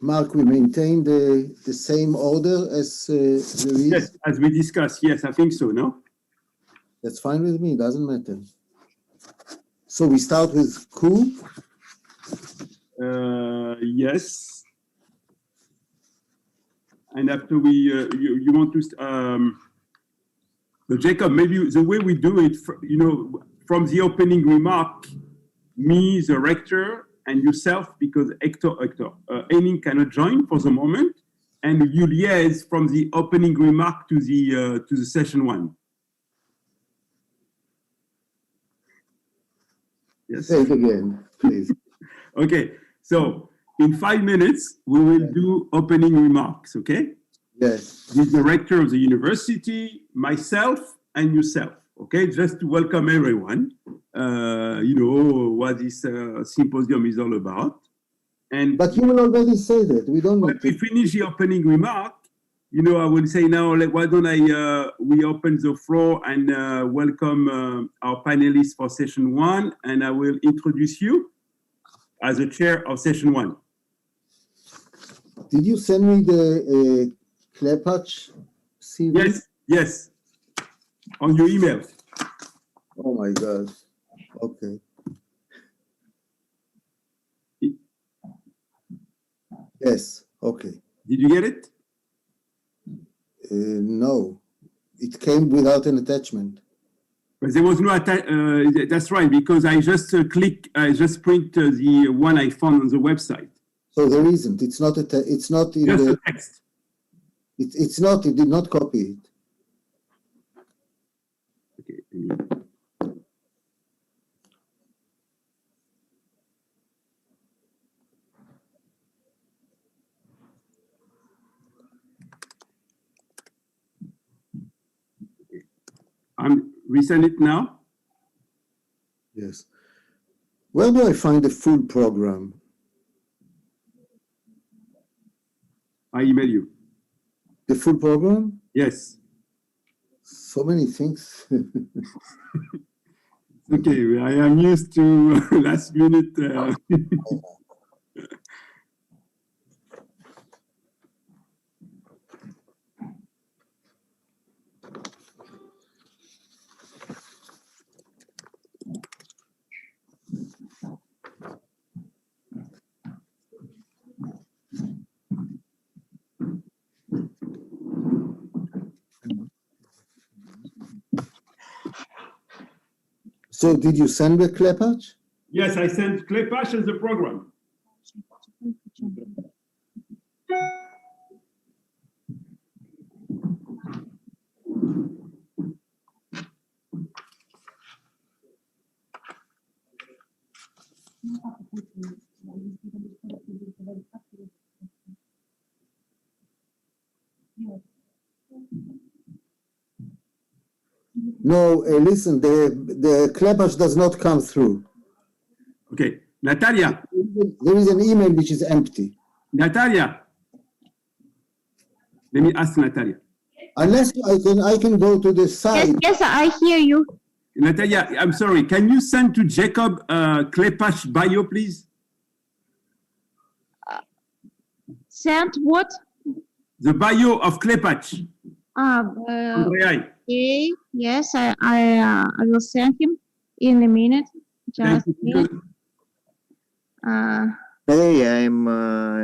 Mark, we maintain the same order as there is? Yes, as we discussed. Yes, I think so, no? That's fine with me, doesn't matter. So we start with Ku? Yes. And after we, you want to, but Jacob, maybe the way we do it, you know, from the opening remark, me, the rector, and yourself, because Hector, Henning cannot join for the moment, and you liaise from the opening remark to the session one. Yes. Say it again, please. Okay, so in 5 minutes, we will do opening remarks, okay? Yes. The director of the university, myself, and yourself, okay? Just to welcome everyone, you know, what this symposium is all about. And but you will already say that. We don't when we finish the opening remark, you know, I will say now, why don't we open the floor and welcome our panelists for session one, and I will introduce you as the chair of session one. Did you send me the Klepacz CV? Yes, yes, on your email. Oh my God. Okay. Yes, okay. Did you get it? No, it came without an attachment. But there was no attachment. That's right, because I just I just print the one I found on the website. So there isn't. It's not. It's not in just the a text. It's not. It did not copy it. Okay. Resend it now? Yes. Where do I find the full program? I email you. The full program? Yes. So many things. Okay, I am used to last minute. So did you send the Klepacz? Yes, I sent Klepacz as the program. No, listen, the Klepacz does not come through. Okay, Natalia. There is an email which is empty. Natalia. Let me ask Natalia. Unless I can go to the site. Yes, I hear you. Natalia, I'm sorry. Can you send to Jacob Klepacz bio, please? Send what? The bio of Klepacz. Okay. Yes, I will send him in a minute. Just a minute. Hey, I'm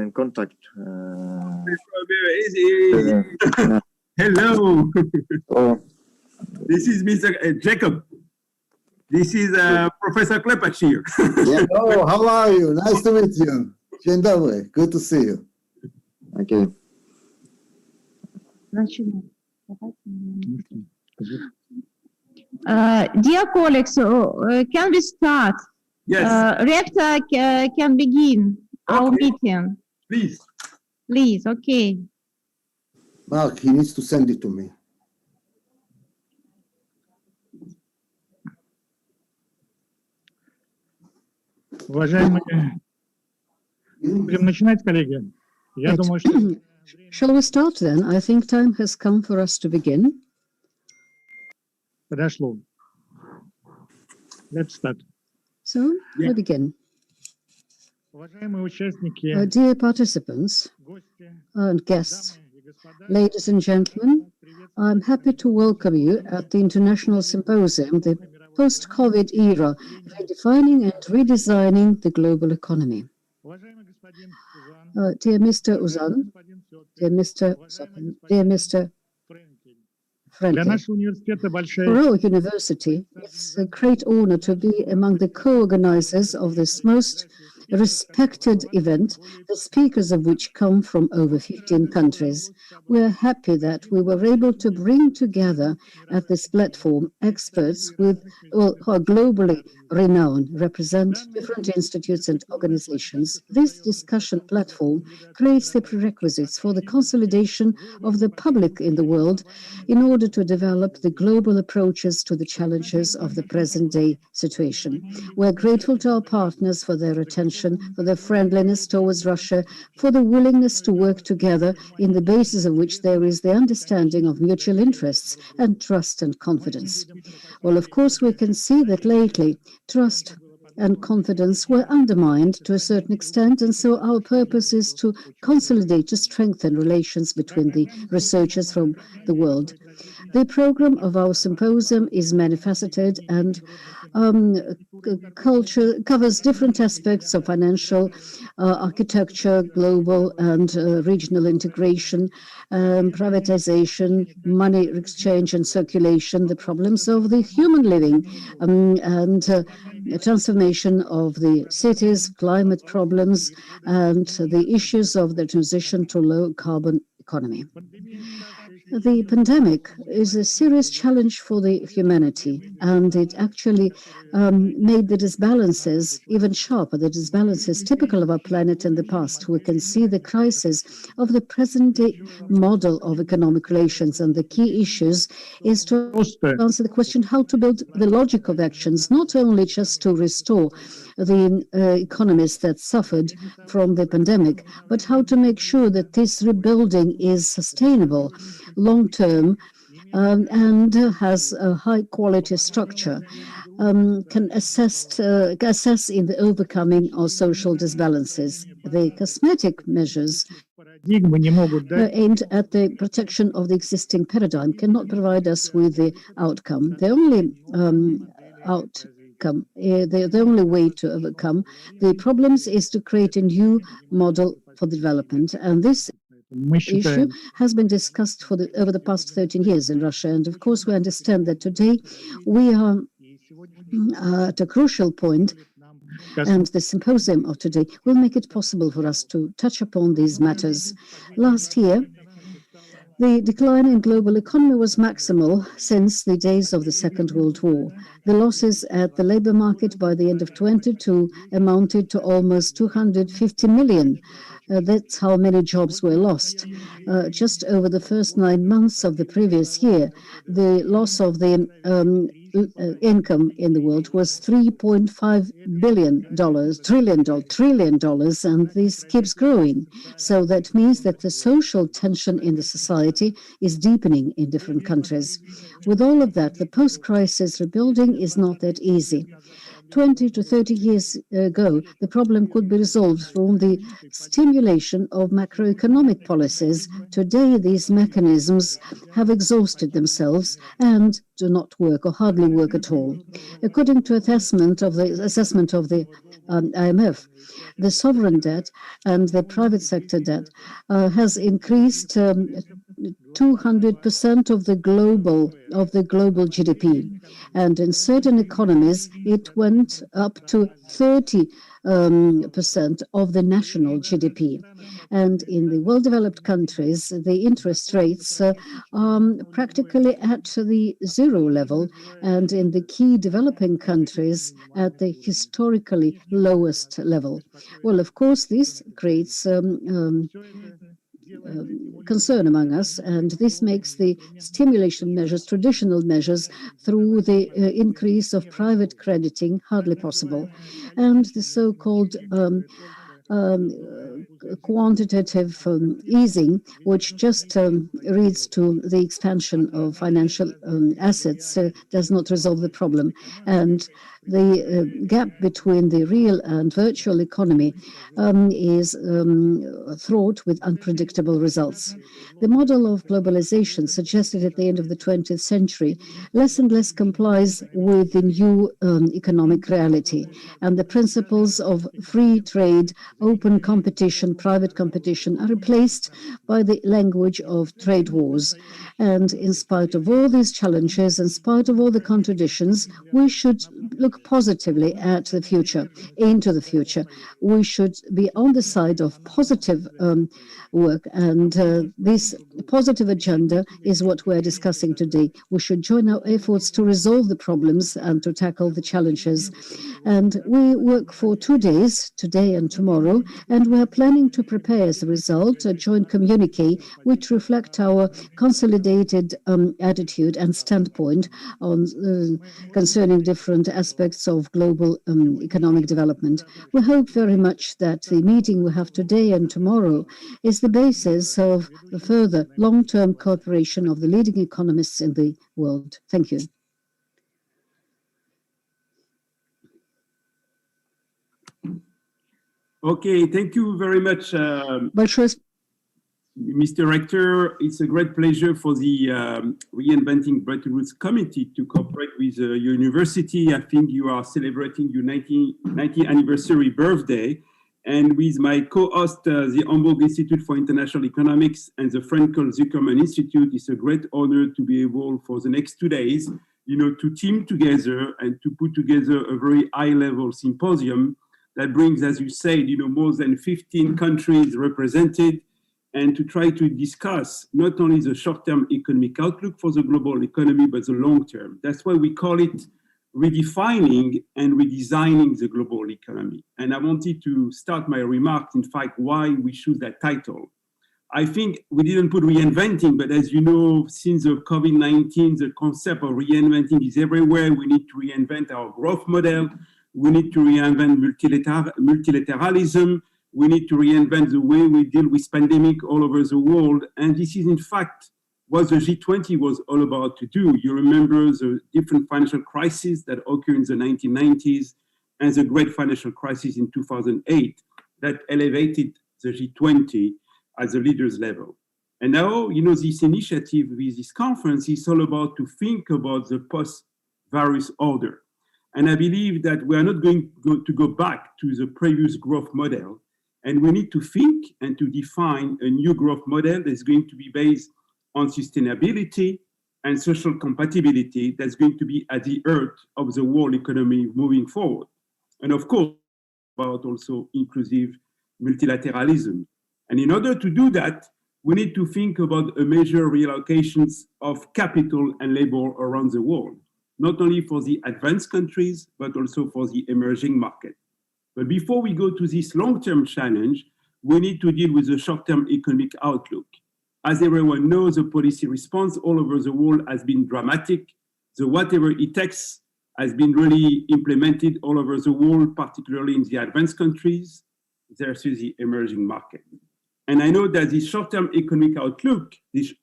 in contact. Hello. Oh. This is Mr. Jacob. This is Professor Klepacz here. Yeah. Oh, how are you? Nice to meet you. Dzień dobry. Good to see you. Okay. Dear colleagues, can we start? Yes. Rector can begin our meeting. Please. Please, okay. Mark, he needs to send it to me. Уважаемые, будем начинать, коллеги. Я думаю, что... Shall we start then? I think time has come for us to begin. Подошло. Let's start. So, we begin. Уважаемые участники, Dear participants гости, and guests, дамы и господа, ladies and gentlemen, I'm happy to welcome you at the International Symposium, the post-COVID era, redefining and redesigning the global economy. уважаемый господин Узан, Dear Mr. Uzan, господин Сёпин, dear Mr. уважаемый dear господин Mr. Френкель. Для Frenkel, нашего университета for большая our university, it's a great honor to be among the co-organizers of this most respected event, the speakers of which come from over 15 countries. We are happy that we were able to bring together at this platform experts who are globally renowned, represent different institutes and organizations. This discussion platform creates the prerequisites for the consolidation of the public in the world in order to develop the global approaches to the challenges of the present-day situation. We're grateful to our partners for their attention, for their friendliness towards Russia, for the willingness to work together in the basis of which there is the understanding of mutual interests and trust and confidence. Well, of course, we can see that lately trust and confidence were undermined to a certain extent, and so our purpose is to consolidate, to strengthen relations between the researchers from the world. The program of our symposium is multifaceted and culture covers different aspects of financial architecture, global and regional integration, privatization, money exchange and circulation, the problems of the human living, and transformation of the cities, climate problems, and the issues of the transition to low carbon economy. The pandemic is a serious challenge for the humanity, and it actually made the disbalances even sharper, the disbalances typical of our planet in the past. We can see the crisis of the present-day model of economic relations, and the key issues is to просто answer the question how to build the logic of actions, not only just to restore the economies that suffered from the pandemic, but how to make sure that this rebuilding is sustainable, long-term, and has a high-quality structure, can assess in the overcoming of social disbalances. The cosmetic measures парадигмы не могут дать aimed at the protection of the existing paradigm cannot provide us with the outcome. The only the only way to overcome the problems is to create a new model for development. And this мы issue считаем, has been discussed over the past 13 years in Russia. And of course, we understand that today we are at a crucial point, and the symposium of today will make it possible for us to touch upon these matters. Last year, the decline in global economy was maximal since the days of the Second World War. The losses at the labor market by the end of 22 amounted to almost 250 million. That's how many jobs were lost. Just over the first 9 months of the previous year, the loss of the income in the world was $3.5 trillion, and this keeps growing. So that means that the social tension in the society is deepening in different countries. With all of that, the post-crisis rebuilding is not that easy. 20 to 30 years ago, the problem could be resolved through the stimulation of macroeconomic policies. Today, these mechanisms have exhausted themselves and do not work or hardly work at all. According to assessment of the IMF, the sovereign debt and the private sector debt has increased 200% of the global GDP, and in certain economies it went up to 30% of the national GDP. And in the well-developed countries, the interest rates are practically at the zero level, and in the key developing countries at the historically lowest level. Well, of course, this creates concern among us, and this makes the stimulation measures, traditional measures, through the increase of private crediting hardly possible. And the so-called quantitative easing, which just leads to the expansion of financial assets, does not resolve the problem. And The gap between the real and virtual economy is fraught with unpredictable results. The model of globalization suggested at the end of the 20th century less and less complies with the new economic reality, and the principles of free trade, open competition, private competition are replaced by the language of trade wars. And in spite of all these challenges, in spite of all the contradictions, we should look positively at the future, into the future. We should be on the side of positive work, and this positive agenda is what we're discussing today. We should join our efforts to resolve the problems and to tackle the challenges. And we work for 2 days, today and tomorrow, and we're planning to prepare as a result a joint communique which reflect our consolidated attitude and standpoint on concerning different aspects of global economic development. We hope very much that the meeting we have today and tomorrow is the basis of the further long-term cooperation of the leading economists in the world. Thank you. Okay, thank you very much, Mr. Rector. It's a great pleasure for the Reinventing Bretton Woods Committee to cooperate with your university. I think you are celebrating your 90th anniversary birthday. And with my co-host, the Hamburg Institute for International Economics and the Frankel Zuckerman Institute, it's a great honor to be able for the next 2 days, to team together and to put together a very high-level symposium that brings, as you said, more than 15 countries represented, and to try to discuss not only the short-term economic outlook for the global economy, but the long-term. That's why we call it Redefining and Redesigning the Global Economy. And I wanted to start my remarks, in fact, why we choose that title. I think we didn't put reinventing, but as you know, since the COVID-19, the concept of reinventing is everywhere. We need to reinvent our growth model. We need to reinvent multilateralism. We need to reinvent the way we deal with pandemic all over the world. And this is, in fact, what the G20 was all about to do. You remember the different financial crises that occurred in the 1990s and the great financial crisis in 2008 that elevated the G20 at the leaders level. And now, this initiative with this conference is all about to think about the post-virus order. And I believe that we are not going to go back to the previous growth model. And we need to think and to define a new growth model that's going to be based on sustainability and social compatibility that's going to be at the heart of the world economy moving forward. And of course, about also inclusive multilateralism. And in order to do that, we need to think about a major reallocations of capital and labor around the world, not only for the advanced countries, but also for the emerging market. But before we go to this long-term challenge, we need to deal with the short-term economic outlook. As everyone knows, the policy response all over the world has been dramatic. The whatever it takes has been really implemented all over the world, particularly in the advanced countries versus the emerging market. And I know that this short-term economic outlook, is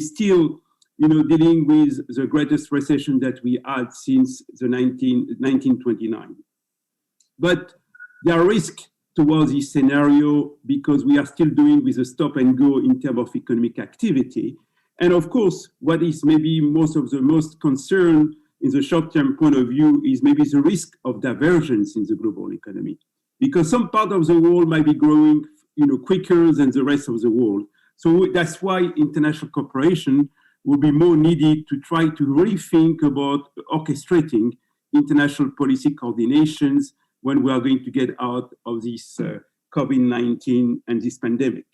still, dealing with the greatest recession that we had since the 1929. But there are risks towards this scenario because we are still doing with a stop and go in terms of economic activity. And of course, what is maybe most concern in the short-term point of view is maybe the risk of divergence in the global economy, because some part of the world might be growing quicker than the rest of the world. So that's why international cooperation will be more needed to try to really think about orchestrating international policy coordinations when we are going to get out of this COVID-19 and this pandemic.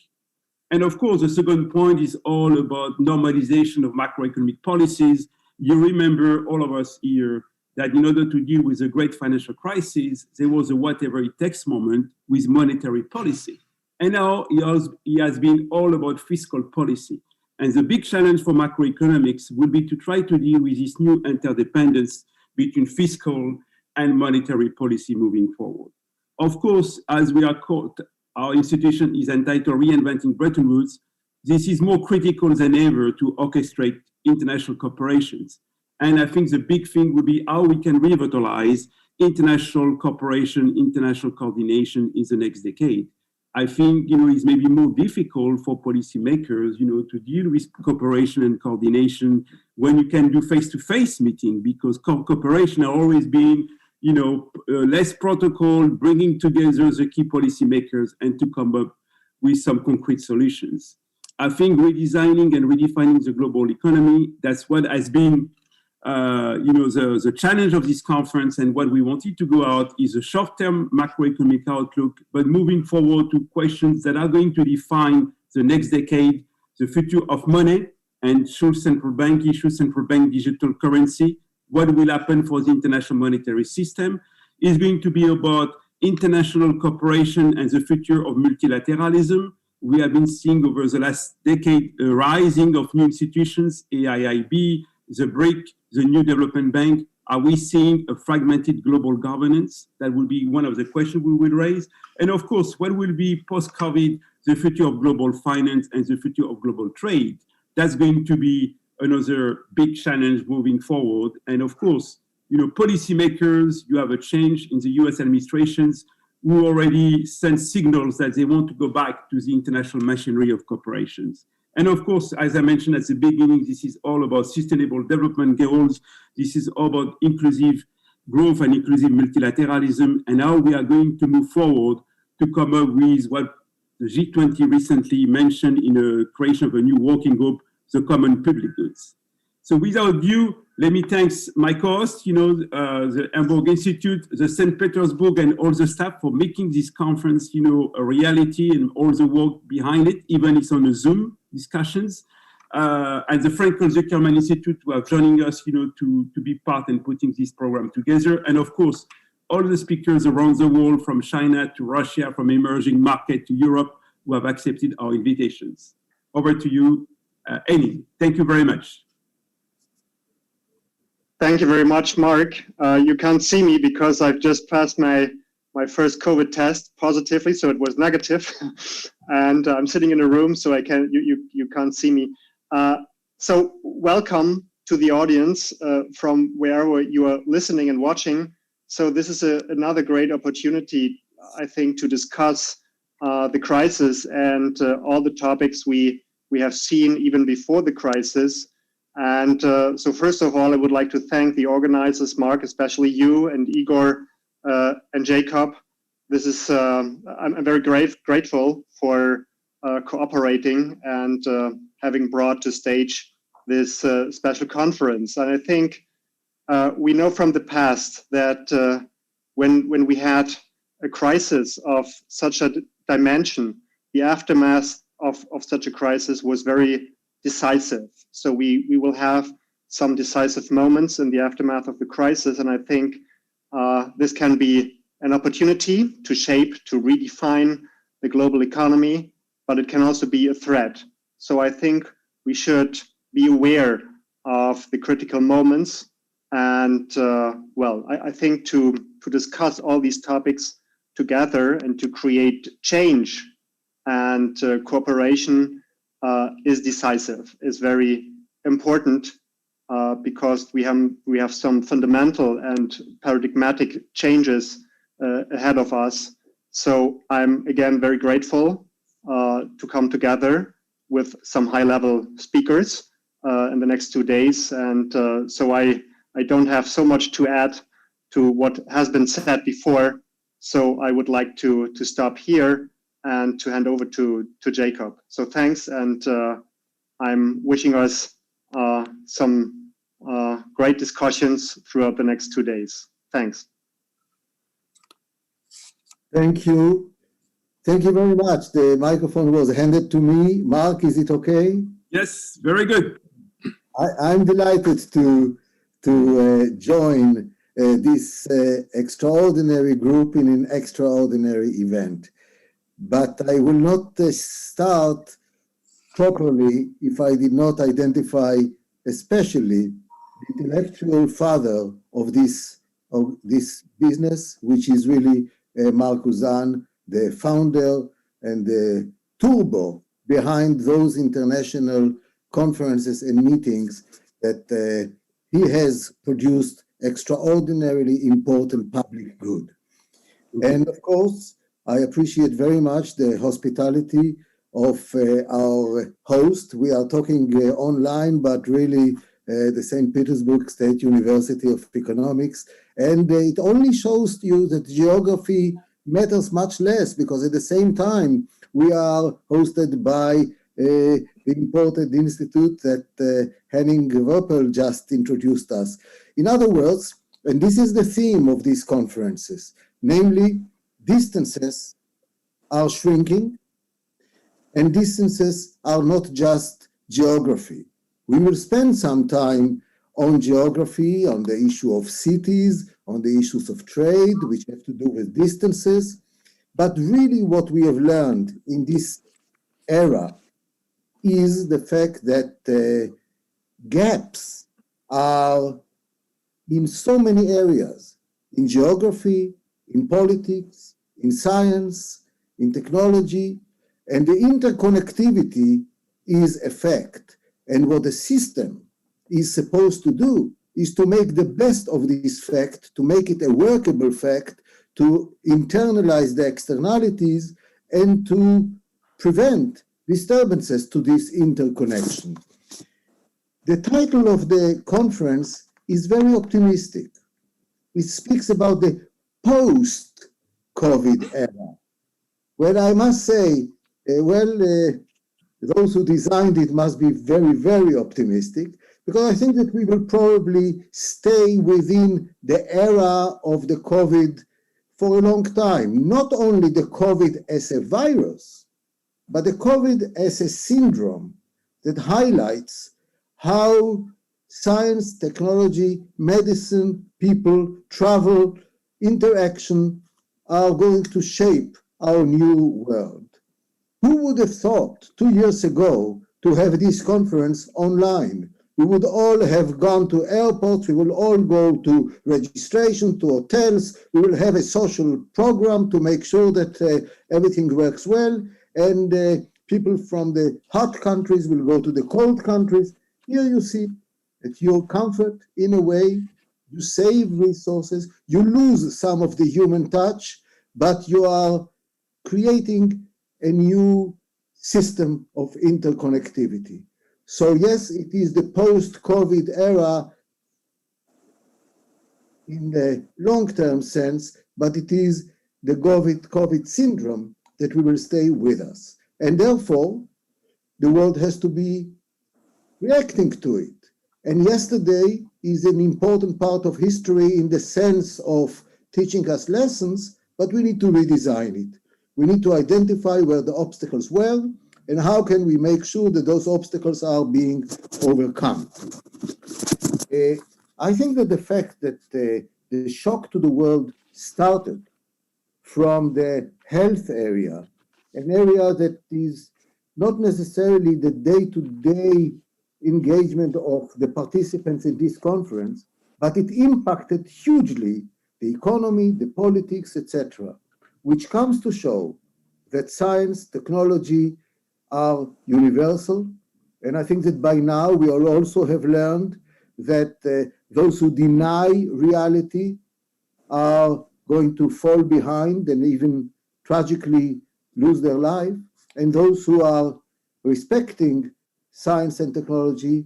And of course, the second point is all about normalization of macroeconomic policies. You remember, all of us here, that in order to deal with the great financial crisis, there was a whatever it takes moment with monetary policy. And now it has been all about fiscal policy. And the big challenge for macroeconomics would be to try to deal with this new interdependence between fiscal and monetary policy moving forward. Of course, as we are called, our institution is entitled Reinventing Bretton Woods. This is more critical than ever to orchestrate international cooperations. And I think the big thing would be how we can revitalize international cooperation, international coordination in the next decade. I think, it's maybe more difficult for policymakers, to deal with cooperation and coordination when you can do face-to-face meeting, because cooperation has always been, less protocol, bringing together the key policymakers and to come up with some concrete solutions. I think redesigning and redefining the global economy, that's what has been the challenge of this conference, and what we wanted to go out is a short-term macroeconomic outlook, but moving forward to questions that are going to define the next decade, the future of money, and should central bank issue central bank digital currency, what will happen for the international monetary system, is going to be about international cooperation and the future of multilateralism. We have been seeing over the last decade a rising of new institutions, AIIB, the BRIC, the New Development Bank. Are we seeing a fragmented global governance? That will be one of the questions we will raise. And of course, what will be post-COVID, the future of global finance and the future of global trade? That's going to be another big challenge moving forward. And of course, policymakers, you have a change in the US administrations who already send signals that they want to go back to the international machinery of corporations. And of course, as I mentioned at the beginning, this is all about sustainable development goals. This is all about inclusive growth and inclusive multilateralism, and how we are going to move forward to come up with what the G20 recently mentioned in the creation of a new working group, the common public goods. So without you, let me thank my co-host, the Hamburg Institute, the St. Petersburg, and all the staff for making this conference, a reality, and all the work behind it, even if it's on a Zoom discussions, and the Frankel-Zuckerman Institute who are joining us, to be part in putting this program together. And of course, all the speakers around the world, from China to Russia, from emerging market to Europe, who have accepted our invitations. Over to you, Eni. Thank you very much. Thank you very much, Mark. You can't see me because I've just passed my first COVID test positively, so it was negative, and I'm sitting in a room, so you can't see me. So welcome to the audience from wherever you are listening and watching. So this is another great opportunity, I think, to discuss the crisis and all the topics we have seen even before the crisis. And so first of all, I would like to thank the organizers, Mark, especially you, and Igor and Jacob. This is, I'm very grateful for cooperating and having brought to stage this special conference. And I think we know from the past that when we had a crisis of such a dimension, the aftermath of such a crisis was very decisive. So we will have some decisive moments in the aftermath of the crisis. And I think this can be an opportunity to shape, to redefine the global economy, but it can also be a threat. So I think we should be aware of the critical moments. And I think to discuss all these topics together and to create change and cooperation is decisive, is very important because we have some fundamental and paradigmatic changes ahead of us. So I'm again very grateful to come together with some high-level speakers in the next 2 days. And so I don't have so much to add to what has been said before. So I would like to stop here and to hand over to Jacob. So thanks, and I'm wishing us some great discussions throughout the next 2 days. Thanks. Thank you. Thank you very much. The microphone was handed to me. Mark, is it okay? Yes, very good. I'm delighted to join this extraordinary group in an extraordinary event. But I will not start properly if I did not identify especially the intellectual father of this business, which is really Mark Uzan, the founder and the turbo behind those international conferences and meetings that he has produced extraordinarily important public good. And of course, I appreciate very much the hospitality of our host. We are talking online, but really the St. Petersburg State University of Economics. And it only shows you that geography matters much less, because at the same time, we are hosted by the important institute that Henning Wöppel just introduced us. In other words, and this is the theme of these conferences, namely, distances are shrinking, and distances are not just geography. We will spend some time on geography, on the issue of cities, on the issues of trade, which have to do with distances. But really what we have learned in this era is the fact that gaps are in so many areas, in geography, in politics, in science, in technology, and the interconnectivity is a fact. And what the system is supposed to do is to make the best of this fact, to make it a workable fact, to internalize the externalities, and to prevent disturbances to this interconnection. The title of the conference is very optimistic. It speaks about the post-COVID era. Well, I must say, those who designed it must be very, very optimistic, because I think that we will probably stay within the era of the COVID for a long time. Not only the COVID as a virus, but the COVID as a syndrome that highlights how science, technology, medicine, people, travel, interaction are going to shape our new world. Who would have thought 2 years ago to have this conference online? We would all have gone to airports, we will all go to registration, to hotels, we will have a social program to make sure that everything works well, and people from the hot countries will go to the cold countries. Here you see that your comfort, in a way, you save resources, you lose some of the human touch, but you are creating a new system of interconnectivity. So yes, it is the post-COVID era in the long-term sense, but it is the COVID syndrome that will stay with us. And therefore, the world has to be reacting to it. And yesterday is an important part of history in the sense of teaching us lessons, but we need to redesign it. We need to identify where the obstacles were and how can we make sure that those obstacles are being overcome. I think that the fact that the shock to the world started from the health area, an area that is not necessarily the day-to-day engagement of the participants in this conference, but it impacted hugely the economy, the politics, etc., which comes to show that science, technology are universal. And I think that by now we all also have learned that those who deny reality are going to fall behind and even tragically lose their life. And those who are respecting science and technology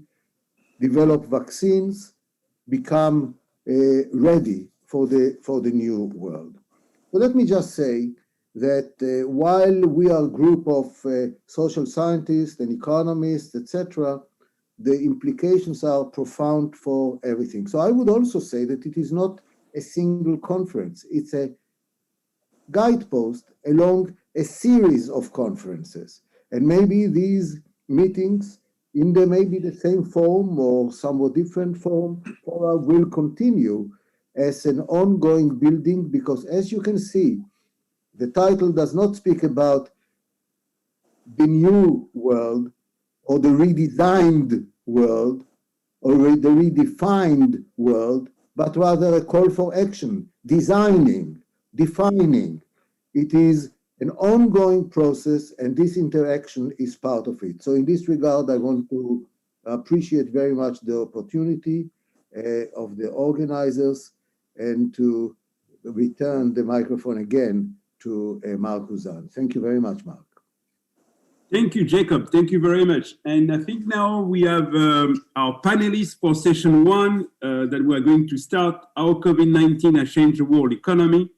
develop vaccines, become ready for the new world. So let me just say that while we are a group of social scientists and economists, etc., the implications are profound for everything. So I would also say that it is not a single conference. It's a guidepost along a series of conferences. And maybe these meetings, in the maybe the same form or somewhat different form, will continue as an ongoing building, because as you can see, the title does not speak about the new world or the redesigned world or the redefined world, but rather a call for action, designing, defining. It is an ongoing process, and this interaction is part of it. So in this regard, I want to appreciate very much the opportunity of the organizers, and to return the microphone again to Mark Uzan. Thank you very much, Mark. Thank you, Jacob. Thank you very much. And I think now we have our panelists for session one that we're going to start. How COVID-19 has changed the world economy.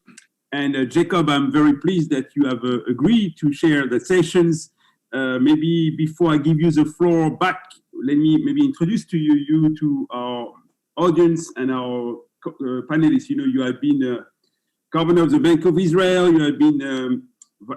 And Jacob, I'm very pleased that you have agreed to share the sessions. Maybe before I give you the floor back, let me maybe introduce to you to our audience and our panelists. You know, you have been governor of the Bank of Israel. You have been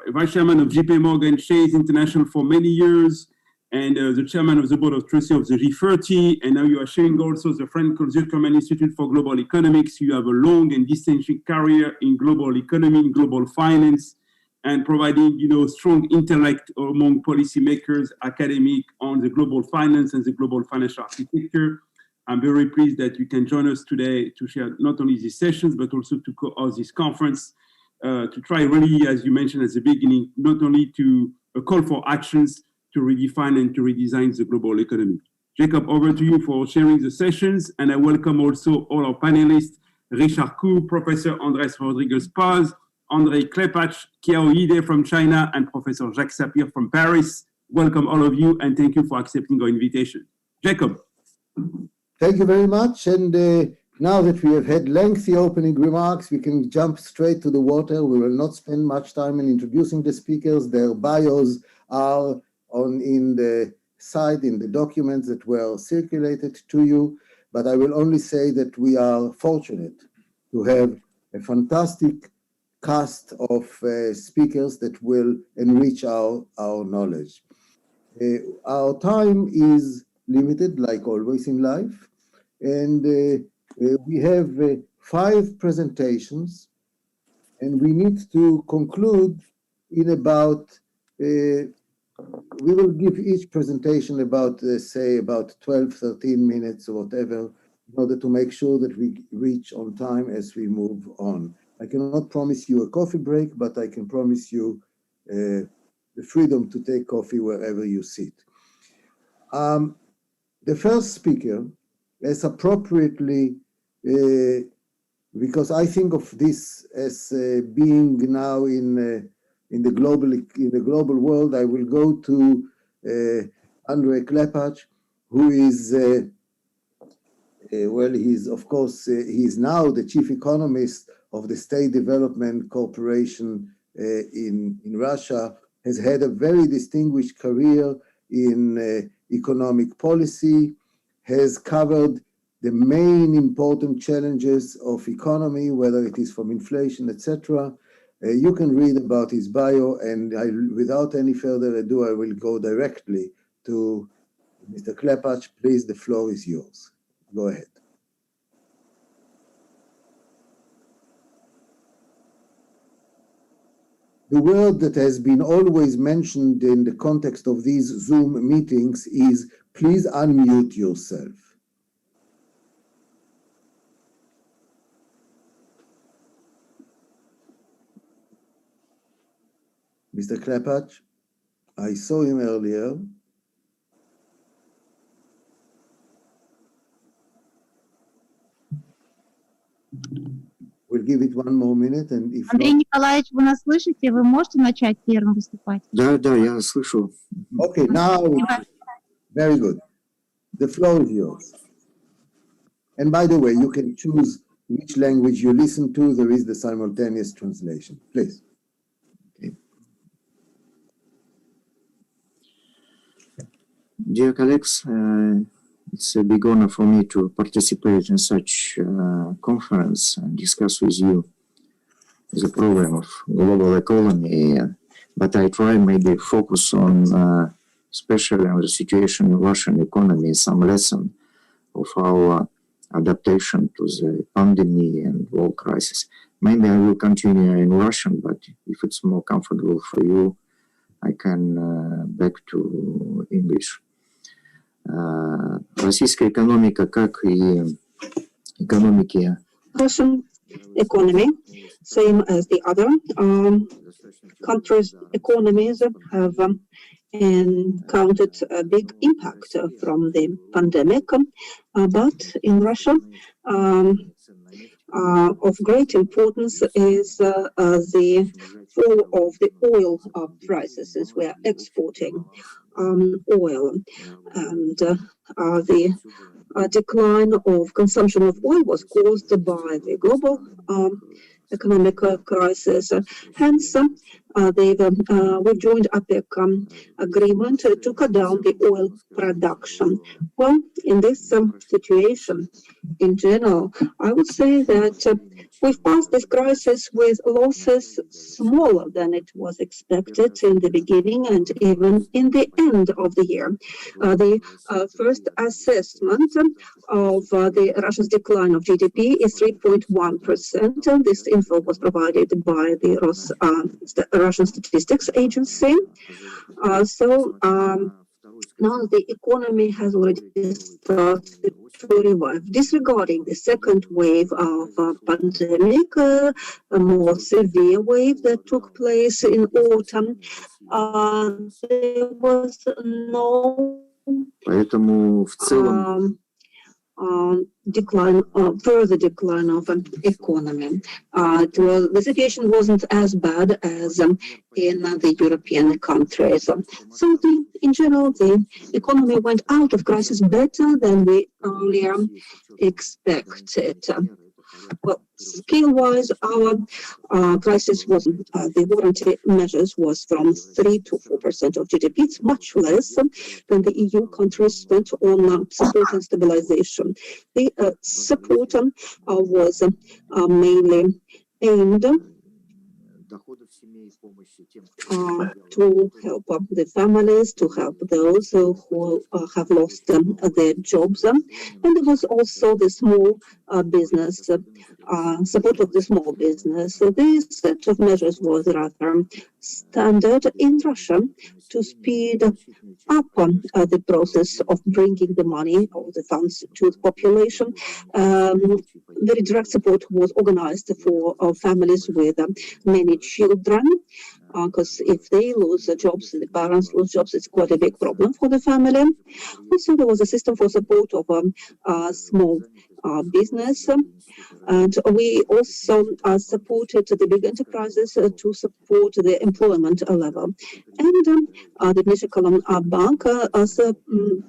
vice chairman of JP Morgan Chase International for many years, and the chairman of the board of trustees of the G30. And now you are sharing also the Franklin Zuckerman Institute for Global Economics. You have a long and distinguished career in global economy, in global finance, and providing, you know, strong intellect among policymakers, academic on the global finance and the global financial architecture. I'm very pleased that you can join us today to share not only these sessions, but also to co-host this conference, to try really, as you mentioned at the beginning, not only to call for actions to redefine and to redesign the global economy. Jacob, over to you for sharing the sessions. And I welcome also all our panelists, Richard Koo, Professor Andres Rodriguez-Paz, Andrei Klepach, Kiao Ide from China, and Professor Jacques Sapir from Paris. Welcome all of you, and thank you for accepting our invitation. Jacob. Thank you very much. And now that we have had lengthy opening remarks, we can jump straight to the water. We will not spend much time in introducing the speakers. Their bios are in the side, in the documents that were circulated to you. But I will only say that we are fortunate to have a fantastic cast of speakers that will enrich our knowledge. Our time is limited, like always in life, and we have 5 presentations, and we need to conclude in about, we will give each presentation about, say, about 12, 13 minutes or whatever, in order to make sure that we reach on time as we move on. I cannot promise you a coffee break, but I can promise you the freedom to take coffee wherever you sit. The first speaker, as appropriately, because I think of this as being now in the global world, I will go to Andrei Klepach, who is well, he's of course he's now the chief economist of the State Development Corporation in Russia. Has had a very distinguished career in economic policy, has covered the main important challenges of economy, whether it is from inflation, etc. You can read about his bio, and without any further ado, I will go directly to Mr. Klepach. Please, the floor is yours. Go ahead. The word that has been always mentioned in the context of these Zoom meetings is, please unmute yourself. Mr. Klepach, I saw him earlier. We'll give it one more minute, and if Андрей not... Николаевич, вы нас слышите? Вы можете начать первым выступать? Да, я слышу. Okay, now, very good. The floor is yours. And by the way, you can choose which language you listen to. There is the simultaneous translation. Please. Okay. Dear colleagues, it's a big honor for me to participate in such conference and discuss with you the problem of global economy. But I try maybe focus on especially on the situation in Russian economy, some lesson of our adaptation to the pandemic and world crisis. Maybe I will continue in Russian, but if it's more comfortable for you, I can back to English. Российская экономика, как и экономики... Russian economy, same as the other countries' economies, have encountered a big impact from the pandemic, but in Russia, of great importance is the fall of the oil prices, since we are exporting oil, and the decline of consumption of oil was caused by the global economic crisis. Hence, they've joined APEC agreement to cut down the oil production. Well, in this situation, in general, I would say that we've passed this crisis with losses smaller than it was expected in the beginning and even in the end of the year. The first assessment of the Russia's decline of GDP is 3.1%. This info was provided by the Russian Statistics Agency. Now the economy has already started to revive. Disregarding the second wave of pandemic, a more severe wave that took place in autumn, there was no further decline of economy. The situation wasn't as bad as in the European countries. So in general, the economy went out of crisis better than we earlier expected. Well, scale-wise, our crisis was the warranty measures was from 3 to 4% of GDP. It's much less than the EU countries spent on support and stabilization. The support was mainly aimed to help the families, to help those who have lost their jobs. And there was also the small business, support of the small business. So this set of measures was rather standard in Russia to speed up the process of bringing the money or the funds to the population. Very direct support was organized for families with many children, because if they lose jobs, the parents lose jobs, it's quite a big problem for the family. Also, there was a system for support of small business, and we also supported the big enterprises to support the employment level. And the National Bank also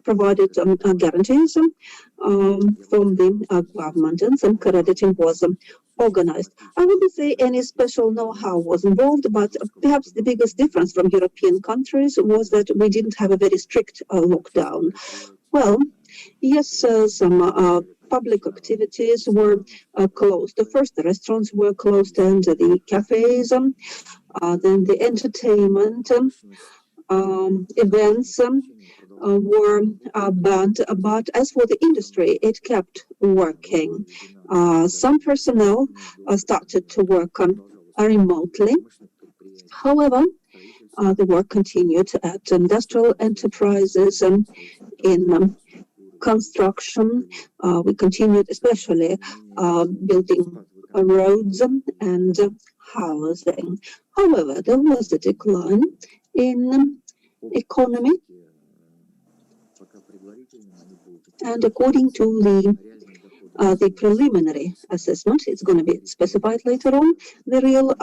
provided guarantees from the government, and some crediting was organized. I wouldn't say any special know-how was involved, but perhaps the biggest difference from European countries was that we didn't have a very strict lockdown. Well, yes, some public activities were closed. First, the restaurants were closed and the cafes, then the entertainment events were banned. But as for the industry, it kept working. Some personnel started to work remotely. However, the work continued at industrial enterprises in construction. We continued especially building roads and housing. However, there was a decline in economy, and according to the preliminary assessment, it's going to be specified later on, the real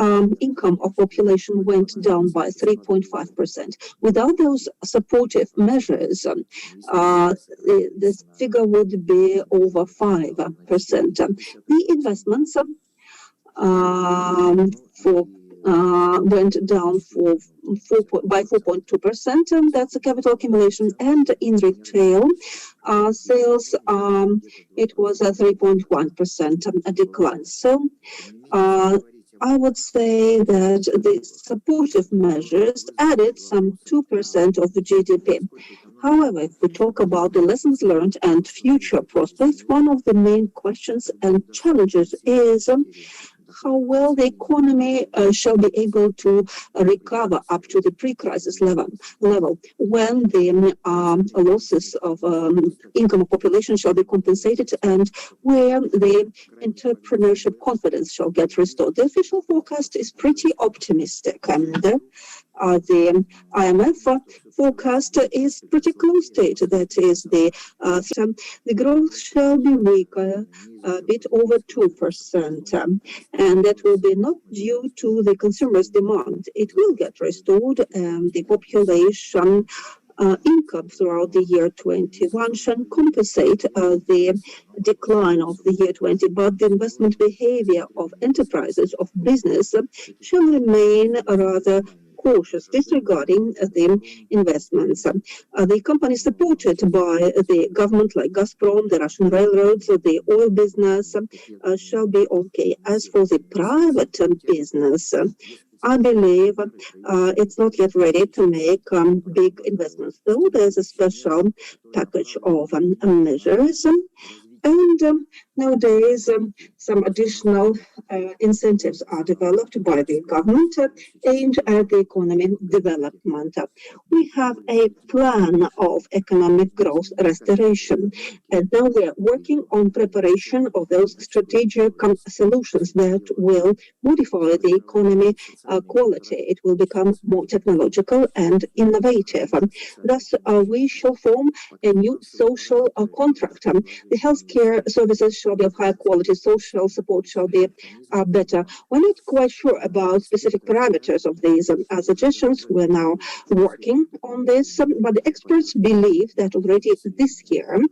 income of population went down by 3.5%. Without those supportive measures, this figure would be over 5%. The investments went down by 4.2%, and that's a capital accumulation. And in retail sales, it was a 3.1% decline. So I would say that the supportive measures added some 2% of the GDP. However, if we talk about the lessons learned and future prospects, one of the main questions and challenges is how well the economy shall be able to recover up to the pre-crisis level when the losses of income of population shall be compensated and where the entrepreneurship confidence shall get restored. The official forecast is pretty optimistic, and the IMF forecast is pretty close to it. That is, the growth shall be weaker, a bit over 2%, and that will be not due to the consumers' demand. It will get restored, and the population income throughout the year 21 shall compensate the decline of the year 20, but the investment behavior of enterprises, of business, shall remain rather cautious disregarding the investments. The companies supported by the government, like Gazprom, the Russian railroads, the oil business, shall be okay. As for the private business, I believe it's not yet ready to make big investments, though there's a special package of measures. And nowadays, some additional incentives are developed by the government aimed at the economic development. We have a plan of economic growth restoration, and now we are working on preparation of those strategic solutions that will modify the economy quality. It will become more technological and innovative. Thus, we shall form a new social contract. The healthcare services shall be of high quality, social support shall be better. We're not quite sure about specific parameters of these suggestions. We're now working on this, but the experts believe that already this year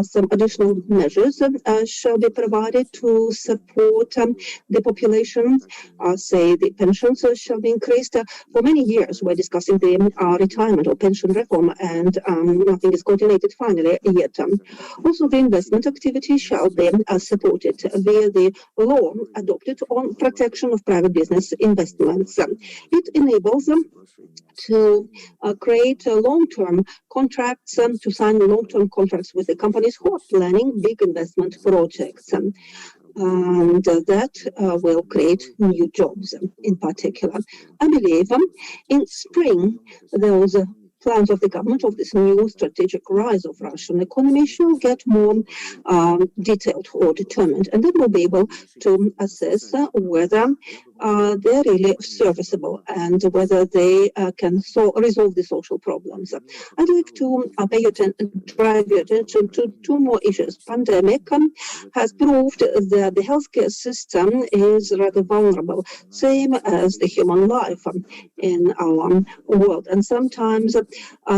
some additional measures shall be provided to support the population. Say the pensions shall be increased. For many years we're discussing the retirement or pension reform, and nothing is coordinated finally yet. Also, the investment activity shall be supported via the law adopted on protection of private business investments. It enables them to create long-term contracts, to sign long-term contracts with the companies who are planning big investment projects. And that will create new jobs in particular. I believe in spring, those plans of the government of this new strategic rise of Russian economy shall get more detailed or determined, and then we'll be able to assess whether they're really serviceable and whether they can resolve the social problems. I'd like to drive your attention to two more issues. Pandemic has proved that the healthcare system is rather vulnerable, same as the human life in our world, and sometimes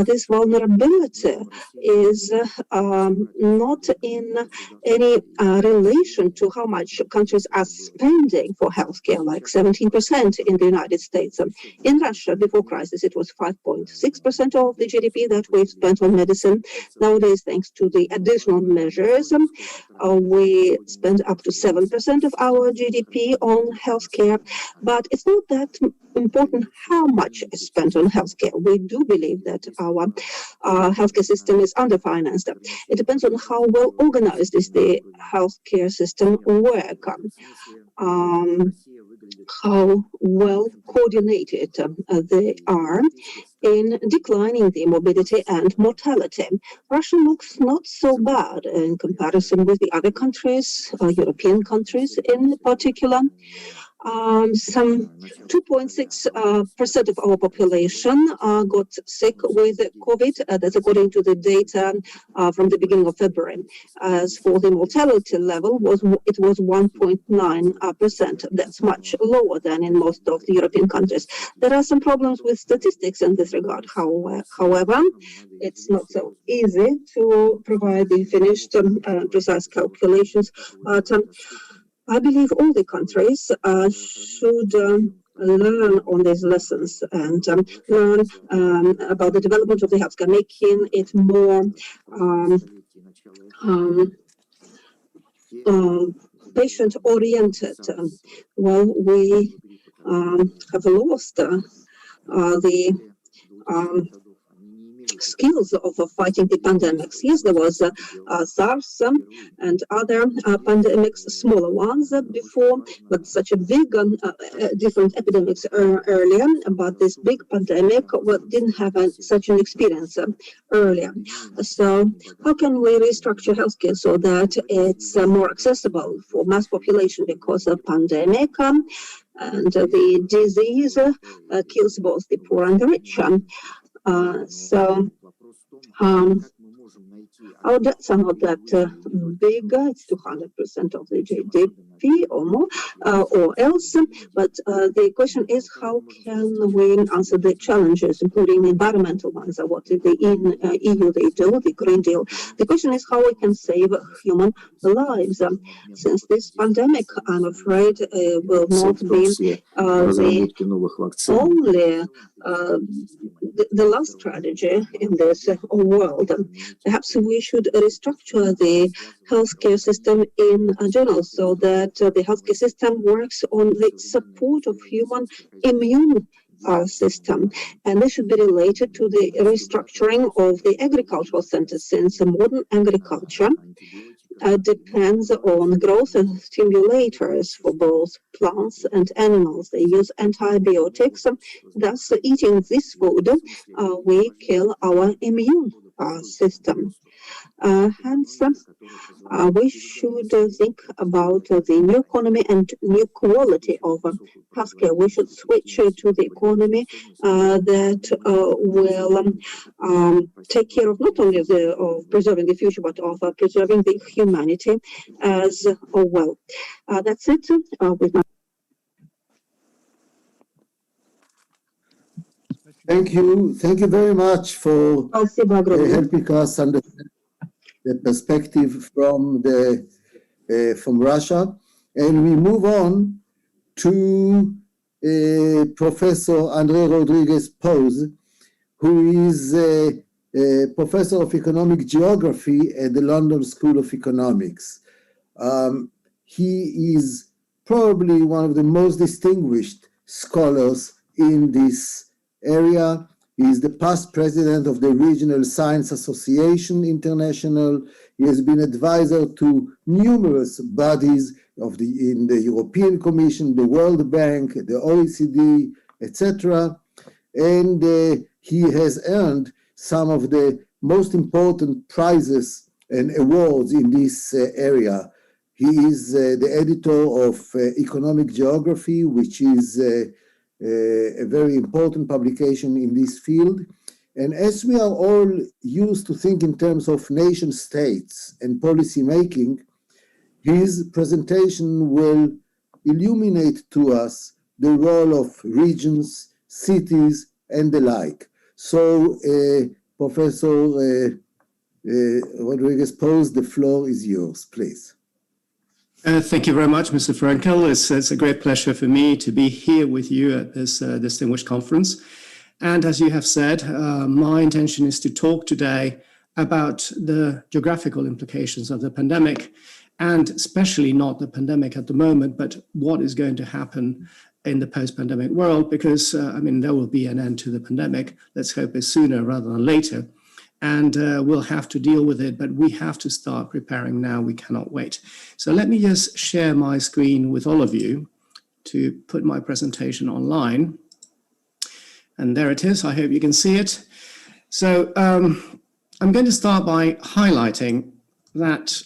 this vulnerability is not in any relation to how much countries are spending for healthcare, like 17% in the United States. In Russia, before crisis, it was 5.6% of the GDP that we've spent on medicine. Nowadays, thanks to the additional measures, we spend up to 7% of our GDP on healthcare. But it's not that important how much is spent on healthcare. We do believe that our healthcare system is underfinanced. It depends on how well organized is the healthcare system work, how well coordinated they are in declining the morbidity and mortality. Russia looks not so bad in comparison with the other countries, European countries in particular. Some 2.6% of our population got sick with COVID. That's according to the data from the beginning of February. As for the mortality level, it was 1.9%. That's much lower than in most of the European countries. There are some problems with statistics in this regard. However, it's not so easy to provide the finished precise calculations. But I believe all the countries should learn on these lessons and learn about the development of the healthcare, making it more patient-oriented. Well, we have lost the skills of fighting the pandemics. Yes, there was SARS and other pandemics, smaller ones before, but such a big different epidemics earlier. But this big pandemic didn't have such an experience earlier. So how can we restructure healthcare so that it's more accessible for mass population, because of pandemic and the disease kills both the poor and the rich. Our debts are not that big. It's 200% of the GDP or more, or else. But the question is, how can we answer the challenges, including environmental ones? What the EU they do, the Green Deal. The question is how we can save human lives. Since this pandemic, I'm afraid, will not be the last strategy in this world. Perhaps we should restructure the healthcare system in general, so that the healthcare system works on the support of human immune system, and this should be related to the restructuring of the agricultural centers, since modern agriculture depends on growth and stimulators for both plants and animals. They use antibiotics. Thus, eating this food, we kill our immune system. Hence, we should think about the new economy and new quality of healthcare. We should switch to the economy that will take care of not only of preserving the future, but of preserving the humanity as well. That's it. Thank you very much for helping us understand the perspective from Russia. And we move on to Professor André Rodriguez-Pose, who is a professor of economic geography at the London School of Economics. He is probably one of the most distinguished scholars in this area. He is the past president of the Regional Science Association International. He has been advisor to numerous bodies in the European Commission, the World Bank, the OECD, etc. And he has earned some of the most important prizes and awards in this area. He is the editor of Economic Geography, which is a very important publication in this field. And as we are all used to think in terms of nation states and policy making, his presentation will illuminate to us the role of regions, cities, and the like. So, Professor Rodriguez-Pose, the floor is yours, please. Thank you very much, Mr. Frankel. It's a great pleasure for me to be here with you at this distinguished conference. And as you have said, my intention is to talk today about the geographical implications of the pandemic, and especially not the pandemic at the moment, but what is going to happen in the post-pandemic world, because, there will be an end to the pandemic. Let's hope it's sooner rather than later. And we'll have to deal with it, but we have to start preparing now. We cannot wait. So let me just share my screen with all of you to put my presentation online. And there it is. I hope you can see it. So I'm going to start by highlighting that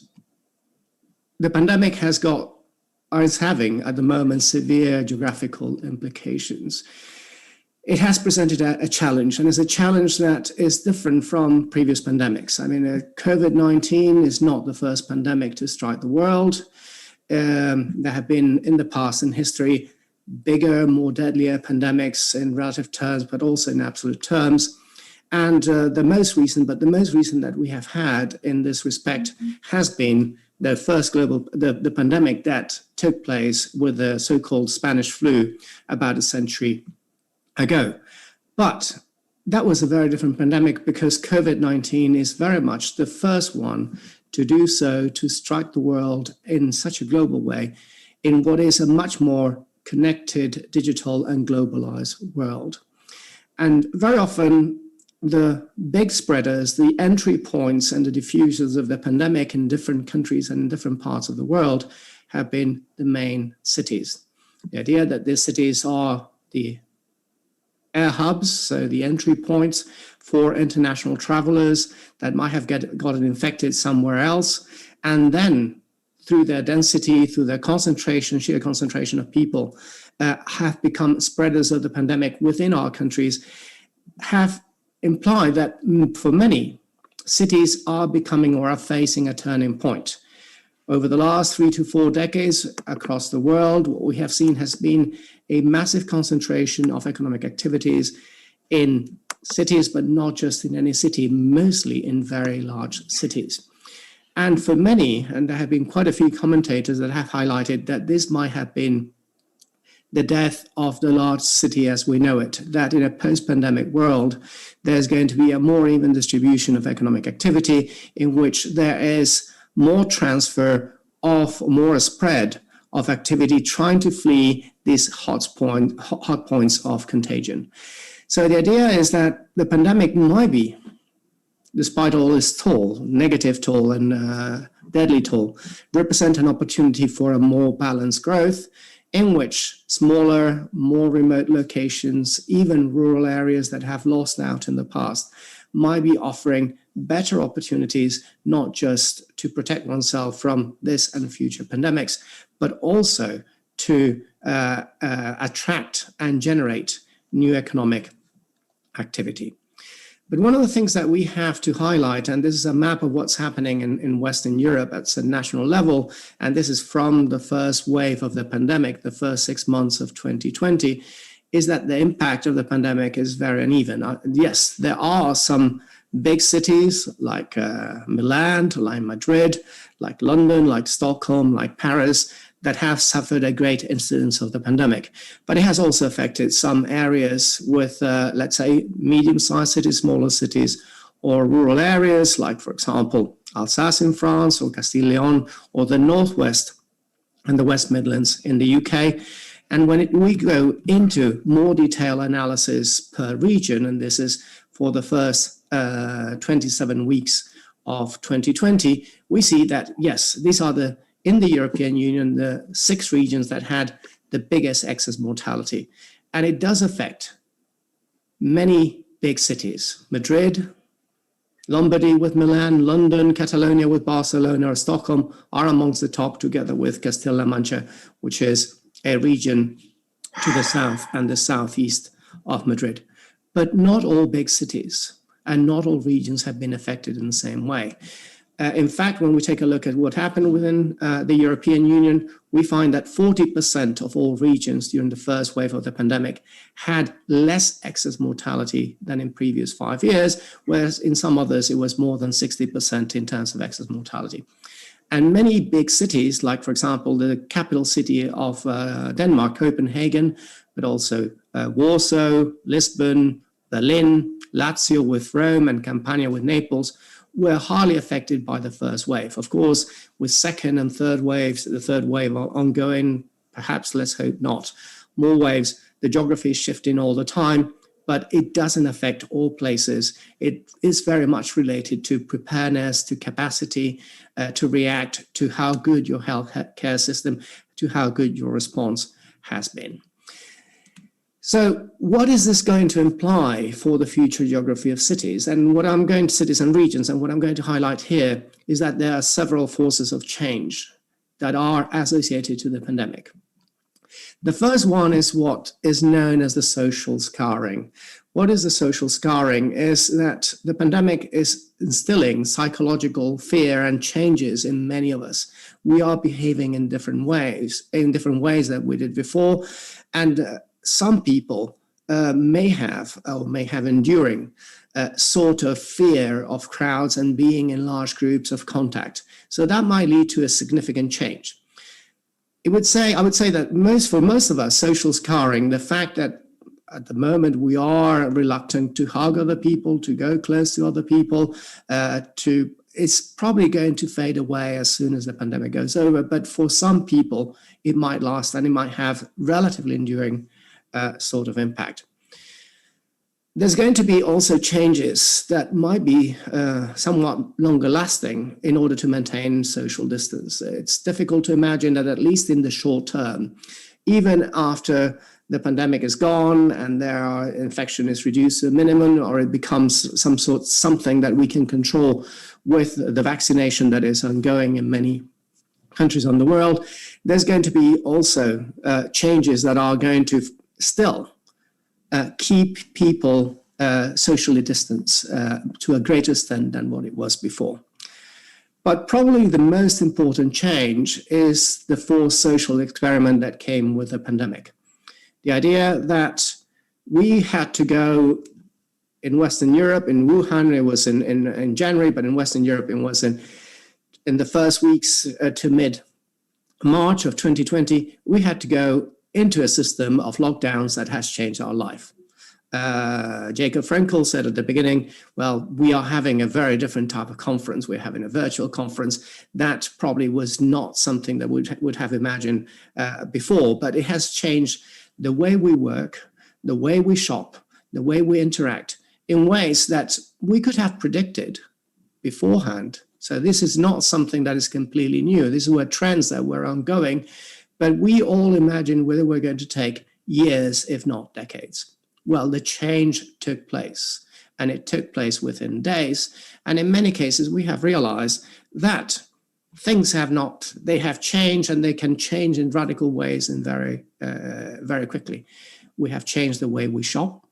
the pandemic is having at the moment severe geographical implications. It has presented a challenge, and it's a challenge that is different from previous pandemics. COVID-19 is not the first pandemic to strike the world. There have been in the past in history bigger, more deadlier pandemics in relative terms, but also in absolute terms. And the most recent that we have had in this respect has been the first the pandemic that took place with the so-called Spanish flu about a century ago. But that was a very different pandemic, because COVID-19 is very much the first one to do so, to strike the world in such a global way, in what is a much more connected, digital and globalized world. And very often the big spreaders, the entry points and the diffusers of the pandemic in different countries and in different parts of the world have been the main cities. The idea that these cities are the air hubs, so the entry points for international travelers that might have gotten infected somewhere else, and then through their density, through their concentration, sheer concentration of people, have become spreaders of the pandemic within our countries, have implied that for many, cities are becoming or are facing a turning point. Over the last 3 to 4 decades across the world, what we have seen has been a massive concentration of economic activities in cities, but not just in any city, mostly in very large cities. And for many, and there have been quite a few commentators that have highlighted that this might have been the death of the large city as we know it, that in a post-pandemic world, there's going to be a more even distribution of economic activity in which there is more transfer of, more spread of activity trying to flee these hot points of contagion. So the idea is that the pandemic might be, despite all its toll, negative toll and deadly toll, represent an opportunity for a more balanced growth in which smaller, more remote locations, even rural areas that have lost out in the past, might be offering better opportunities, not just to protect oneself from this and future pandemics, but also to attract and generate new economic activity. But one of the things that we have to highlight, and this is a map of what's happening in Western Europe at a national level, and this is from the first wave of the pandemic, the first 6 months of 2020, is that the impact of the pandemic is very uneven. Yes, there are some big cities like Milan, like Madrid, like London, like Stockholm, like Paris, that have suffered a great incidence of the pandemic. But it has also affected some areas with, let's say, medium-sized cities, smaller cities, or rural areas, like, for example, Alsace in France, or Castile-Leon, or the Northwest and the West Midlands in the UK. And when we go into more detailed analysis per region, and this is for the first 27 weeks of 2020, we see that, yes, these are in the European Union, the 6 regions that had the biggest excess mortality. And it does affect many big cities. Madrid, Lombardy with Milan, London, Catalonia with Barcelona, or Stockholm are amongst the top, together with Castilla-La Mancha, which is a region to the south and the southeast of Madrid. But not all big cities and not all regions have been affected in the same way. In fact, when we take a look at what happened within the European Union, we find that 40% of all regions during the first wave of the pandemic had less excess mortality than in previous 5 years, whereas in some others it was more than 60% in terms of excess mortality. And many big cities, like, for example, the capital city of Denmark, Copenhagen, but also Warsaw, Lisbon, Berlin, Lazio with Rome, and Campania with Naples, were highly affected by the first wave. Of course, with second and third waves, the third wave are ongoing, perhaps let's hope not, more waves, the geography is shifting all the time, but it doesn't affect all places. It is very much related to preparedness, to capacity, to react to how good your health care system, to how good your response has been. So what is this going to imply for the future geography of cities? And what I'm going to cities and regions, and what I'm going to highlight here is that there are several forces of change that are associated to the pandemic. The first one is what is known as the social scarring. What is the social scarring? Is that the pandemic is instilling psychological fear and changes in many of us. We are behaving in different ways that we did before, and some people may have enduring sort of fear of crowds and being in large groups of contact. So that might lead to a significant change. I would say that for most of us, social scarring, the fact that at the moment we are reluctant to hug other people, to go close to other people, it's probably going to fade away as soon as the pandemic goes over. But for some people, it might last and it might have relatively enduring sort of impact. There's going to be also changes that might be somewhat longer lasting in order to maintain social distance. It's difficult to imagine that, at least in the short term, even after the pandemic is gone and infection is reduced to a minimum, or it becomes something that we can control with the vaccination that is ongoing in many countries on the world, there's going to be also changes that are going to still keep people socially distanced to a greater extent than what it was before. But probably the most important change is the forced social experiment that came with the pandemic. The idea that we had to go in Western Europe, in Wuhan, it was in January, but in Western Europe, it was in the first weeks to mid-March of 2020, we had to go into a system of lockdowns that has changed our life. Jacob Frenkel said at the beginning, well, we are having a very different type of conference. We're having a virtual conference. That probably was not something that we would have imagined before, but it has changed the way we work, the way we shop, the way we interact in ways that we could have predicted beforehand. So this is not something that is completely new. These were trends that were ongoing, but we all imagined whether we're going to take years, if not decades. Well, the change took place, and it took place within days. And in many cases, we have realized that things they have changed, and they can change in radical ways and very quickly. We have changed the way we shop.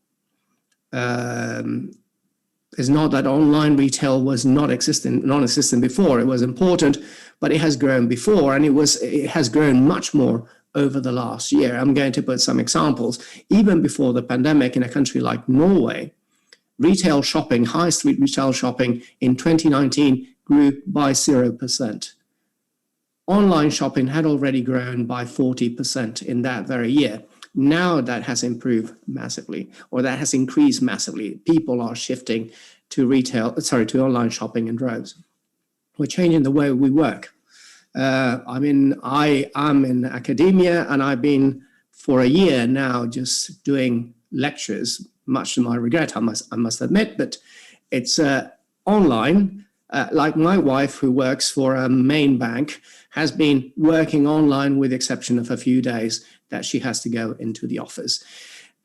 It's not that online retail was non-existent before. It was important, but it has grown before, and it has grown much more over the last year. I'm going to put some examples. Even before the pandemic, in a country like Norway, retail shopping, high street retail shopping in 2019 grew by 0%. Online shopping had already grown by 40% in that very year. Now that has improved massively, or that has increased massively. People are shifting to online shopping in droves. We're changing the way we work. I am in academia, and I've been for a year now just doing lectures, much to my regret, I must admit, but it's online. Like my wife, who works for a main bank, has been working online with the exception of a few days that she has to go into the office.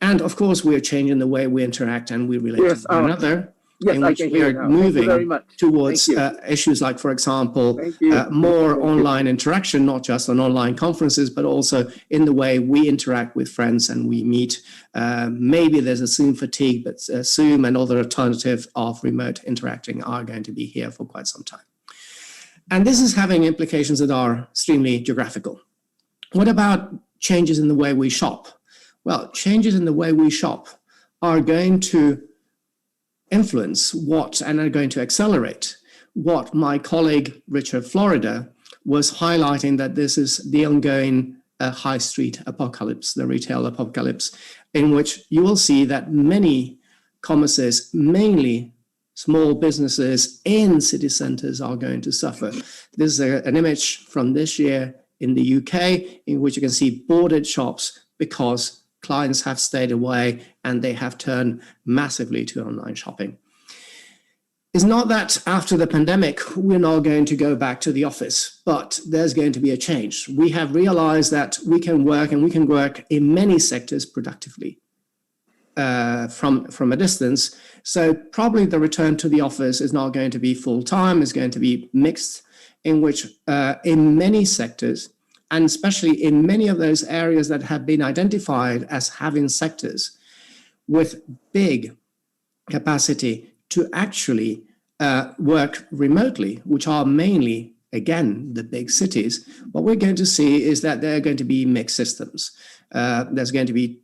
And of course, we are changing the way we interact and we relate to one another. Yes, in which we are moving towards issues like, for example, more online interaction, not just on online conferences, but also in the way we interact with friends and we meet. Maybe there's a Zoom fatigue, but Zoom and other alternatives of remote interacting are going to be here for quite some time. And this is having implications that are extremely geographical. What about changes in the way we shop? Well, changes in the way we shop are going to influence and are going to accelerate what my colleague Richard Florida was highlighting, that this is the ongoing high street apocalypse, the retail apocalypse, in which you will see that many commerces, mainly small businesses in city centres, are going to suffer. This is an image from this year in the UK, in which you can see boarded shops because clients have stayed away and they have turned massively to online shopping. It's not that after the pandemic, we're not going to go back to the office, but there's going to be a change. We have realized that we can work, and we can work in many sectors productively from a distance. So probably the return to the office is not going to be full-time, it's going to be mixed, in which in many sectors, and especially in many of those areas that have been identified as having sectors with big capacity to actually work remotely, which are mainly, again, the big cities, what we're going to see is that there are going to be mixed systems. There's going to be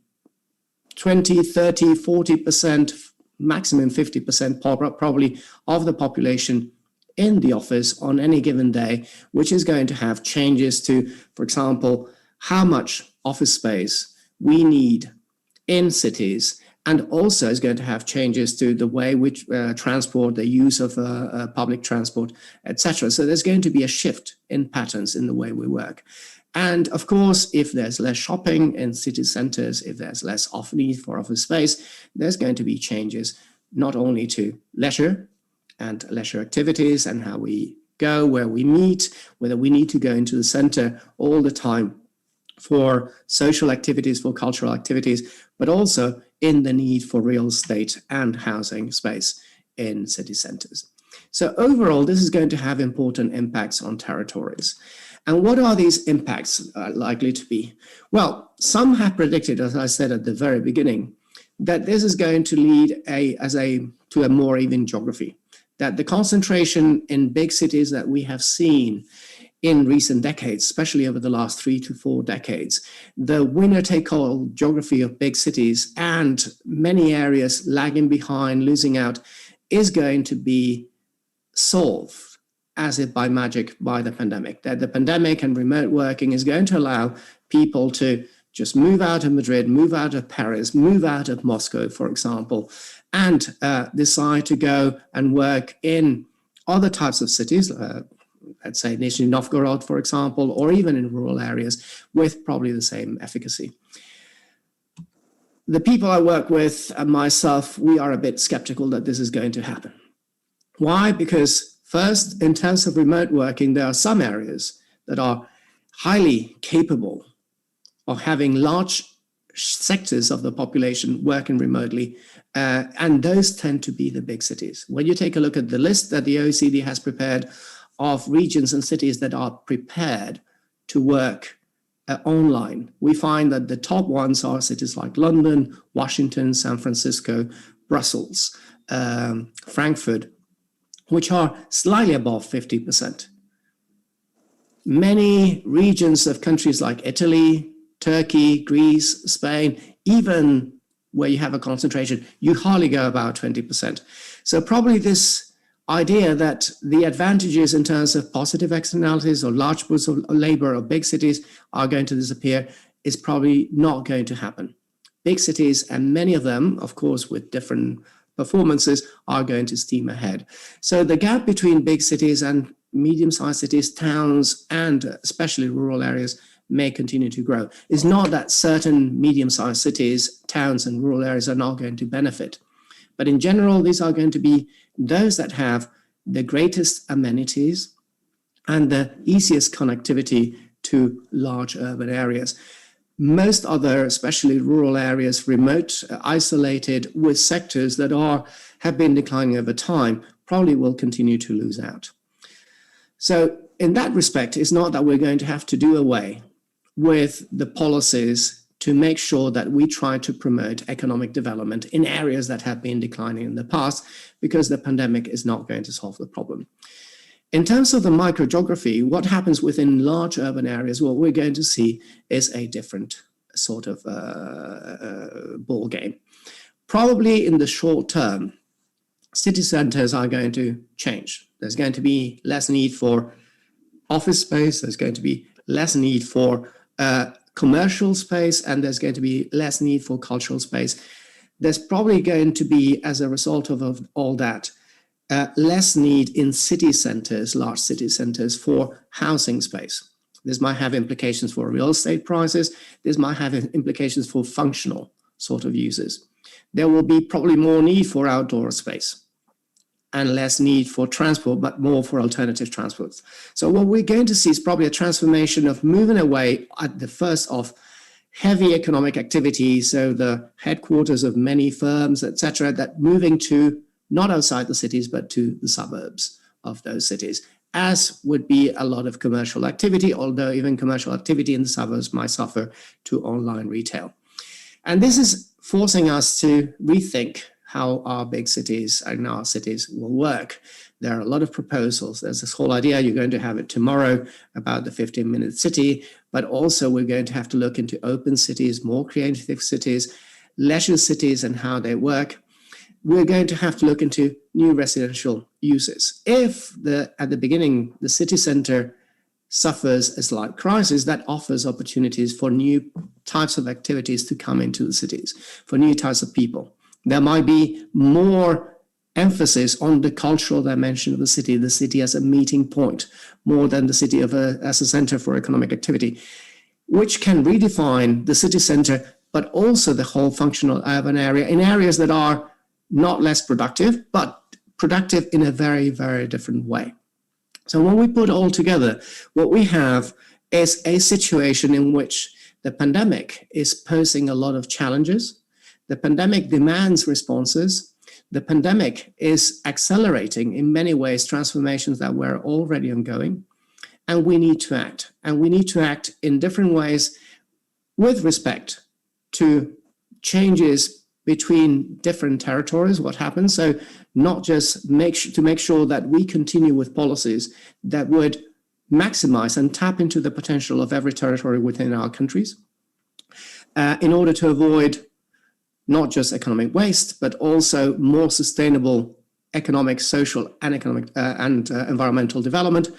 20, 30, 40%, maximum 50% probably of the population in the office on any given day, which is going to have changes to, for example, how much office space we need in cities, and also is going to have changes to the way we transport, the use of public transport, etc. So there's going to be a shift in patterns in the way we work. And of course, if there's less shopping in city centers, if there's less need for office space, there's going to be changes not only to leisure and leisure activities and how we go, where we meet, whether we need to go into the center all the time for social activities, for cultural activities, but also in the need for real estate and housing space in city centers. So overall, this is going to have important impacts on territories. And what are these impacts likely to be? Well, some have predicted, as I said at the very beginning, that this is going to lead to a more even geography, that the concentration in big cities that we have seen in recent decades, especially over the last 3 to 4 decades, the winner-take-all geography of big cities and many areas lagging behind, losing out, is going to be solved as if by magic by the pandemic, that the pandemic and remote working is going to allow people to just move out of Madrid, move out of Paris, move out of Moscow, for example, and decide to go and work in other types of cities, let's say Nizhny Novgorod, for example, or even in rural areas with probably the same efficacy. The people I work with and myself, we are a bit skeptical that this is going to happen. Why? Because first, in terms of remote working, there are some areas that are highly capable of having large sectors of the population working remotely, and those tend to be the big cities. When you take a look at the list that the OECD has prepared of regions and cities that are prepared to work online, we find that the top ones are cities like London, Washington, San Francisco, Brussels, Frankfurt, which are slightly above 50%. Many regions of countries like Italy, Turkey, Greece, Spain, even where you have a concentration, you hardly go about 20%. So probably this idea that the advantages in terms of positive externalities or large pools of labor or big cities are going to disappear is probably not going to happen. Big cities, and many of them, of course, with different performances, are going to steam ahead. So the gap between big cities and medium-sized cities, towns, and especially rural areas may continue to grow. It's not that certain medium-sized cities, towns, and rural areas are not going to benefit. But in general, these are going to be those that have the greatest amenities and the easiest connectivity to large urban areas. Most other, especially rural areas, remote, isolated, with sectors that have been declining over time, probably will continue to lose out. So in that respect, it's not that we're going to have to do away with the policies to make sure that we try to promote economic development in areas that have been declining in the past, because the pandemic is not going to solve the problem. In terms of the microgeography, what happens within large urban areas, what we're going to see is a different sort of ball game. Probably in the short term, city centers are going to change. There's going to be less need for office space, there's going to be less need for commercial space, and there's going to be less need for cultural space. There's probably going to be, as a result of all that, less need in city centers, large city centers, for housing space. This might have implications for real estate prices. This might have implications for functional sort of uses. There will be probably more need for outdoor space and less need for transport, but more for alternative transports. So what we're going to see is probably a transformation of moving away at the first of heavy economic activity, so the headquarters of many firms, etc., that moving to not outside the cities, but to the suburbs of those cities, as would be a lot of commercial activity, although even commercial activity in the suburbs might suffer to online retail. And this is forcing us to rethink how our big cities and our cities will work. There are a lot of proposals. There's this whole idea, you're going to have it tomorrow, about the 15-minute city, but also we're going to have to look into open cities, more creative cities, leisure cities and how they work. We're going to have to look into new residential uses. If at the beginning, the city center suffers a slight crisis, that offers opportunities for new types of activities to come into the cities, for new types of people. There might be more emphasis on the cultural dimension of the city as a meeting point, more than the city as a center for economic activity. which can redefine the city center, but also the whole functional urban area in areas that are not less productive, but productive in a very, very different way. So when we put all together, what we have is a situation in which the pandemic is posing a lot of challenges. The pandemic demands responses. The pandemic is accelerating in many ways transformations that were already ongoing. And we need to act. And we need to act in different ways with respect to changes between different territories, what happens. So not just make sure that we continue with policies that would maximize and tap into the potential of every territory within our countries in order to avoid not just economic waste, but also more sustainable economic, social, and environmental development,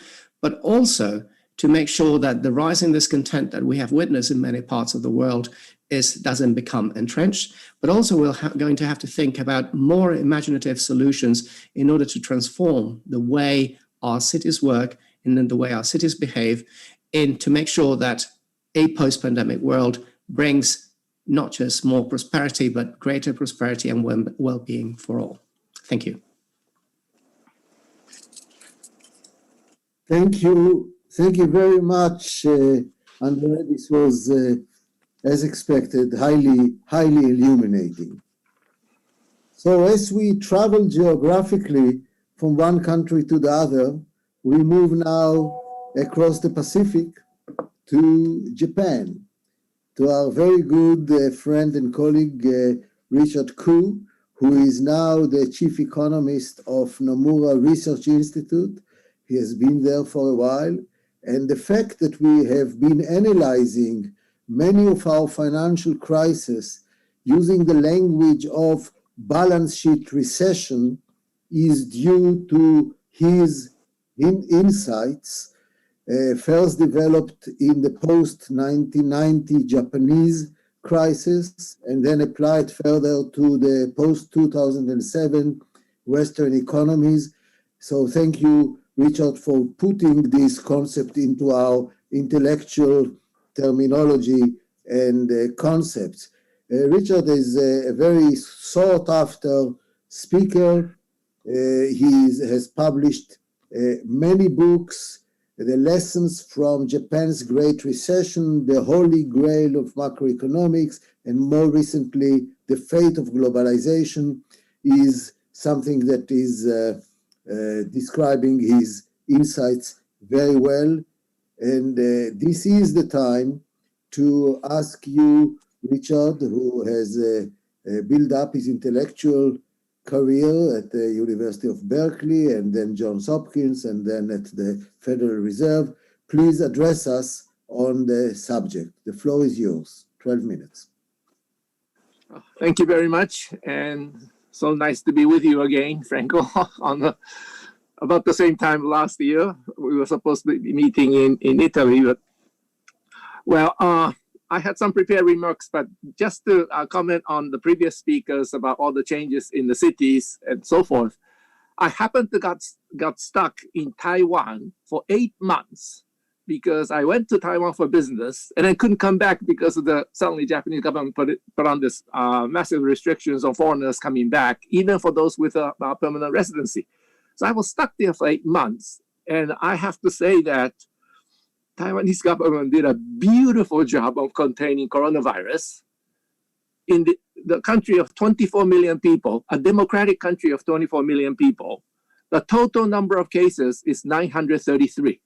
but also to make sure that the rising discontent that we have witnessed in many parts of the world doesn't become entrenched, but also we're going to have to think about more imaginative solutions in order to transform the way our cities work and then the way our cities behave, and to make sure that a post-pandemic world brings not just more prosperity, but greater prosperity and well-being for all. Thank you. Thank you. Thank you very much, Andre. This was, as expected, highly illuminating. So as we travel geographically from one country to the other, we move now across the Pacific to Japan, to our very good friend and colleague, Richard Koo, who is now the chief economist of Nomura Research Institute. He has been there for a while. And the fact that we have been analyzing many of our financial crises using the language of balance sheet recession is due to his insights, first developed in the post-1990 Japanese crisis, and then applied further to the post-2007 Western economies. So thank you, Richard, for putting this concept into our intellectual terminology and concepts. Richard is a very sought-after speaker. He has published many books, The Lessons from Japan's Great Recession, The Holy Grail of Macroeconomics, and more recently, The Fate of Globalization, is something that is describing his insights very well. And this is the time to ask you, Richard, who has built up his intellectual career at the University of Berkeley and then Johns Hopkins and then at the Federal Reserve, please address us on the subject. The floor is yours, 12 minutes. Thank you very much. And so nice to be with you again, Franco, on about the same time last year. We were supposed to be meeting in Italy, but well, I had some prepared remarks, but just to comment on the previous speakers about all the changes in the cities and so forth, I happened to got stuck in Taiwan for 8 months because I went to Taiwan for business and I couldn't come back because of the suddenly Japanese government put on this massive restrictions on foreigners coming back, even for those with a permanent residency. So I was stuck there for 8 months, and I have to say that Taiwanese government did a beautiful job of containing coronavirus. In the country of 24 million people, a democratic country of 24 million people, the total number of cases is 933.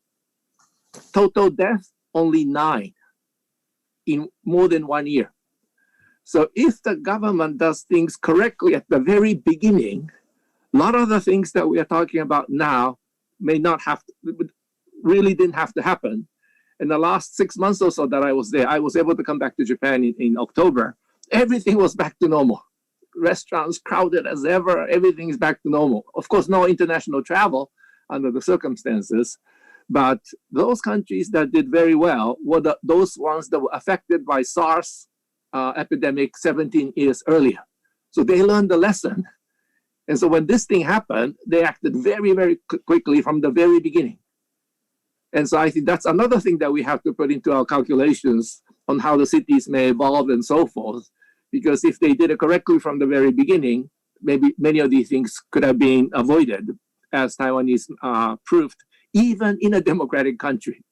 Total death, only 9 in more than 1 year. So if the government does things correctly at the very beginning, a lot of the things that we are talking about now may not have to, really didn't have to happen. In the last 6 months or so that I was there, I was able to come back to Japan in October. Everything was back to normal. Restaurants crowded as ever. Everything is back to normal. Of course, no international travel under the circumstances, but those countries that did very well were those ones that were affected by SARS epidemic 17 years earlier. So they learned the lesson. And so when this thing happened, they acted very, very quickly from the very beginning. And so I think that's another thing that we have to put into our calculations on how the cities may evolve and so forth. Because if they did it correctly from the very beginning, maybe many of these things could have been avoided, as Taiwanese proved, even in a democratic country.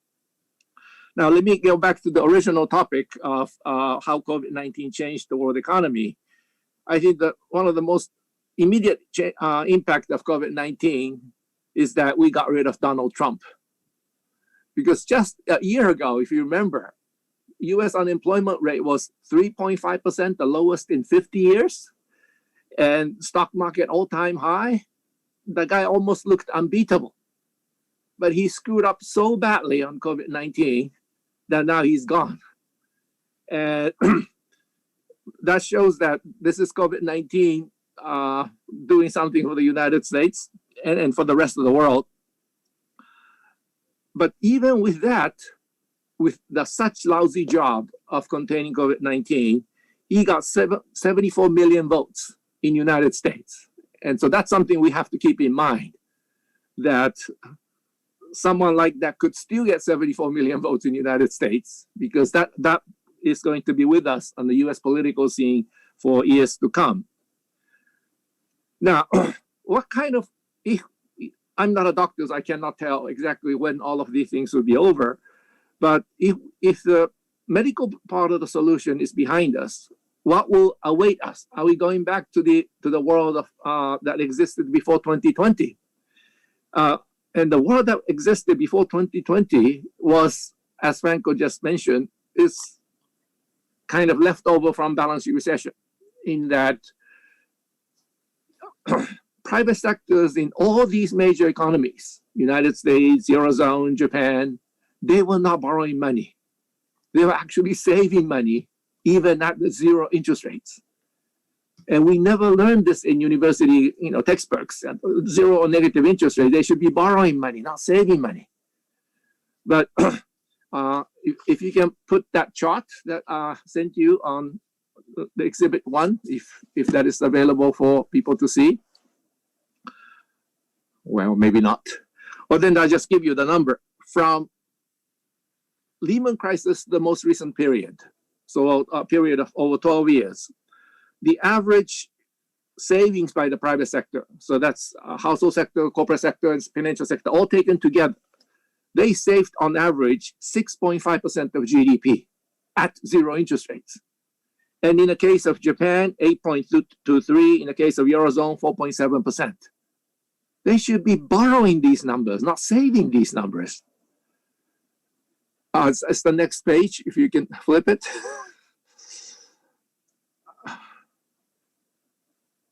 Now, let me go back to the original topic of how COVID-19 changed the world economy. I think that one of the most immediate impact of COVID-19 is that we got rid of Donald Trump. Because just a year ago, if you remember, US unemployment rate was 3.5%, the lowest in 50 years, and stock market all-time high. The guy almost looked unbeatable. But he screwed up so badly on COVID-19 that now he's gone. And that shows that this is COVID-19 doing something for the United States and for the rest of the world. But even with that, with such lousy job of containing COVID-19, he got 74 million votes in the United States. And so that's something we have to keep in mind, that someone like that could still get 74 million votes in the United States, because that is going to be with us on the US political scene for years to come. Now, what kind of, I'm not a doctor, so I cannot tell exactly when all of these things will be over. But if the medical part of the solution is behind us, what will await us? Are we going back to the world of that existed before 2020? And the world that existed before 2020 was, as Franco just mentioned, is kind of left over from balance sheet recession, in that private sectors in all these major economies, United States, Eurozone, Japan, they were not borrowing money. They were actually saving money, even at the zero interest rates. And we never learned this in university, textbooks. Zero or negative interest rate, they should be borrowing money, not saving money. But if you can put that chart that I sent you on the exhibit 1, if that is available for people to see. Well, maybe not. Or then I'll just give you the number from Lehman crisis, the most recent period. So a period of over 12 years. The average savings by the private sector, so that's household sector, corporate sector, and financial sector, all taken together, they saved on average 6.5% of GDP at zero interest rates. And in the case of Japan, 8.23%, in the case of Eurozone, 4.7%. They should be borrowing these numbers, not saving these numbers. It's the next page, if you can flip it.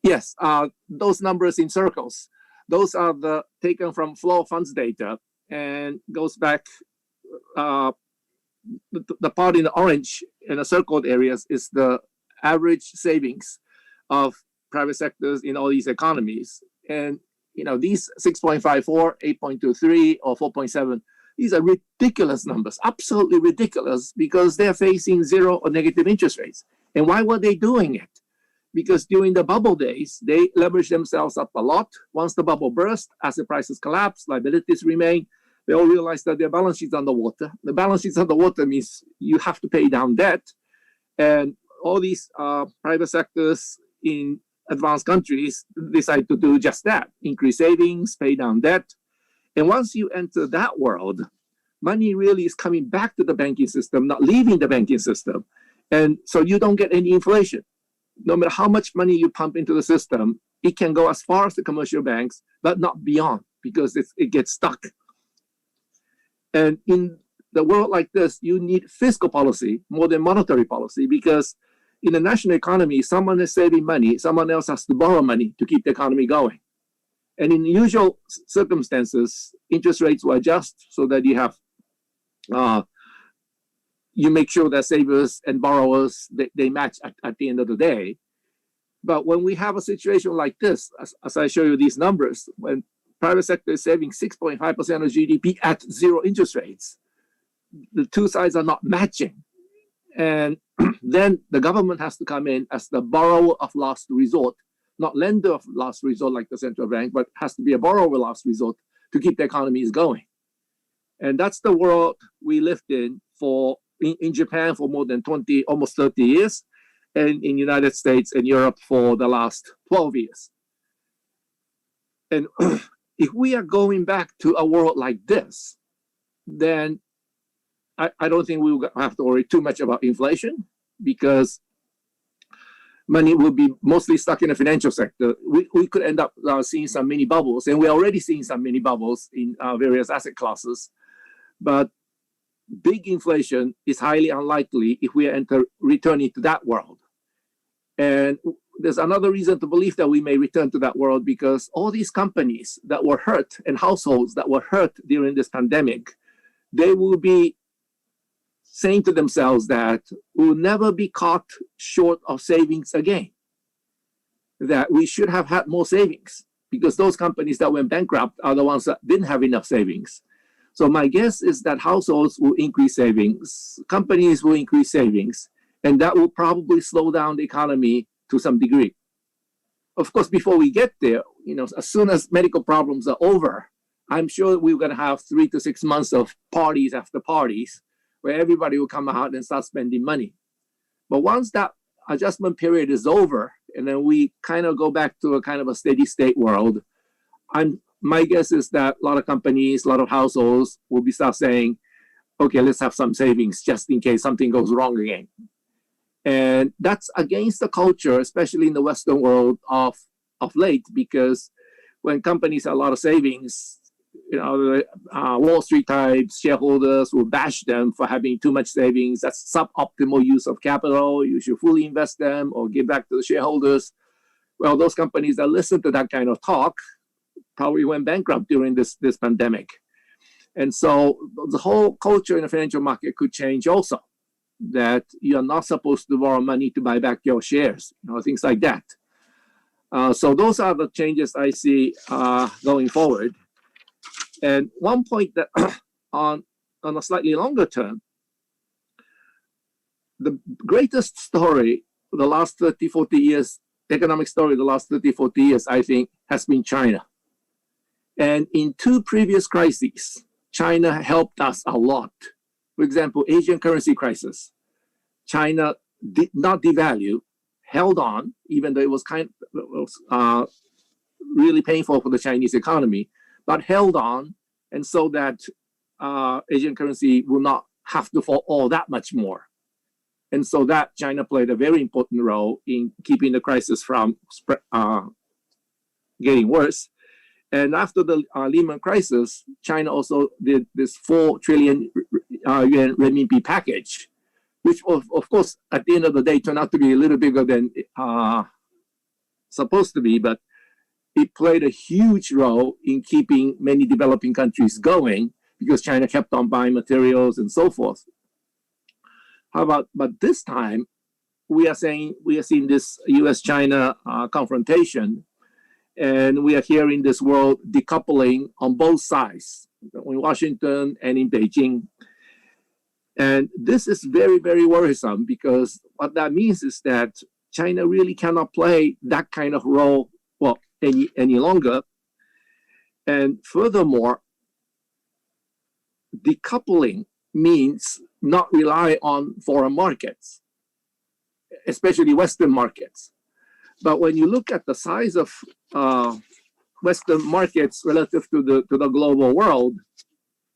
Yes, those numbers in circles, those are the taken from flow of funds data, and goes back, the part in the orange in the circled areas is the average savings of private sectors in all these economies. And these 6.54, 8.23, or 4.7, these are ridiculous numbers, absolutely ridiculous, because they're facing zero or negative interest rates. And why were they doing it? Because during the bubble days, they leveraged themselves up a lot. Once the bubble burst, asset prices collapsed, liabilities remain, they all realized that their balance sheet's underwater. The balance sheet's underwater means you have to pay down debt. And all these private sectors in advanced countries decide to do just that, increase savings, pay down debt. And once you enter that world, money really is coming back to the banking system, not leaving the banking system. And so you don't get any inflation. No matter how much money you pump into the system, it can go as far as the commercial banks, but not beyond, because it gets stuck. And in the world like this, you need fiscal policy more than monetary policy, because in the national economy, someone is saving money, someone else has to borrow money to keep the economy going. And in usual circumstances, interest rates will adjust so that you have, you make sure that savers and borrowers, they match at the end of the day. But when we have a situation like this, as I show you these numbers, when private sector is saving 6.5% of GDP at zero interest rates, the two sides are not matching. And then the government has to come in as the borrower of last resort, not lender of last resort like the central bank, but has to be a borrower of last resort to keep the economies going. And that's the world we lived in in Japan for more than 20, almost 30 years, and in United States and Europe for the last 12 years. And if we are going back to a world like this, then I don't think we will have to worry too much about inflation, because money will be mostly stuck in the financial sector. We could end up seeing some mini bubbles, and we're already seeing some mini bubbles in various asset classes. But big inflation is highly unlikely if we returning to that world. And there's another reason to believe that we may return to that world, because all these companies that were hurt and households that were hurt during this pandemic, they will be saying to themselves that we'll never be caught short of savings again, that we should have had more savings, because those companies that went bankrupt are the ones that didn't have enough savings. So my guess is that households will increase savings, companies will increase savings, and that will probably slow down the economy to some degree. Of course, before we get there, as soon as medical problems are over, I'm sure we're going to have 3 to 6 months of parties after parties where everybody will come out and start spending money. But once that adjustment period is over, and then we kind of go back to a kind of a steady state world, my guess is that a lot of companies, a lot of households will start saying, okay, let's have some savings just in case something goes wrong again. And that's against the culture, especially in the Western world of late, because when companies have a lot of savings, Wall Street types, shareholders will bash them for having too much savings. That's suboptimal use of capital. You should fully invest them or give back to the shareholders. Well, those companies that listen to that kind of talk probably went bankrupt during this pandemic. And so the whole culture in the financial market could change also, that you're not supposed to borrow money to buy back your shares, things like that. So those are the changes I see going forward. And one point that on a slightly longer term, the greatest story the last 30, 40 years, economic story the last 30, 40 years, I think, has been China. And in 2 previous crises, China helped us a lot. For example, Asian currency crisis. China did not devalue, held on, even though it was really painful for the Chinese economy, but held on, and so that Asian currency will not have to fall all that much more. And so that China played a very important role in keeping the crisis from getting worse. And after the Lehman crisis, China also did this 4 trillion yuan renminbi package, which of course, at the end of the day, turned out to be a little bigger than supposed to be, but it played a huge role in keeping many developing countries going, because China kept on buying materials and so forth. But this time, we are seeing this US-China confrontation, and we are hearing this world decoupling on both sides, in Washington and in Beijing. And this is very, very worrisome, because what that means is that China really cannot play that kind of role any longer. And furthermore, decoupling means not rely on foreign markets, especially Western markets. But when you look at the size of Western markets relative to the global world,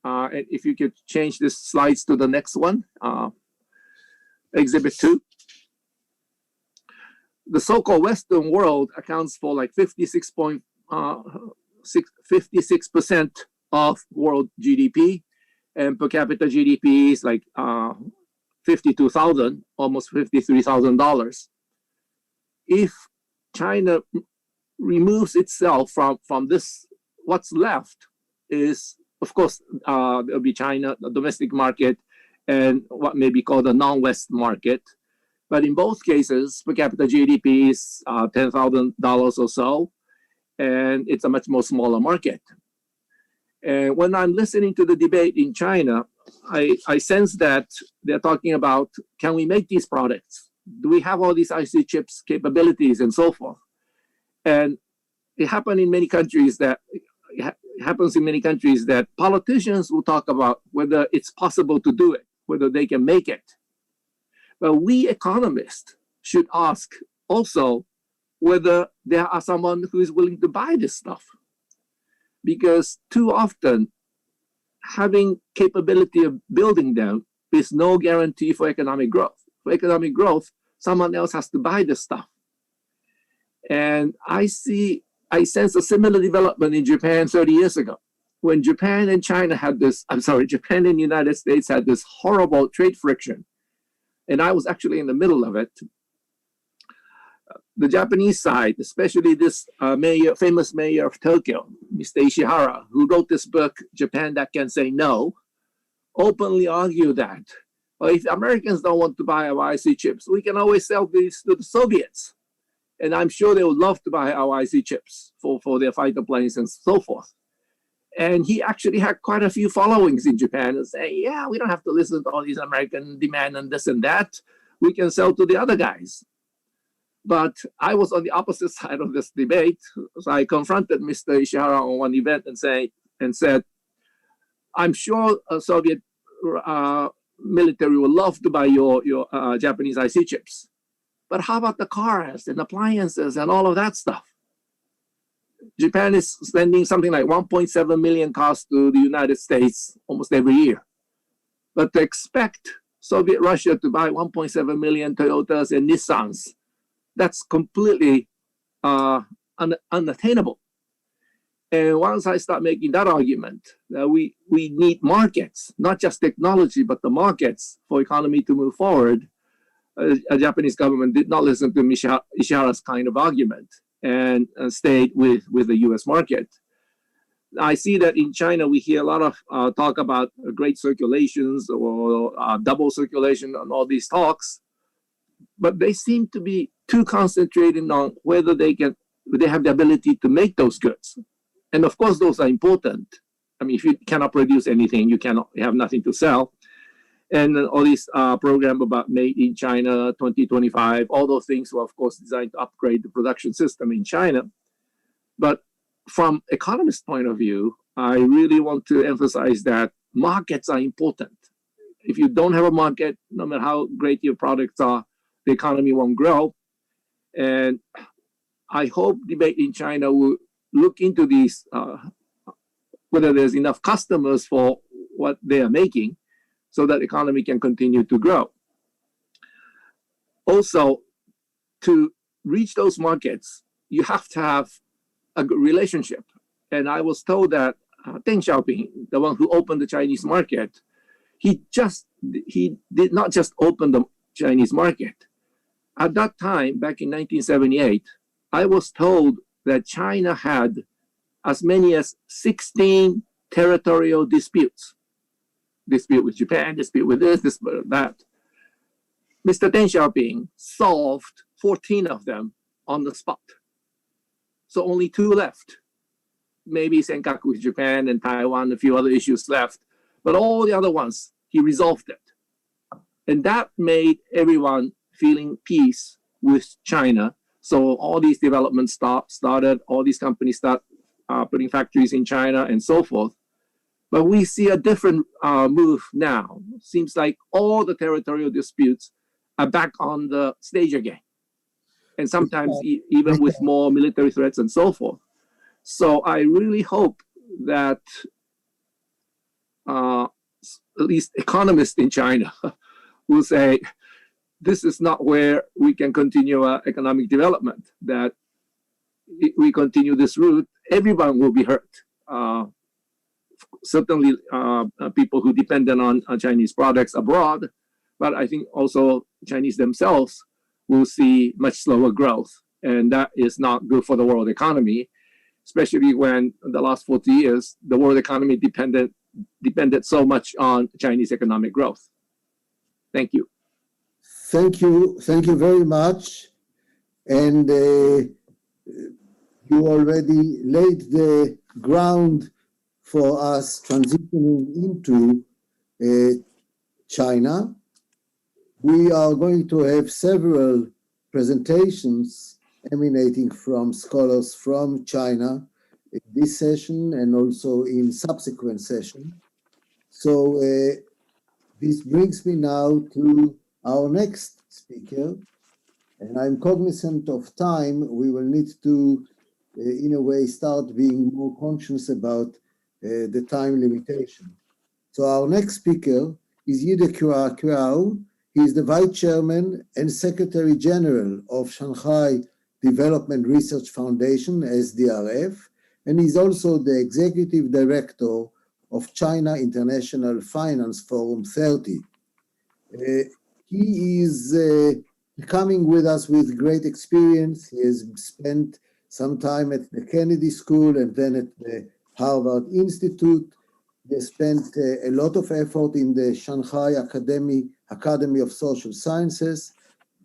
and if you could change this slides to the next one, Exhibit 2. The so-called Western world accounts for like 56% of world GDP, and per capita GDP is like $52,000, almost $53,000. If China removes itself from this, what's left is, of course, there'll be China, the domestic market, and what may be called the non-West market. But in both cases, per capita GDP is $10,000 or so, and it's a much more smaller market. And when I'm listening to the debate in China, I sense that they're talking about, can we make these products? Do we have all these IC chips capabilities and so forth? And it happened in many countries that happens in many countries that politicians will talk about whether it's possible to do it, whether they can make it. But we economists should ask also whether there are someone who is willing to buy this stuff. Because too often, having capability of building them is no guarantee for economic growth. For economic growth, someone else has to buy this stuff. And I sense a similar development in Japan 30 years ago, when Japan and China had this, Japan and the United States had this horrible trade friction. And I was actually in the middle of it. The Japanese side, especially this famous mayor of Tokyo, Mr. Ishihara, who wrote this book, Japan That Can Say No, openly argued that, well, if Americans don't want to buy our IC chips, we can always sell these to the Soviets. And I'm sure they would love to buy our IC chips for their fighter planes and so forth. And he actually had quite a few followings in Japan and say, yeah, we don't have to listen to all these American demand and this and that. We can sell to the other guys. But I was on the opposite side of this debate. So I confronted Mr. Ishihara on one event and said, I'm sure a Soviet military would love to buy your Japanese IC chips. But how about the cars and appliances and all of that stuff? Japan is sending something like 1.7 million cars to the United States almost every year. But to expect Soviet Russia to buy 1.7 million Toyotas and Nissans, that's completely unattainable. And once I start making that argument, that we need markets, not just technology, but the markets for economy to move forward, a Japanese government did not listen to Ishihara's kind of argument and stayed with the US market. I see that in China, we hear a lot of talk about great circulations or double circulation and all these talks, but they seem to be too concentrated on whether they have the ability to make those goods. And of course, those are important. I mean, if you cannot produce anything, you have nothing to sell. And all these program about Made in China 2025, all those things were, of course, designed to upgrade the production system in China. But from economist point of view, I really want to emphasize that markets are important. If you don't have a market, no matter how great your products are, the economy won't grow. And I hope debate in China will look into these, whether there's enough customers for what they are making, so that the economy can continue to grow. Also, to reach those markets, you have to have a good relationship. And I was told that Deng Xiaoping, the one who opened the Chinese market, he did not just open the Chinese market. At that time, back in 1978, I was told that China had as many as 16 territorial disputes. Dispute with Japan, dispute with this, dispute with that. Mr. Deng Xiaoping solved 14 of them on the spot. So only 2 left. Maybe Senkaku with Japan and Taiwan, a few other issues left. But all the other ones, he resolved it. And that made everyone feeling peace with China. So all these developments started, all these companies start putting factories in China and so forth. But we see a different move now. Seems like all the territorial disputes are back on the stage again. And sometimes even with more military threats and so forth. So I really hope that at least economists in China will say, this is not where we can continue economic development, that if we continue this route, everyone will be hurt. Certainly people who depended on Chinese products abroad, but I think also Chinese themselves will see much slower growth. And that is not good for the world economy, especially when in the last 40 years, the world economy depended so much on Chinese economic growth. Thank you. Thank you very much. And you already laid the ground for us transitioning into China. We are going to have several presentations emanating from scholars from China in this session and also in subsequent sessions. So this brings me now to our next speaker, and I'm cognizant of time. We will need to, in a way, start being more conscious about the time limitation. So our next speaker is Yide Kuao. He is the Vice Chairman and Secretary General of Shanghai Development Research Foundation, SDRF, and he's also the Executive Director of China International Finance Forum 30. He is coming with us with great experience. He has spent some time at the Kennedy School and then at the Harvard Institute. He has spent a lot of effort in the Shanghai Academy of Social Sciences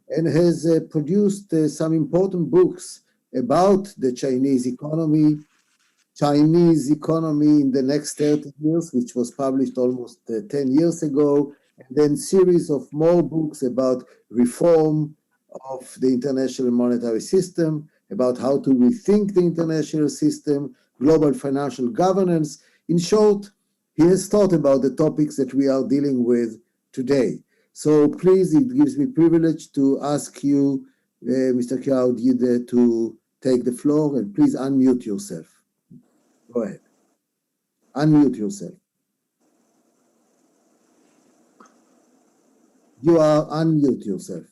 and has produced some important books about the Chinese economy in the next 30 years, which was published almost 10 years ago, and then series of more books about reform of the international monetary system, about how to rethink the international system, global financial governance. In short, he has thought about the topics that we are dealing with today. So please, it gives me privilege to ask you, Mr. Kuao Yide, to take the floor, and please unmute yourself. Go ahead. Unmute yourself. You are unmute yourself.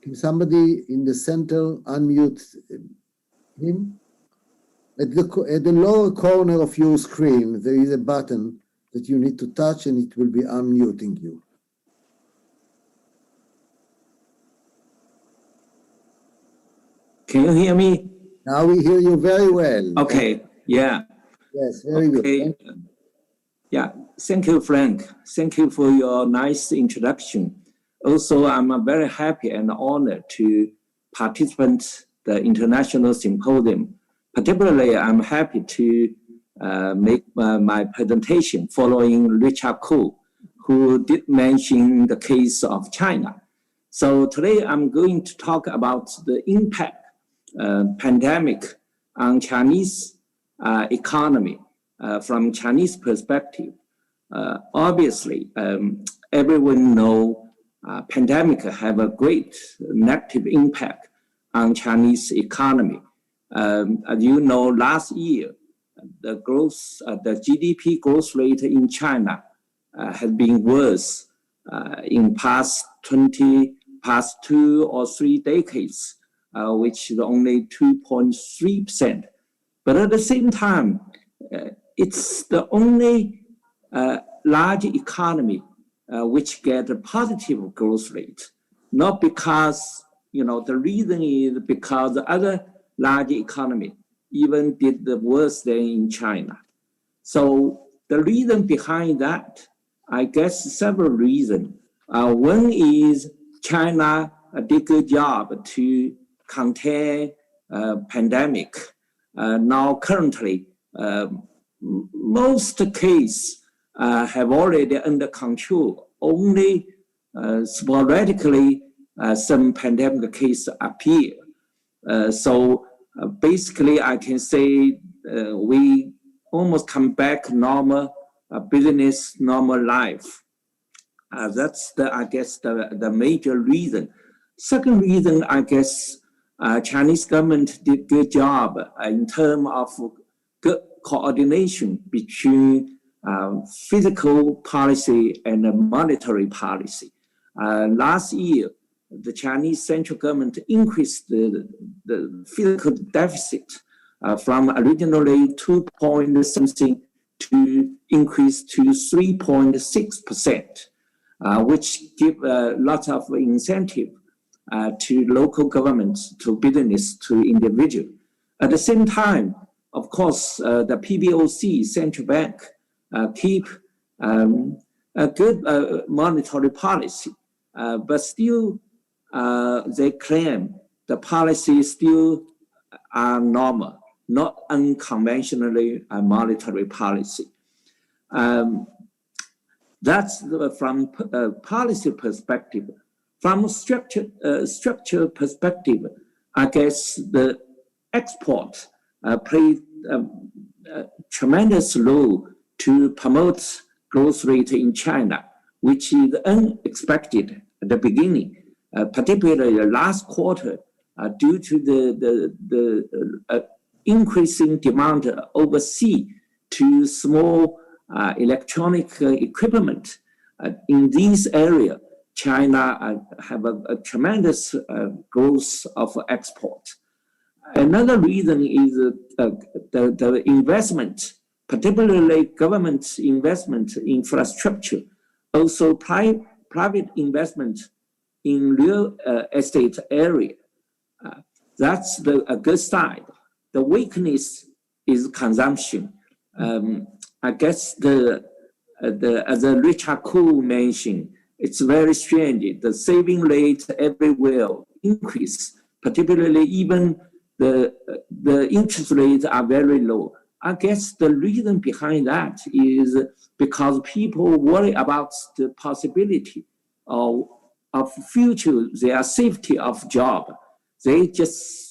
Can somebody in the center unmute him? At the lower corner of your screen, there is a button that you need to touch and it will be unmuting you. Can you hear me? Now we hear you very well. Okay, yeah. Yes, very good. Yeah, thank you, Frank. Thank you for your nice introduction. Also, I'm very happy and honored to participate in the International Symposium. Particularly, I'm happy to make my presentation following Richard Koo, who did mention the case of China. So today I'm going to talk about the impact pandemic on Chinese economy from Chinese perspective. Obviously, everyone knows pandemic have a great negative impact on Chinese economy. As you know, last year, the GDP growth rate in China has been worse in past 2 or 3 decades, which is only 2.3%. But at the same time, it's the only large economy which get a positive growth rate. Not because, the reason is because the other large economy even did the worse than in China. So the reason behind that, I guess several reasons. One is China did a good job to contain pandemic. Now currently, most cases have already under control. Only sporadically some pandemic cases appear. So basically, I can say we almost come back normal business, normal life. That's I guess the major reason. Second reason, I guess, Chinese government did good job in terms of good coordination between fiscal policy and monetary policy. Last year, the Chinese central government increased the fiscal deficit from originally 2 point something to increase to 3.6%, which give a lot of incentive to local governments, to business, to individual. At the same time, of course, the PBOC, central bank, keep a good monetary policy, but still they claim the policy still are normal, not unconventionally monetary policy. That's from policy perspective. From structure perspective, I guess the export played a tremendous role to promote growth rate in China, which is unexpected at the beginning, particularly the last quarter, due to the increasing demand overseas to small electronic equipment. In this area, China have a tremendous growth of export. Another reason is the investment, particularly government investment in infrastructure, also private investment in real estate area. That's a good side. The weakness is consumption. I guess as Richard Koo mentioned, it's very strange. The saving rate everywhere increase, particularly even the interest rates are very low. I guess the reason behind that is because people worry about the possibility of future, their safety of job. They just,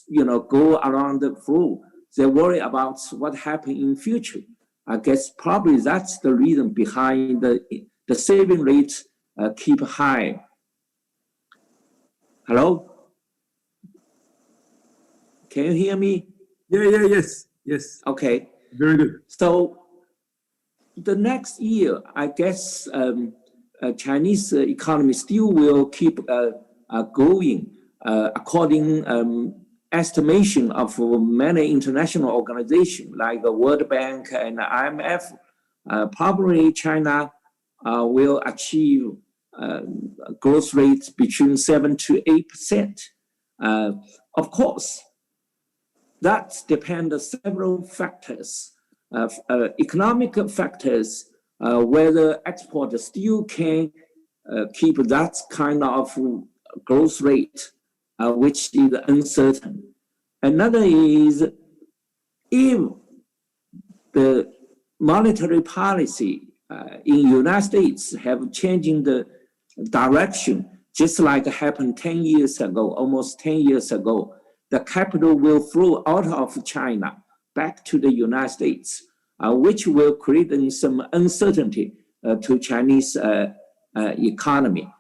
go around the flow. They worry about what happens in future. I guess probably that's the reason behind the saving rate keep high. Hello? Can you hear me? Yes. Okay. Very good. So the next year, I guess Chinese economy still will keep going according estimation of many international organizations like the World Bank and IMF. Probably China will achieve growth rates between 7 to 8%. Of course, that depends on several factors, economic factors, whether exporters still can keep that kind of growth rate, which is uncertain. Another is if the monetary policy in the United States have changing the direction, just like happened 10 years ago, almost 10 years ago, the capital will flow out of China back to the United States, which will create some uncertainty to Chinese economy.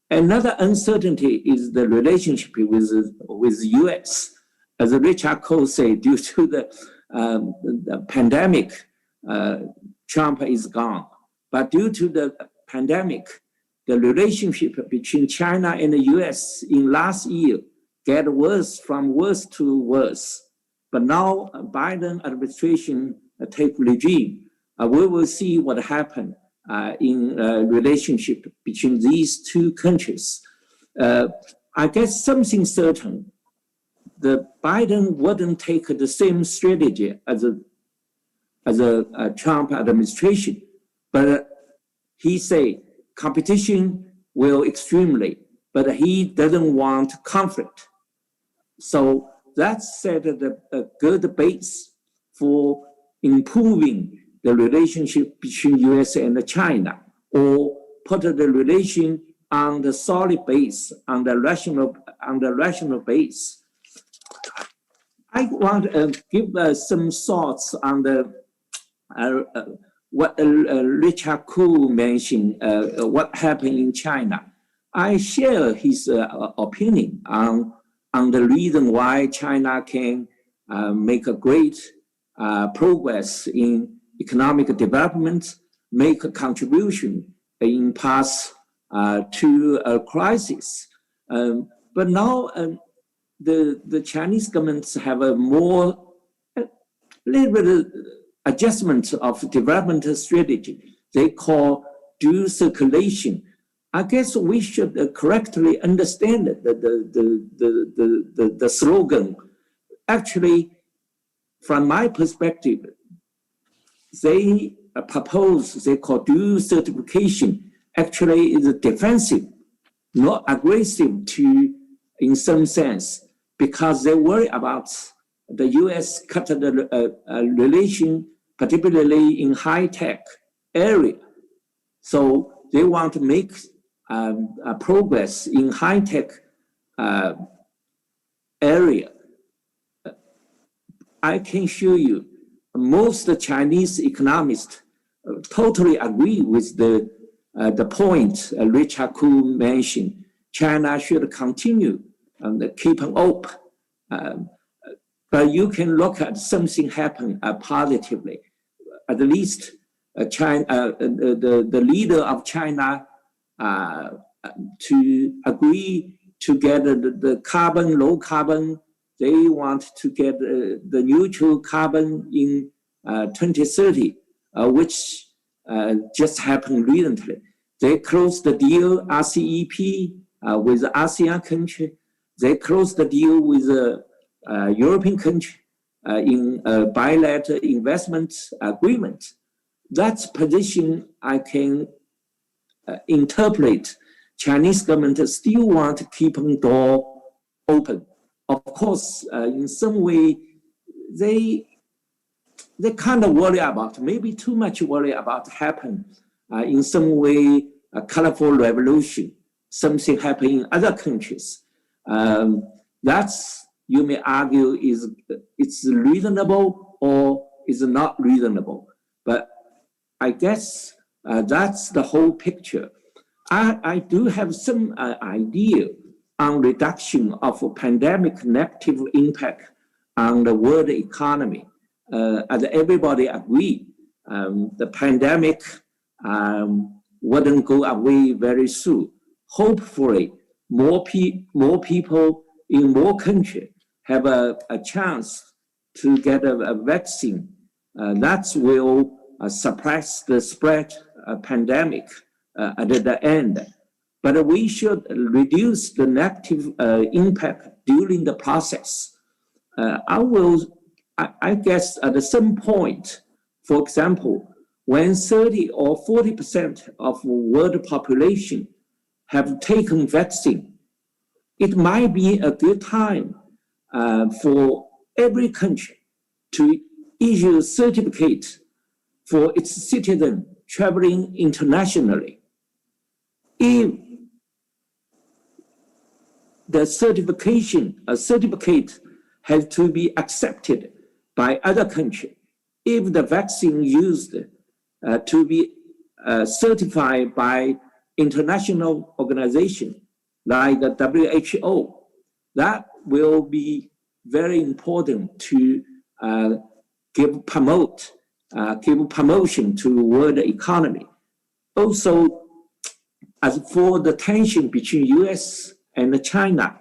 Another uncertainty is the relationship with the U.S. As Richard Cole said, due to the pandemic, Trump is gone. But due to the pandemic, the relationship between China and the U.S. in last year get from worse to worse. But now Biden administration take regime, we will see what happened in relationship between these two countries. I guess something certain, the Biden wouldn't take the same strategy as a Trump administration, but he say competition will extremely, but he doesn't want conflict. So that set a good base for improving the relationship between US and China, or put the relation on the solid base, on the rational base. I want to give some thoughts on what Richard Koo mentioned, what happened in China. I share his opinion on the reason why China can make a great progress in economic development, make a contribution in past to a crisis. But now the Chinese governments have a little bit adjustment of development strategy. They call dual circulation. I guess we should correctly understand the slogan. Actually, from my perspective, they propose, they call dual certification, actually is defensive, not aggressive in some sense, because they worry about the US cut the relation, particularly in high-tech area. So they want to make progress in high-tech area. I can show you most Chinese economists totally agree with the point Richard Koo mentioned. China should continue and keep open. But you can look at something happen positively. At least China, the leader of China to agree to get the carbon, low carbon. They want to get the neutral carbon in 2030, which just happened recently. They closed the deal, RCEP, with the ASEAN country. They closed the deal with the European country in a bilateral investment agreement. That's position I can interpret. Chinese government still want to keep the door open. Of course, in some way, they kind of worry about, maybe too much worry about happen in some way, a colorful revolution, something happen in other countries. That's, you may argue, it's reasonable or is not reasonable. But I guess that's the whole picture. I do have some idea on reduction of pandemic negative impact on the world economy. As everybody agree, the pandemic wouldn't go away very soon. Hopefully, more people in more countries have a chance to get a vaccine. That will suppress the spread of pandemic at the end. But we should reduce the negative impact during the process. I guess at some point, for example, when 30 or 40% of world population have taken vaccine, it might be a good time for every country to issue a certificate for its citizen traveling internationally. If the certificate has to be accepted by other countries, if the vaccine used to be certified by international organization like the WHO, that will be very important to give promotion to world economy. Also, as for the tension between US and China,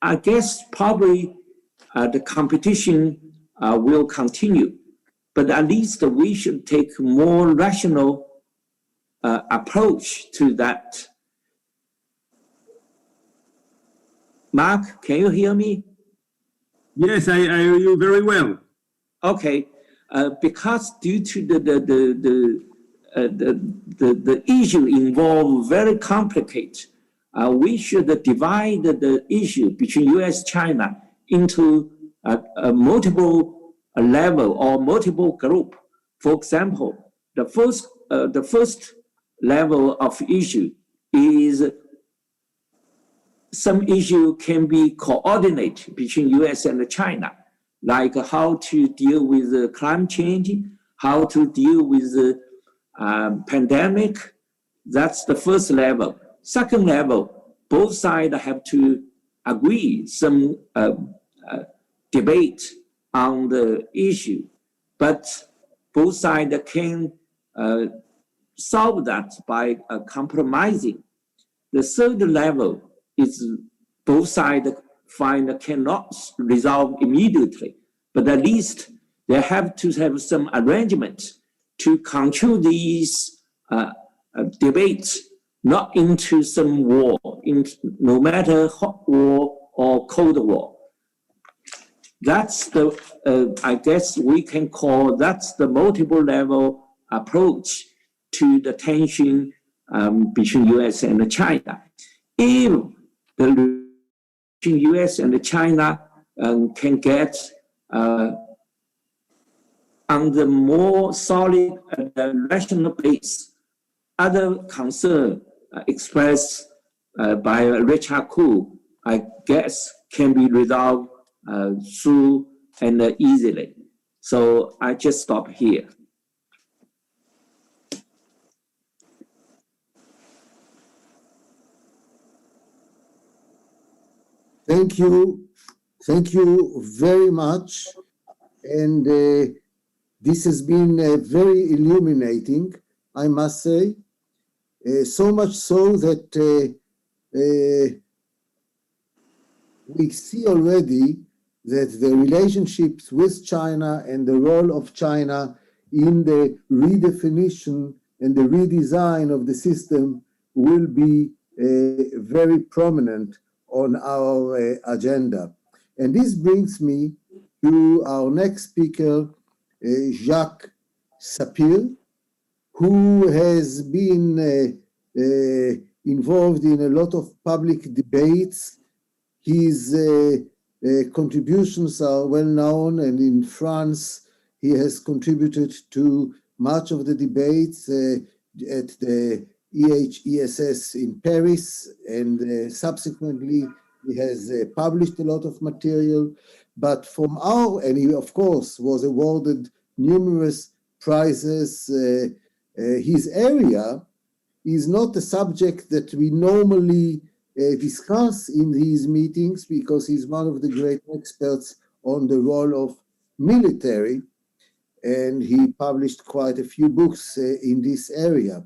I guess probably the competition will continue, but at least we should take a more rational approach to that. Mark, can you hear me? Yes, I hear you very well. Okay, because due to the issue involved very complicated, we should divide the issue between US China into a multiple level or multiple group. For example, the first level of issue is some issue can be coordinated between US and China, like how to deal with climate change, how to deal with the pandemic. That's the first level. Second level, both sides have to agree some debate on the issue, but both sides can solve that by compromising. The third level is both sides find cannot resolve immediately, but at least they have to have some arrangement to control these debates, not into some war, no matter hot war or cold war. That's the, I guess we can call, that's the multiple level approach to the tension between US and China. If the between US and China can get on the more solid rational base, other concern expressed by Richard Koo, I guess, can be resolved through and easily. So I just stop here. Thank you. Thank you very much. And this has been very illuminating, I must say. So much so that we see already that the relationships with China and the role of China in the redefinition and the redesign of the system will be very prominent on our agenda. And this brings me to our next speaker, Jacques Sapir, who has been involved in a lot of public debates. His contributions are well known, and in France, he has contributed to much of the debates at the EHESS in Paris, and subsequently he has published a lot of material. But and he of course was awarded numerous prizes. His area is not a subject that we normally discuss in these meetings, because he's one of the great experts on the role of military, and he published quite a few books in this area.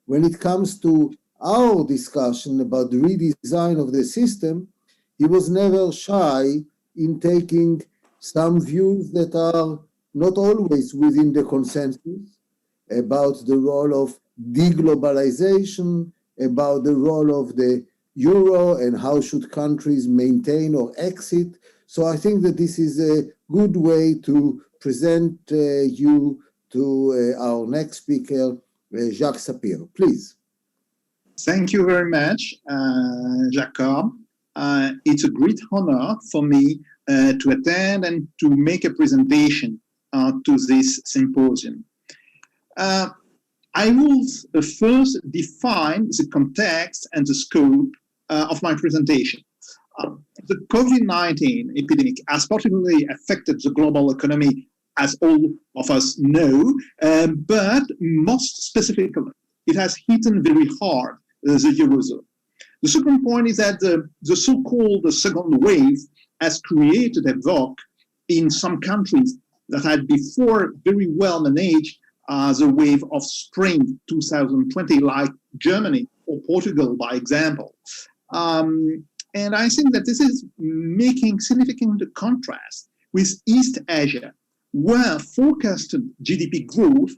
When it comes to our discussion about the redesign of the system, he was never shy in taking some views that are not always within the consensus about the role of deglobalization, about the role of the euro and how should countries maintain or exit. So I think that this is a good way to present you to our next speaker, Jacques Sapir. Please. Thank you very much, Jacob. It's a great honor for me to attend and to make a presentation to this symposium. I will first define the context and the scope of my presentation. The COVID-19 epidemic has particularly affected the global economy, as all of us know, but most specifically, it has hit very hard the Eurozone. The second point is that the so-called second wave has created a vogue in some countries that had before very well managed the wave of spring 2020, like Germany or Portugal, by example. And I think that this is making significant contrast with East Asia, where forecasted GDP growth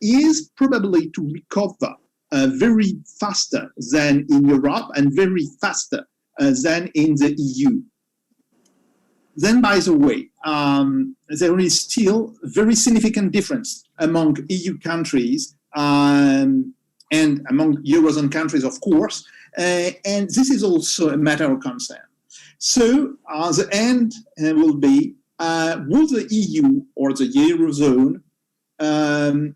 is probably to recover very faster than in Europe and very faster than in the EU. Then, by the way, there is still a very significant difference among EU countries and among Eurozone countries, of course, and this is also a matter of concern. So the end will be, will the EU or the Eurozone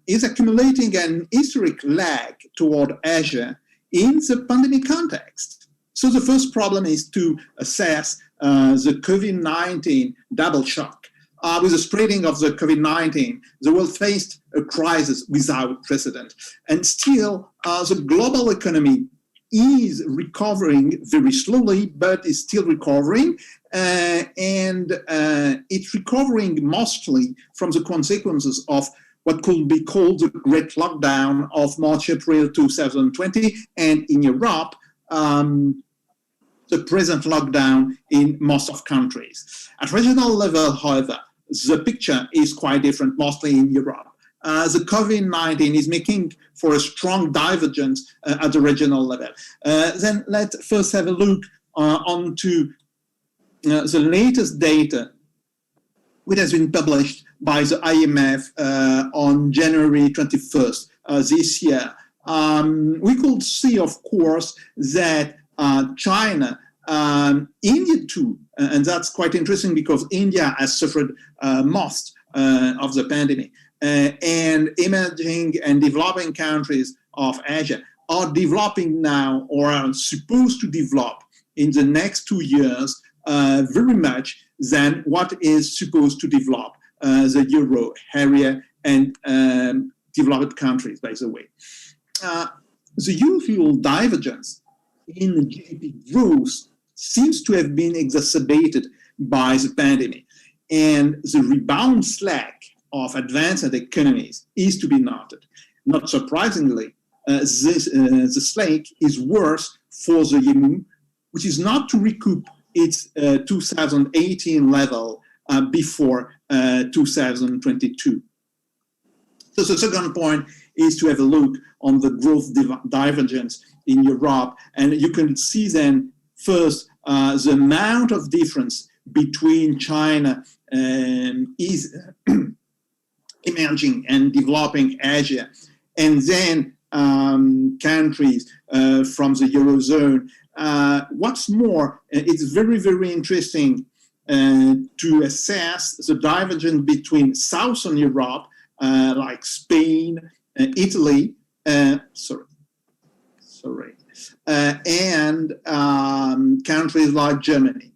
is accumulating an historic lag toward Asia in the pandemic context? So the first problem is to assess the COVID-19 double shock. With the spreading of the COVID-19, the world faced a crisis without precedent. And still, the global economy is recovering very slowly, but is still recovering. And it's recovering mostly from the consequences of what could be called the Great Lockdown of March, April 2020, and in Europe, the present lockdown in most of countries. At regional level, however, the picture is quite different, mostly in Europe. The COVID-19 is making for a strong divergence at the regional level. Then let's first have a look onto the latest data which has been published by the IMF on January 21st this year. We could see, of course, that China, India too, and that's quite interesting because India has suffered most of the pandemic, and emerging and developing countries of Asia are developing now, or are supposed to develop in the next 2 years very much than what is supposed to develop the euro area and developed countries, by the way. The usual divergence in GDP growth seems to have been exacerbated by the pandemic, and the rebound slack of advanced economies is to be noted. Not surprisingly, the slack is worse for the EMU, which is not to recoup its 2018 level before 2022. So the second point is to have a look on the growth divergence in Europe, and you can see then first the amount of difference between China is emerging and developing Asia, and then countries from the Eurozone. What's more, it's very, very interesting to assess the divergence between Southern Europe, like Spain, Italy, and countries like Germany.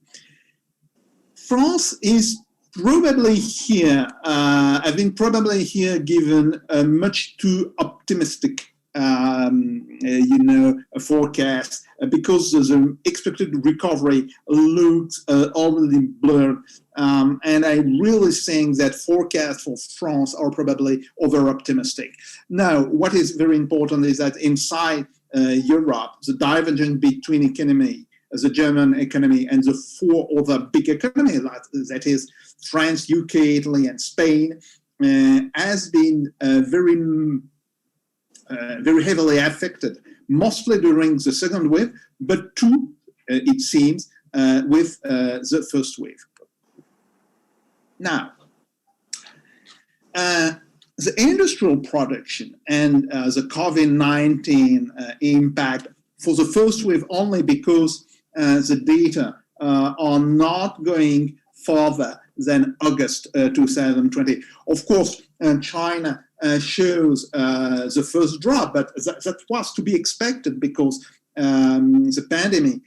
France is probably here, I've been probably here given a much too optimistic, a forecast, because the expected recovery looks already blurred. And I really think that forecasts for France are probably over-optimistic. Now, what is very important is that inside Europe, the divergence between economy, the German economy, and the four other big economies, that is France, UK, Italy, and Spain, has been very heavily affected, mostly during the second wave, but too, it seems, with the first wave. Now, the industrial production and the COVID-19 impact for the first wave only because the data are not going further than August 2020. Of course, China shows the first drop, but that was to be expected because the pandemic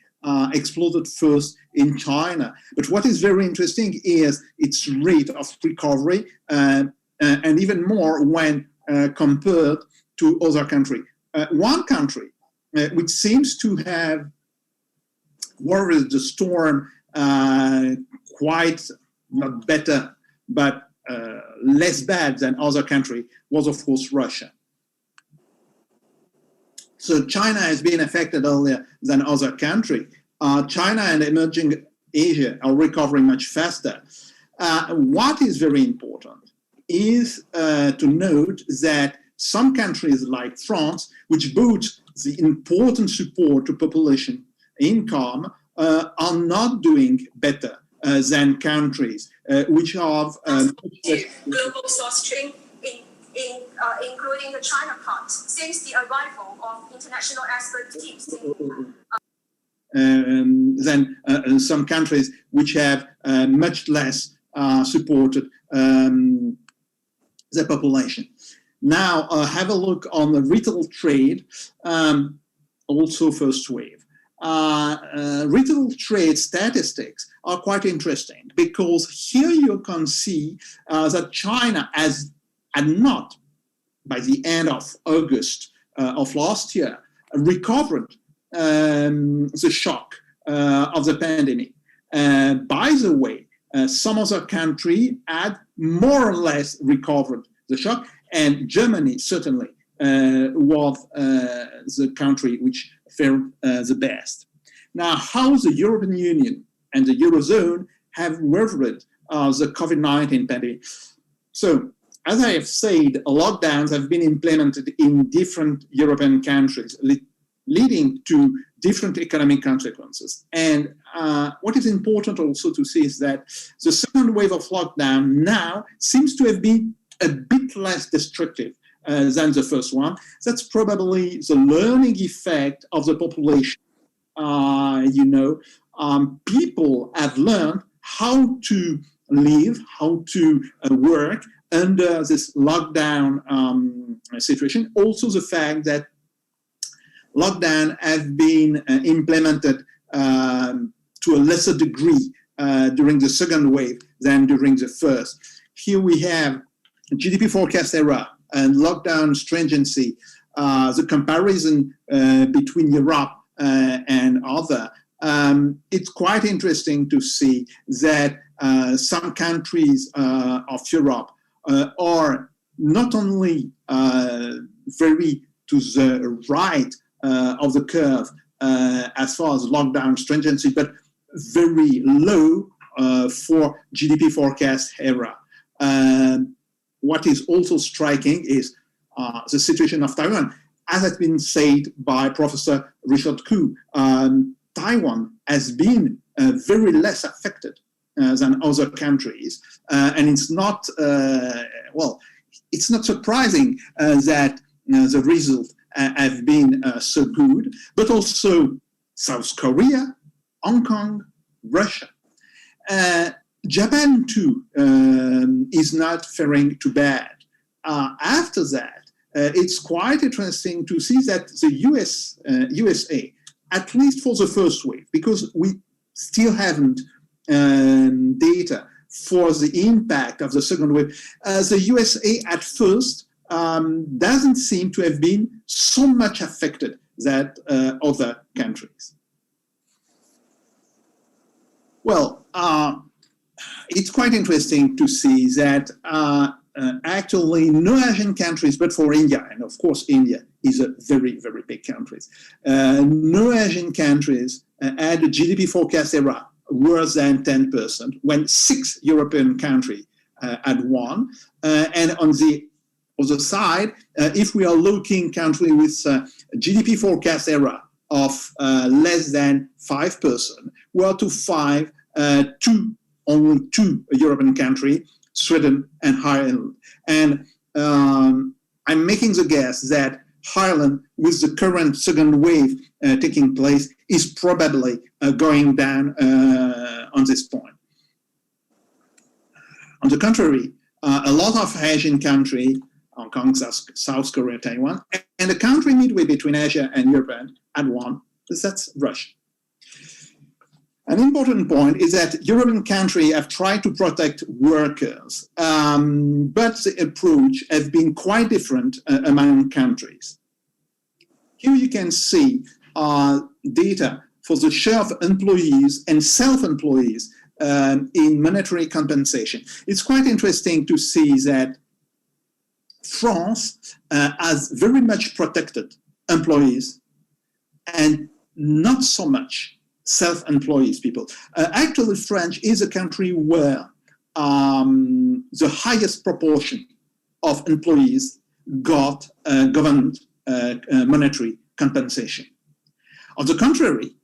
exploded first in China. But what is very interesting is its rate of recovery, and even more when compared to other countries. One country which seems to have weathered the storm quite not better, but less bad than other countries was, of course, Russia. So China has been affected earlier than other countries. China and emerging Asia are recovering much faster. What is very important is to note that some countries like France, which boost the important support to population income, are not doing better than countries which have global source chain, including the China part, since the arrival of international expert teams. Than some countries which have much less supported the population. Now, have a look on the retail trade, also first wave. Retail trade statistics are quite interesting because here you can see that China had not, by the end of August of last year, recovered the shock of the pandemic. By the way, some other country had more or less recovered the shock, and Germany certainly was the country which fared the best. Now, how the European Union and the Eurozone have weathered the COVID-19 pandemic. So, as I have said, lockdowns have been implemented in different European countries, leading to different economic consequences. And what is important also to see is that the second wave of lockdown now seems to have been a bit less destructive than the first one. That's probably the learning effect of the population. People have learned how to live, how to work under this lockdown situation. Also the fact that lockdown have been implemented to a lesser degree during the second wave than during the first. Here we have GDP forecast error and lockdown stringency, the comparison between Europe and other. It's quite interesting to see that some countries of Europe are not only very to the right of the curve as far as lockdown stringency, but very low for GDP forecast error. What is also striking is the situation of Taiwan. As has been said by Professor Richard Koo, Taiwan has been very less affected than other countries. And it's not, it's not surprising that the results have been so good, but also South Korea, Hong Kong, Russia. Japan too is not faring too bad. After that, it's quite interesting to see that the USA, at least for the first wave, because we still haven't data for the impact of the second wave, the USA at first doesn't seem to have been so much affected than other countries. Well, it's quite interesting to see that actually no Asian countries, but for India, and of course India is a very, very big country, no Asian countries had a GDP forecast error worse than 10%, when 6 European countries had one. And on the other side, if we are looking country with GDP forecast error of less than 5%, we are to find only two European countries, Sweden and Ireland. And I'm making the guess that Ireland, with the current second wave taking place, is probably going down on this point. On the contrary, a lot of Asian countries, Hong Kong, South Korea, Taiwan, and a country midway between Asia and Europe had one, that's Russia. An important point is that European countries have tried to protect workers, but the approach has been quite different among countries. Here you can see data for the share of employees and self-employees in monetary compensation. It's quite interesting to see that France has very much protected employees and not so much self-employees people. Actually, France is a country where the highest proportion of employees got government monetary compensation. On the contrary,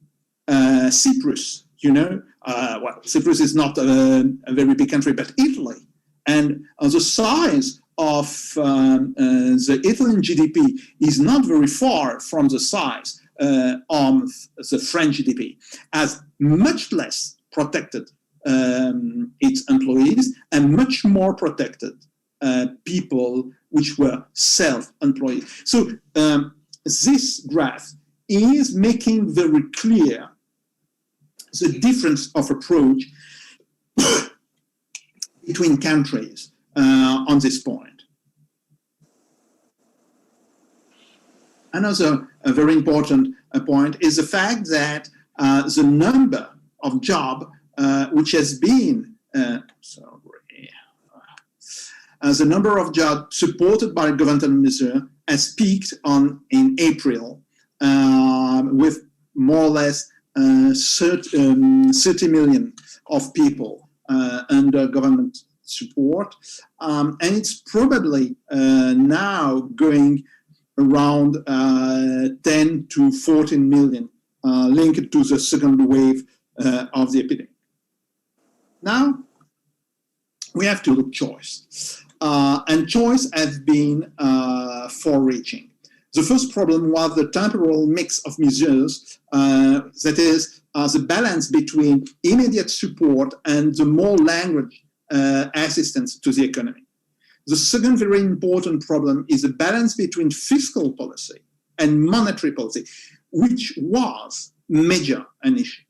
Cyprus, well, Cyprus is not a very big country, but Italy, and the size of the Italian GDP is not very far from the size of the French GDP, has much less protected its employees and much more protected people which were self-employed. So this graph is making very clear the difference of approach between countries on this point. Another very important point is the fact that the number of jobs which has been, the number of jobs supported by government measure has peaked in April with more or less 30 million of people under government support. And it's probably now going around 10 to 14 million linked to the second wave of the epidemic. Now, we have to look choice. And choice has been far-reaching. The first problem was the temporal mix of measures, that is, the balance between immediate support and the more language assistance to the economy. The second very important problem is the balance between fiscal policy and monetary policy, which was major an issue.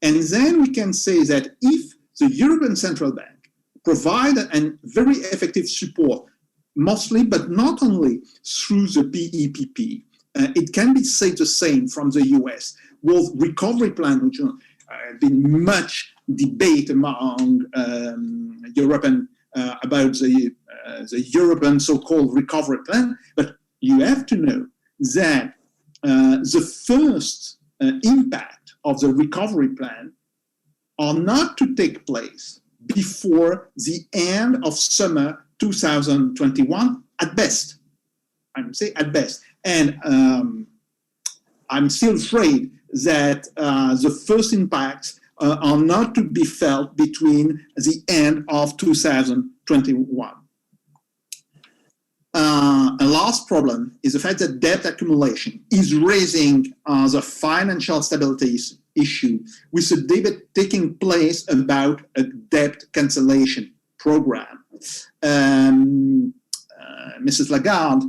And then we can say that if the European Central Bank provided a very effective support, mostly but not only through the PEPP, it can be said the same from the US, with recovery plan, which have been much debate among European about the European so-called recovery plan. But you have to know that the first impact of the recovery plan are not to take place before the end of summer 2021 at best. I'm saying at best. And I'm still afraid that the first impacts are not to be felt between the end of 2021. A last problem is the fact that debt accumulation is raising the financial stability issue, with a debate taking place about a debt cancellation program. Mrs. Lagarde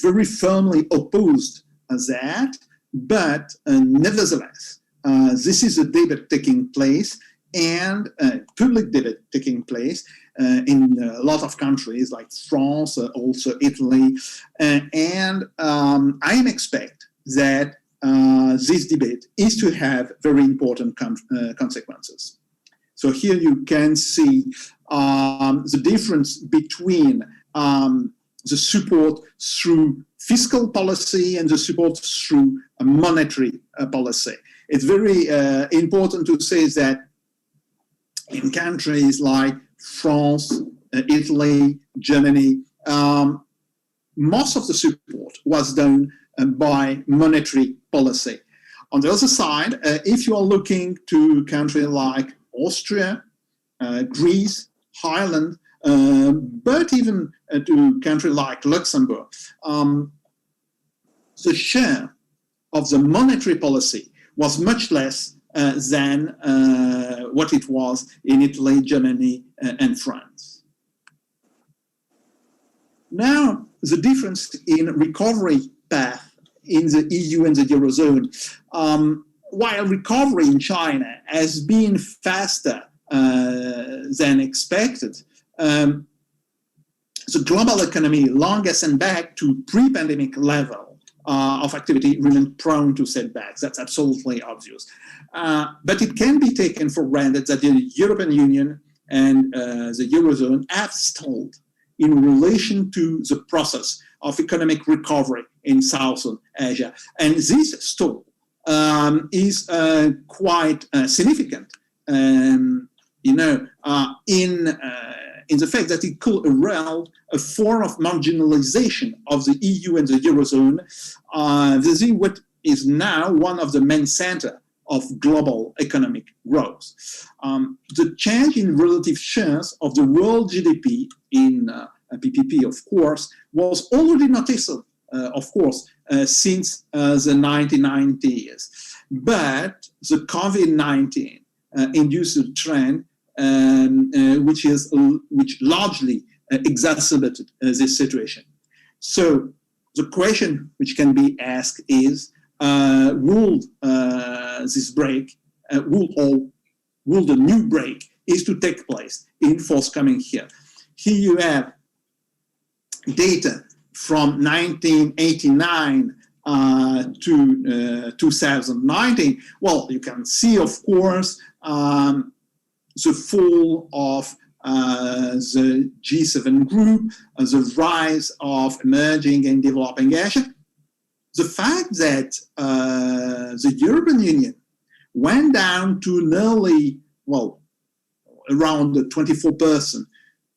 very firmly opposed that, but nevertheless, this is a debate taking place, and public debate taking place in a lot of countries like France, also Italy, and I expect that this debate is to have very important consequences. So here you can see the difference between the support through fiscal policy and the support through monetary policy. It's very important to say that in countries like France, Italy, Germany, most of the support was done by monetary policy. On the other side, if you are looking to countries like Austria, Greece, Ireland, but even to countries like Luxembourg, the share of the monetary policy was much less than what it was in Italy, Germany, and France. Now, the difference in recovery path in the EU and the Eurozone. While recovery in China has been faster than expected, the global economy long ascended back to pre-pandemic level of activity remained prone to setbacks. That's absolutely obvious. But it can be taken for granted that the European Union and the Eurozone have stalled in relation to the process of economic recovery in Southern Asia. And this stall is quite significant, in the fact that it could herald a form of marginalization of the EU and the Eurozone. This is what is now one of the main centers of global economic growth. The change in relative shares of the world GDP in PPP, of course, was already noticeable, since the 1990s. But the COVID-19 induced a trend which largely exacerbated this situation. So the question which can be asked is, will this break, will the new break is to take place in forthcoming year? Here you have data from 1989 to 2019. Well, you can see, of course, the fall of the G7 group, the rise of emerging and developing Asia. The fact that the European Union went down to nearly, around 24%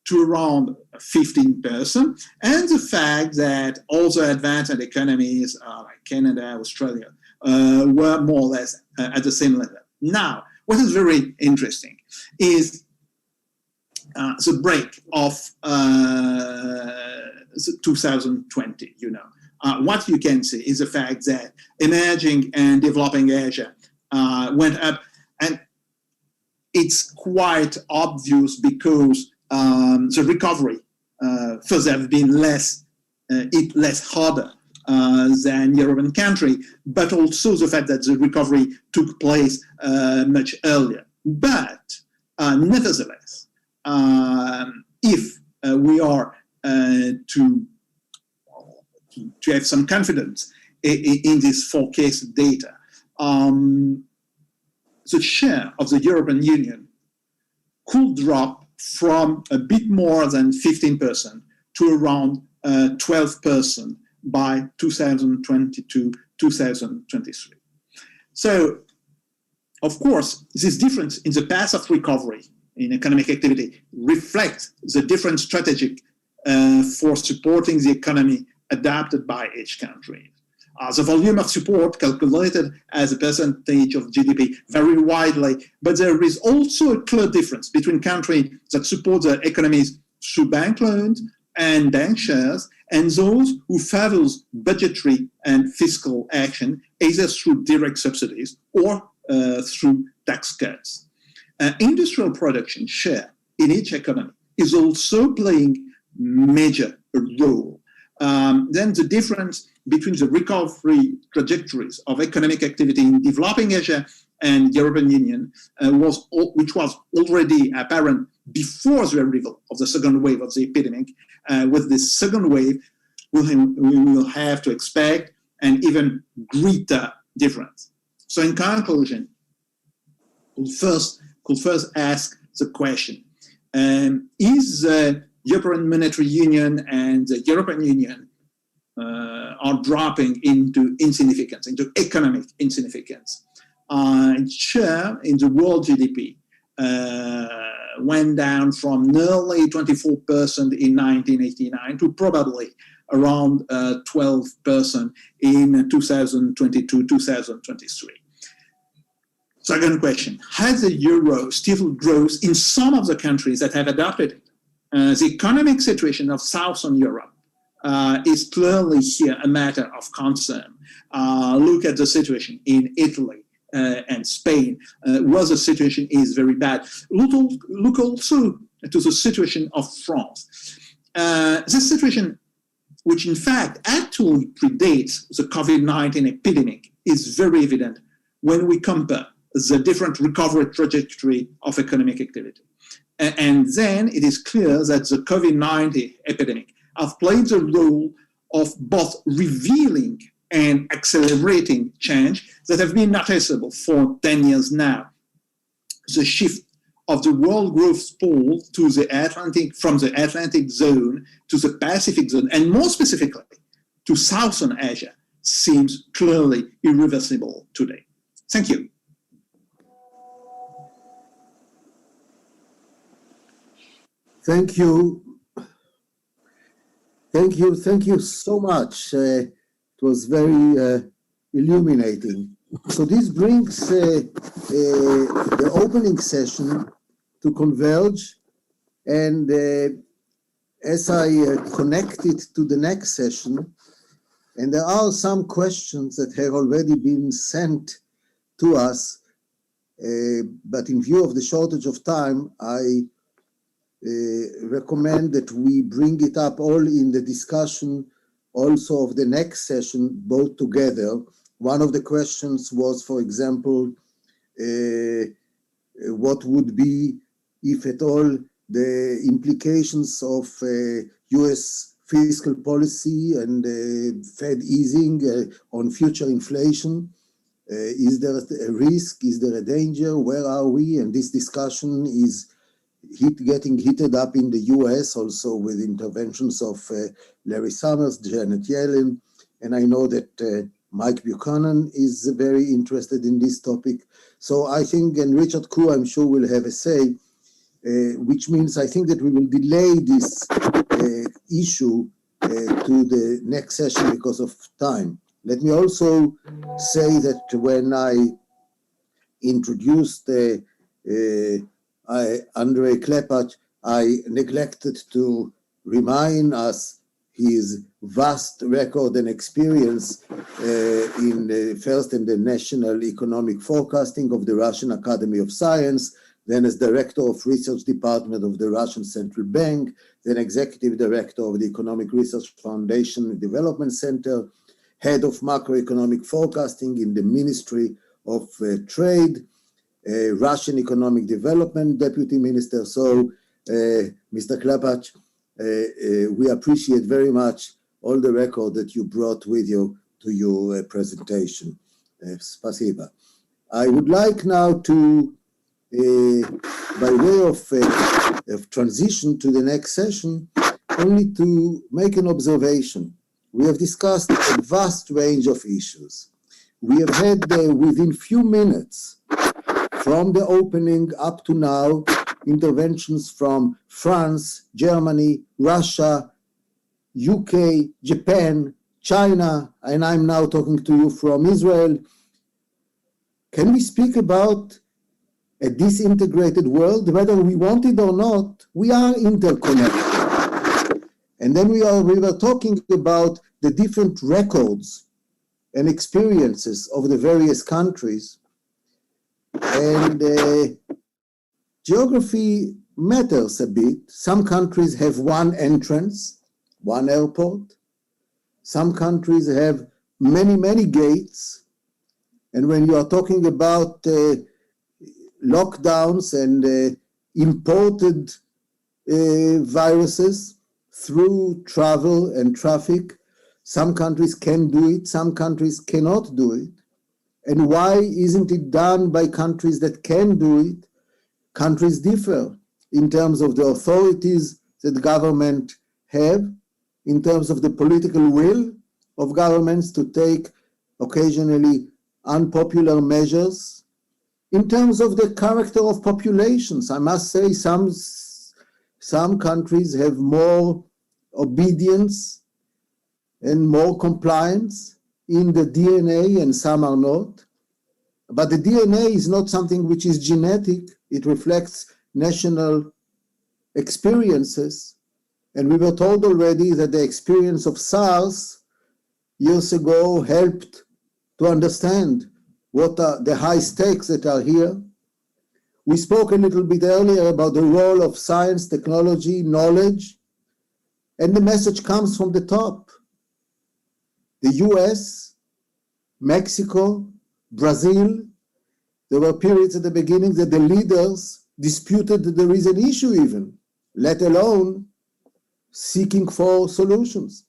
to around 15%, and the fact that also advanced economies like Canada, Australia, were more or less at the same level. Now, what is very interesting is the break of 2020, what you can see is the fact that emerging and developing Asia went up, and it's quite obvious because the recovery first have been less harder than European country, but also the fact that the recovery took place much earlier. But nevertheless, if we are to have some confidence in this forecast data, the share of the European Union could drop from a bit more than 15% to around 12% by 2022-2023. So, of course, this difference in the path of recovery in economic activity reflects the different strategy for supporting the economy adapted by each country. The volume of support calculated as a percentage of GDP vary widely, but there is also a clear difference between countries that support their economies through bank loans and bank shares, and those who favor budgetary and fiscal action, either through direct subsidies or through tax cuts. Industrial production share in each economy is also playing major role. Then the difference between the recovery trajectories of economic activity in developing Asia and European Union, which was already apparent before the arrival of the second wave of the epidemic. With this second wave, we will have to expect an even greater difference. So in conclusion, we'll first ask the question, is the European Monetary Union and the European Union are dropping into insignificance, into economic insignificance? Share in the world GDP went down from nearly 24% in 1989 to probably around 12% in 2022-2023. Second question, has the euro still grows in some of the countries that have adopted it? The economic situation of Southern Europe is clearly here a matter of concern. Look at the situation in Italy and Spain, where the situation is very bad. Look also to the situation of France. This situation, which in fact actually predates the COVID-19 epidemic, is very evident when we compare the different recovery trajectory of economic activity. And then it is clear that the COVID-19 epidemic has played the role of both revealing and accelerating change that have been noticeable for 10 years now. The shift of the world growth pole to the Atlantic, from the Atlantic zone to the Pacific zone, and more specifically to Southern Asia, seems clearly irreversible today. Thank you. Thank you. Thank you so much. It was very illuminating. So this brings the opening session to converge, and as I connect it to the next session, and there are some questions that have already been sent to us, but in view of the shortage of time, I recommend that we bring it up all in the discussion also of the next session, both together. One of the questions was, for example, what would be, if at all, the implications of US fiscal policy and Fed easing on future inflation? Is there a risk? Is there a danger? Where are we? And this discussion is getting heated up in the US also with interventions of Larry Summers, Janet Yellen, and I know that Mike Buchanan is very interested in this topic. So I think, and Richard Koo, I'm sure, will have a say, which means I think that we will delay this issue to the next session because of time. Let me also say that when I introduced Andrei Klepat, I neglected to remind us his vast record and experience in the first in the National Economic Forecasting of the Russian Academy of Science, then as Director of Research Department of the Russian Central Bank, then Executive Director of the Economic Research Foundation Development Center, head of macroeconomic forecasting in the Ministry of Trade, Russian Economic Development Deputy Minister. So, Mr. Klapach, we appreciate very much all the record that you brought with you to your presentation. Spasiba. I would like now to, by way of transition to the next session, only to make an observation. We have discussed a vast range of issues. We have had within few minutes from the opening up to now interventions from France, Germany, Russia, UK, Japan, China, and I'm now talking to you from Israel. Can we speak about a disintegrated world? Whether we want it or not, we are interconnected. And then we were talking about the different records and experiences of the various countries. And geography matters a bit. Some countries have one entrance, one airport. Some countries have many, many gates. And when you are talking about lockdowns and imported viruses through travel and traffic, some countries can do it, some countries cannot do it. And why isn't it done by countries that can do it? Countries differ in terms of the authorities that government have, in terms of the political will of governments to take occasionally unpopular measures, in terms of the character of populations. I must say some countries have more obedience and more compliance in the DNA and some are not. But the DNA is not something which is genetic. It reflects national experiences. And we were told already that the experience of SARS years ago helped to understand what are the high stakes that are here. We spoke a little bit earlier about the role of science, technology, knowledge, and the message comes from the top. The US, Mexico, Brazil, there were periods at the beginning that the leaders disputed that there is an issue even, let alone seeking for solutions.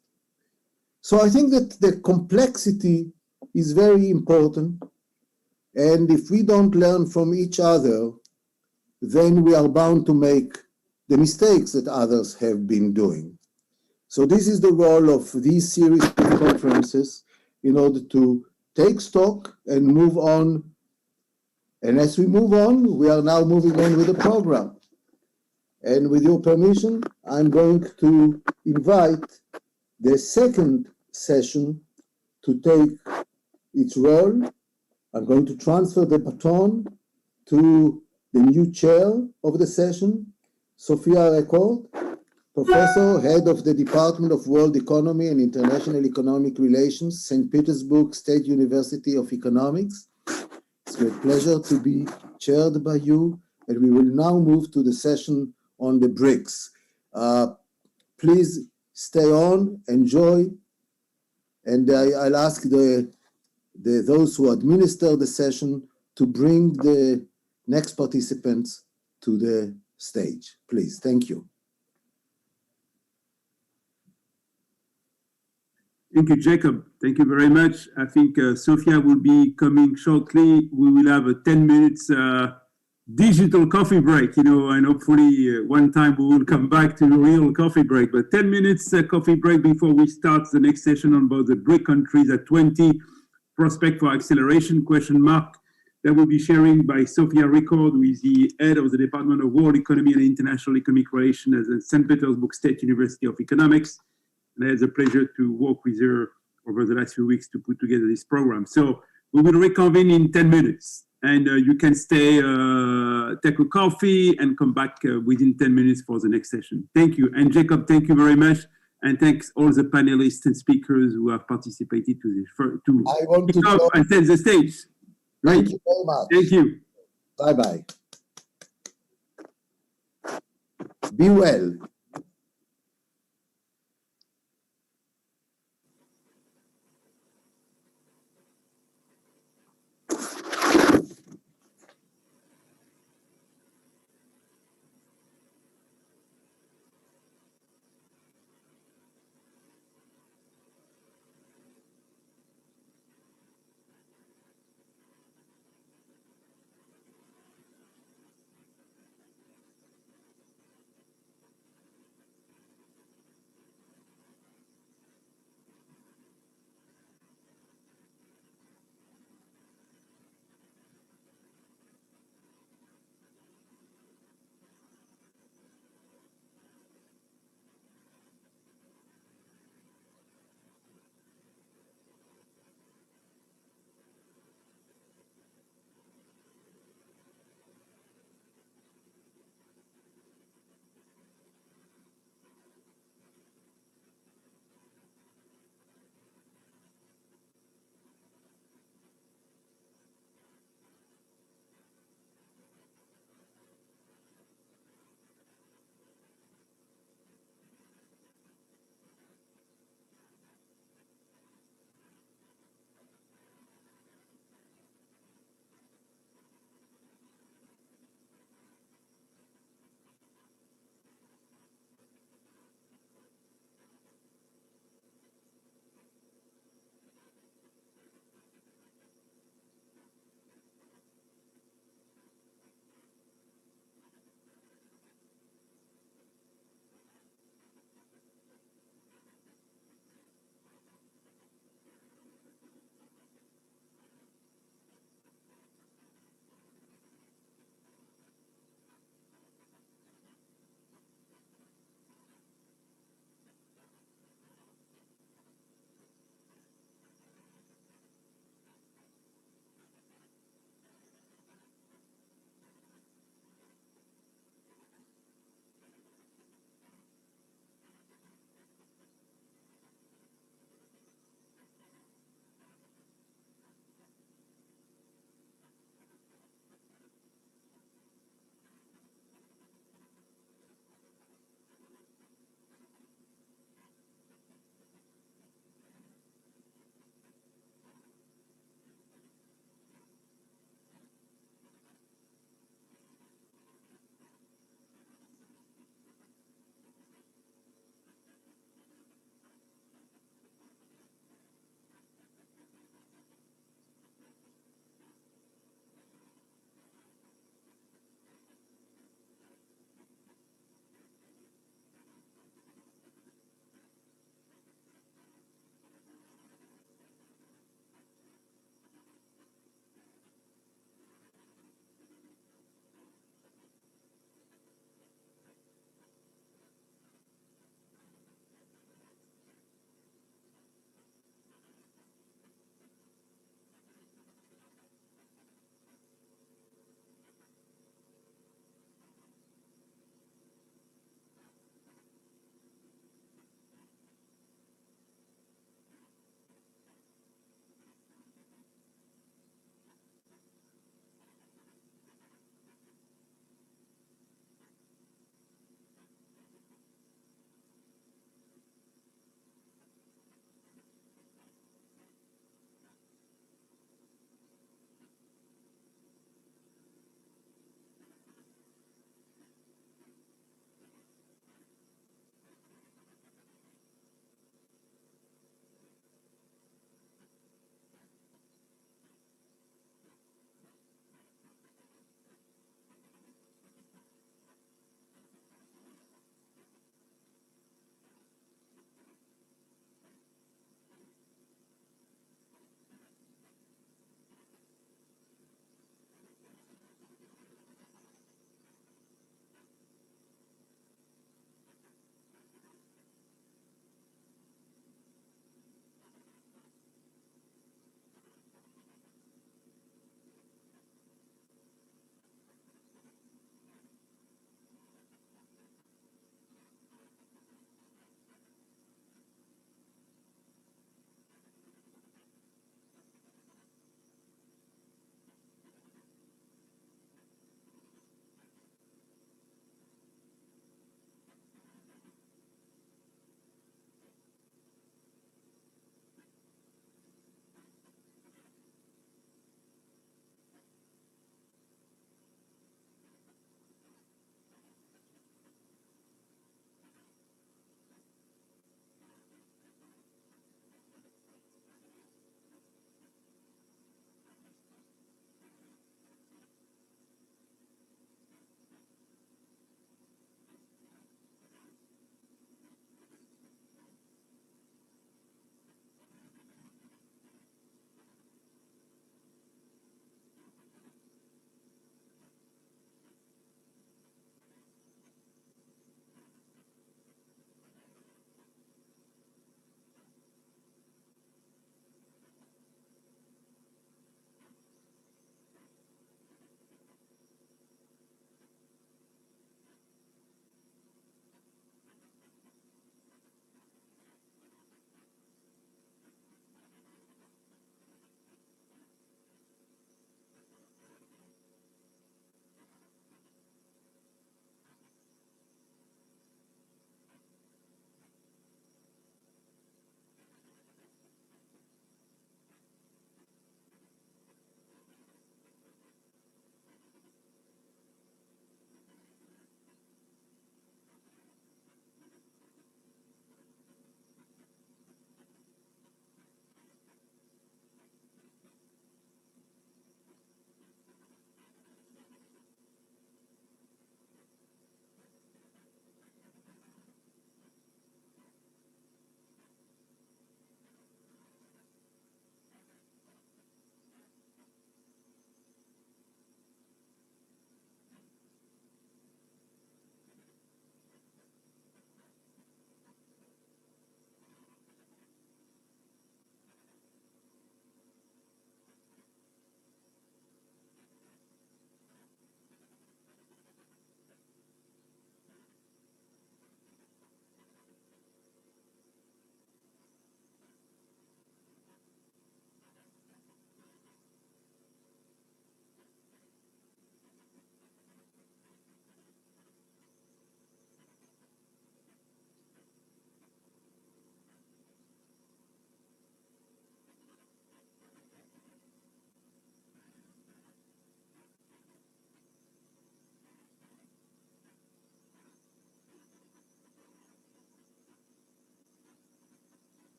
So I think that the complexity is very important. And if we don't learn from each other, then we are bound to make the mistakes that others have been doing. So this is the role of these series of conferences in order to take stock and move on. And as we move on, we are now moving on with the program. And with your permission, I'm going to invite the second session to take its role. I'm going to transfer the baton to the new chair of the session, Sophia Record, Professor, Head of the Department of World Economy and International Economic Relations, St. Petersburg State University of Economics. It's a great pleasure to be chaired by you, and we will now move to the session on the BRICS. Please stay on, enjoy, and I'll ask those who administer the session to bring the next participants to the stage. Please, thank you. Thank you, Jacob. Thank you very much. I think Sophia will be coming shortly. We will have a 10 minutes digital coffee break, and hopefully one time we will come back to the real coffee break. But 10 minutes coffee break before we start the next session on both the BRIC countries at 20, prospect for acceleration, ? That will be sharing by Sophia Record, who is the head of the Department of World Economy and International Economic Relations at the St. Petersburg State University of Economics. And I had the pleasure to work with her over the last few weeks to put together this program. So we will reconvene in 10 minutes. And you can stay, take a coffee, and come back within 10 minutes for the next session. Thank you. And Jacob, thank you very much. And thanks all the panelists and speakers who have participated to this, and set the stage. Thank you very much. Thank you. Bye-bye. Be well.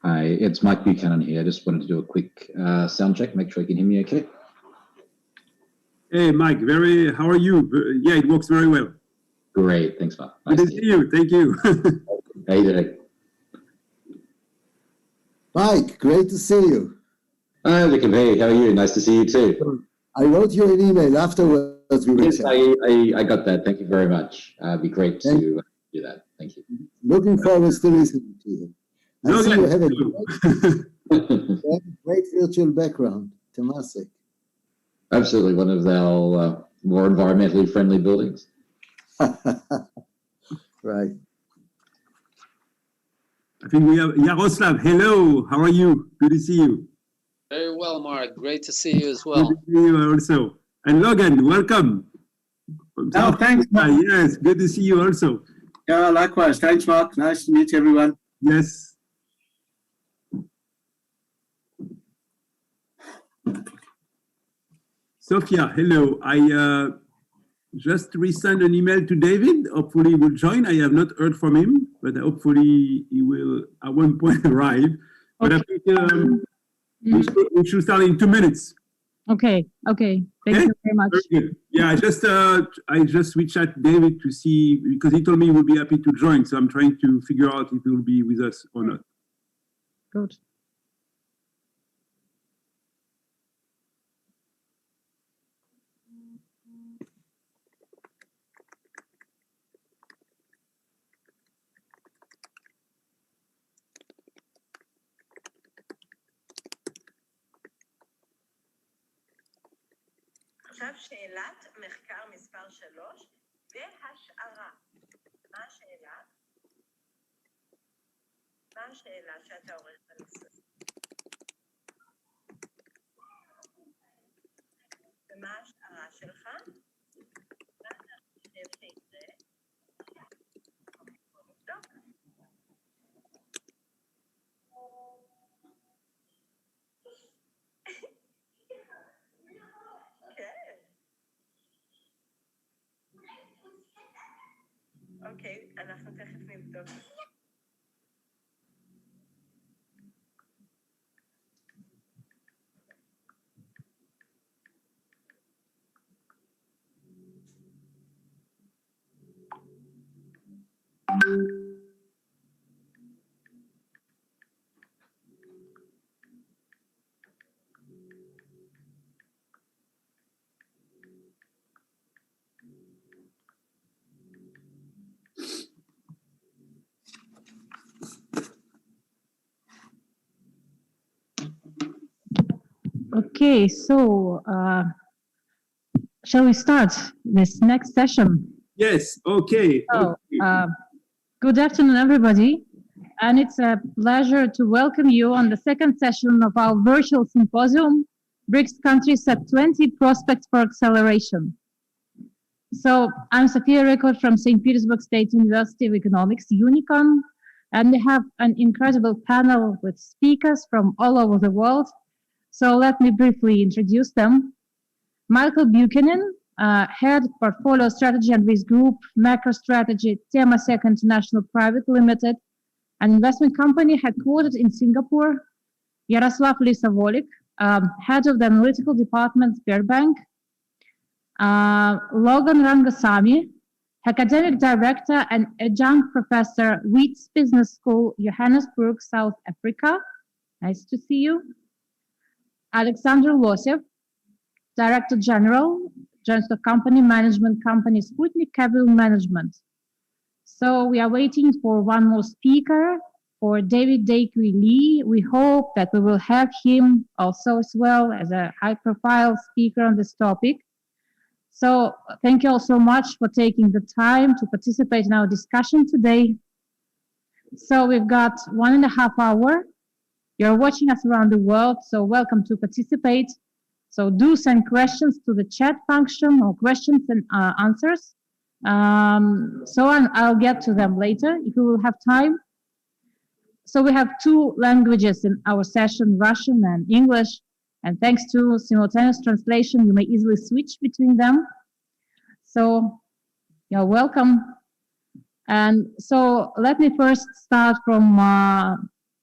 Hi, it's Mike Buchanan here. I just wanted to do a quick sound check, make sure you can hear me okay. Hey, Mike, how are you? Yeah, it works very well. Great, thanks, Mark. Nice to see you. Thank you. How you doing? Mike, great to see you. Hi, Vic, hey, how are you? Nice to see you too. I wrote you an email afterwards. Yes, I got that. Thank you very much. It'd be great to do that. Thank you. Looking forward to listening to you. I see you have a great virtual background, Temasek. Absolutely, one of our more environmentally friendly buildings. Right. I think we have Yaroslav. Hello, how are you? Good to see you. Very well, Mark. Great to see you as well. Good to see you also. And Logan, welcome. Oh, thanks, Mark. Yes, good to see you also. Yeah, likewise. Thanks, Mark. Nice to meet everyone. Yes. Sophia, hello. I just resend an email to David. Hopefully he will join. I have not heard from him, but hopefully he will at one point arrive. But I think we should start in 2 minutes. Okay. Thank you very much. Very good. Yeah, I just reached out to David to see, because he told me he would be happy to join. So I'm trying to figure out if he will be with us or not. Good. עכשיו שאלת מחקר מספר 3 והשערה. מה השאלה? מה השאלה שאתה עורך בנושא? ומה השערה שלך? מה אתה חושב שיקרה? טוב. אוקיי, אנחנו תכף נבדוק. Okay, so shall we start this next session? Yes, okay. So, good afternoon, everybody. And it's a pleasure to welcome you on the second session of our virtual symposium, BRICS Countries at 20 Prospects for Acceleration. So I'm Sophia Rekord from St. Petersburg State University of Economics, UNICON, and we have an incredible panel with speakers from all over the world. So let me briefly introduce them. Michael Buchanan, Head Portfolio Strategy and Risk Group, Macro Strategy, Temasek International Private Limited, an investment company headquartered in Singapore. Yaroslav Lisavolik, Head of the Analytical Department, Sberbank. Logan Rangasamy, Academic Director and Adjunct Professor, Wits Business School, Johannesburg, South Africa. Nice to see you. Alexander Losev, Director General, Joint Stock Company Management Company, Sputnik Capital Management. So we are waiting for one more speaker, for David Daekui Lee. We hope that we will have him also as well as a high-profile speaker on this topic. So thank you all so much for taking the time to participate in our discussion today. So we've got 1.5 hours. You're watching us around the world, so welcome to participate. So do send questions to the chat function or questions and answers. I'll get to them later if we will have time. So we have 2 languages in our session, Russian and English. And thanks to simultaneous translation, you may easily switch between them. So you're welcome. And so let me first start from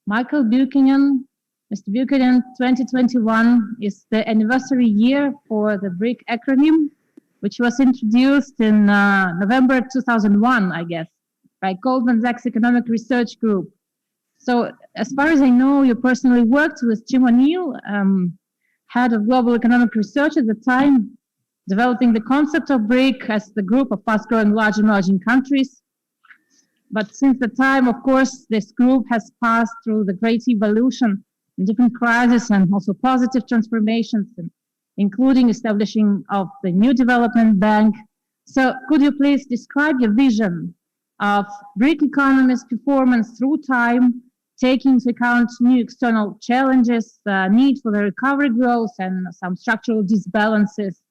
Michael Buchanan. Mr. Buchanan, 2021 is the anniversary year for the BRIC acronym, which was introduced in November 2001, I guess, by Goldman Sachs Economic Research Group. So as far as I know, you personally worked with Jim O'Neill, Head of Global Economic Research at the time, developing the concept of BRIC as the group of fast-growing large emerging countries. But since the time, of course, this group has passed through the great evolution in different crises and also positive transformations, including establishing of the new development bank. So could you please describe your vision of BRIC economy's performance through time, taking into account new external challenges, need for the recovery growth, and some structural disbalances?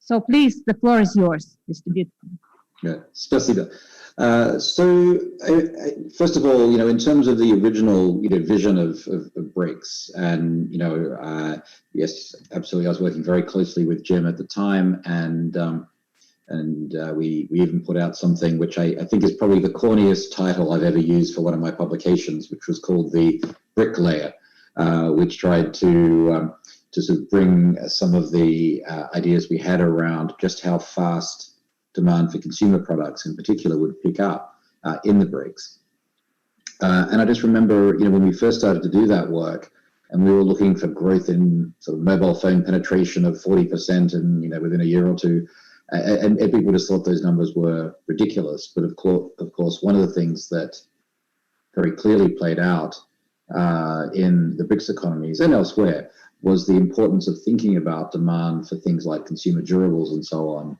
So please, the floor is yours, Mr. Buchanan. Yeah, spasibo. First of all, in terms of the original, vision of BRICS. And, yes, absolutely. I was working very closely with Jim at the time, and we even put out something which I think is probably the corniest title I've ever used for one of my publications, which was called the BRIC Layer, which tried to sort of bring some of the ideas we had around just how fast demand for consumer products in particular would pick up in the BRICS. And I just remember, when we first started to do that work, and we were looking for growth in sort of mobile phone penetration of 40% and, within a year or two, and people just thought those numbers were ridiculous. But of course, one of the things that very clearly played out in the BRICS economies and elsewhere was the importance of thinking about demand for things like consumer durables and so on,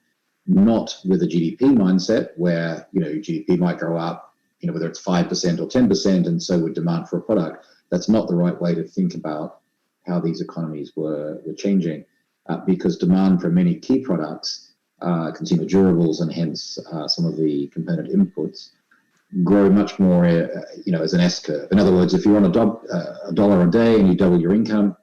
not with a GDP mindset where, GDP might grow up, whether it's 5% or 10%, and so would demand for a product. That's not the right way to think about how these economies were changing, because demand for many key products, consumer durables, and hence some of the component inputs, grow much more, as an S curve. In other words, if you're on a dollar a day and you double your income,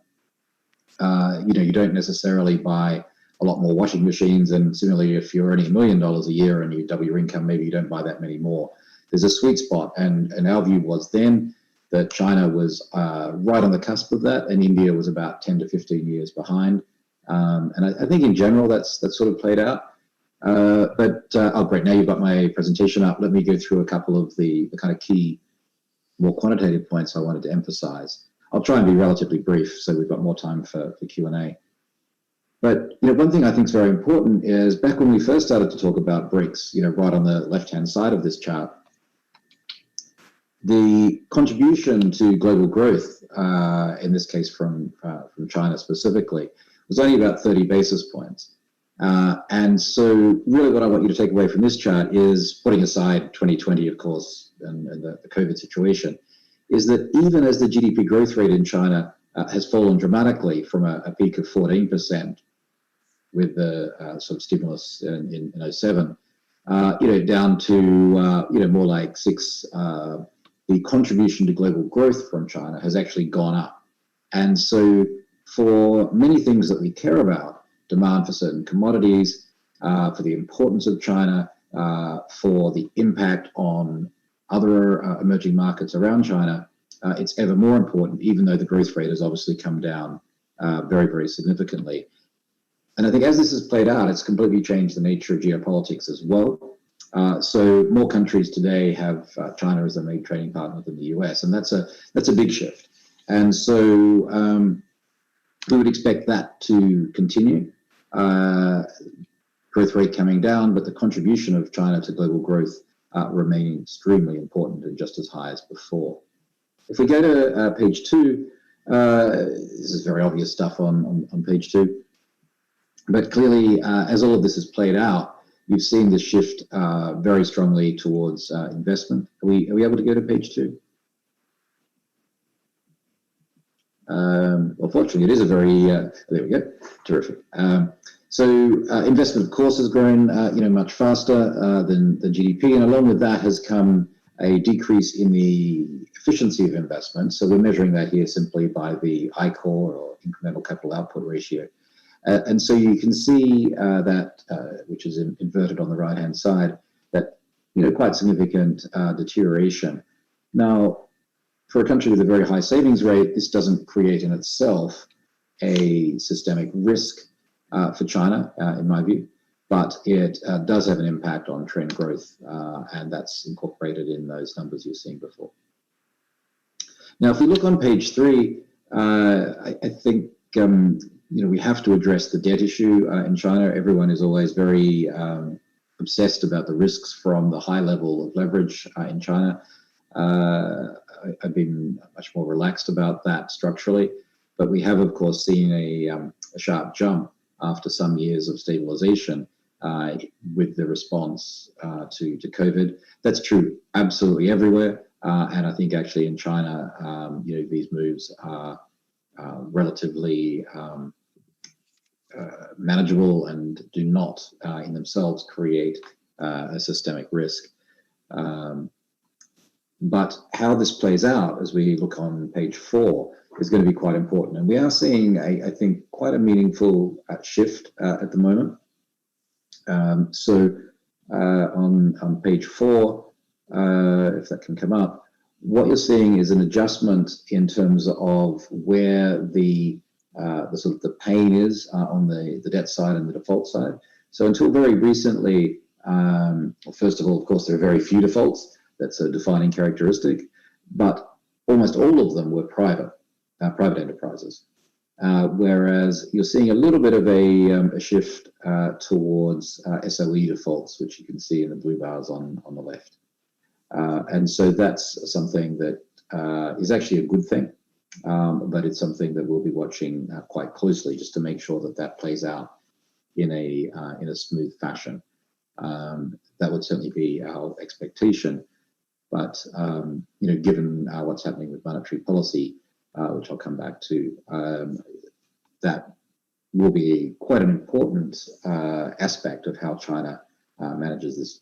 you don't necessarily buy a lot more washing machines. And similarly, if you're earning $1 million a year and you double your income, maybe you don't buy that many more. There's a sweet spot, and our view was then that China was right on the cusp of that, and India was about 10 to 15 years behind. And I think in general that's sort of played out. Oh, great! Now you've got my presentation up. Let me go through a couple of the kind of key, more quantitative points I wanted to emphasize. I'll try and be relatively brief, so we've got more time for Q&A. But one thing I think is very important is back when we first started to talk about BRICS, right on the left-hand side of this chart, the contribution to global growth, in this case from China specifically, was only about 30 basis points. And so really what I want you to take away from this chart is, putting aside 2020, of course, and the COVID situation, is that even as the GDP growth rate in China has fallen dramatically from a peak of 14% with the sort of stimulus in 07, down to, more like 6%, the contribution to global growth from China has actually gone up. And so for many things that we care about, demand for certain commodities, for the importance of China, for the impact on other emerging markets around China, it's ever more important, even though the growth rate has obviously come down very, very significantly. And I think as this has played out, it's completely changed the nature of geopolitics as well. So more countries today have China as their main trading partner than the US, and that's a big shift. And so we would expect that to continue. Growth rate coming down, but the contribution of China to global growth remaining extremely important and just as high as before. If we go to page 2, this is very obvious stuff on page 2, but clearly as all of this has played out, you've seen this shift very strongly towards investment. Are we able to go to page 2? Well, fortunately, it is a very, there we go, terrific. So investment, of course, has grown, much faster than GDP, and along with that has come a decrease in the efficiency of investment. So we're measuring that here simply by the ICOR, or incremental capital output ratio. And so you can see that, which is inverted on the right-hand side, that, quite significant deterioration. Now, for a country with a very high savings rate, this doesn't create in itself a systemic risk for China, in my view, but it does have an impact on trend growth, and that's incorporated in those numbers you're seeing before. Now, if we look on page 3, I think we have to address the debt issue in China. Everyone is always very obsessed about the risks from the high level of leverage in China. I've been much more relaxed about that structurally, but we have, of course, seen a sharp jump after some years of stabilization with the response to COVID. That's true absolutely everywhere, and I think actually in China, these moves are relatively manageable and do not in themselves create a systemic risk. But how this plays out as we look on page 4 is going to be quite important. And we are seeing, I think, quite a meaningful shift at the moment. On page 4, if that can come up, what you're seeing is an adjustment in terms of where the sort of the pain is on the debt side and the default side. So until very recently, first of all, of course, there are very few defaults. That's a defining characteristic, but almost all of them were private enterprises. Whereas you're seeing a little bit of a shift towards SOE defaults, which you can see in the blue bars on the left. And so that's something that is actually a good thing, but it's something that we'll be watching quite closely just to make sure that that plays out in a smooth fashion. That would certainly be our expectation. But given what's happening with monetary policy, which I'll come back to, that will be quite an important aspect of how China manages this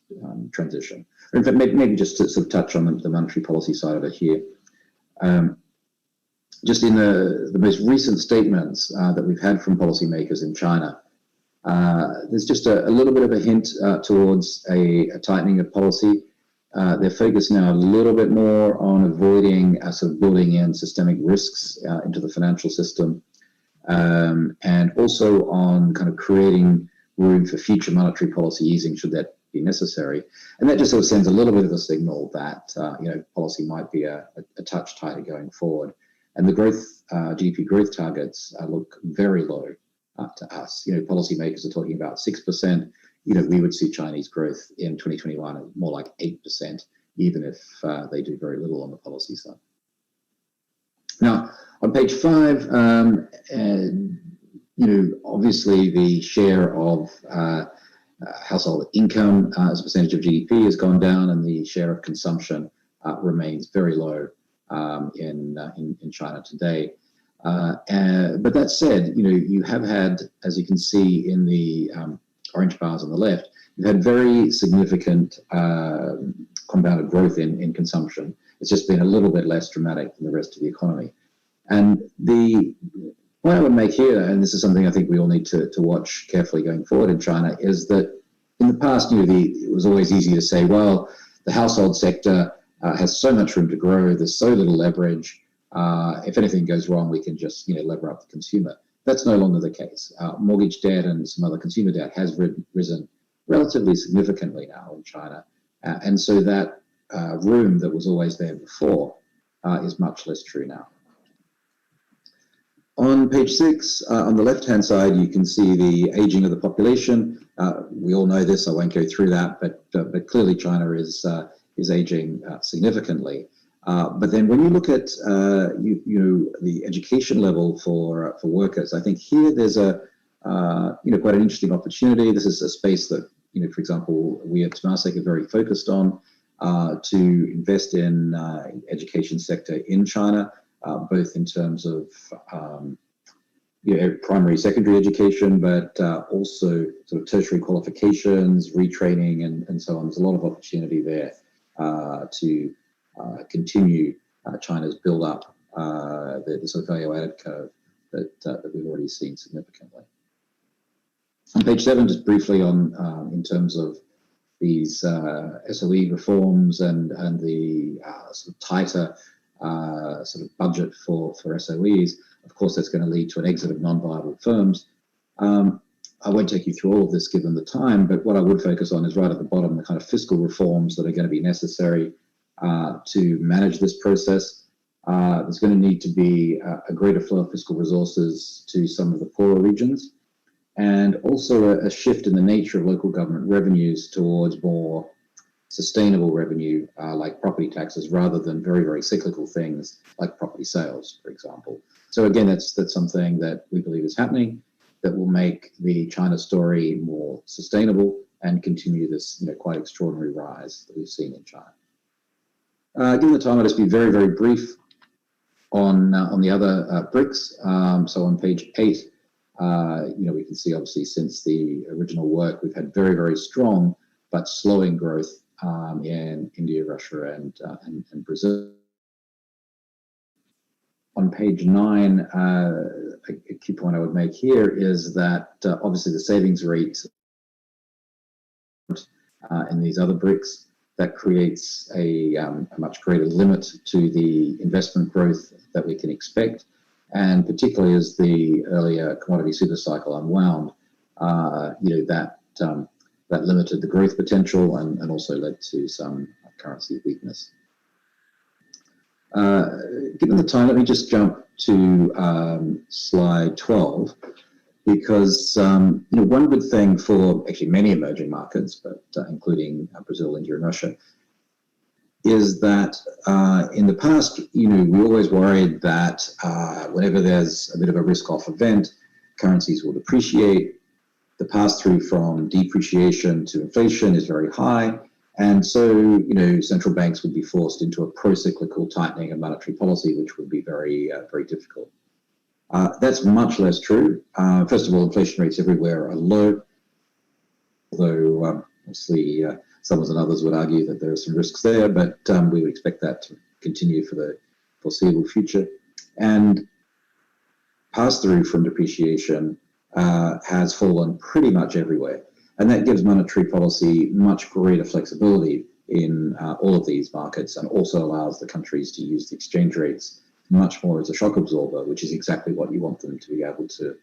transition. In fact, maybe just to sort of touch on the monetary policy side of it here. Just in the most recent statements that we've had from policymakers in China, there's just a little bit of a hint towards a tightening of policy. They're focused now a little bit more on avoiding sort of building in systemic risks into the financial system, and also on kind of creating room for future monetary policy easing should that be necessary. And that just sort of sends a little bit of a signal that policy might be a touch tighter going forward. And the GDP growth targets look very low to us. Policymakers are talking about 6%. We would see Chinese growth in 2021 at more like 8%, even if they do very little on the policy side. Now, on page 5, obviously the share of household income as a percentage of GDP has gone down, and the share of consumption remains very low in China today. But that said, you have had, as you can see in the orange bars on the left, you've had very significant compounded growth in consumption. It's just been a little bit less dramatic than the rest of the economy. And the point I would make here, and this is something I think we all need to watch carefully going forward in China, is that in the past, it was always easy to say, well, the household sector has so much room to grow, there's so little leverage. If anything goes wrong, we can just lever up the consumer. That's no longer the case. Mortgage debt and some other consumer debt has risen relatively significantly now in China. And so that room that was always there before is much less true now. On page 6, on the left-hand side, you can see the aging of the population. We all know this, I won't go through that, but clearly China is aging significantly. But then when you look at the education level for workers, I think here there's quite an interesting opportunity. This is a space that for example, we at Temasek are very focused on to invest in education sector in China, both in terms of primary, secondary education, but also sort of tertiary qualifications, retraining, and so on. There's a lot of opportunity there to continue China's build up the sort of value-added curve that we've already seen significantly. On page 7, just briefly on in terms of these SOE reforms and the sort of tighter sort of budget for SOEs. Of course, that's going to lead to an exit of non-viable firms. I won't take you through all of this given the time, but what I would focus on is right at the bottom, the kind of fiscal reforms that are going to be necessary to manage this process. There's going to need to be a greater flow of fiscal resources to some of the poorer regions, and also a shift in the nature of local government revenues towards more sustainable revenue, like property taxes, rather than very, very cyclical things like property sales, for example. So again, that's something that we believe is happening that will make the China story more sustainable and continue this quite extraordinary rise that we've seen in China. Given the time, I'll just be very, very brief on the other bricks. So on page 8, we can see obviously since the original work, we've had very, very strong but slowing growth in India, Russia, and Brazil. on page 9, a key point I would make here is that obviously the savings rate in these other BRICS, that creates a much greater limit to the investment growth that we can expect. And particularly as the earlier commodity super cycle unwound, that limited the growth potential and also led to some currency weakness. Given the time, let me just jump to slide 12, because one good thing for actually many emerging markets, but including Brazil, India, and Russia, is that in the past, we always worried that whenever there's a bit of a risk-off event, currencies will depreciate. The pass-through from depreciation to inflation is very high. And so, central banks would be forced into a pro-cyclical tightening of monetary policy, which would be very, very difficult. That's much less true. First of all, inflation rates everywhere are low, although obviously some and others would argue that there are some risks there, but we would expect that to continue for the foreseeable future. And pass-through from depreciation has fallen pretty much everywhere. And that gives monetary policy much greater flexibility in all of these markets, and also allows the countries to use the exchange rates much more as a shock absorber, which is exactly what you want them to be able to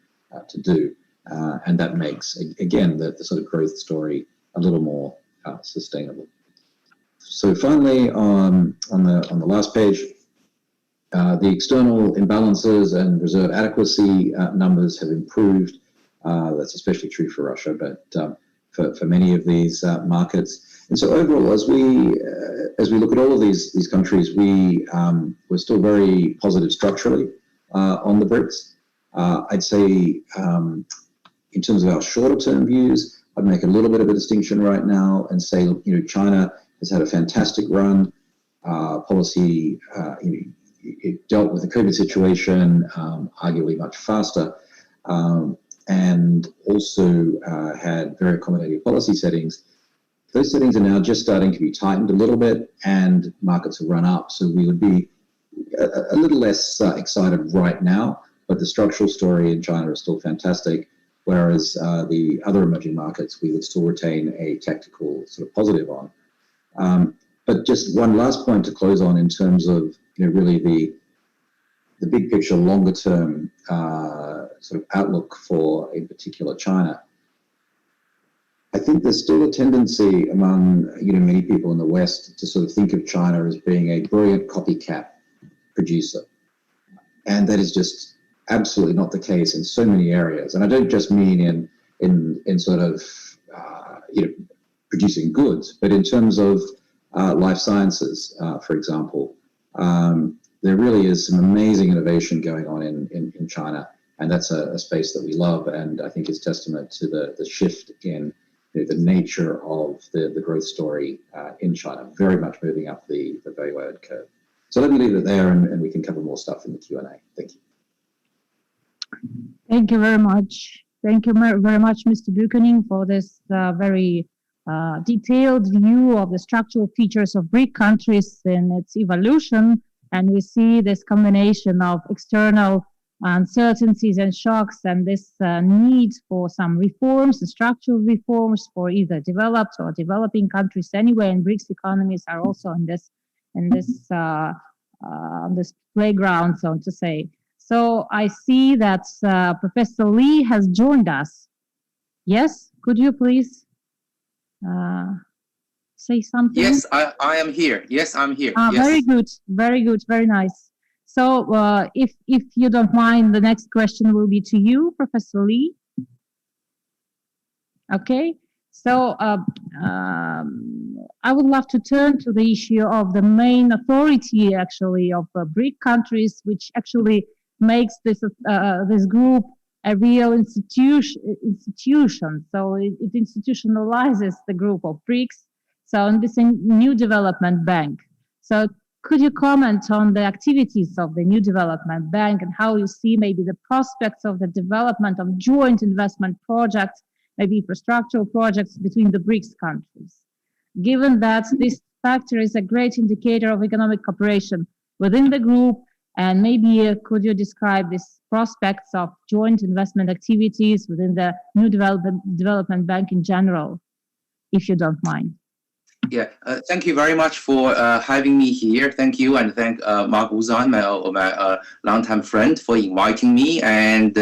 do. And that makes, again, the sort of growth story a little more sustainable. So finally, on the last page, the external imbalances and reserve adequacy numbers have improved. That's especially true for Russia, but for many of these markets. And so overall, as we look at all of these countries, we're still very positive structurally on the BRICS. I'd say in terms of our shorter term views, I'd make a little bit of a distinction right now and say, China has had a fantastic run. Policy, it dealt with the COVID situation arguably much faster, and also had very accommodating policy settings. Those settings are now just starting to be tightened a little bit, and markets have run up. So we would be a little less excited right now, but the structural story in China is still fantastic. Whereas the other emerging markets, we would still retain a tactical sort of positive on. But just one last point to close on in terms of really the big picture, longer term sort of outlook for, in particular, China. I think there's still a tendency among many people in the West to sort of think of China as being a brilliant copycat producer, and that is just absolutely not the case in so many areas. And I don't just mean in sort of producing goods, but in terms of life sciences, for example. There really is some amazing innovation going on in China, and that's a space that we love, and I think is testament to the shift in the nature of the growth story in China, very much moving up the value-added curve. So let me leave it there, and we can cover more stuff in the Q&A. Thank you. Thank you very much. Thank you very much, Mr. Buchanan, for this very detailed view of the structural features of BRIC countries in its evolution. And we see this combination of external uncertainties and shocks, and this need for some reforms, the structural reforms for either developed or developing countries anyway. And BRICS economies are also in this playground, so to say. So I see that Professor Lee has joined us. Yes, could you please say something? Yes, I am here. Yes, I'm here. Yes. Very good, very good, very nice. So if you don't mind, the next question will be to you, Professor Lee. Okay, so I would love to turn to the issue of the main authority, actually, of BRIC countries, which actually makes this group a real institution. So it institutionalizes the group of BRICS. So in this new development bank. So could you comment on the activities of the new development bank and how you see maybe the prospects of the development of joint investment projects, maybe infrastructural projects between the BRICS countries? Given that this factor is a great indicator of economic cooperation within the group, And maybe could you describe these prospects of joint investment activities within the new development bank in general, if you don't mind? Yeah, thank you very much for having me here. Thank you, and thank Mark Wuzan, my longtime friend, for inviting me. And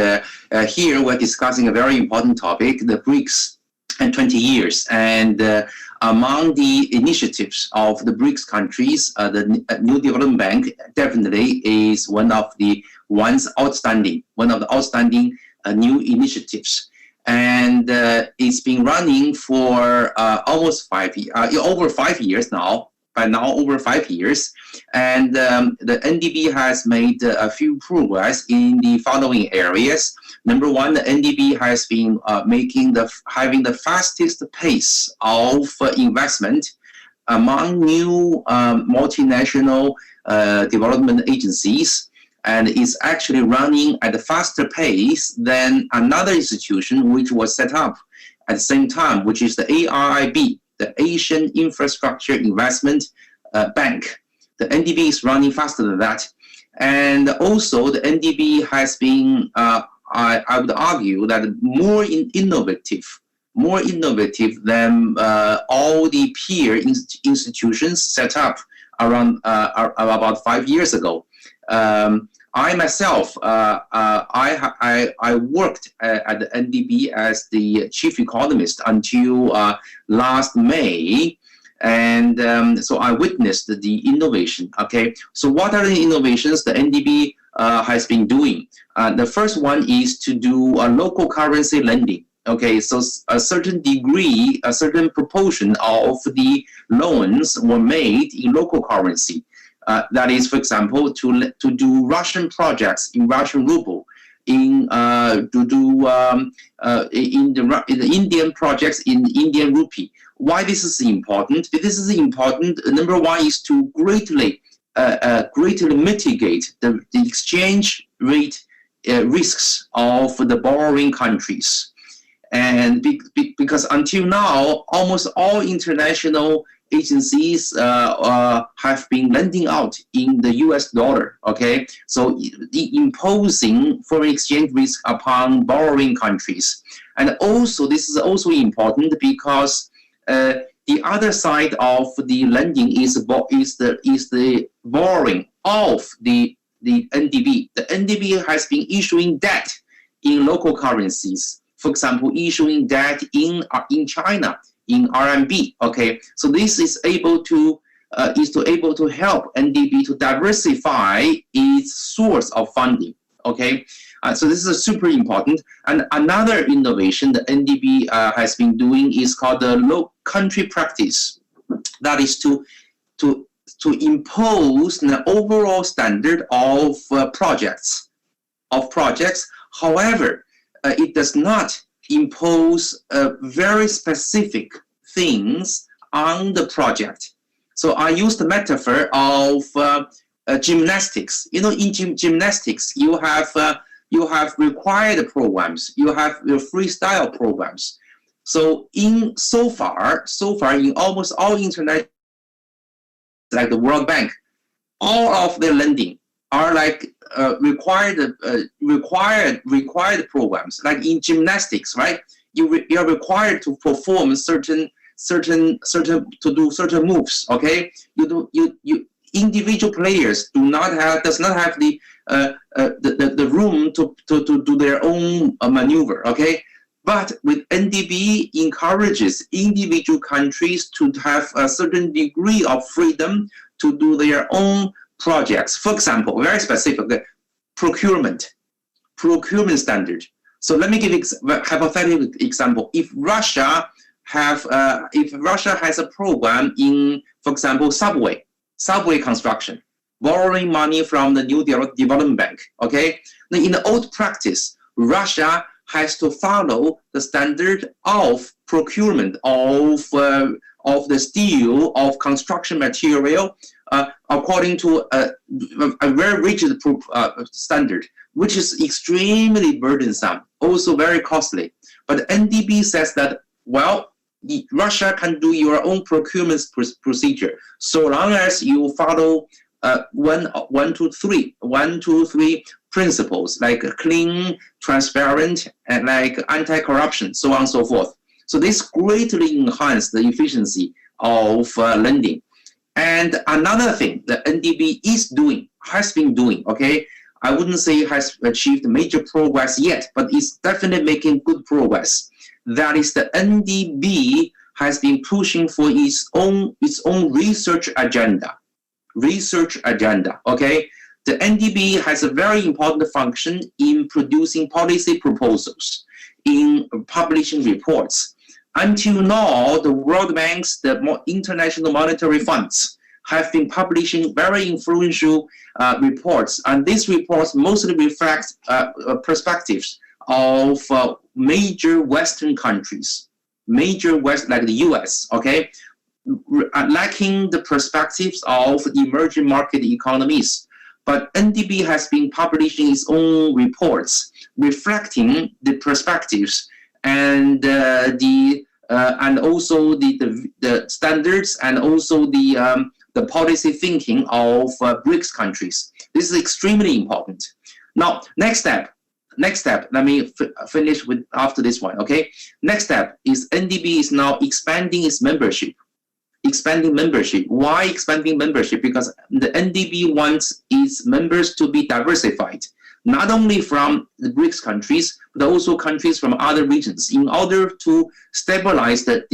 here we're discussing a very important topic, the BRICS and 20 years. And among the initiatives of the BRICS countries, the New Development Bank definitely is one of the outstanding new initiatives. And it's been running for almost over 5 years now. By now, over 5 years, and the NDB has made a few progress in the following areas. Number one, the NDB has been having the fastest pace of investment among new multinational development agencies, and is actually running at a faster pace than another institution which was set up at the same time, which is the ARIB, the Asian Infrastructure Investment Bank. The NDB is running faster than that. And also the NDB has been, I would argue, that more innovative than all the peer institutions set up around about 5 years ago. I myself, I worked at the NDB as the chief economist until last May, and so I witnessed the innovation. Okay, so what are the innovations the NDB has been doing? The first one is to do a local currency lending. Okay, so a certain degree, a certain proportion of the loans were made in local currency. That is, for example, to do Russian projects in Russian ruble, in the Indian projects in Indian rupee. Why this is important? This is important. Number one is to greatly mitigate the exchange rate risks of the borrowing countries, and because until now, almost all international agencies have been lending out in the US dollar, okay? So imposing foreign exchange risk upon borrowing countries. And also, this is also important because the other side of the lending is the borrowing of the NDB. The NDB has been issuing debt in local currencies. For example, issuing debt in China, in RMB. Okay, so this is able to help NDB to diversify its source of funding. Okay, so this is super important. And another innovation the NDB has been doing is called the low country practice. That is to impose an overall standard of projects. However, it does not impose very specific things on the project. So I used the metaphor of gymnastics. You know, in gymnastics, you have required programs, you have your freestyle programs. So so far in almost all international, like the World Bank, all of their lending are like required programs. Like in gymnastics, right? You are required to perform to do certain moves. Okay, individual players does not have the room to do their own maneuver. Okay, but with NDB encourages individual countries to have a certain degree of freedom to do their own projects. For example, very specific, the procurement standard. So let me give a hypothetical example. If Russia has a program in, for example, subway construction, borrowing money from the New Development Bank. Okay, now in the old practice, Russia has to follow the standard of procurement of the steel, of construction material, according to a very rigid standard, which is extremely burdensome, also very costly. But NDB says that, well, Russia can do your own procurement procedure so long as you follow one, two, three principles like clean, transparent, and like anti-corruption, so on and so forth. So this greatly enhanced the efficiency of lending. And another thing that NDB has been doing, okay, I wouldn't say it has achieved major progress yet, but it's definitely making good progress. That is, the NDB has been pushing for its own research agenda. Okay? The NDB has a very important function in producing policy proposals, in publishing reports. Until now, the World Bank's, the International Monetary Funds, have been publishing very influential reports, and these reports mostly reflect perspectives of major Western countries, like the US, okay, lacking the perspectives of emerging market economies. But NDB has been publishing its own reports reflecting the perspectives and and also the standards and also the policy thinking of BRICS countries. This is extremely important. Now, next step. Let me finish with after this one. Okay. Next step is NDB is now expanding its membership. Why expanding membership? Because the NDB wants its members to be diversified, not only from the BRICS countries, but also countries from other regions, in order to stabilize the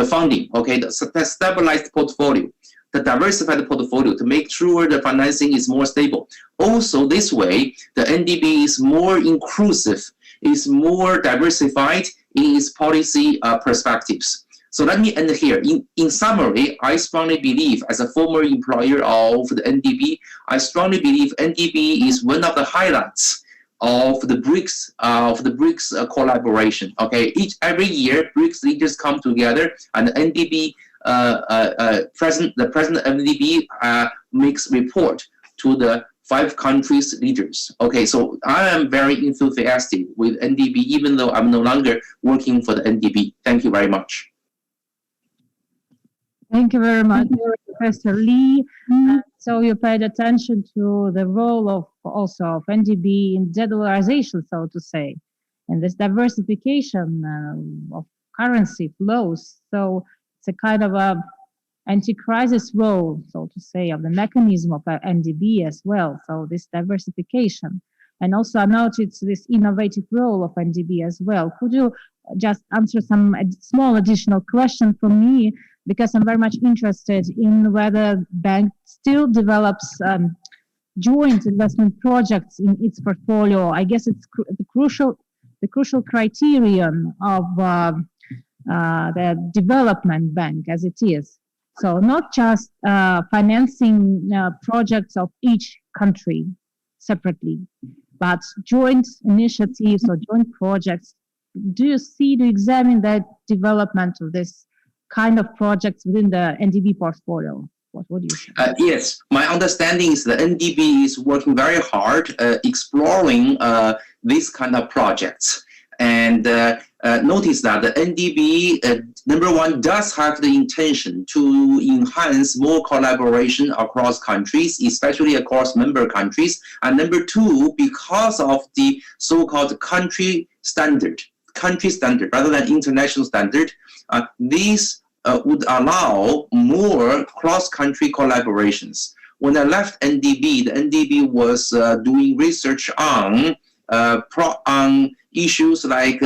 funding, okay, the stabilized portfolio, the diversified portfolio, to make sure the financing is more stable. Also, this way, the NDB is more inclusive, is more diversified in its policy perspectives. So let me end here. In summary, I strongly believe, as a former employer of the NDB, I strongly believe NDB is one of the highlights of the BRICS collaboration. Okay, every year BRICS leaders come together, and the NDB the president of NDB makes report to the 5 countries leaders. Okay, so I am very enthusiastic with NDB, even though I'm no longer working for the NDB. Thank you very much. Thank you very much, Professor Lee. So you paid attention to the role of NDB in de-dollarization, so to say, and this diversification of currency flows. So it's a kind of a anti-crisis role, so to say, of the mechanism of NDB as well. So this diversification, and also I noticed this innovative role of NDB as well. Could you just answer some small additional question from me? Because I'm very much interested in whether bank still develops joint investment projects in its portfolio. I guess it's the crucial criterion of the development bank as it is. So not just financing projects of each country separately, but joint initiatives or joint projects. Do you examine that development of this kind of projects within the NDB portfolio? What do you say? Yes, my understanding is the NDB is working very hard exploring these kind of projects. And notice that the NDB, number one, does have the intention to enhance more collaboration across countries, especially across member countries. And number two, because of the so-called country standard rather than international standard, these would allow more cross-country collaborations. When I left NDB, the NDB was doing research on issues like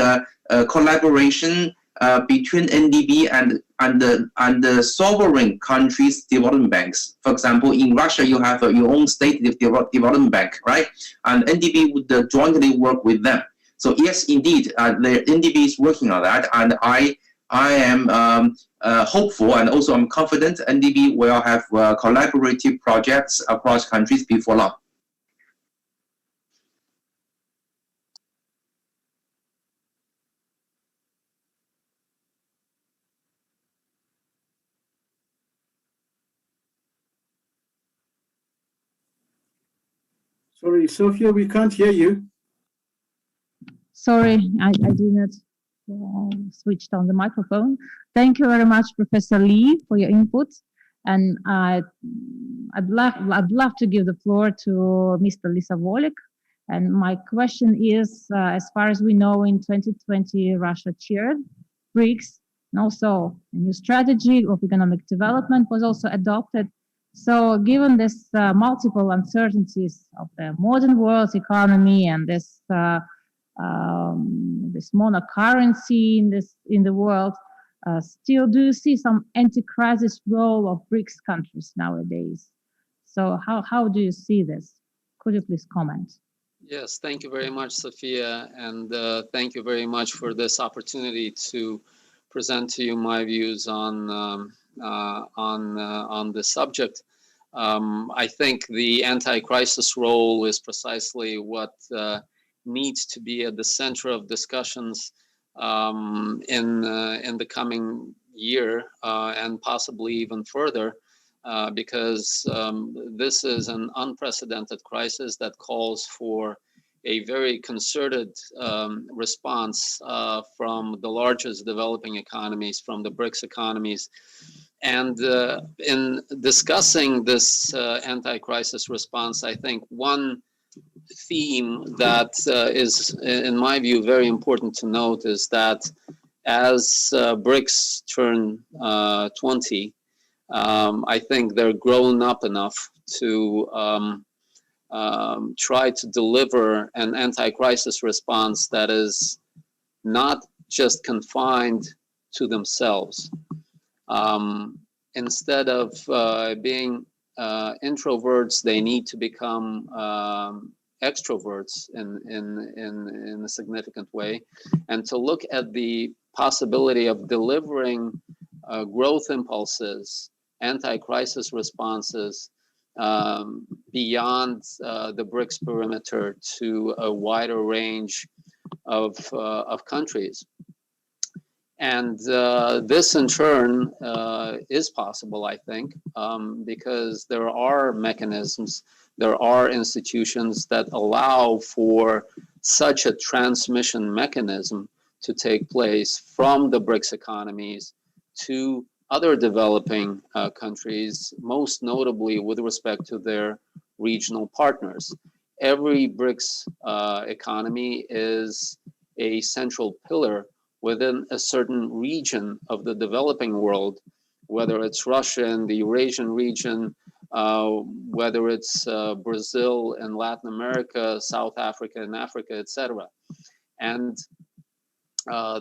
collaboration between NDB and the sovereign countries' development banks. For example, in Russia, you have your own state development bank, right? And NDB would jointly work with them. So yes, indeed, the NDB is working on that, and I am hopeful, and also I'm confident NDB will have collaborative projects across countries before long. Sorry, Sophia, we can't hear you. Sorry, I did not switch on the microphone. Thank you very much, Professor Lee, for your input. And I'd love to give the floor to Mr. Lisavolek. And my question is, as far as we know, in 2020, Russia chaired BRICS, and also a new strategy of economic development was also adopted. So given this multiple uncertainties of the modern world economy and this this monocurrency in the world, still do you see some anti-crisis role of BRICS countries nowadays? So how do you see this? Could you please comment? Yes, thank you very much, Sophia, and thank you very much for this opportunity to present to you my views on this subject. I think the anti-crisis role is precisely what needs to be at the center of discussions in the coming year and possibly even further, because this is an unprecedented crisis that calls for a very concerted response from the largest developing economies, from the BRICS economies. And in discussing this anti-crisis response, I think one theme that is, in my view, very important to note is that as BRICS turn 20, I think they're grown up enough to try to deliver an anti-crisis response that is not just confined to themselves. Instead of being introverts, they need to become extroverts in a significant way, and to look at the possibility of delivering growth impulses, anti-crisis responses beyond the BRICS perimeter to a wider range of countries. And this in turn is possible, I think, because there are mechanisms, there are institutions that allow for such a transmission mechanism to take place from the BRICS economies to other developing countries, most notably with respect to their regional partners. Every BRICS economy is a central pillar within a certain region of the developing world, whether it's Russia and the Eurasian region, whether it's Brazil and Latin America, South Africa and Africa, etc. And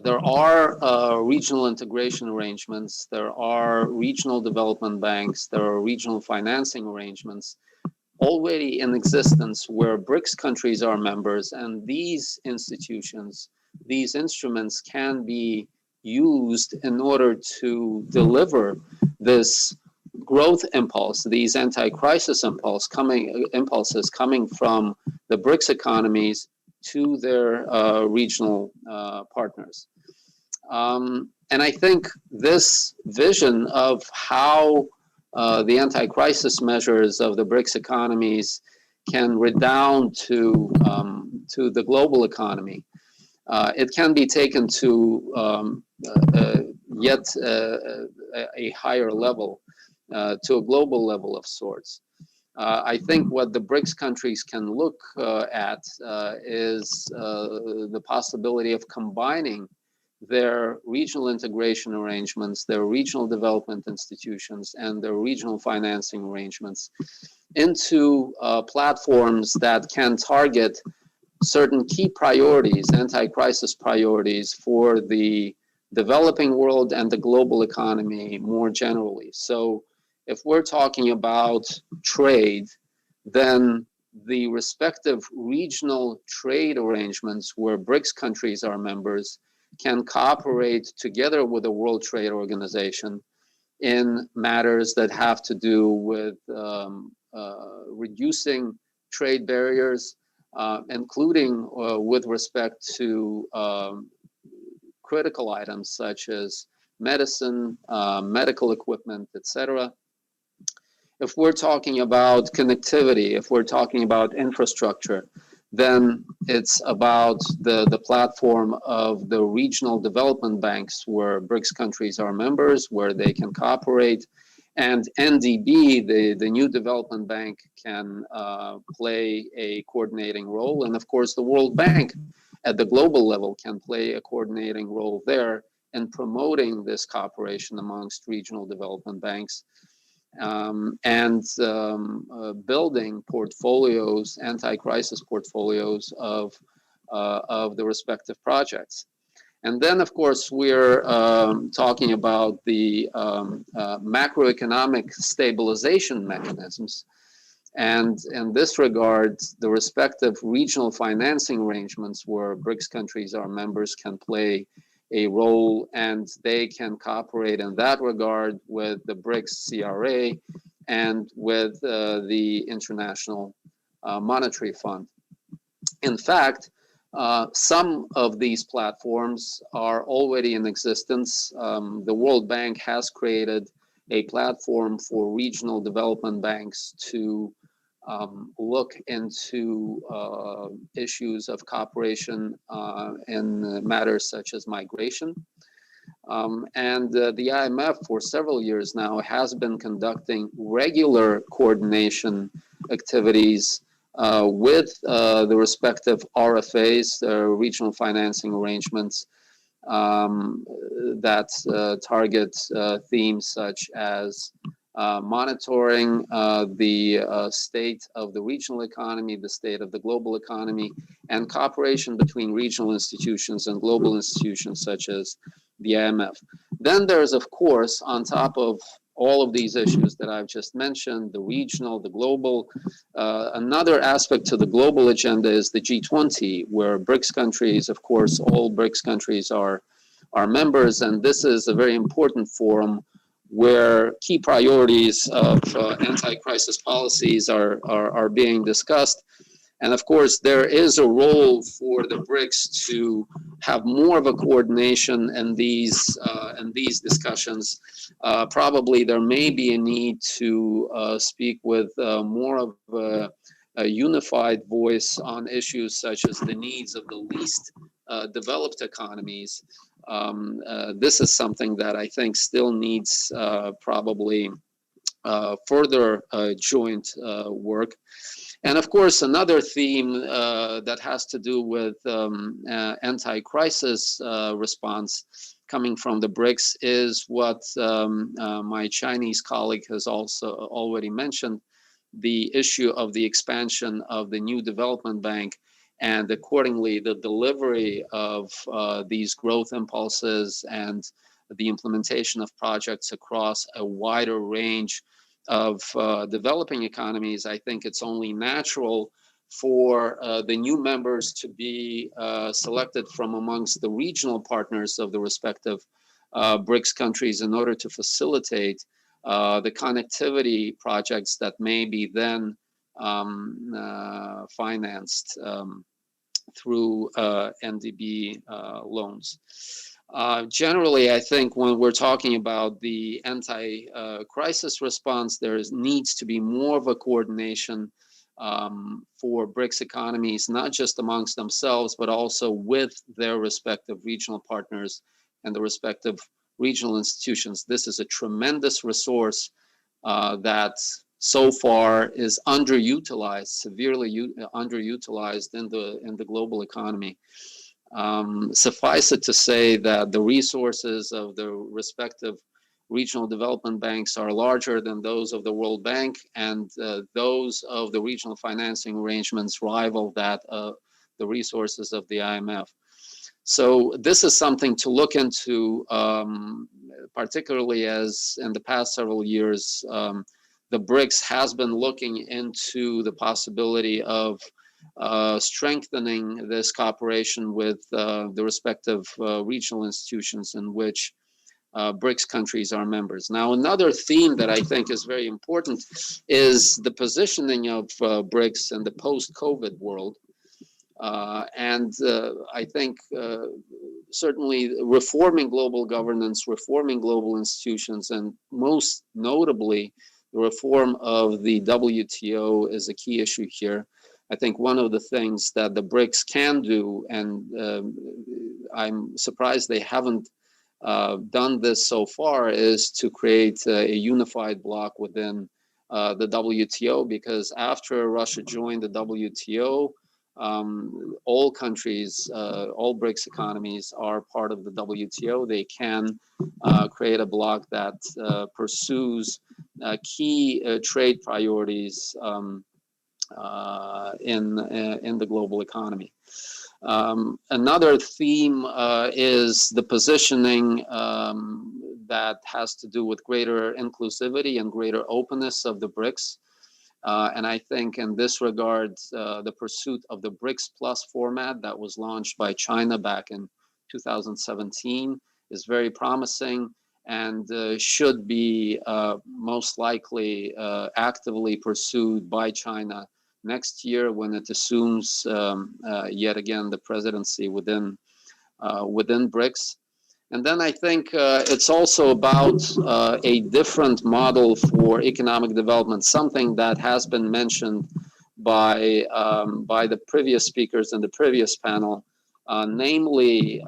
there are regional integration arrangements, there are regional development banks, there are regional financing arrangements already in existence where BRICS countries are members, and these institutions, these instruments can be used in order to deliver this growth impulse, these anti-crisis impulses coming from the BRICS economies to their regional partners. And I think this vision of how the anti-crisis measures of the BRICS economies can redound to the global economy. It can be taken to yet a higher level, to a global level of sorts. I think what the BRICS countries can look at is the possibility of combining their regional integration arrangements, their regional development institutions, and their regional financing arrangements into platforms that can target certain key priorities, anti-crisis priorities for the developing world and the global economy more generally. So if we're talking about trade, then the respective regional trade arrangements where BRICS countries are members can cooperate together with the World Trade Organization in matters that have to do with reducing trade barriers, including with respect to critical items such as medicine, medical equipment, etc. If we're talking about connectivity, if we're talking about infrastructure, then it's about the platform of the regional development banks where BRICS countries are members, where they can cooperate, And NDB, the New Development Bank, can play a coordinating role. And of course, the World Bank at the global level can play a coordinating role there in promoting this cooperation amongst regional development banks and building portfolios, anti-crisis portfolios of the respective projects. And then, of course, we're talking about the macroeconomic stabilization mechanisms. And in this regard, the respective regional financing arrangements where BRICS countries, our members, can play a role, and they can cooperate in that regard with the BRICS CRA and with the International Monetary Fund. In fact, some of these platforms are already in existence. The World Bank has created a platform for regional development banks to look into issues of cooperation in matters such as migration. And the IMF for several years now has been conducting regular coordination activities with the respective RFAs, regional financing arrangements, that target themes such as monitoring the state of the regional economy, the state of the global economy, and cooperation between regional institutions and global institutions such as the IMF. Then there's, of course, on top of all of these issues that I've just mentioned, the regional, the global, another aspect to the global agenda is the G20, where BRICS countries, of course, all BRICS countries are members, and this is a very important forum where key priorities of anti-crisis policies are being discussed. And of course, there is a role for the BRICS to have more of a coordination in these discussions. Probably there may be a need to speak with more of a unified voice on issues such as the needs of the least developed economies. This is something that I think still needs probably further joint work. And of course, another theme that has to do with anti-crisis response coming from the BRICS is what my Chinese colleague has also already mentioned, the issue of the expansion of the New Development Bank, and accordingly the delivery of these growth impulses and the implementation of projects across a wider range of developing economies. I think it's only natural for the new members to be selected from amongst the regional partners of the respective BRICS countries in order to facilitate the connectivity projects that may be then financed through NDB loans. Generally, I think when we're talking about the anti-crisis response, there needs to be more of a coordination for BRICS economies, not just amongst themselves, but also with their respective regional partners and the respective regional institutions. This is a tremendous resource that so far is underutilized, severely underutilized in the global economy. Suffice it to say that the resources of the respective regional development banks are larger than those of the World Bank, and those of the regional financing arrangements rival that of the resources of the IMF. So this is something to look into, particularly as in the past several years, the BRICS has been looking into the possibility of strengthening this cooperation with the respective regional institutions in which BRICS countries are members. Now, another theme that I think is very important is the positioning of BRICS in the post-COVID world. And I think certainly reforming global governance, reforming global institutions, and most notably, the reform of the WTO is a key issue here. I think one of the things that the BRICS can do, and I'm surprised they haven't done this so far is to create a unified bloc within the WTO, because after Russia joined the WTO, all countries, all BRICS economies are part of the WTO. They can create a bloc that pursues key trade priorities in the global economy. Another theme is the positioning that has to do with greater inclusivity and greater openness of the BRICS. And I think in this regard, the pursuit of the BRICS Plus format that was launched by China back in 2017 is very promising and should be most likely actively pursued by China next year when it assumes yet again the presidency within BRICS. And then I think it's also about a different model for economic development, something that has been mentioned by the previous speakers in the previous panel, namely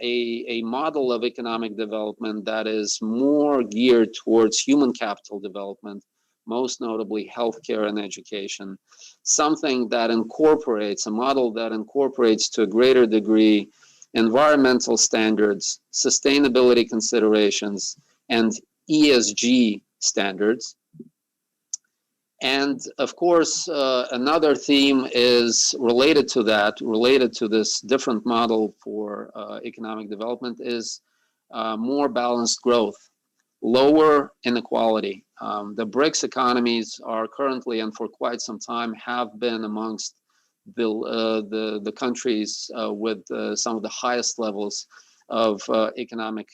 a model of economic development that is more geared towards human capital development, most notably healthcare and education, something that incorporates, a model that incorporates to a greater degree environmental standards, sustainability considerations, and ESG standards. And of course, another theme is related to that, related to this different model for economic development, is more balanced growth, lower inequality. The BRICS economies are currently, and for quite some time, have been amongst the countries with some of the highest levels of economic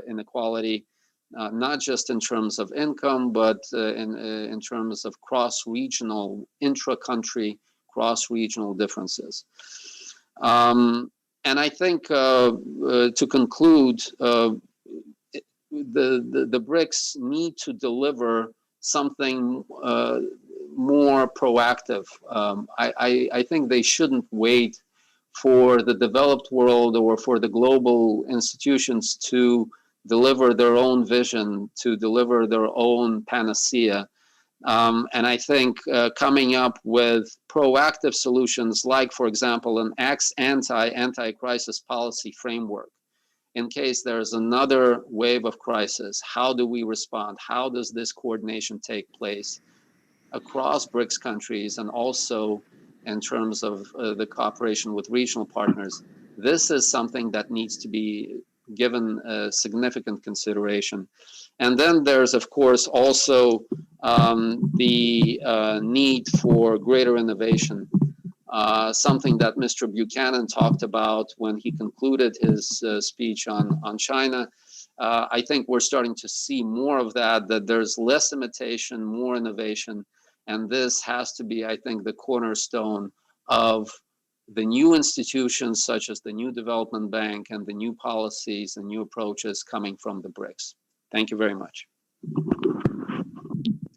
inequality, not just in terms of income, but in terms of cross-regional, intra-country, cross-regional differences. And I think to conclude, the BRICS need to deliver something more proactive. I think they shouldn't wait for the developed world or for the global institutions to deliver their own vision, to deliver their own panacea. And I think coming up with proactive solutions, like, for example, an anti-crisis policy framework. In case there's another wave of crisis, how do we respond? How does this coordination take place across BRICS countries and also in terms of the cooperation with regional partners? This is something that needs to be given significant consideration. And then there's, of course, also the need for greater innovation, something that Mr. Buchanan talked about when he concluded his speech on China. I think we're starting to see more of that there's less imitation, more innovation. And this has to be, I think, the cornerstone of the new institutions, such as the new development bank and the new policies and new approaches coming from the BRICS. Thank you very much.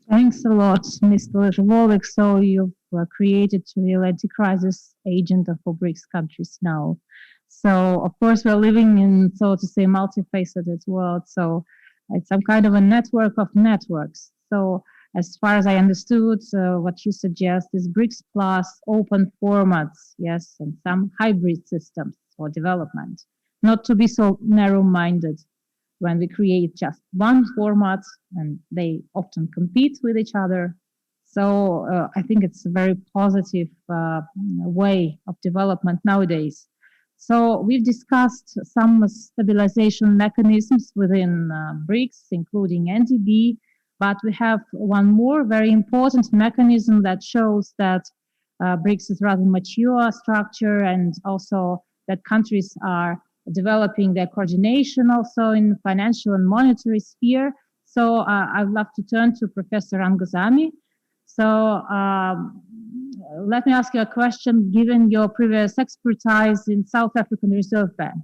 Thanks a lot, Mr. Lezhevovic. So you've created a real anti-crisis agenda for BRICS countries now. So of course we're living in, so to say, multifaceted world. So it's some kind of a network of networks. So as far as I understood, what you suggest is BRICS plus open formats, yes, and some hybrid systems for development, not to be so narrow-minded when we create just one format and they often compete with each other. So I think it's a very positive way of development nowadays. So we've discussed some stabilization mechanisms within BRICS, including NDB, but we have one more very important mechanism that shows that BRICS is rather mature structure and also that countries are developing their coordination also in financial and monetary sphere. So I'd love to turn to Professor Rangazami. So let me ask you a question, given your previous expertise in South African Reserve Bank.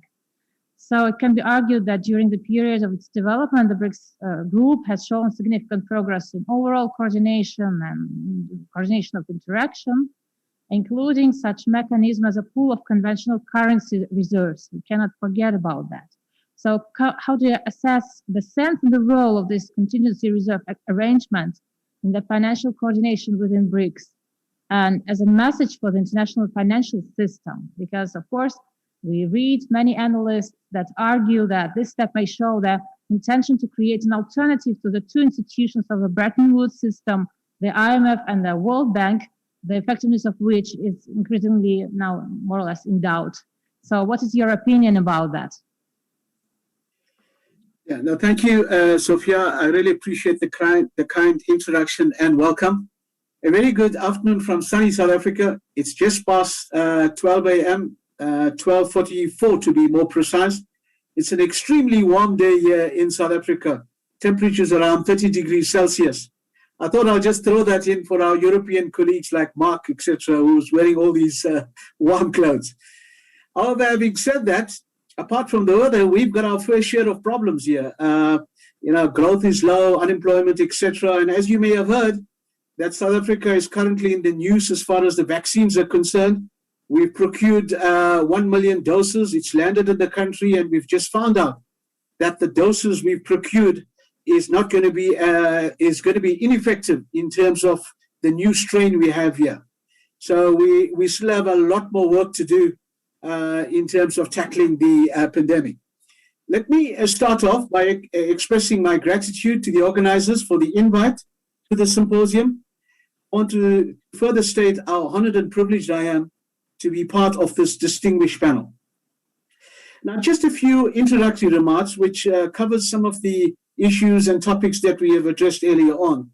So it can be argued that during the period of its development, the BRICS group has shown significant progress in overall coordination and coordination of interaction, including such mechanism as a pool of conventional currency reserves. We cannot forget about that. So how do you assess the sense and the role of this contingency reserve arrangement in the financial coordination within BRICS and as a message for the international financial system? Because, of course, we read many analysts that argue that this step may show the intention to create an alternative to the two institutions of the Bretton Woods system, the IMF and the World Bank, the effectiveness of which is increasingly now more or less in doubt. So what is your opinion about that? Yeah, no, thank you, Sophia. I really appreciate the kind introduction and welcome. A very good afternoon from sunny South Africa. It's just past 12 a.m., 12:44 to be more precise. It's an extremely warm day here in South Africa. Temperatures around 30 degrees Celsius. I thought I'll just throw that in for our European colleagues like Mark, etc., who's wearing all these warm clothes. However, having said that, apart from the weather, we've got our fair share of problems here. Growth is low, unemployment, etc. And as you may have heard, that South Africa is currently in the news as far as the vaccines are concerned. We've procured 1 million doses. It's landed in the country, and we've just found out that the doses we've procured is not going to be ineffective in terms of the new strain we have here. So we still have a lot more work to do in terms of tackling the pandemic. Let me start off by expressing my gratitude to the organizers for the invite to the symposium. I want to further state how honored and privileged I am to be part of this distinguished panel. Now, just a few introductory remarks, which covers some of the issues and topics that we have addressed earlier on.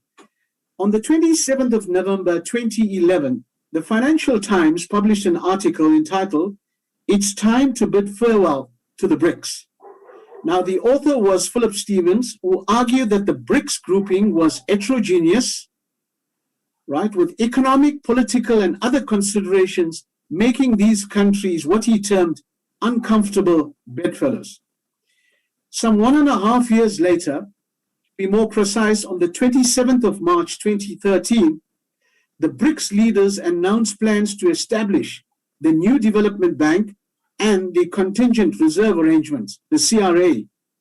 On the 27th of November 2011, the Financial Times published an article entitled, "It's Time to Bid Farewell to the BRICS." Now, the author was Philip Stevens, who argued that the BRICS grouping was heterogeneous, right, with economic, political, and other considerations making these countries what he termed uncomfortable bedfellows. Some 1.5 years later, to be more precise, on the 27th of March 2013, the BRICS leaders announced plans to establish the new development bank and the contingent reserve arrangements, the CRA,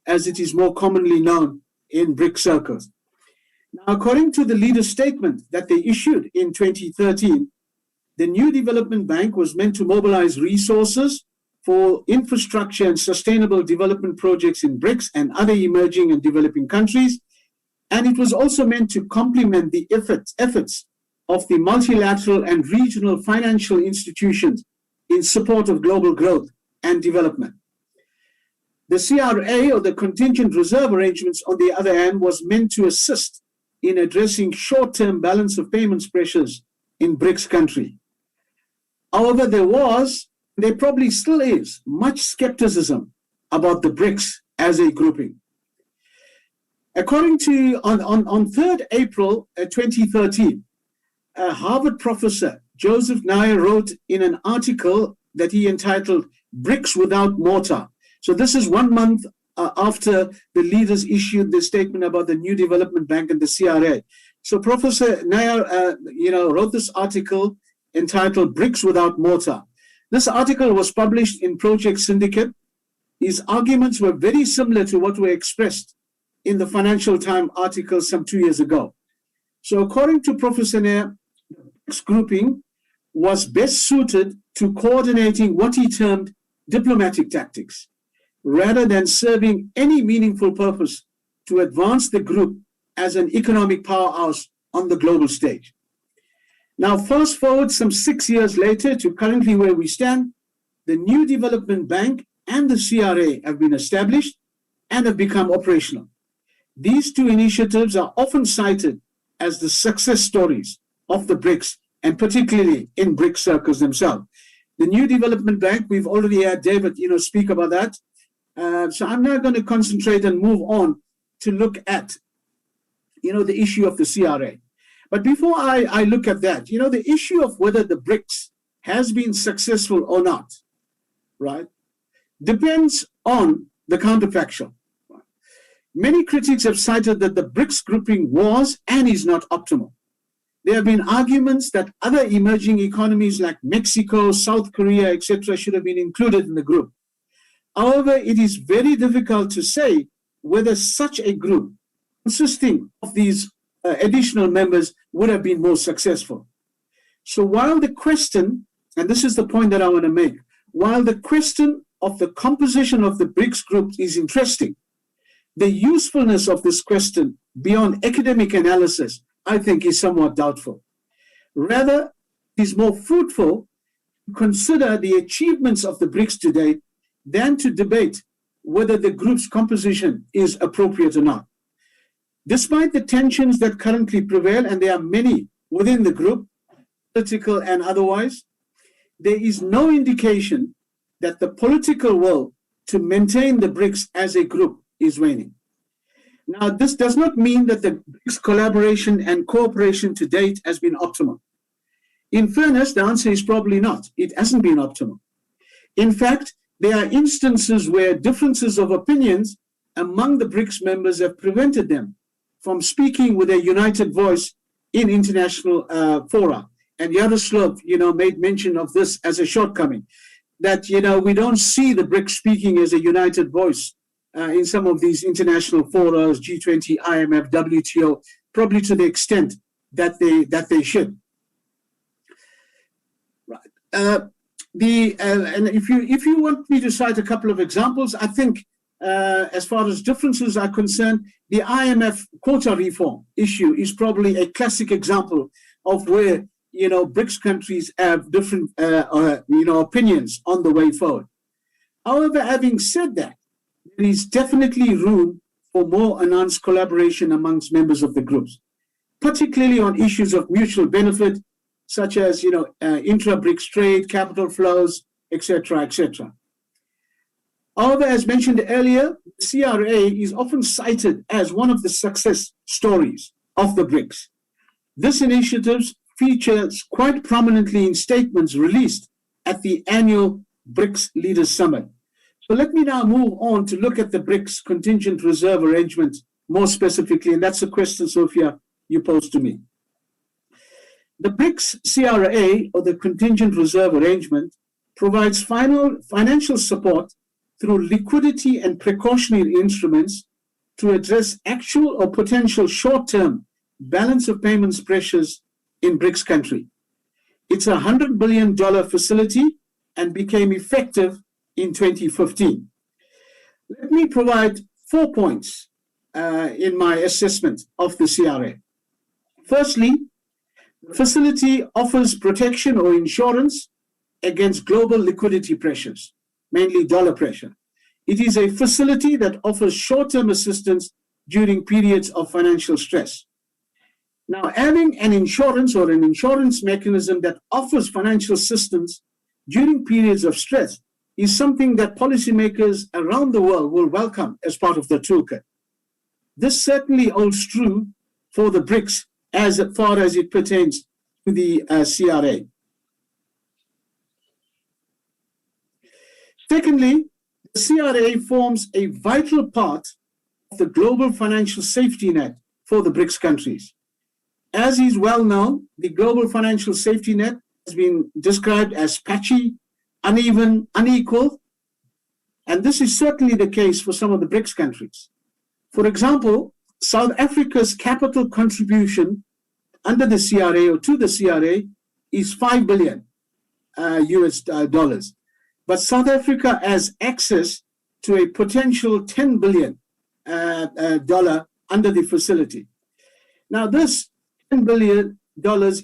as it is more commonly known in BRICS circles. Now, according to the leader's statement that they issued in 2013, the new development bank was meant to mobilize resources for infrastructure and sustainable development projects in BRICS and other emerging and developing countries. And it was also meant to complement the efforts of the multilateral and regional financial institutions in support of global growth and development. The CRA, or the contingent reserve arrangements, on the other hand, was meant to assist in addressing short-term balance of payments pressures in BRICS countries. However, there probably still is much skepticism about the BRICS as a grouping. According to, on 3rd April 2013, Harvard professor Joseph Nair wrote in an article that he entitled "BRICS Without Mortar." So this is 1 month after the leaders issued the statement about the new development bank and the CRA. So Professor Nair, wrote this article entitled "BRICS Without Mortar." This article was published in Project Syndicate. His arguments were very similar to what were expressed in the Financial Times article some 2 years ago. So according to Professor Nair, BRICS grouping was best suited to coordinating what he termed diplomatic tactics, rather than serving any meaningful purpose to advance the group as an economic powerhouse on the global stage. Now, fast forward some 6 years later to currently where we stand, the new development bank and the CRA have been established and have become operational. These two initiatives are often cited as the success stories of the BRICS, and particularly in BRICS circles themselves. The new development bank, we've already had David, speak about that. So I'm now going to concentrate and move on to look at, the issue of the CRA. But before I look at that, the issue of whether the BRICS has been successful or not, right, depends on the counterfactual. Many critics have cited that the BRICS grouping was and is not optimal. There have been arguments that other emerging economies like Mexico, South Korea, etc., should have been included in the group. However, it is very difficult to say whether such a group consisting of these additional members would have been more successful. So while the question, and this is the point that I want to make, while the question of the composition of the BRICS group is interesting, the usefulness of this question beyond academic analysis, I think, is somewhat doubtful. Rather, it is more fruitful to consider the achievements of the BRICS today than to debate whether the group's composition is appropriate or not. Despite the tensions that currently prevail, and there are many within the group, political and otherwise, there is no indication that the political will to maintain the BRICS as a group is waning. Now, this does not mean that the BRICS collaboration and cooperation to date has been optimal. In fairness, the answer is probably not. It hasn't been optimal. In fact, there are instances where differences of opinions among the BRICS members have prevented them from speaking with a united voice in international fora. And Yaroslav, made mention of this as a shortcoming, that, we don't see the BRICS speaking as a united voice in some of these international forums, G20, IMF, WTO, probably to the extent that they should. Right. And if you want me to cite a couple of examples, I think as far as differences are concerned, the IMF quota reform issue is probably a classic example of where BRICS countries have different opinions on the way forward. However, having said that, there is definitely room for more enhanced collaboration amongst members of the groups, particularly on issues of mutual benefit, such as intra-BRICS trade, capital flows, etc., etc. However, as mentioned earlier, CRA is often cited as one of the success stories of the BRICS. This initiative features quite prominently in statements released at the annual BRICS Leaders Summit. So let me now move on to look at the BRICS contingent reserve arrangement more specifically, and that's a question, Sophia, you posed to me. The BRICS CRA, or the contingent reserve arrangement, provides financial support through liquidity and precautionary instruments to address actual or potential short-term balance of payments pressures in BRICS country. It's a $100 billion facility and became effective in 2015. Let me provide 4 points in my assessment of the CRA. Firstly, the facility offers protection or insurance against global liquidity pressures, mainly dollar pressure. It is a facility that offers short-term assistance during periods of financial stress. Now, having an insurance or an insurance mechanism that offers financial assistance during periods of stress is something that policymakers around the world will welcome as part of the toolkit. This certainly holds true for the BRICS as far as it pertains to the CRA. Secondly, the CRA forms a vital part of the global financial safety net for the BRICS countries. As is well known, the global financial safety net has been described as patchy, uneven, unequal, and this is certainly the case for some of the BRICS countries. For example, South Africa's capital contribution under the CRA or to the CRA is $5 billion US dollars. But South Africa has access to a potential $10 billion under the facility. Now, this $10 billion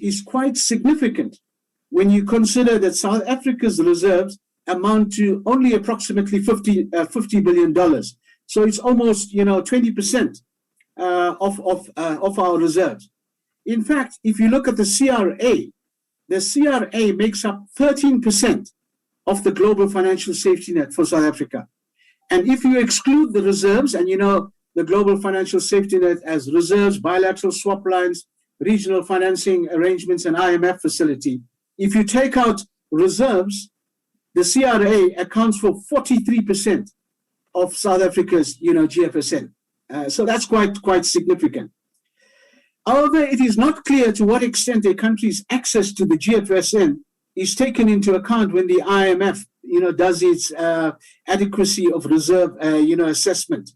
is quite significant when you consider that South Africa's reserves amount to only approximately $50 billion. So it's almost 20% of our reserves. In fact, if you look at the CRA makes up 13% of the global financial safety net for South Africa. And if you exclude the reserves, and the global financial safety net as reserves, bilateral swap lines, regional financing arrangements, and IMF facility, if you take out reserves, the CRA accounts for 43% of South Africa's GFSN. So that's quite significant. However, it is not clear to what extent a country's access to the GFSN is taken into account when the IMF, does its adequacy of reserve, assessment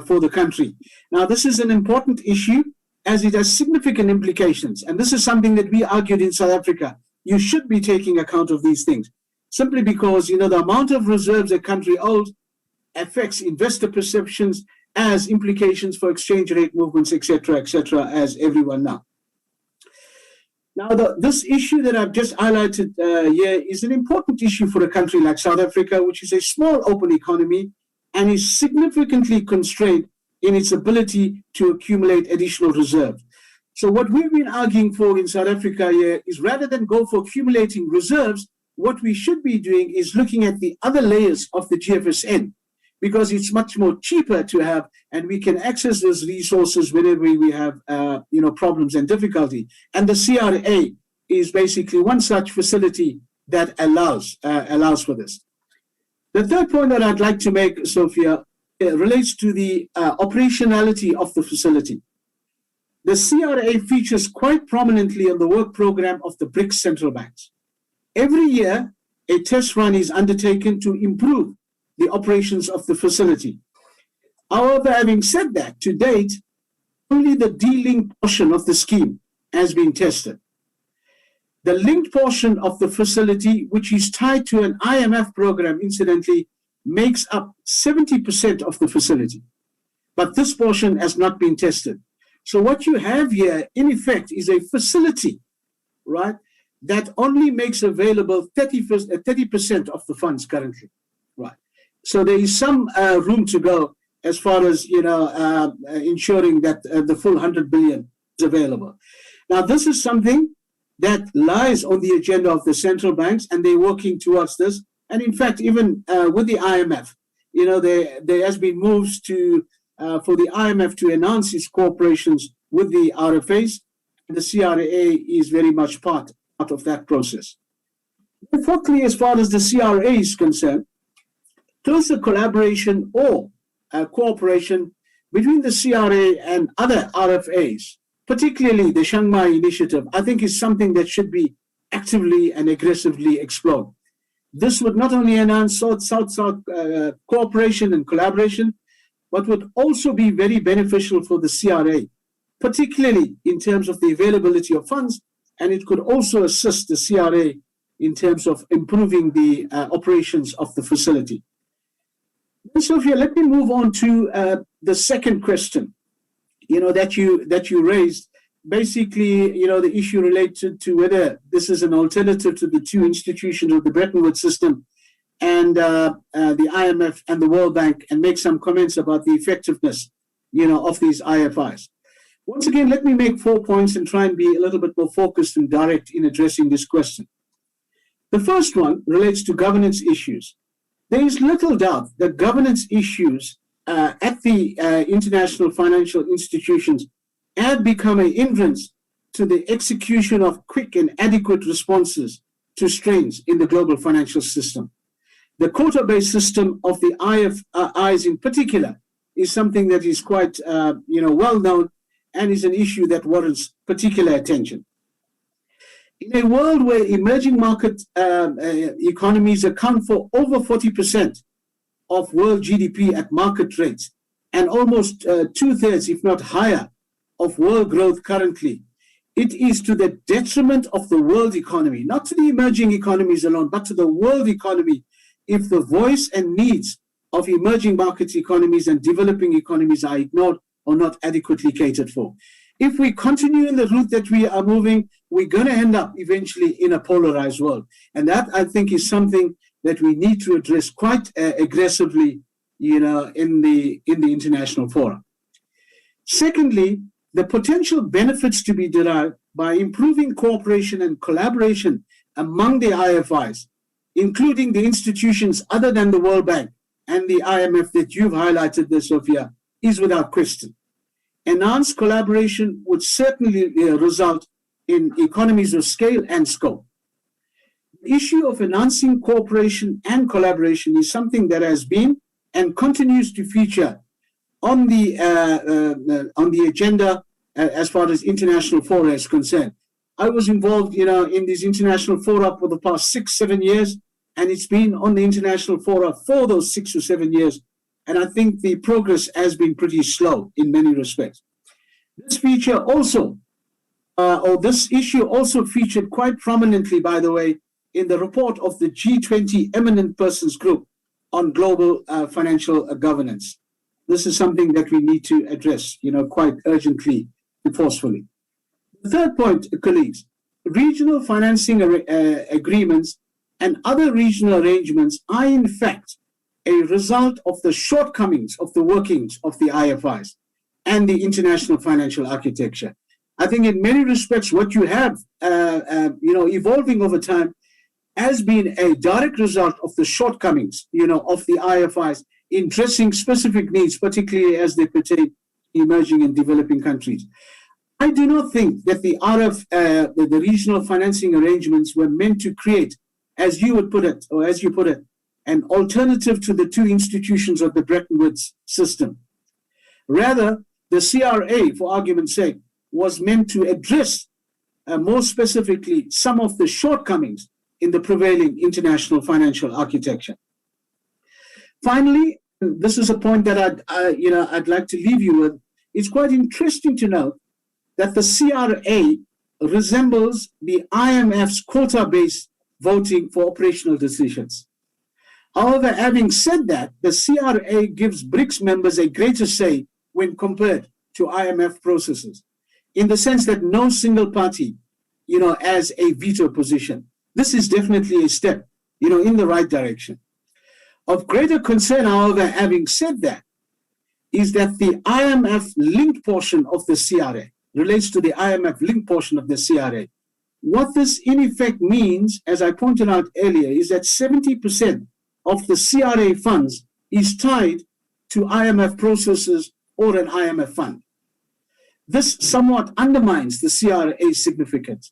for the country. Now, this is an important issue as it has significant implications. And this is something that we argued in South Africa. You should be taking account of these things simply because, the amount of reserves a country holds affects investor perceptions as implications for exchange rate movements, etc., as everyone knows. Now, this issue that I've just highlighted here is an important issue for a country like South Africa, which is a small open economy and is significantly constrained in its ability to accumulate additional reserves. So what we've been arguing for in South Africa here is rather than go for accumulating reserves, what we should be doing is looking at the other layers of the GFSN, because it's much more cheaper to have, and we can access those resources whenever we have, problems and difficulty. And the CRA is basically one such facility that allows for this. The third point that I'd like to make, Sophia, relates to the operationality of the facility. The CRA features quite prominently on the work program of the BRICS central banks. Every year, a test run is undertaken to improve the operations of the facility. However, having said that, to date, only the de-linked portion of the scheme has been tested. The linked portion of the facility, which is tied to an IMF program, incidentally, makes up 70% of the facility. But this portion has not been tested. So what you have here, in effect, is a facility, right, that only makes available 30% of the funds currently, right? So there is some room to go as far as, ensuring that the full 100 billion is available. Now, this is something that lies on the agenda of the central banks, and they're working towards this. And in fact, even with the IMF, there has been moves to for the IMF to enhance its cooperations with the RFAs. And the CRA is very much part of that process. Fourthly, as far as the CRA is concerned, closer collaboration or cooperation between the CRA and other RFAs, particularly the Chiang Mai initiative, I think is something that should be actively and aggressively explored. This would not only enhance South-South cooperation and collaboration, but would also be very beneficial for the CRA, particularly in terms of the availability of funds, and it could also assist the CRA in terms of improving the operations of the facility. Sophia, let me move on to the second question, that you raised. Basically, the issue related to whether this is an alternative to the two institutions of the Bretton Woods system and the IMF and the World Bank, and make some comments about the effectiveness, of these IFIs. Once again, let me make 4 points and try and be a little bit more focused and direct in addressing this question. The first one relates to governance issues. There is little doubt that governance issues at the international financial institutions have become a hindrance to the execution of quick and adequate responses to strains in the global financial system. The quota-based system of the IFIs in particular is something that is quite well known and is an issue that warrants particular attention. In a world where emerging market economies account for over 40% of world GDP at market rates and almost 2/3, if not higher, of world growth currently, it is to the detriment of the world economy, not to the emerging economies alone, but to the world economy, if the voice and needs of emerging market economies and developing economies are ignored or not adequately catered for. If we continue in the route that we are moving, we're going to end up eventually in a polarized world. And that, I think, is something that we need to address quite aggressively, in the international forum. Secondly, the potential benefits to be derived by improving cooperation and collaboration among the IFIs, including the institutions other than the World Bank and the IMF that you've highlighted there, Sophia, is without question. Enhanced collaboration would certainly result in economies of scale and scope. The issue of enhancing cooperation and collaboration is something that has been and continues to feature on the agenda as far as international fora is concerned. I was involved, in these international fora for the past 6-7 years, and it's been on the international fora for those 6 or 7 years. And I think the progress has been pretty slow in many respects. This feature also, this issue also featured quite prominently, by the way, in the report of the G20 Eminent Persons Group on global financial governance. This is something that we need to address, quite urgently and forcefully. The third point, colleagues, regional financing agreements and other regional arrangements are in fact a result of the shortcomings of the workings of the IFIs and the international financial architecture. I think in many respects, what you have, evolving over time has been a direct result of the shortcomings, of the IFIs in addressing specific needs, particularly as they pertain to emerging and developing countries. I do not think that the the regional financing arrangements were meant to create, as you put it, an alternative to the two institutions of the Bretton Woods system. Rather, the CRA, for argument's sake, was meant to address more specifically some of the shortcomings in the prevailing international financial architecture. Finally, this is a point that I'd like to leave you with. It's quite interesting to note that the CRA resembles the IMF's quota-based voting for operational decisions. However, having said that, the CRA gives BRICS members a greater say when compared to IMF processes, in the sense that no single party, has a veto position. This is definitely a step, in the right direction. Of greater concern, however, having said that, is that the IMF linked portion of the CRA relates to the IMF linked portion of the CRA. What this in effect means, as I pointed out earlier, is that 70% of the CRA funds is tied to IMF processes or an IMF fund. This somewhat undermines the CRA's significance,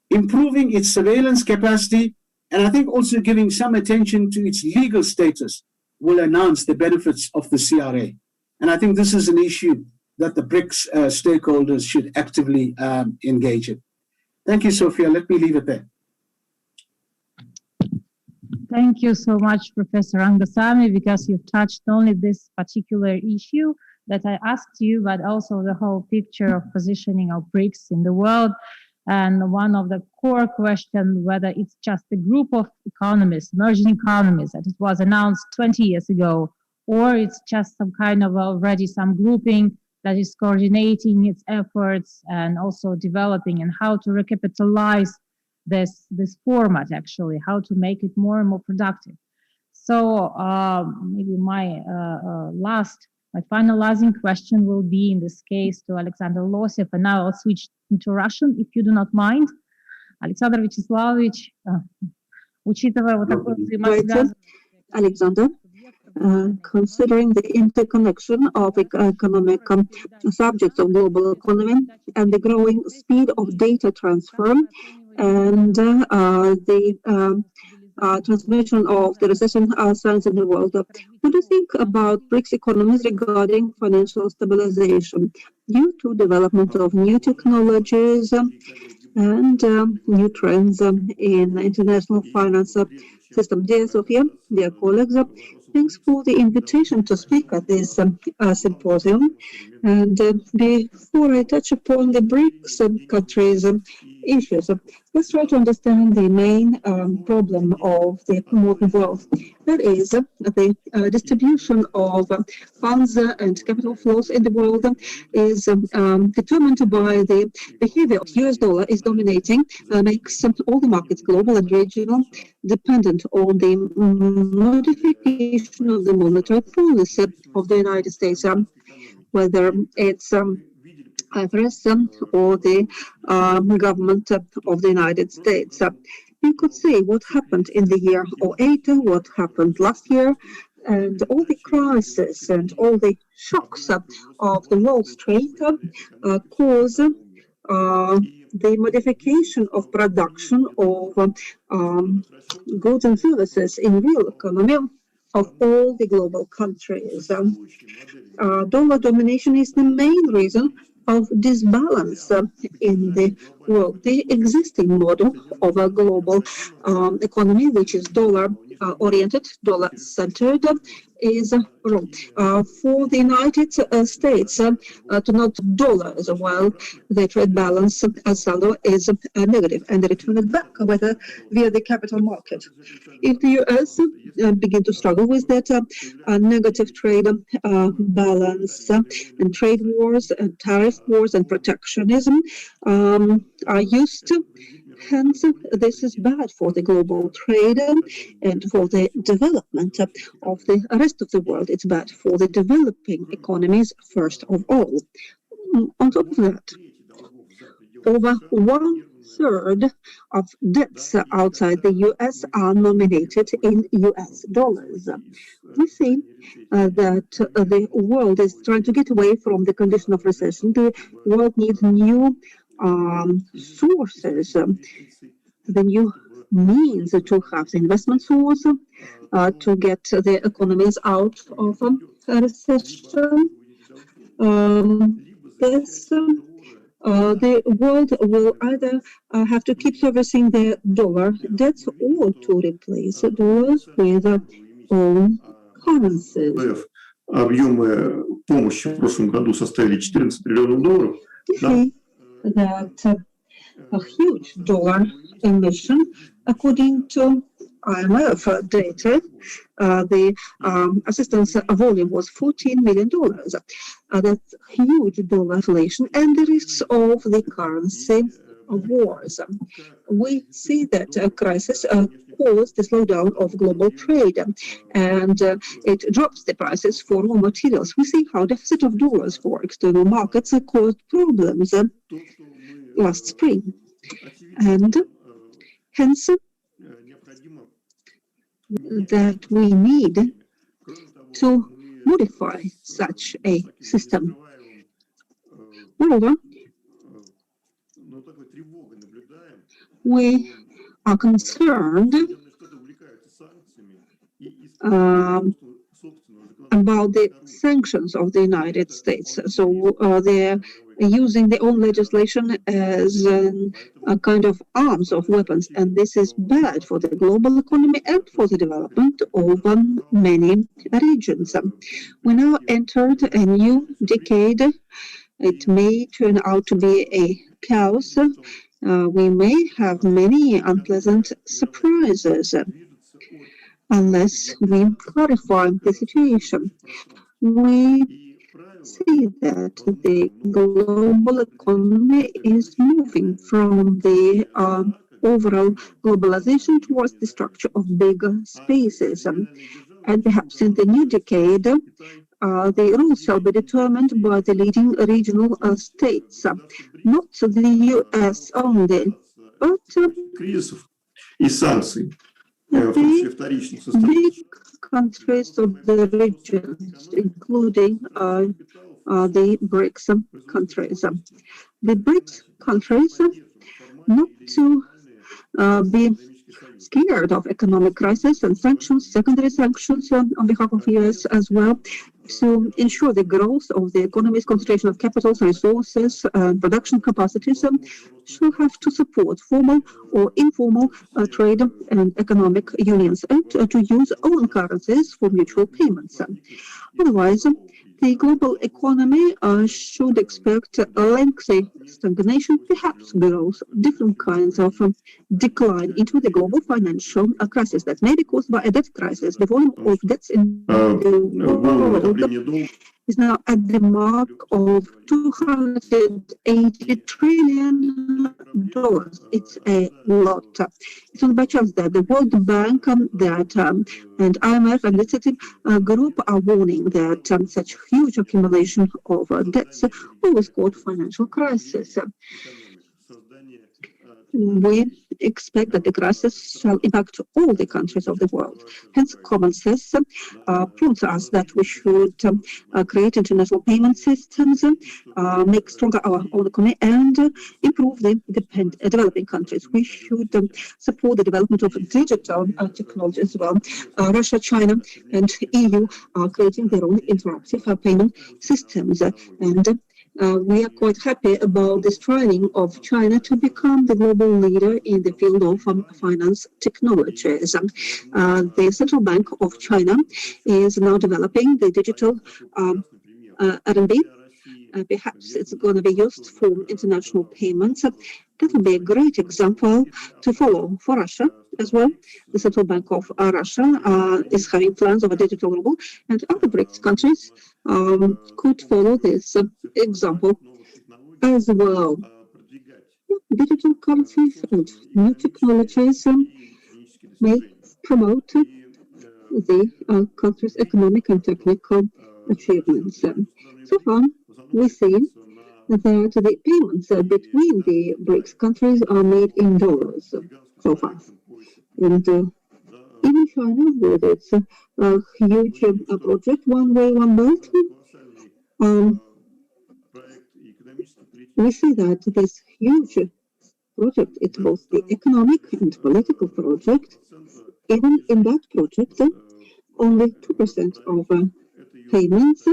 improving its surveillance capacity, and I think also giving some attention to its legal status will enhance the benefits of the CRA. And I think this is an issue that the BRICS stakeholders should actively engage in. Thank you, Sophia. Let me leave it there. Thank you so much, Professor Rangasamy, because you've touched only this particular issue that I asked you, but also the whole picture of positioning of BRICS in the world. And one of the core questions, whether it's just a group of economies, emerging economies, that it was announced 20 years ago, or it's just some kind of already some grouping that is coordinating its efforts and also developing, and how to recapitalize this format, actually, how to make it more and more productive. So maybe my finalizing question will be, in this case, to Alexander Losiev, and now I'll switch into Russian, if you do not mind. Alexander Vячеславович, учитывая вот такое взаимосвязанное... Alexander, considering the interconnection of economic subjects of global economy and the growing speed of data transfer and the transmission of the recession signs in the world, what do you think about BRICS economies regarding financial stabilization due to development of new technologies and new trends in international finance system? Dear Sophia, dear colleagues, thanks for the invitation to speak at this symposium. And before I touch upon the BRICS countries' issues, let's try to understand the main problem of the modern world. That is the distribution of funds and capital flows in the world is determined by the behavior of US dollar is dominating, makes all the markets, global and regional, dependent on the modification of the monetary policy of the United States, whether it's IFRS or the government of the United States. You could say what happened in the year 2008, what happened last year, and all the crises and all the shocks of the Wall Street cause the modification of production of goods and services in real economy of all the global countries. Dollar domination is the main reason of disbalance in the world. The existing model of a global economy, which is dollar-oriented, dollar-centered, is wrong. For the United States to not dollars, while the trade balance saldo is negative, and they return it back whether via the capital market. If the US begin to struggle with that negative trade balance and trade wars and tariff wars and protectionism are used to, hence this is bad for the global trade and for the development of the rest of the world. It's bad for the developing economies first of all. On top of that, over 1/3 of debts outside the US are nominated in US dollars. We see that the world is trying to get away from the condition of recession. The world needs new sources, the new means to have the investment source to get the economies out of a recession. The world will either have to keep servicing their dollar debts or to replace dollars with own currencies. Объемы помощи в прошлом году составили $14 триллионов. We see that a huge dollar emission, according to IMF data, the assistance volume was $14 million. That's huge dollar inflation and the risks of the currency wars. We see that a crisis caused the slowdown of global trade and it drops the prices for raw materials. We see how deficit of dollars for external markets caused problems last spring, and hence that we need to modify such a system. Moreover, we are concerned about the sanctions of the United States. So they're using their own legislation as a kind of arms of weapons, and this is bad for the global economy and for the development of many regions. We now entered a new decade. It may turn out to be a chaos. We may have many unpleasant surprises unless we clarify the situation. We see that the global economy is moving from the overall globalization towards the structure of bigger spaces. And perhaps in the new decade, the rules shall be determined by the leading regional states, not the US only, but the big countries of the region, including the BRICS countries. The BRICS countries, not to be scared of economic crisis and sanctions, secondary sanctions on behalf of US as well, to ensure the growth of the economy's concentration of capitals, resources, and production capacities, shall have to support formal or informal trade and economic unions and to use own currencies for mutual payments. Otherwise, the global economy should expect a lengthy stagnation, perhaps growth, different kinds of decline into the global financial crisis that may be caused by a debt crisis. The volume of debts in the world is now at the mark of $280 trillion. It's a lot. It's not by chance that the World Bank and IMF and the group are warning that such huge accumulation of debts always cause financial crisis. We expect that the crisis shall impact all the countries of the world. Hence, common sense prompts us that we should create international payment systems, make stronger our own economy, and improve the developing countries. We should support the development of digital technology as well. Russia, China, and EU are creating their own interactive payment systems, and we are quite happy about the striving of China to become the global leader in the field of finance technologies. The Central Bank of China is now developing the digital RMB. Perhaps it's going to be used for international payments. That would be a great example to follow for Russia as well. The Central Bank of Russia is having plans of a digital ruble, and other BRICS countries could follow this example as well. Digital currencies and new technologies may promote the country's economic and technical achievements. So far, we see that the payments between the BRICS countries are made in dollars so far. And even China, with its huge project, One Way, One Belt, we see that this huge project is both the economic and political project. Even in that project, only 2% of payments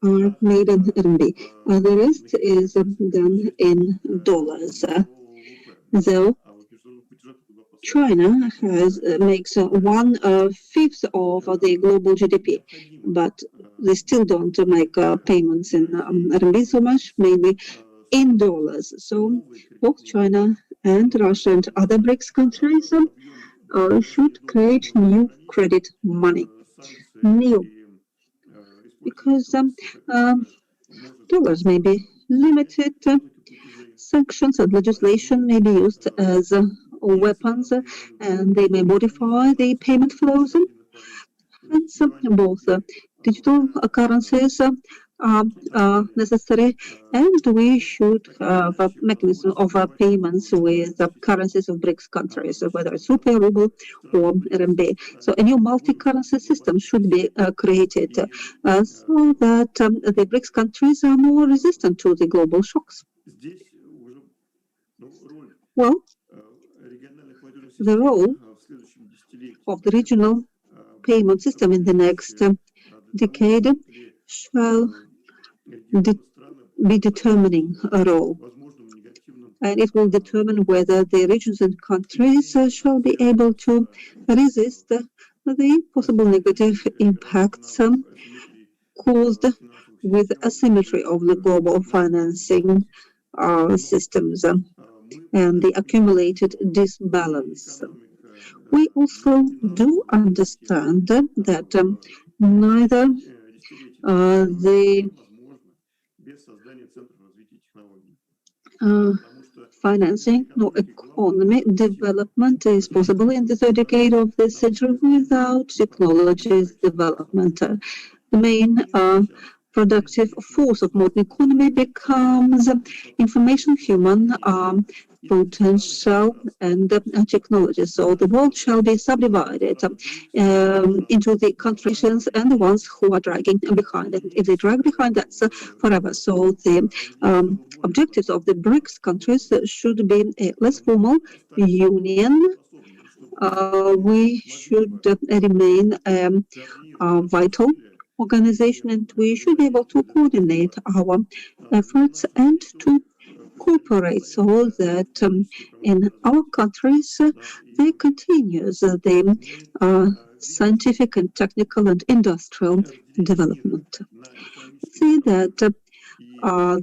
are made in RMB. The rest is done in dollars. Though China makes 1/5 of the global GDP, but they still don't make payments in RMB so much, mainly in dollars. So both China and Russia and other BRICS countries should create new credit money. Because dollars may be limited, sanctions and legislation may be used as weapons, and they may modify the payment flows. And both digital currencies are necessary, and we should have a mechanism of payments with currencies of BRICS countries, whether it's rupee, ruble, or RMB. So a new multi-currency system should be created so that the BRICS countries are more resistant to the global shocks. Well, the role of the regional payment system in the next decade shall be determining a role. And it will determine whether the regions and countries shall be able to resist the possible negative impacts caused with asymmetry of the global financing systems and the accumulated disbalance. We also do understand that neither the financing nor economy development is possible in the third decade of this century without technologies development. The main productive force of modern economy becomes information, human potential, and technology. So the world shall be subdivided into the countries and the ones who are dragging behind. And if they drag behind, that's forever. So the objectives of the BRICS countries should be a less formal union. We should remain a vital organization, and we should be able to coordinate our efforts and to cooperate so that in our countries there continues the scientific and technical and industrial development. See that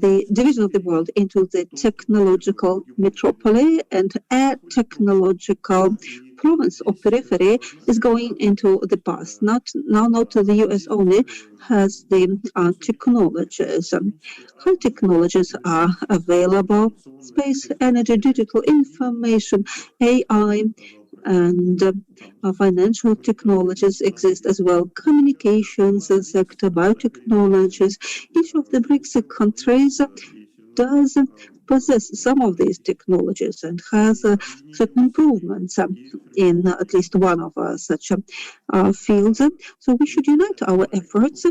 the division of the world into the technological metropole and a technological province or periphery is going into the past. Not the US only has the technologies. High technologies are available: space, energy, digital information, AI, and financial technologies exist as well. Communications sector, biotechnologies. Each of the BRICS countries does possess some of these technologies and has certain improvements in at least one of such fields. So we should unite our efforts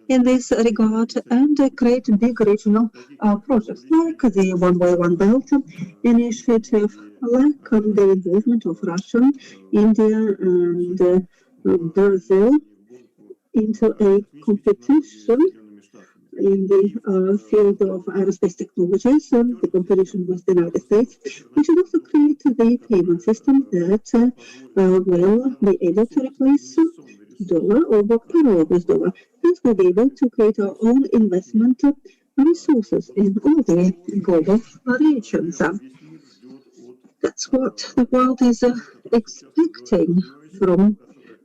in this regard and create big regional projects like the One Way, One Belt initiative, like the involvement of Russia, India, and Brazil into a competition in the field of aerospace technologies, the competition with the United States. We should also create the payment system that will be able to replace dollar or work parallel with dollar. Hence, we'll be able to create our own investment resources in all the global regions. That's what the world is expecting from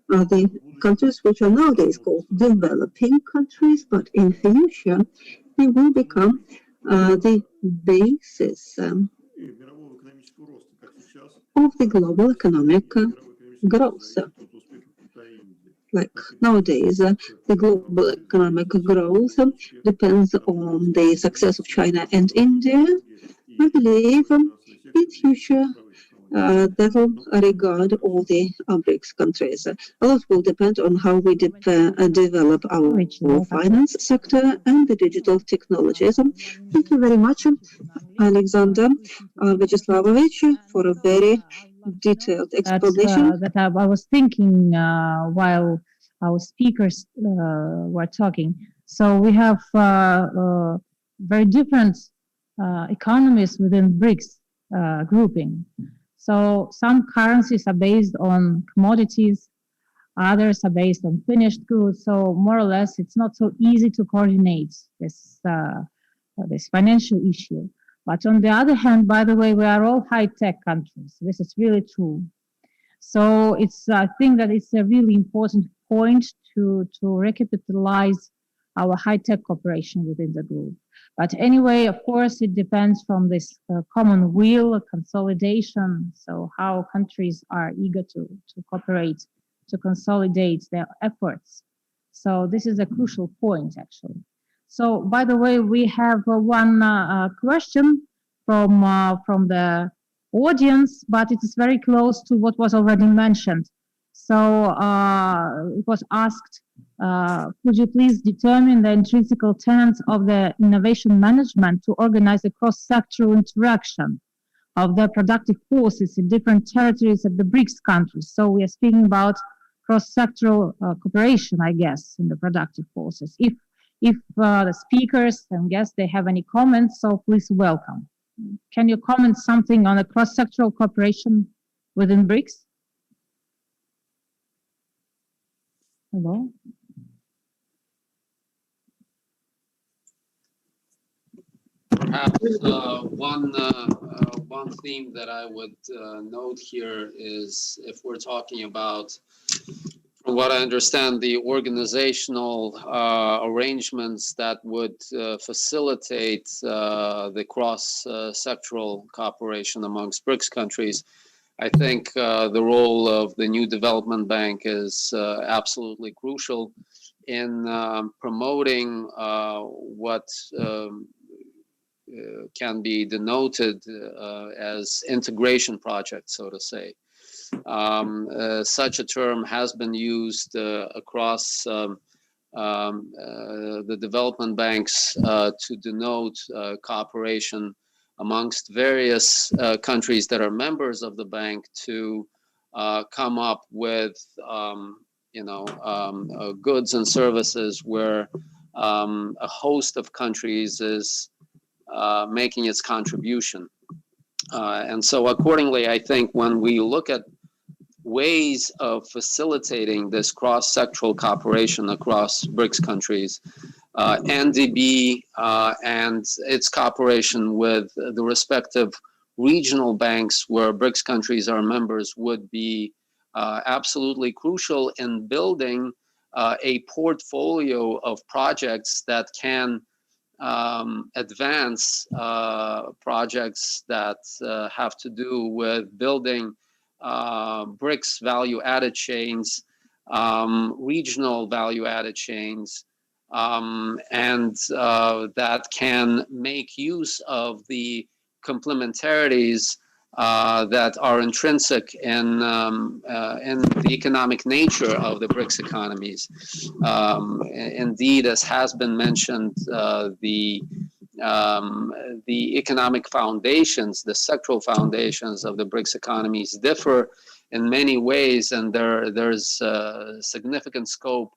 the countries which are nowadays called developing countries, but in future they will become the basis of the global economic growth. Like nowadays, the global economic growth depends on the success of China and India. I believe in future that will regard all the BRICS countries. A lot will depend on how we develop our finance sector and the digital technologies. Thank you very much, Alexander Vyacheslavovic, for a very detailed explanation. That I was thinking while our speakers were talking. So we have very different economies within BRICS grouping. So some currencies are based on commodities, others are based on finished goods. So more or less, it's not so easy to coordinate this financial issue. But on the other hand, by the way, we are all high-tech countries. This is really true. So I think that it's a really important point to recapitalize our high-tech cooperation within the group. But anyway, of course, it depends from this common will, consolidation, so how countries are eager to cooperate, to consolidate their efforts. So this is a crucial point, actually. So, by the way, we have one question from the audience, but it is very close to what was already mentioned. So it was asked, could you please determine the intrinsic tenets of the innovation management to organize a cross-sectoral interaction of the productive forces in different territories of the BRICS countries? So we are speaking about cross-sectoral cooperation, I guess, in the productive forces. If the speakers and guests, they have any comments, so please welcome. Can you comment something on the cross-sectoral cooperation within BRICS? Hello? Perhaps one theme that I would note here is if we're talking about, from what I understand, the organizational arrangements that would facilitate the cross-sectoral cooperation amongst BRICS countries, I think the role of the new development bank is absolutely crucial in promoting what can be denoted as integration projects, so to say. Such a term has been used across the development banks to denote cooperation amongst various countries that are members of the bank to come up with, goods and services where a host of countries is making its contribution. And so accordingly, I think when we look at ways of facilitating this cross-sectoral cooperation across BRICS countries, NDB and its cooperation with the respective regional banks where BRICS countries are members would be absolutely crucial in building a portfolio of projects that can advance projects that have to do with building BRICS value-added chains, regional value-added chains, and that can make use of the complementarities that are intrinsic in the economic nature of the BRICS economies. Indeed, as has been mentioned, the economic foundations, the sectoral foundations of the BRICS economies differ in many ways, and there's significant scope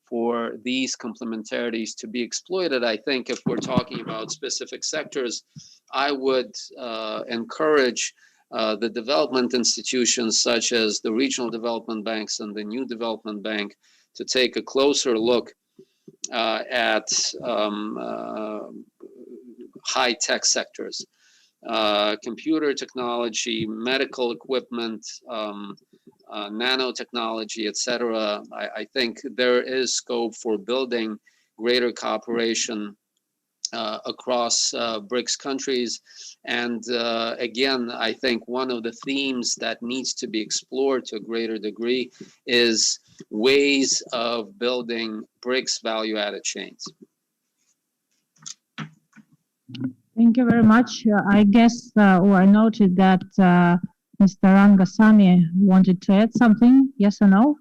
for these complementarities to be exploited. I think if we're talking about specific sectors, I would encourage the development institutions such as the regional development banks and the new development bank to take a closer look at high-tech sectors, computer technology, medical equipment, nanotechnology, etc. I think there is scope for building greater cooperation across BRICS countries. And again, I think one of the themes that needs to be explored to a greater degree is ways of building BRICS value-added chains. Thank you very much. I guess, or I noted that Mr. Rangasamy wanted to add something. Yes or no?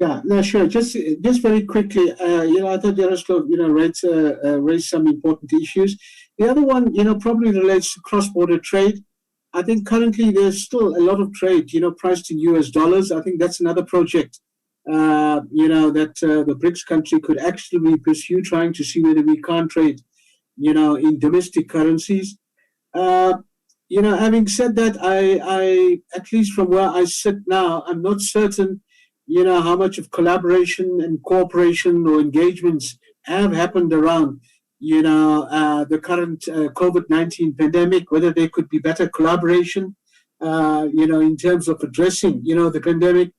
Yeah, no, sure. Just very quickly, I thought Yaroslav, raised some important issues. The other one, probably relates to cross-border trade. I think currently there's still a lot of trade, priced in US dollars. I think that's another project, that the BRICS country could actually pursue, trying to see whether we can't trade, in domestic currencies. Having said that, I at least from where I sit now, I'm not certain, how much of collaboration and cooperation or engagements have happened around, the current COVID-19 pandemic, whether there could be better collaboration, in terms of addressing, the pandemic.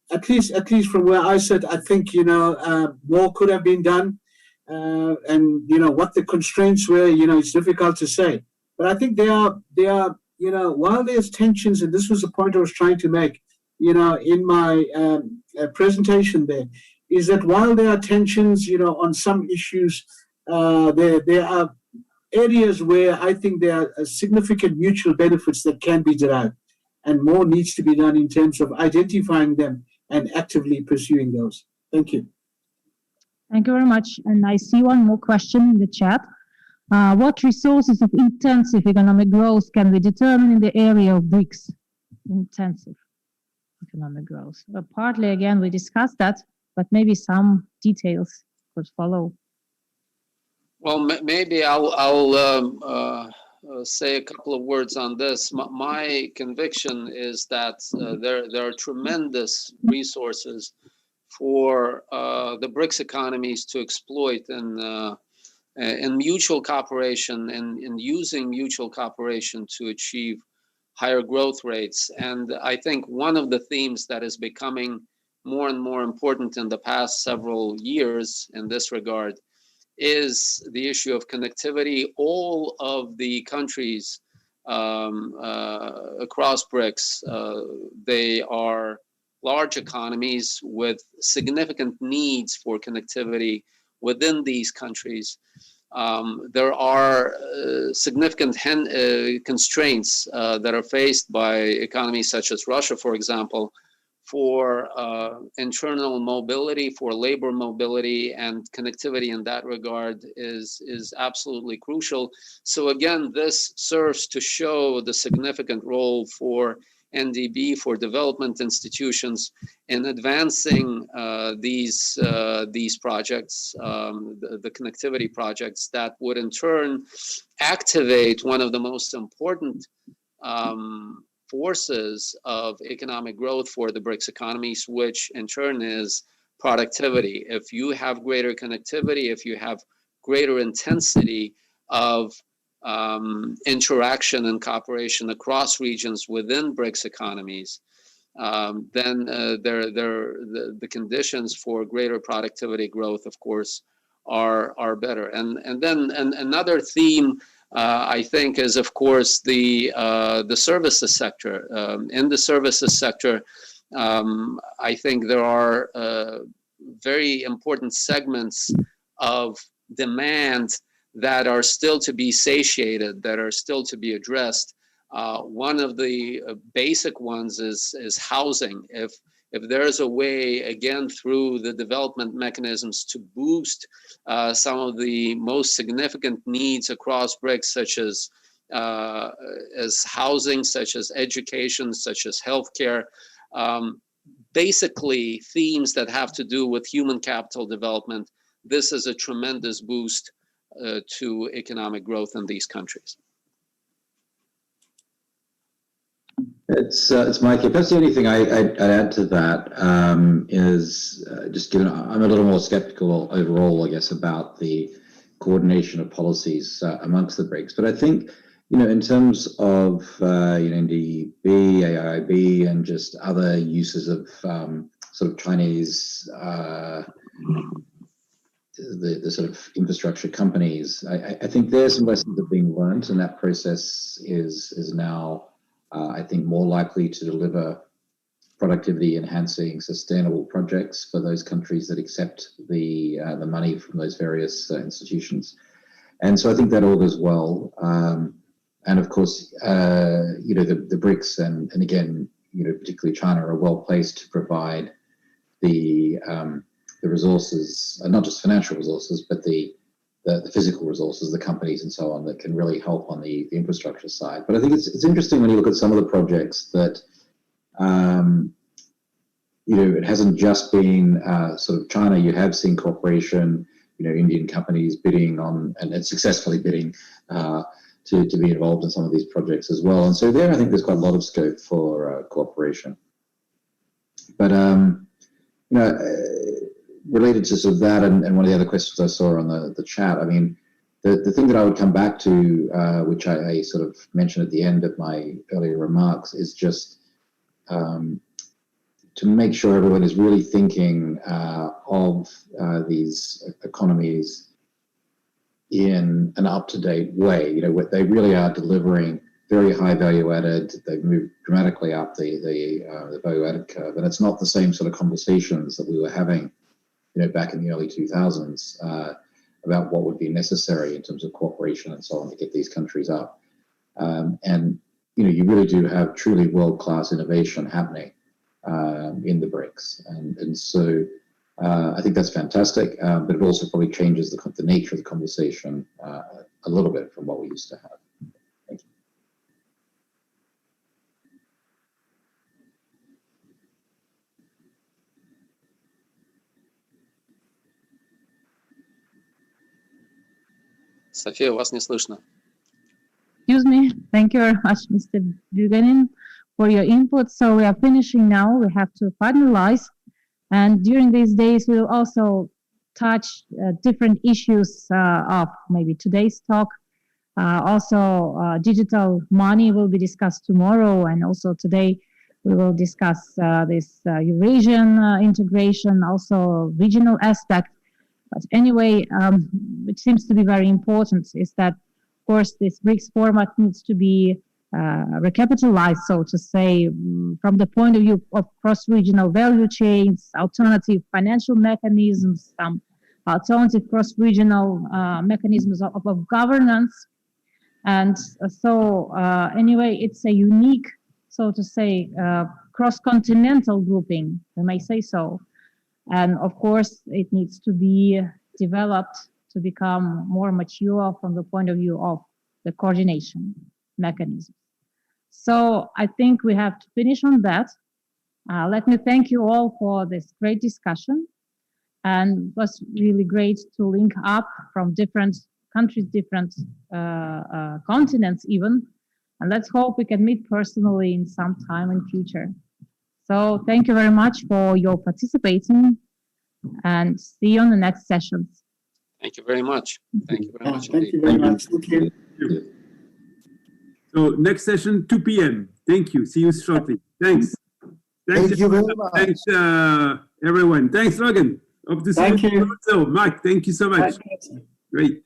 At least from where I sit, I think, more could have been done. And, what the constraints were, it's difficult to say. But I think they are, while there's tensions, and this was the point I was trying to make, in my presentation there, is that while there are tensions, on some issues, there are areas where I think there are significant mutual benefits that can be derived, and more needs to be done in terms of identifying them and actively pursuing those. Thank you. Thank you very much. And I see one more question in the chat. What resources of intensive economic growth can we determine in the area of BRICS? Intensive economic growth. Partly, again, we discussed that, but maybe some details could follow. Well, maybe I'll say a couple of words on this. My conviction is that there are tremendous resources for the BRICS economies to exploit in mutual cooperation and in using mutual cooperation to achieve higher growth rates. And I think one of the themes that is becoming more and more important in the past several years in this regard is the issue of connectivity. All of the countries across BRICS, they are large economies with significant needs for connectivity within these countries. There are significant constraints that are faced by economies such as Russia, for example, for internal mobility, for labor mobility, and connectivity in that regard is absolutely crucial. So again, this serves to show the significant role for NDB, for development institutions in advancing these projects, the connectivity projects that would in turn activate one of the most important forces of economic growth for the BRICS economies, which in turn is productivity. If you have greater connectivity, if you have greater intensity of interaction and cooperation across regions within BRICS economies, then the conditions for greater productivity growth, of course, are better. And then another theme, I think, is of course the services sector. In the services sector, I think there are very important segments of demand that are still to be satiated, that are still to be addressed. One of the basic ones is housing. If there is a way, again, through the development mechanisms to boost some of the most significant needs across BRICS, such as housing, such as education, such as healthcare, basically themes that have to do with human capital development, this is a tremendous boost to economic growth in these countries. It's Mike. If that's the only thing I'd add to that is just given I'm a little more skeptical overall, I guess, about the coordination of policies amongst the BRICS. But I think, in terms of NDB, AIIB, and just other uses of sort of Chinese the sort of infrastructure companies, I think there's some lessons that are being learned, and that process is now, I think, more likely to deliver productivity-enhancing, sustainable projects for those countries that accept the money from those various institutions. And so I think that augurs well. And of course, the BRICS and again, particularly China, are well placed to provide the resources, not just financial resources, but the physical resources, the companies and so on, that can really help on the infrastructure side. But I think it's interesting when you look at some of the projects that, it hasn't just been sort of China. You have seen cooperation, Indian companies bidding on and successfully bidding to be involved in some of these projects as well. And so there, I think there's quite a lot of scope for cooperation. But, related to sort of that and one of the other questions I saw on the chat, I mean, the thing that I would come back to, which I sort of mentioned at the end of my earlier remarks, is just to make sure everyone is really thinking of these economies in an up-to-date way. They really are delivering very high value added. They've moved dramatically up the value added curve, and it's not the same sort of conversations that we were having, back in the early 2000s about what would be necessary in terms of cooperation and so on to get these countries up. And you really do have truly world-class innovation happening in the BRICS, and so I think that's fantastic. But it also probably changes the nature of the conversation a little bit from what we used to have. Thank you. София, вас не слышно. Excuse me. Thank you very much, Mr. Buchanan, for your input. So we are finishing now. We have to finalize. And during these days, we'll also touch different issues of maybe today's talk. Also, digital money will be discussed tomorrow. And also today, we will discuss this Eurasian integration, also regional aspect. But anyway, which seems to be very important is that, of course, this BRICS format needs to be recapitalized, so to say, from the point of view of cross-regional value chains, alternative financial mechanisms, some alternative cross-regional mechanisms of governance. And so anyway, it's a unique, so to say, cross-continental grouping, we may say so. And of course, it needs to be developed to become more mature from the point of view of the coordination mechanism. So I think we have to finish on that. Let me thank you all for this great discussion. And it was really great to link up from different countries, different continents even. And let's hope we can meet personally in some time in future. So thank you very much for your participating, and see you on the next sessions. Thank you very much. Thank you very much. Thank you very much. Thank you. So next session, 2 p.m. Thank you. See you shortly. Thanks. Thank you very much. Thanks, everyone. Thanks, Logan. Hope to see you. Also, Mark, thank you so much. Great.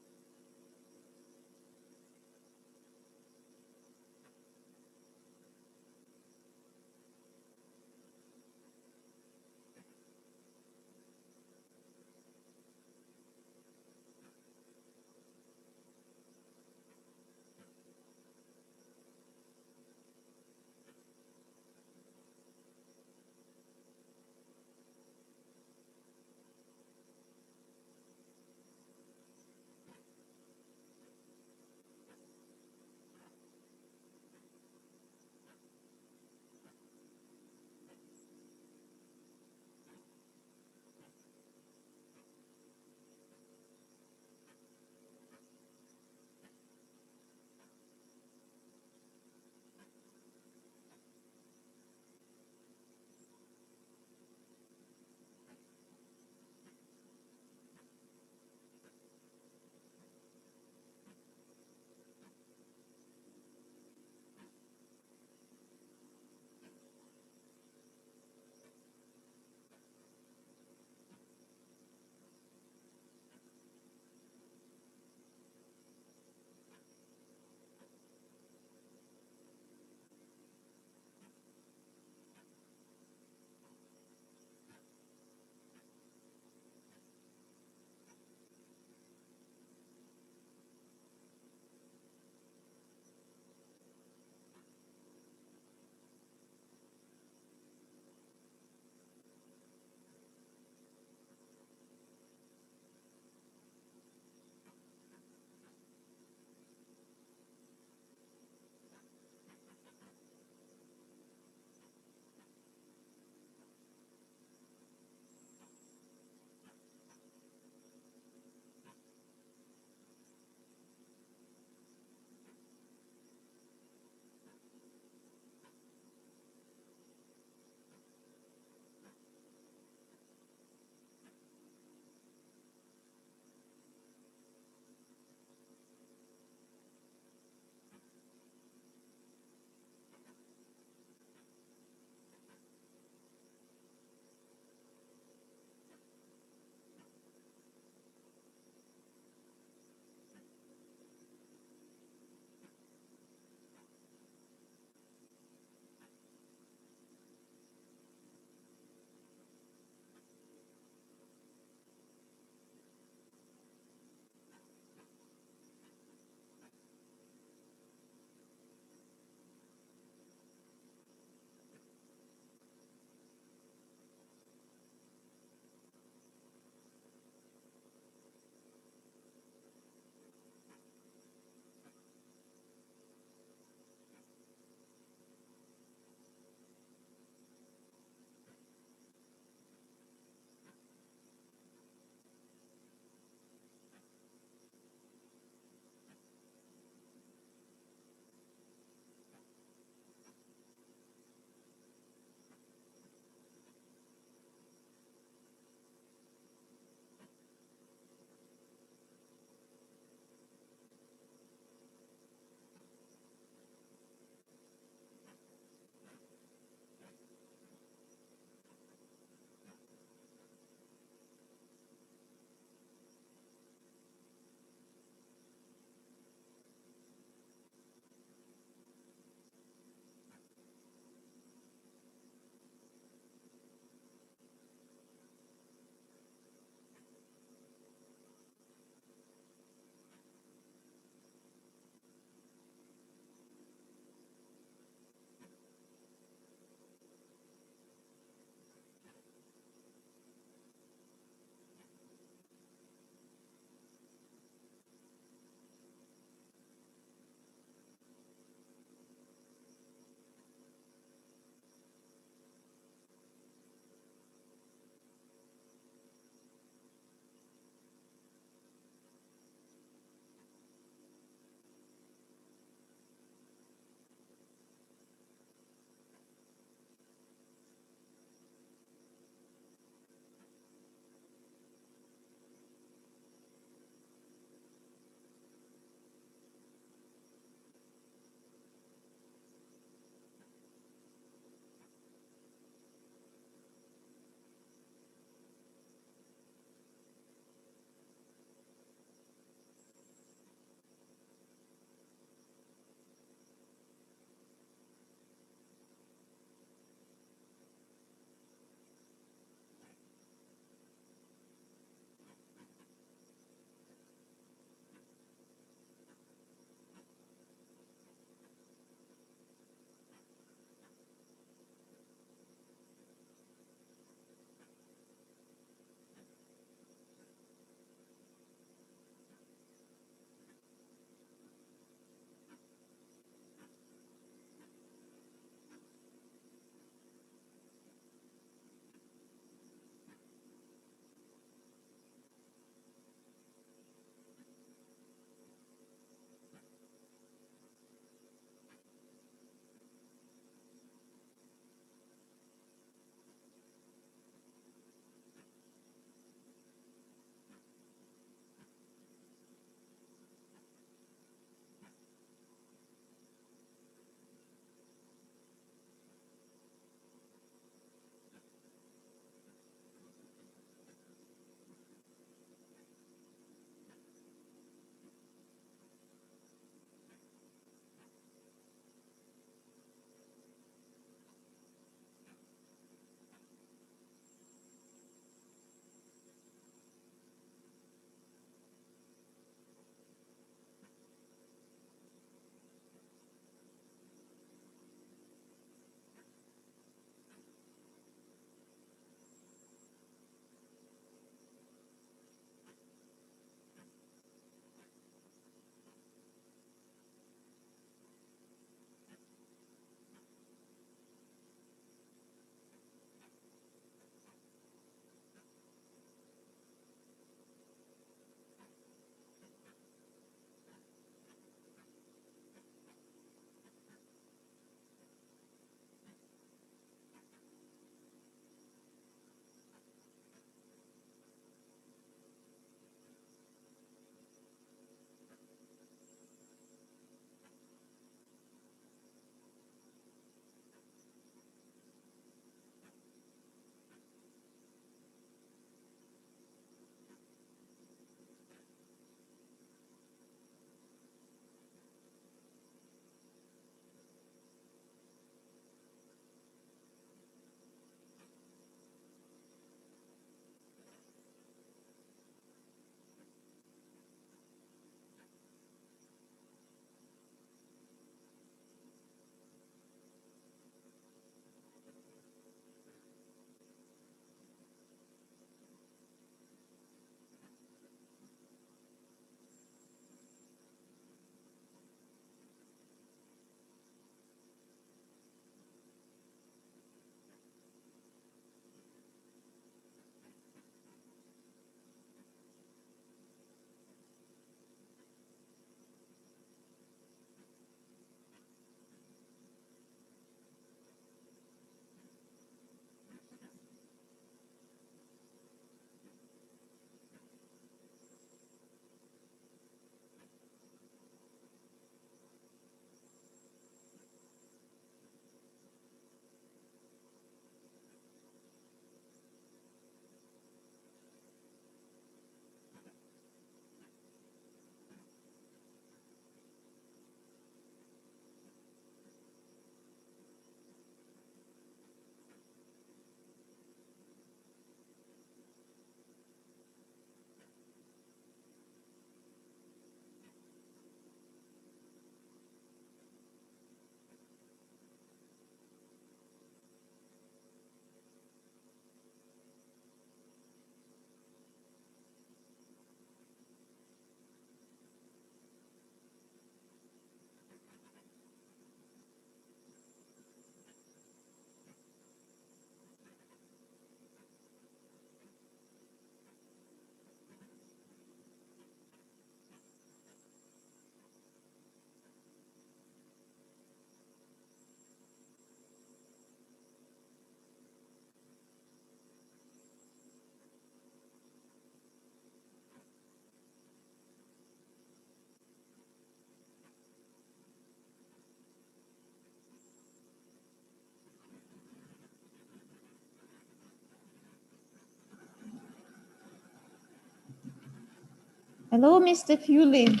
Hello, Mr. Fuley.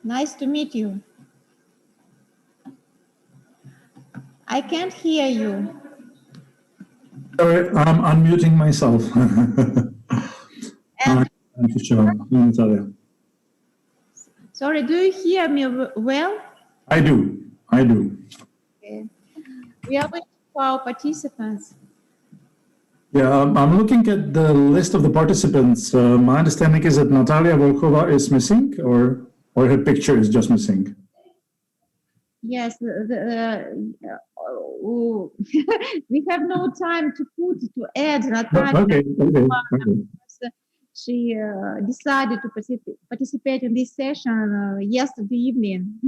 Nice to meet you. I can't hear you. Sorry, I'm unmuting myself. Hi, Natalia. Sorry, do you hear me well? I do. Okay. We are waiting for our participants. Yeah, I'm looking at the list of the participants. My understanding is that Natalia Volkova is missing, or her picture is just missing. Yes, we have no time to add Natalia. Okay. She decided to participate in this session yesterday evening,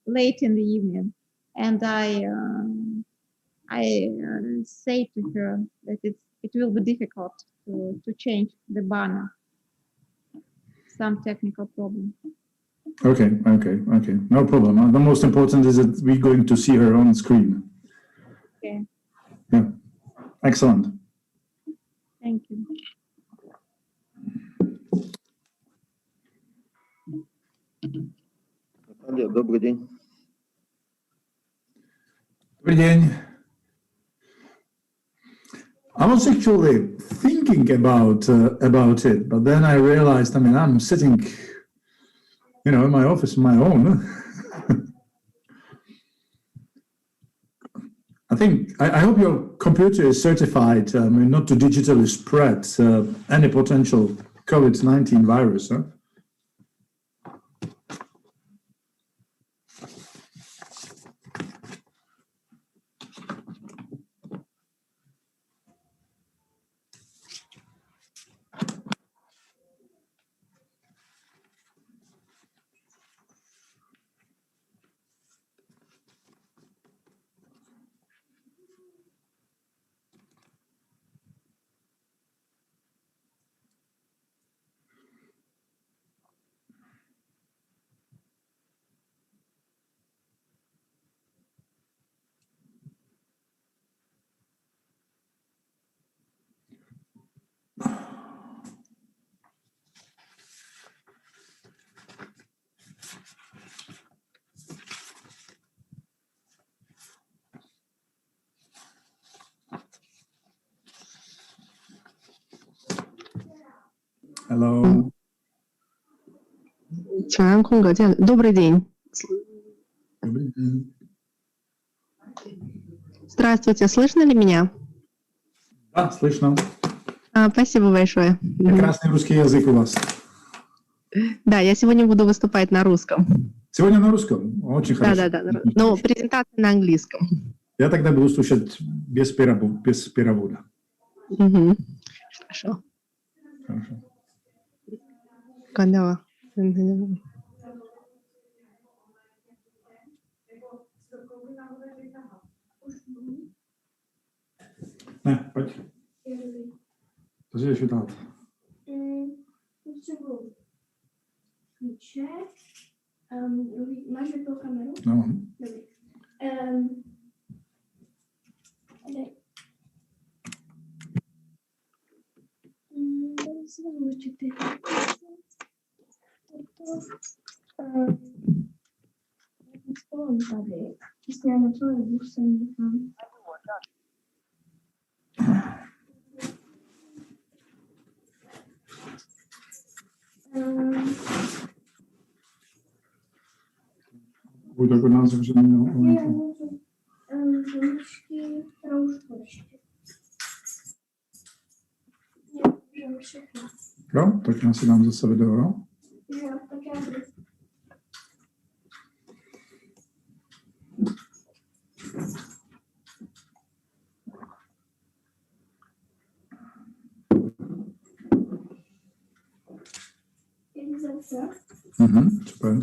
late in the evening, and I say to her that it will be difficult to change the banner. Some technical problem. Okay. No problem. The most important is that we're going to see her on screen. Okay. Yeah. Excellent. Thank you. Наталья, добрый день. Добрый день. I was actually thinking about it, but then I realized, I'm sitting, in my office on my own. I hope your computer is certified not to digitally spread any potential COVID-19 virus. Huh? Hello. Добрый день. Здравствуйте, слышно ли меня? Да, слышно. Спасибо большое. Прекрасный русский язык у вас. Да, я сегодня буду выступать на русском. Сегодня на русском? Очень хорошо. Да. Но презентация на английском. Я тогда буду слушать без перевода. Угу. Хорошо. Когда? Pode. Подожди, что Masz do kamerą? No. Zobaczcie ty. Istniała całe bursy. Будет такой назв, że nie. Jo, tak já si dám zase video. Super.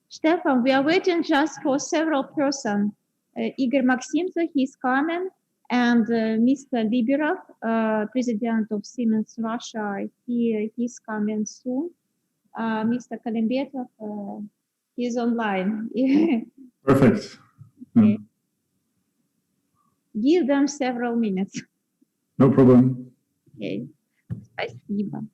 Stefan, we are waiting just for several persons. Igor Maximov, he's coming, and Mr. Liberov, president of Siemens Russia, he's coming soon. Mr. Kalimbetov, he's online. Perfect. Okay. Give them several minutes. No problem. Okay. Спасибо.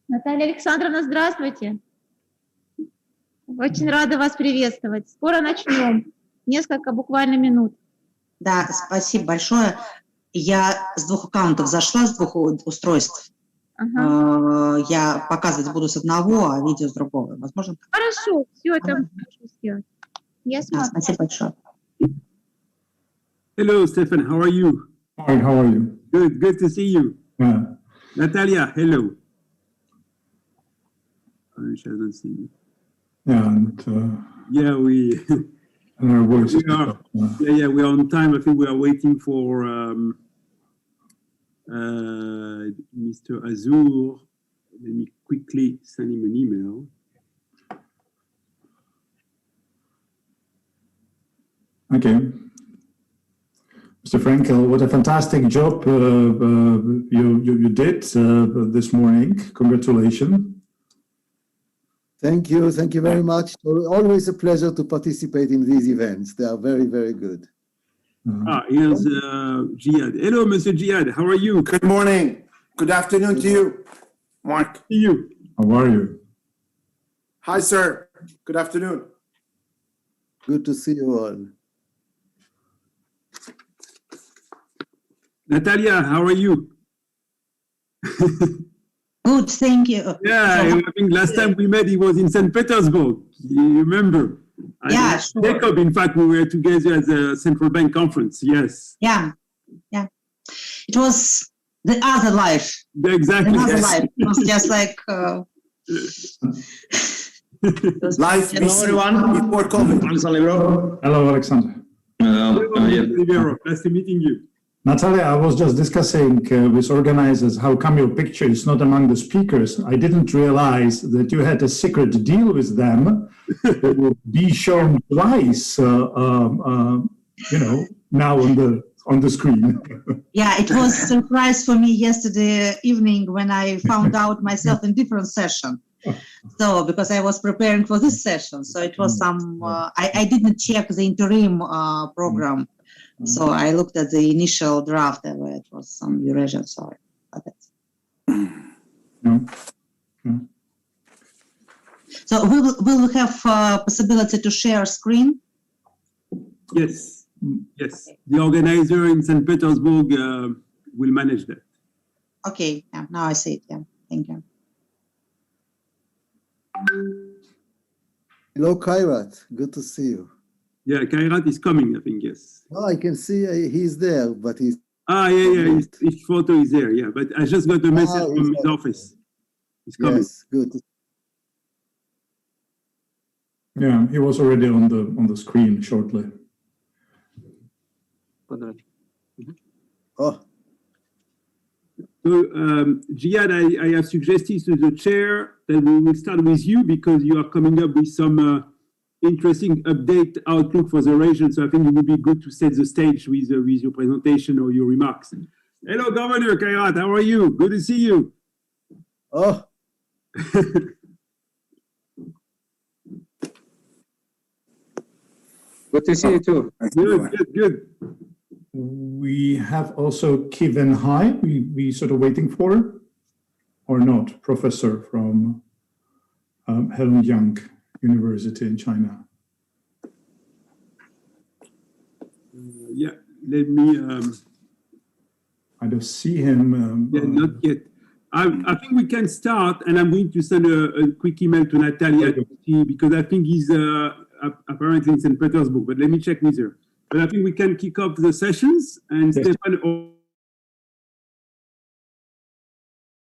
Наталья Александровна, здравствуйте. Очень рада вас приветствовать. Скоро начнем. Несколько буквально минут. Да, спасибо большое. Я с двух аккаунтов зашла, с двух устройств. Ага. Я показывать буду с одного, а видео с другого. Возможно? Хорошо, все это можно сделать. Я смотрю. Спасибо большое. Hello, Stefan. How are you? Fine, how are you? Good. Good to see you. Yeah. Natalia, hello. She hasn't seen you. Yeah, and Yeah, we. and our voices. We're on time. I think we are waiting for Mr. Azur. Let me quickly send him an email. Okay. Mr. Frankel, what a fantastic job you did this morning. Congratulations. Thank you very much. Always a pleasure to participate in these events. They are very, very good. Here's Jihad. Hello, Mr. Jihad. How are you? Good morning. Good afternoon to you, Mark. See you. How are you? Hi, sir. Good afternoon. Good to see you all. Natalia, how are you? Good, thank you. Yeah, I think last time we met, he was in St. Petersburg. You remember? Yeah, sure. Jacob, in fact, we were together at the central bank conference. Yes. Yeah, yeah. It was the other life. Exactly. Another life. It was just like. Life Hello, everyone. Before COVID. Hello, Alexander. Hello, nice to meeting you. Natalia, I was just discussing with organizers how come your picture is not among the speakers. I didn't realize that you had a secret deal with them to be shown twice, now on the screen. Yeah, it was a surprise for me yesterday evening when I found out myself in different session. So because I was preparing for this session, so it was some. I didn't check the interim program. So I looked at the initial draft where it was some Eurasian, sorry. So we will have possibility to share screen? Yes, yes. The organizer in St. Petersburg will manage that. Okay, yeah, now I see it, yeah, thank you. Hello, Kairat, good to see you. Yeah, Kairat is coming, I think, yes. Oh, I can see he's there, but he's... Yeah, his photo is there, yeah. But I just got a message from his office. He's coming. Yes, good. Yeah, he was already on the screen shortly. Oh. So, Jihad, I have suggested to the chair that we will start with you because you are coming up with some interesting update outlook for the region. So I think it would be good to set the stage with your presentation or your remarks. Hello, Governor Kairat, how are you? Good to see you. Oh. Good to see you too. Good. We have also Kevin Hai, we sort of waiting for, or not, professor from Heilongjiang University in China. Yeah, let me... I don't see him. Not yet. I think we can start, and I'm going to send a quick email to Natalia because I think he's apparently in St. Petersburg, but let me check with her. But I think we can kick off the sessions, and yes. Stefan...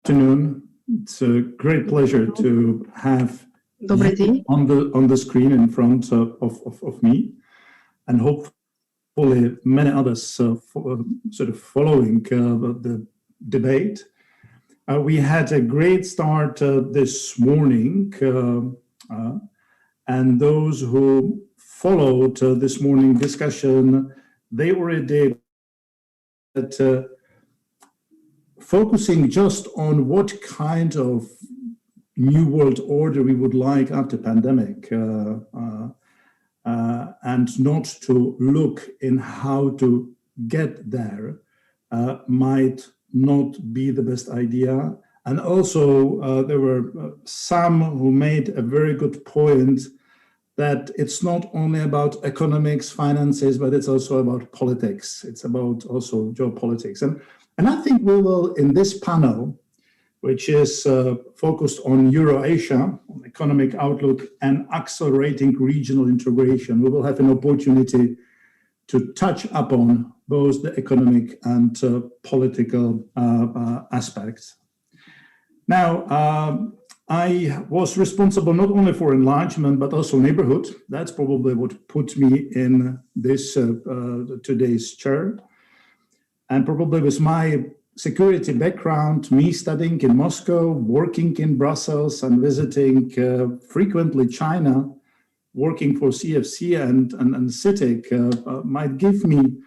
Afternoon. It's a great pleasure to have you on the screen in front of me, and hopefully many others sort of following the debate. We had a great start this morning, and those who followed this morning discussion, they already that focusing just on what kind of new world order we would like after pandemic, and not to look in how to get there might not be the best idea. And also there were some who made a very good point that it's not only about economics, finances, but it's also about politics. It's about also geopolitics. And I think we will, in this panel, which is focused on Euro-Asia, on economic outlook and accelerating regional integration, we will have an opportunity to touch upon both the economic and political aspects. Now, I was responsible not only for enlargement, but also neighborhood. That's probably what put me in this today's chair. And probably with my security background, me studying in Moscow, working in Brussels, and visiting frequently China, working for CFC and CITIC might give me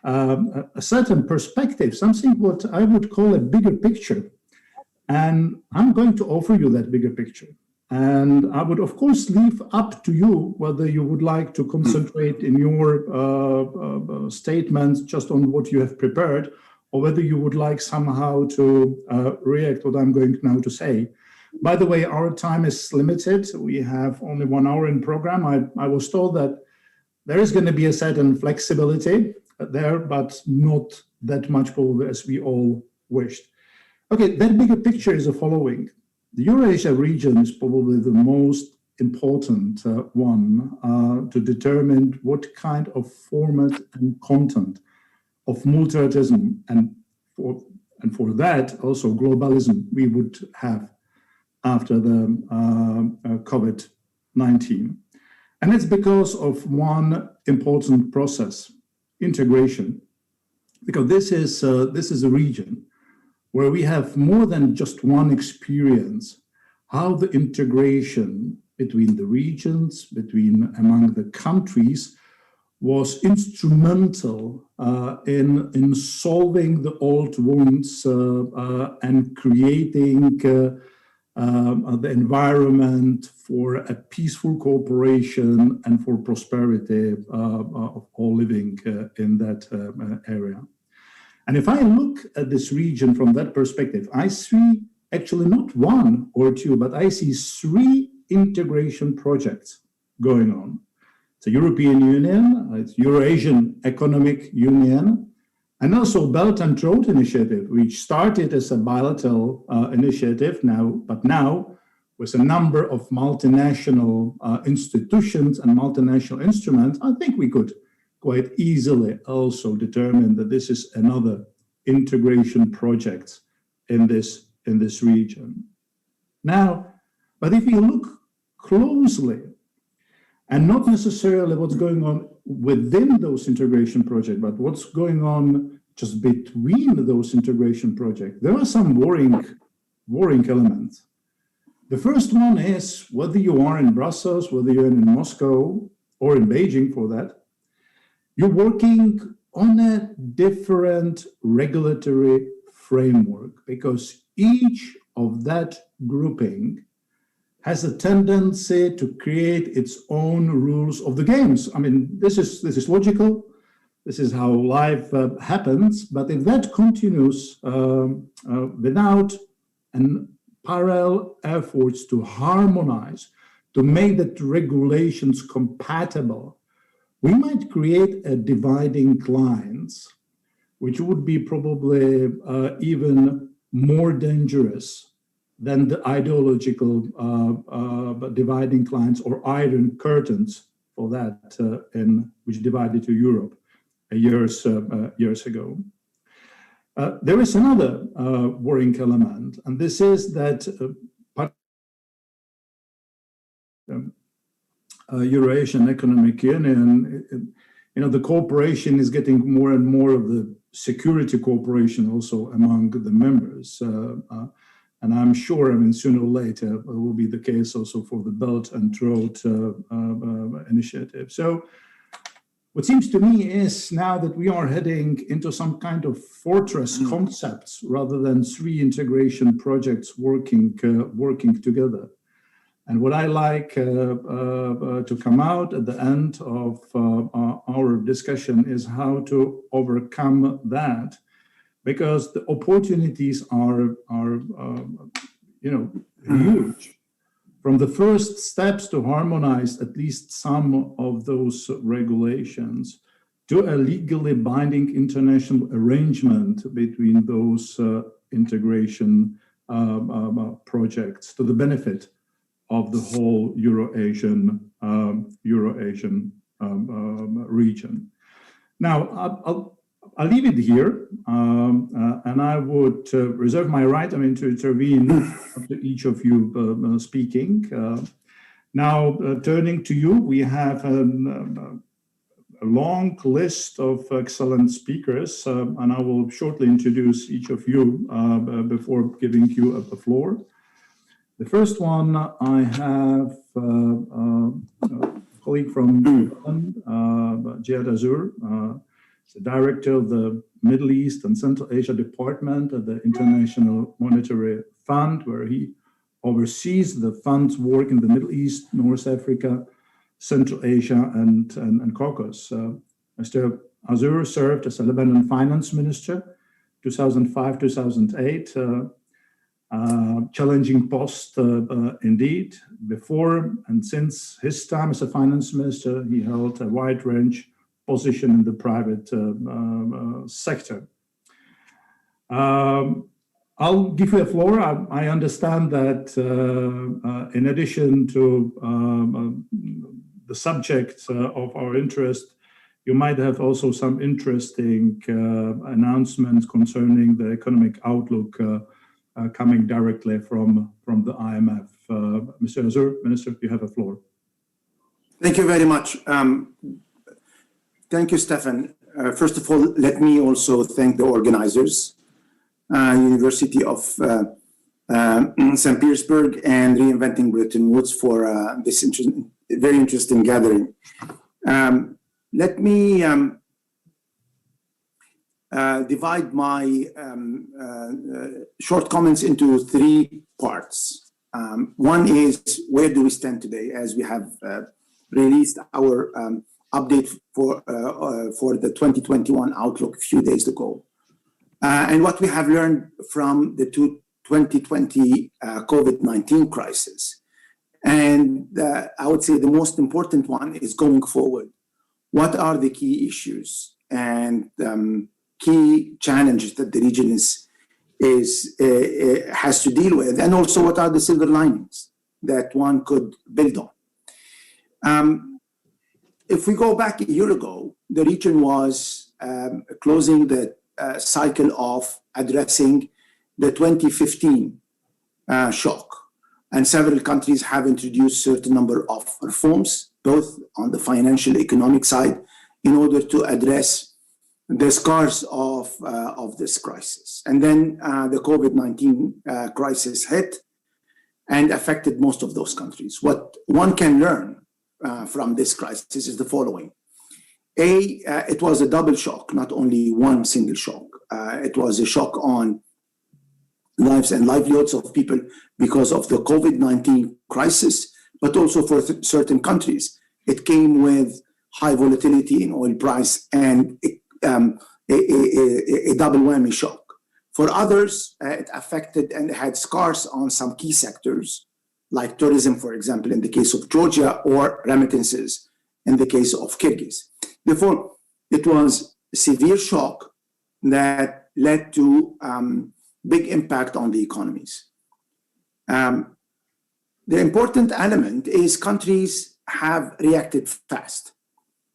a certain perspective, something what I would call a bigger picture. And I'm going to offer you that bigger picture. And I would, of course, leave up to you whether you would like to concentrate in your statements just on what you have prepared, or whether you would like somehow to react what I'm going now to say. By the way, our time is limited. We have only 1 hour in program. I was told that there is going to be a certain flexibility there, but not that much probably as we all wished. Okay, that bigger picture is the following. The Eurasia region is probably the most important one to determine what kind of format and content of multilateralism and for that also globalism we would have after the COVID-19. And it's because of one important process, integration, because this is a region where we have more than just one experience, how the integration between the regions, among the countries, was instrumental in solving the old wounds and creating the environment for a peaceful cooperation and for prosperity of all living in that area. And if I look at this region from that perspective, I see actually not one or two, but I see three integration projects going on. It's the European Union, it's Eurasian Economic Union, and also Belt and Road Initiative, which started as a bilateral initiative now with a number of multinational institutions and multinational instruments. I think we could quite easily also determine that this is another integration project in this region. Now, but if you look closely, and not necessarily what's going on within those integration projects, but what's going on just between those integration projects, there are some worrying elements. The first one is whether you are in Brussels, whether you're in Moscow, or in Beijing for that, you're working on a different regulatory framework because each of that grouping has a tendency to create its own rules of the games. I mean, this is logical. This is how life happens. But if that continues without parallel efforts to harmonize, to make the regulations compatible, we might create a dividing lines, which would be probably even more dangerous than the ideological dividing lines or iron curtains for that which divided to Europe years ago. There is another worrying element, and this is that Eurasian Economic Union, the cooperation is getting more and more of the security cooperation also among the members. And I'm sure, sooner or later, it will be the case also for the Belt and Road Initiative. So what seems to me is now that we are heading into some kind of fortress concepts rather than three integration projects working together. And what I like to come out at the end of our discussion is how to overcome that, because the opportunities are huge. From the first steps to harmonize at least some of those regulations to a legally binding international arrangement between those integration projects to the benefit of the whole Eurasian region. Now, I'll leave it here, and I would reserve my right, to intervene after each of you speaking. Now, turning to you, we have a long list of excellent speakers, and I will shortly introduce each of you before giving you the floor. The first one, I have a colleague from Jihad Azur, the director of the Middle East and Central Asia Department of the International Monetary Fund, where he oversees the fund's work in the Middle East, North Africa, Central Asia, and Caucasus. Mr. Azur served as a Lebanon finance minister, 2005-2008, challenging post indeed. Before and since his time as a finance minister, he held a wide range position in the private sector I'll give you the floor. I understand that in addition to the subject of our interest, you might have also some interesting announcements concerning the economic outlook coming directly from the IMF. Mr. Azur, Minister, you have the floor. Thank you very much. Thank you, Stefan. First of all, let me also thank the organizers, University of St. Petersburg and Reinventing Bretton Woods for this very interesting gathering. Let me divide my short comments into three parts. One is, where do we stand today, as we have released our update for the 2021 outlook a few days ago. And what we have learned from the 2020 COVID-19 crisis. And I would say the most important one is going forward. What are the key issues and key challenges that the region has to deal with? And also, what are the silver linings that one could build on? If we go back a year ago, the region was closing the cycle of addressing the 2015 shock. And several countries have introduced certain number of reforms, both on the financial economic side, in order to address the scars of this crisis. And then the COVID-19 crisis hit and affected most of those countries. What one can learn from this crisis is the following. It was a double shock, not only one single shock. It was a shock on lives and livelihoods of people because of the COVID-19 crisis, but also for certain countries. It came with high volatility in oil price and a double whammy shock. For others, it affected and had scars on some key sectors, like tourism, for example, in the case of Georgia, or remittances in the case of Kyrgyz. Therefore, it was a severe shock that led to big impact on the economies. The important element is countries have reacted fast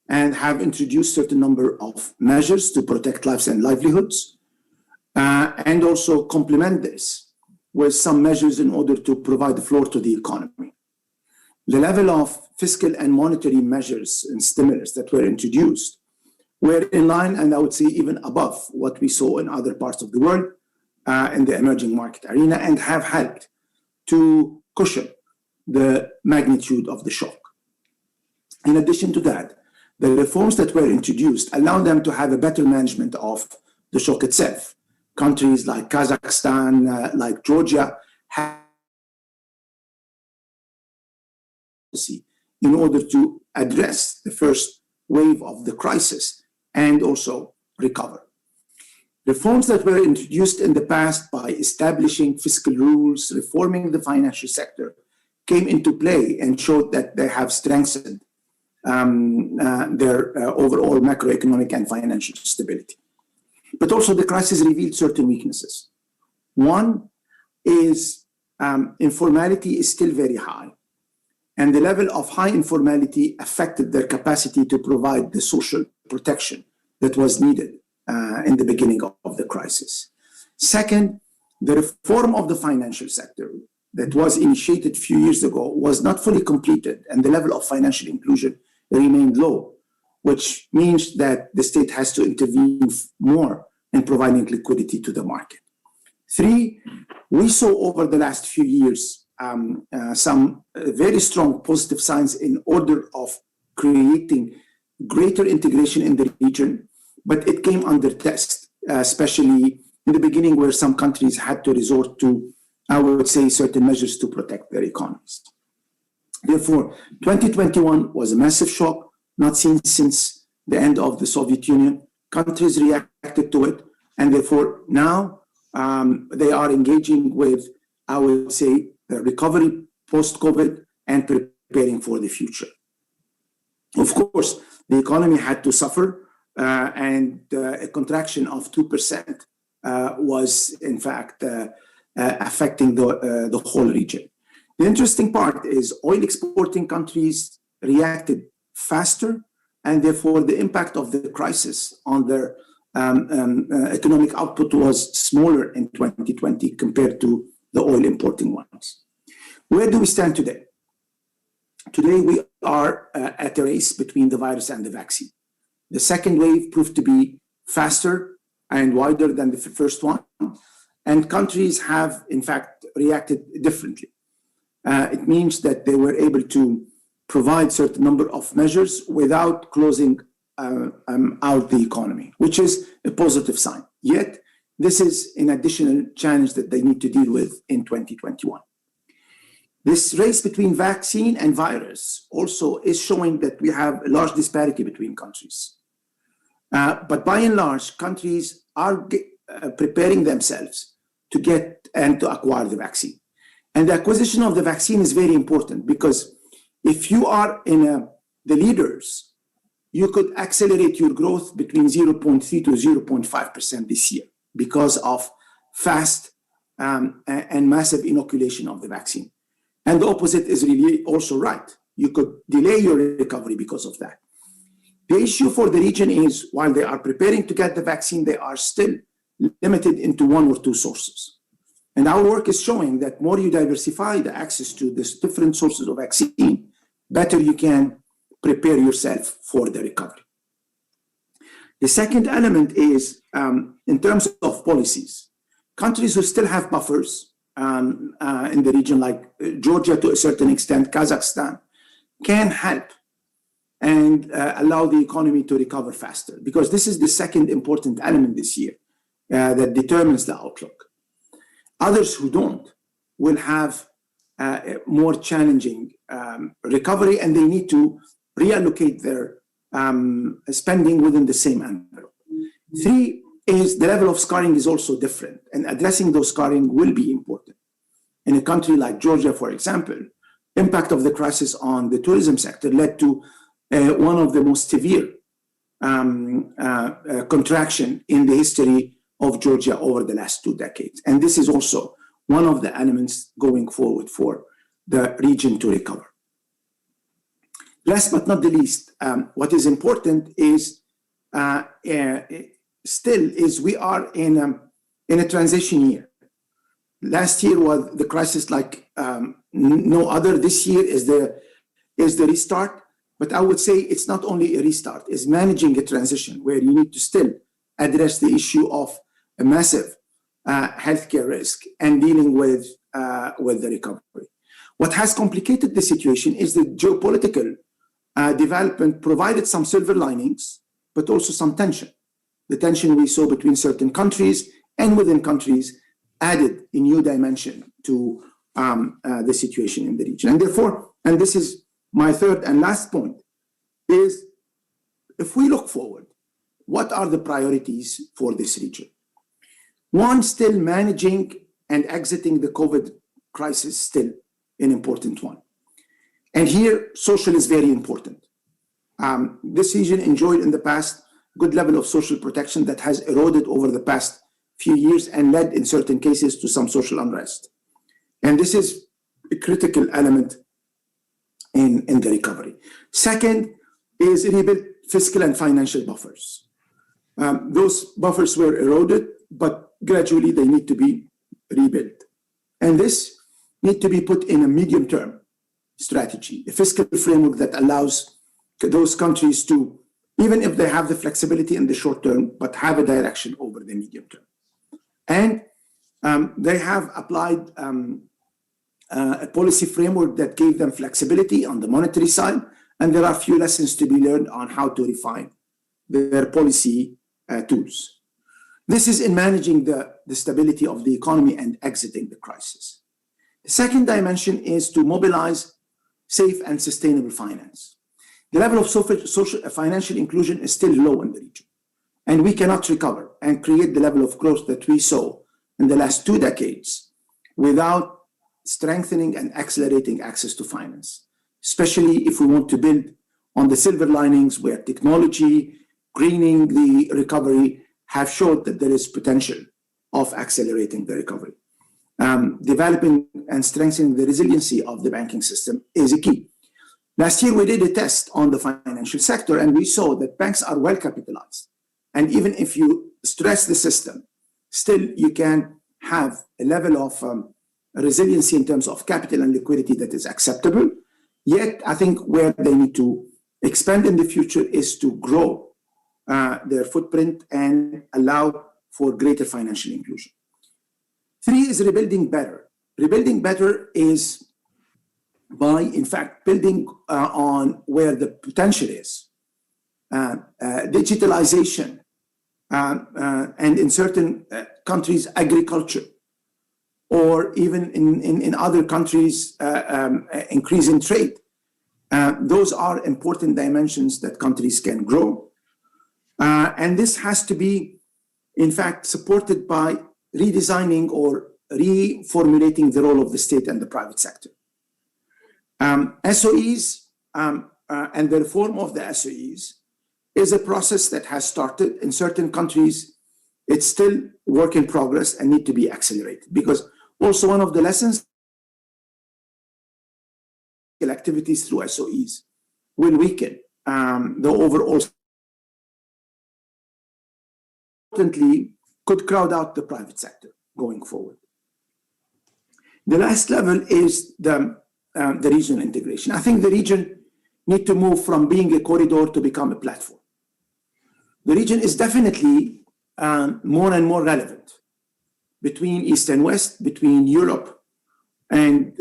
and have introduced certain number of measures to protect lives and livelihoods, and also complement this with some measures in order to provide a floor to the economy. The level of fiscal and monetary measures and stimulus that were introduced were in line, and I would say even above what we saw in other parts of the world in the emerging market arena, and have helped to cushion the magnitude of the shock. In addition to that, the reforms that were introduced allow them to have a better management of the shock itself. Countries like Kazakhstan, like Georgia, have in order to address the first wave of the crisis and also recover. Reforms that were introduced in the past by establishing fiscal rules, reforming the financial sector, came into play and showed that they have strengthened their overall macroeconomic and financial stability. But also the crisis revealed certain weaknesses. One is informality is still very high, and the level of high informality affected their capacity to provide the social protection that was needed in the beginning of the crisis. Second, the reform of the financial sector that was initiated a few years ago was not fully completed, and the level of financial inclusion remained low, which means that the state has to intervene more in providing liquidity to the market. Three, we saw over the last few years some very strong positive signs in order of creating greater integration in the region, but it came under test, especially in the beginning where some countries had to resort to, I would say, certain measures to protect their economies. Therefore, 2021 was a massive shock, not seen since the end of the Soviet Union. Countries reacted to it, and therefore now they are engaging with, I would say, the recovery post-COVID and preparing for the future. Of course, the economy had to suffer, and a contraction of 2% was in fact affecting the whole region. The interesting part is oil exporting countries reacted faster, and therefore the impact of the crisis on their economic output was smaller in 2020 compared to the oil importing ones. Where do we stand today? Today we are at a race between the virus and the vaccine. The second wave proved to be faster and wider than the first one, and countries have in fact reacted differently. It means that they were able to provide certain number of measures without closing out the economy, which is a positive sign. Yet, this is an additional challenge that they need to deal with in 2021. This race between vaccine and virus also is showing that we have a large disparity between countries. But by and large, countries are preparing themselves to get and to acquire the vaccine. And the acquisition of the vaccine is very important because if you are in the leaders, you could accelerate your growth between 0.3 to 0.5% this year because of fast and massive inoculation of the vaccine. And the opposite is really also right. You could delay your recovery because of that. The issue for the region is while they are preparing to get the vaccine, they are still limited into one or two sources. And our work is showing that more you diversify the access to these different sources of vaccine, better you can prepare yourself for the recovery. The second element is in terms of policies. Countries who still have buffers in the region, like Georgia to a certain extent, Kazakhstan, can help and allow the economy to recover faster, because this is the second important element this year that determines the outlook. Others who don't will have a more challenging recovery, and they need to reallocate their spending within the same envelope. Three is the level of scarring is also different, and addressing those scarring will be important. In a country like Georgia, for example, impact of the crisis on the tourism sector led to one of the most severe contraction in the history of Georgia over the last 2 decades. And this is also one of the elements going forward for the region to recover. Last but not the least, what is important is still is we are in a transition year. Last year was the crisis like no other. This year is the restart. But I would say it's not only a restart, it's managing a transition where you need to still address the issue of a massive healthcare risk and dealing with the recovery. What has complicated the situation is the geopolitical development provided some silver linings, but also some tension. The tension we saw between certain countries and within countries added a new dimension to the situation in the region. And therefore, and this is my third and last point, is if we look forward, what are the priorities for this region? One, still managing and exiting the COVID crisis, still an important one. And here, social is very important. This region enjoyed in the past good level of social protection that has eroded over the past few years and led in certain cases to some social unrest. And this is a critical element in the recovery. Second is rebuild fiscal and financial buffers. Those buffers were eroded, but gradually they need to be rebuilt. And this needs to be put in a medium-term strategy, a fiscal framework that allows those countries to, even if they have the flexibility in the short term, but have a direction over the medium term. And they have applied a policy framework that gave them flexibility on the monetary side, and there are a few lessons to be learned on how to refine their policy tools. This is in managing the stability of the economy and exiting the crisis. The second dimension is to mobilize safe and sustainable finance. The level of social financial inclusion is still low in the region, and we cannot recover and create the level of growth that we saw in the last 2 decades without strengthening and accelerating access to finance, especially if we want to build on the silver linings where technology, greening the recovery have showed that there is potential of accelerating the recovery. Developing and strengthening the resiliency of the banking system is a key. Last year, we did a test on the financial sector, and we saw that banks are well capitalized. And even if you stress the system, still you can have a level of resiliency in terms of capital and liquidity that is acceptable. Yet, I think where they need to expand in the future is to grow their footprint and allow for greater financial inclusion. 3 is rebuilding better. Rebuilding better is by, in fact, building on where the potential is. Digitalization, and in certain countries, agriculture, or even in other countries, increasing trade. Those are important dimensions that countries can grow. And this has to be, in fact, supported by redesigning or reformulating the role of the state and the private sector. SOEs and the reform of the SOEs is a process that has started. In certain countries, it's still work in progress and need to be accelerated, because also one of the lessons, activities through SOEs will weaken the overall, importantly, could crowd out the private sector going forward. The last level is the regional integration. I think the region need to move from being a corridor to become a platform. The region is definitely more and more relevant between East and West, between Europe and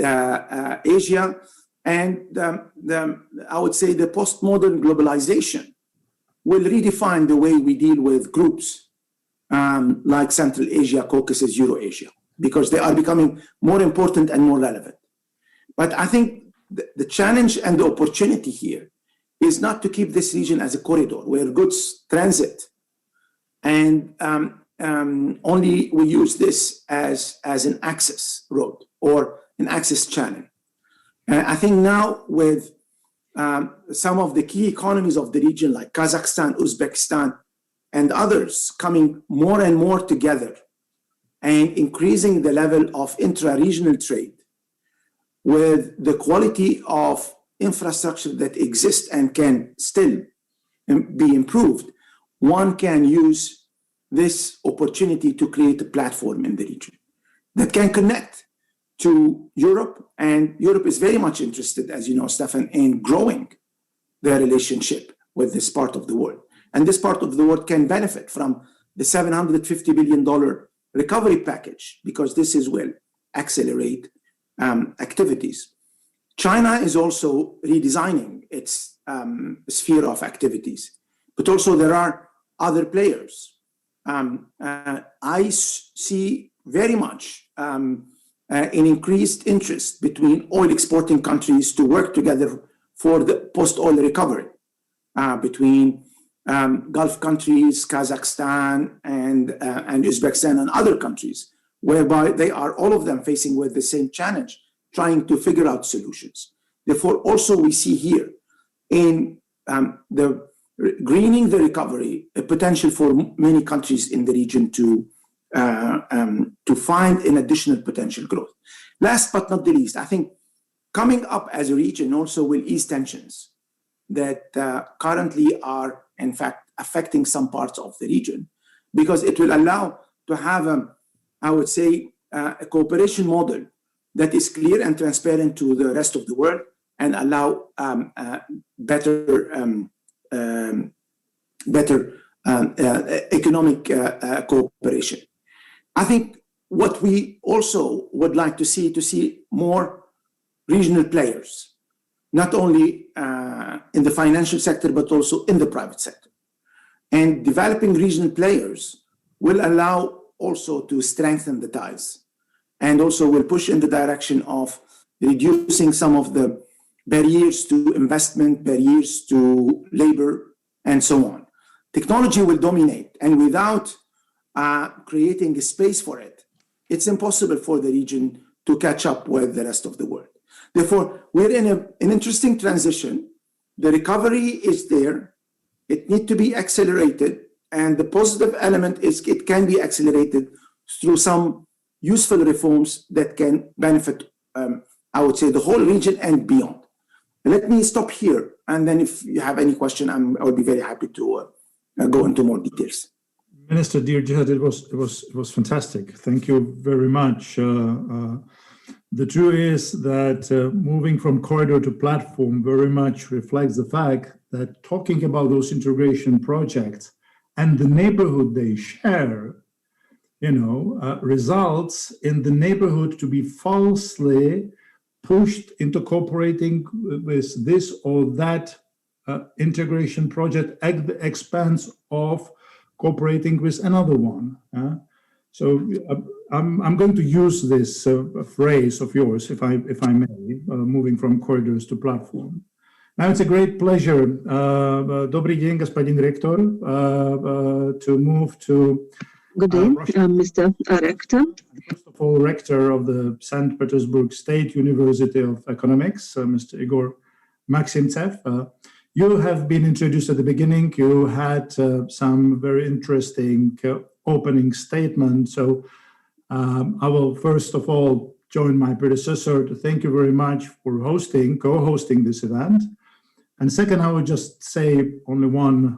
Asia, and I would say the postmodern globalization will redefine the way we deal with groups like Central Asia, Caucasus, Eurasia, because they are becoming more important and more relevant. But I think the challenge and the opportunity here is not to keep this region as a corridor where goods transit and only we use this as an access road or an access channel. I think now with some of the key economies of the region like Kazakhstan, Uzbekistan, and others coming more and more together and increasing the level of intra-regional trade with the quality of infrastructure that exists and can still be improved, one can use this opportunity to create a platform in the region that can connect to Europe. And Europe is very much interested, as you know, Stefan, in growing their relationship with this part of the world. And this part of the world can benefit from the $750 billion recovery package, because this is will accelerate activities. China is also redesigning its sphere of activities, but also there are other players. I see very much an increased interest between oil exporting countries to work together for the post-oil recovery between Gulf countries, Kazakhstan, and Uzbekistan and other countries, whereby they are all of them facing with the same challenge, trying to figure out solutions. Therefore, also we see here in the greening the recovery, a potential for many countries in the region to find an additional potential growth. Last but not the least, I think coming up as a region also will ease tensions that currently are in fact affecting some parts of the region, because it will allow to have I would say a cooperation model that is clear and transparent to the rest of the world and allow better economic cooperation. I think what we also would like to see more regional players, not only in the financial sector, but also in the private sector. And developing regional players will allow also to strengthen the ties, and also will push in the direction of reducing some of the barriers to investment, barriers to labor, and so on. Technology will dominate, and without creating a space for it, it's impossible for the region to catch up with the rest of the world. Therefore, we're in an interesting transition. The recovery is there. It needs to be accelerated. And the positive element is it can be accelerated through some useful reforms that can benefit, I would say, the whole region and beyond. Let me stop here, and then if you have any question, I will be very happy to go into more details. Minister, dear Jihad, it was fantastic. Thank you very much. The truth is that moving from corridor to platform very much reflects the fact that talking about those integration projects and the neighborhood they share, results in the neighborhood to be falsely pushed into cooperating with this or that integration project at the expense of cooperating with another one. So I'm going to use this phrase of yours, if I may, moving from corridors to platform. Now it's a great pleasure, Добрый день, господин ректор, to move to Good day, Mr. Rector. First of all, Rector of the St. Petersburg State University of Economics, Mr. Igor Maximtsev. You have been introduced at the beginning. You had some very interesting opening statement. So I will first of all join my predecessor to thank you very much for co-hosting this event. And second, I would just say only one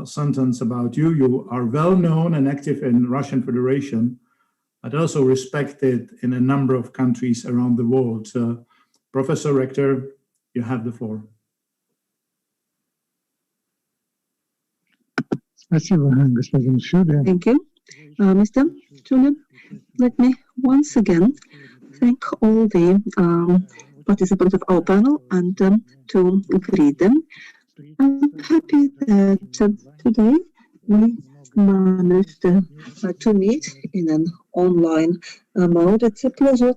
sentence about you. You are well known and active in Russian Federation, but also respected in a number of countries around the world. Professor Rector, you have the floor. Thank you, Mr. Julian. Let me once again thank all the participants of our panel and to greet them. I'm happy that today we managed to meet in an online mode. It's a pleasure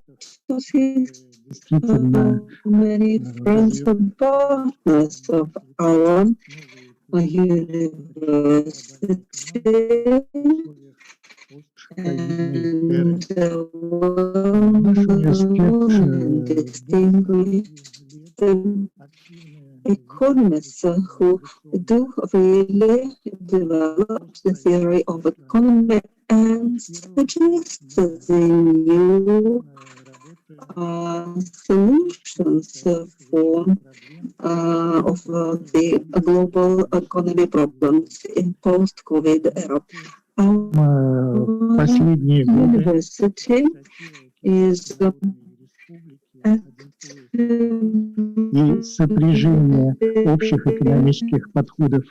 to see many friends and partners of our university and distinguished economists who do really develop the theory of economy and suggest the new solutions for the global economy problems in post-COVID era. Our university is и сопряжение общих экономических подходов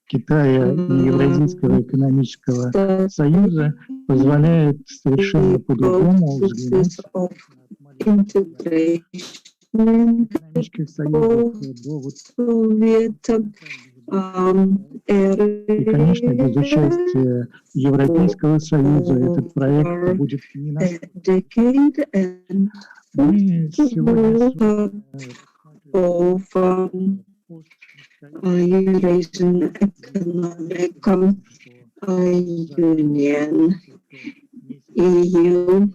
Китая и Евразийского экономического союза позволяет совершенно по-другому взглянуть экономических союзов И, конечно, без участия Европейского Союза этот проект будет не Мы сегодня Eurasian Economic Union, EU.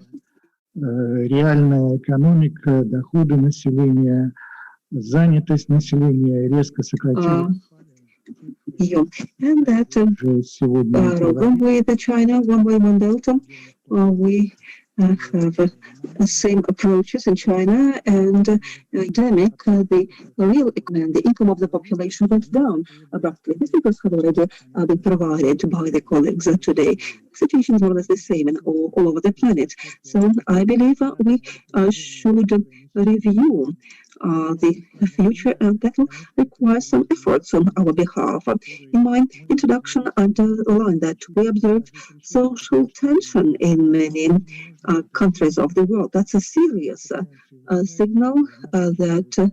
Реальная экономика, доходы населения, занятость населения резко сократилась. And that program with China, One Way, One Belt, we have the same approaches in China, and pandemic, the real economy, the income of the population went down abruptly. These figures have already been provided by the colleagues today. The situation is more or less the same in all over the planet. So I believe we should review the future, and that will require some efforts on our behalf. In my introduction, I underlined that we observed social tension in many countries of the world. That's a serious signal that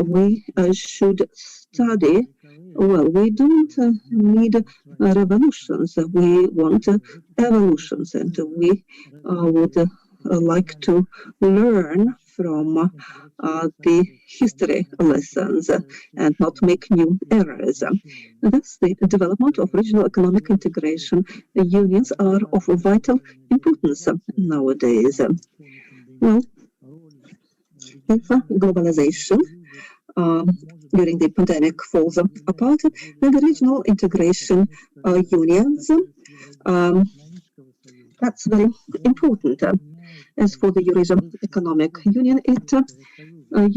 we should study. Well, we don't need revolutions. We want evolutions, and we would like to learn from the history lessons and not make new errors. Thus, the development of regional economic integration unions are of vital importance nowadays. Well, if globalization during the pandemic falls apart, then the regional integration unions That's very important. As for the Eurasian Economic Union, it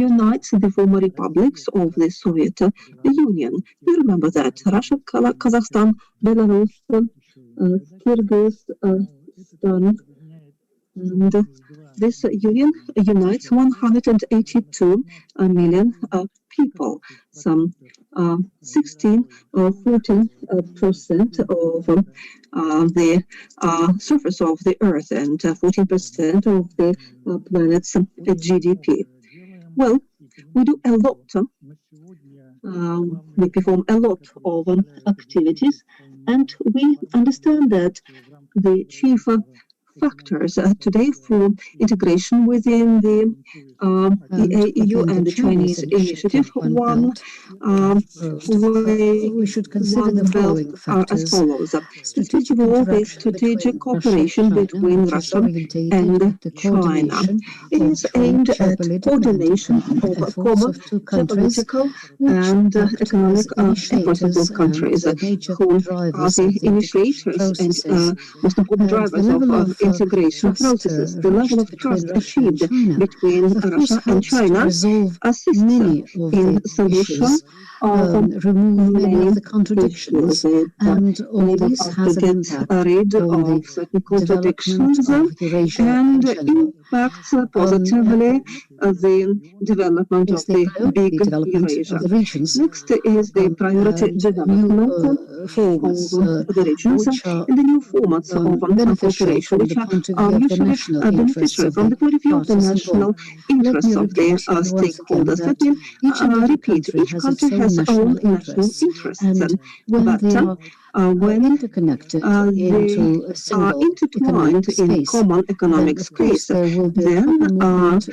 unites the former republics of the Soviet Union. You remember that Russia, Kazakhstan, Belarus, Kyrgyzstan, and this union unites 182 million people, some 16 or 14% of the surface of the Earth and 14% of the planet's GDP. Well, we do a lot. We perform a lot of activities, and we understand that the chief factors today for integration within the EU and the Chinese initiative. One way we should consider the following as factors. follows. Strategic strategic cooperation between Russia and China. It is aimed at coordination of common geopolitical and economic efforts of both countries, who are the initiators and most important drivers of integration processes. The level of trust achieved between Russia and China assists in solution of remove many of the contradictions, and all this has an impact rid on the of certain contradictions development of Eurasia and in general. impacts positively the development of the big Eurasia. Of the regions. Next is the priority development formats, of the regions which are and the new formats of beneficial cooperation, from which the are point of view of the mutually national interests beneficial of from the point of view of the parties national involved. interests Let me of the repeat once again stakeholders. that Let me each and every repeat, country each country has national own national interests, interests, and when but they are when interconnected into a they are single intertwined economic in space, common economic then of course space, there will be a then proper movement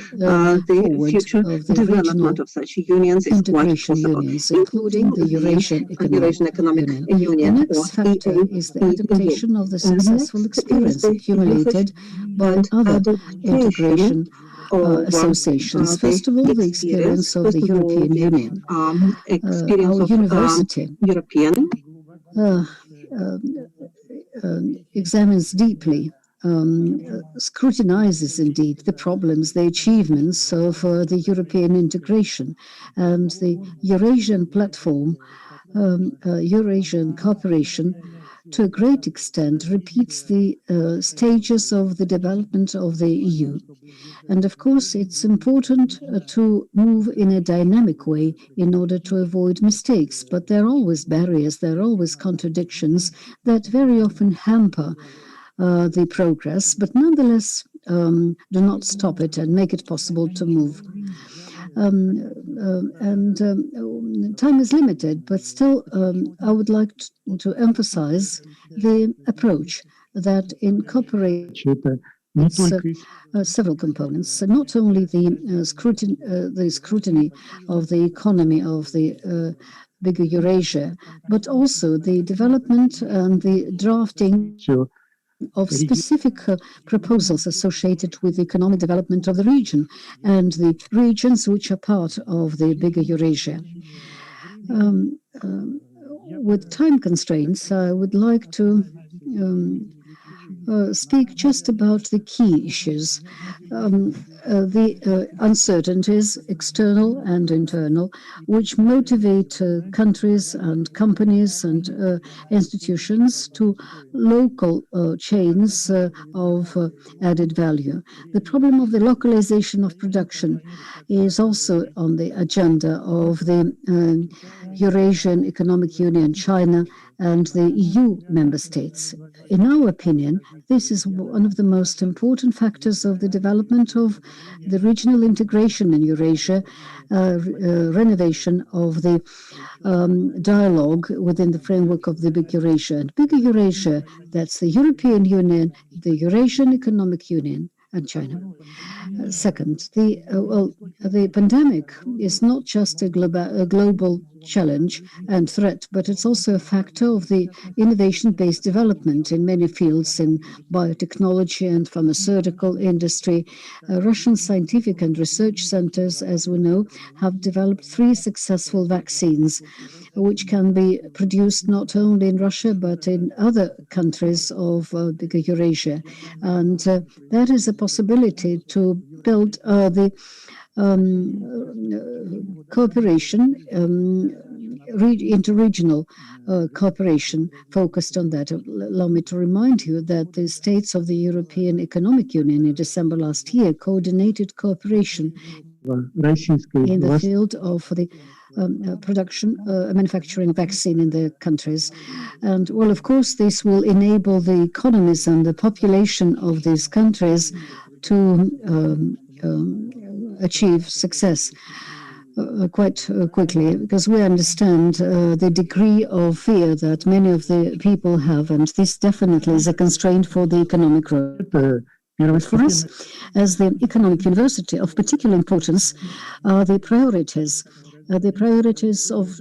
the forward future of the development regional of such unions is quite integration possible, unions, including the Eurasian Economic Union. The Union, or next factor is the EAEU. adaptation of the successful Next is experience the accumulated by and other adaptation integration of associations. First of all, the experience of the European Union. experience Our of university European examines deeply, scrutinizes indeed the problems, the achievements of the European integration, and the Eurasian platform, Eurasian cooperation, to a great extent repeats the stages of the development of the EU. And of course, it's important to move in a dynamic way in order to avoid mistakes. But there are always barriers, there are always contradictions that very often hamper the progress, but nonetheless do not stop it and make it possible to move. Time is limited, but still I would like to emphasize the approach that incorporates several components, not only the scrutiny of the economy of the bigger Eurasia, but also the development and the drafting of specific proposals associated with the economic development of the region and the regions which are part of the bigger Eurasia. With time constraints, I would like to speak just about the key issues. The uncertainties, external and internal, which motivate countries and companies and institutions to local chains of added value. The problem of the localization of production is also on the agenda of the Eurasian Economic Union, China, and the EU member states. In our opinion, this is one of the most important factors of the development of the regional integration in Eurasia, renovation of the dialogue within the framework of the Big Eurasia. And Big Eurasia, that's the European Union, the Eurasian Economic Union, and China. Second, the pandemic is not just a global challenge and threat, but it's also a factor of the innovation-based development in many fields in biotechnology and pharmaceutical industry. Russian scientific and research centers, as we know, have developed 3 successful vaccines, which can be produced not only in Russia, but in other countries of bigger Eurasia. And that is a possibility to build the cooperation, interregional cooperation focused on that. Allow me to remind you that the states of the European Economic Union in December last year coordinated cooperation in the field of the production, manufacturing of vaccine in the countries. And well, of course, this will enable the economies and the population of these countries to achieve success quite quickly, because we understand the degree of fear that many of the people have, and this definitely is a constraint for the economic growth. For us, as the economic university, of particular importance are the priorities of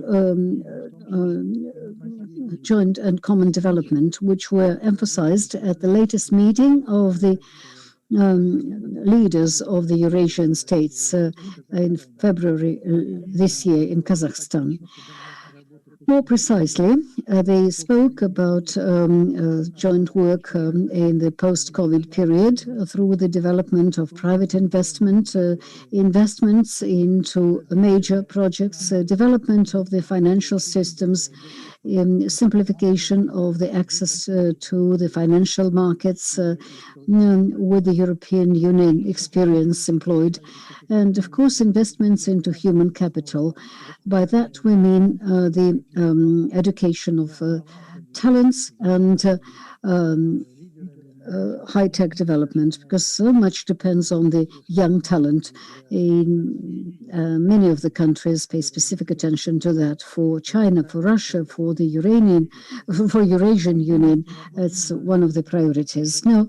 joint and common development, which were emphasized at the latest meeting of the leaders of the Eurasian states in February this year in Kazakhstan. More precisely, they spoke about joint work in the post-COVID period through the development of private investment, investments into major projects, development of the financial systems, simplification of the access to the financial markets with the European Union experience employed, and of course investments into human capital. By that we mean the education of talents and high-tech development, because so much depends on the young talent. In many of the countries pay specific attention to that. For China, for Russia, for the Eurasian Union, it's one of the priorities. Now,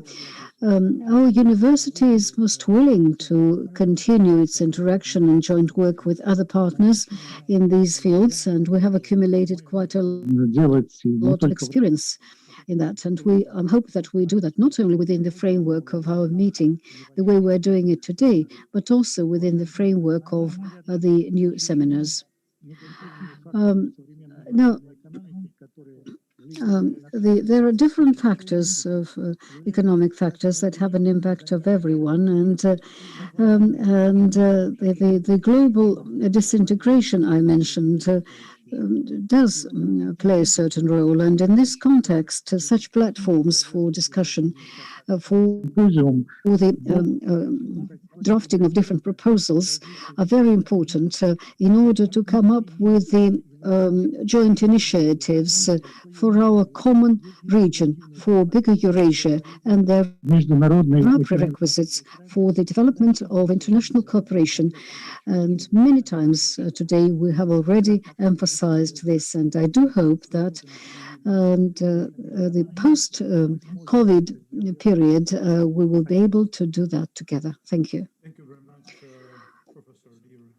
our university is most willing to continue its interaction and joint work with other partners in these fields, and we have accumulated quite a lot of experience in that. And we hope that we do that not only within the framework of our meeting, the way we're doing it today, but also within the framework of the new seminars. Now, there are different factors of economic factors that have an impact of everyone, and the global disintegration I mentioned does play a certain role. And in this context, such platforms for discussion, for the drafting of different proposals are very important in order to come up with the joint initiatives for our common region, for bigger Eurasia, and there are prerequisites for the development of international cooperation. And many times today we have already emphasized this, and I do hope that the post-COVID period we will be able to do that together. Thank you. Thank you very much, Professor Deere.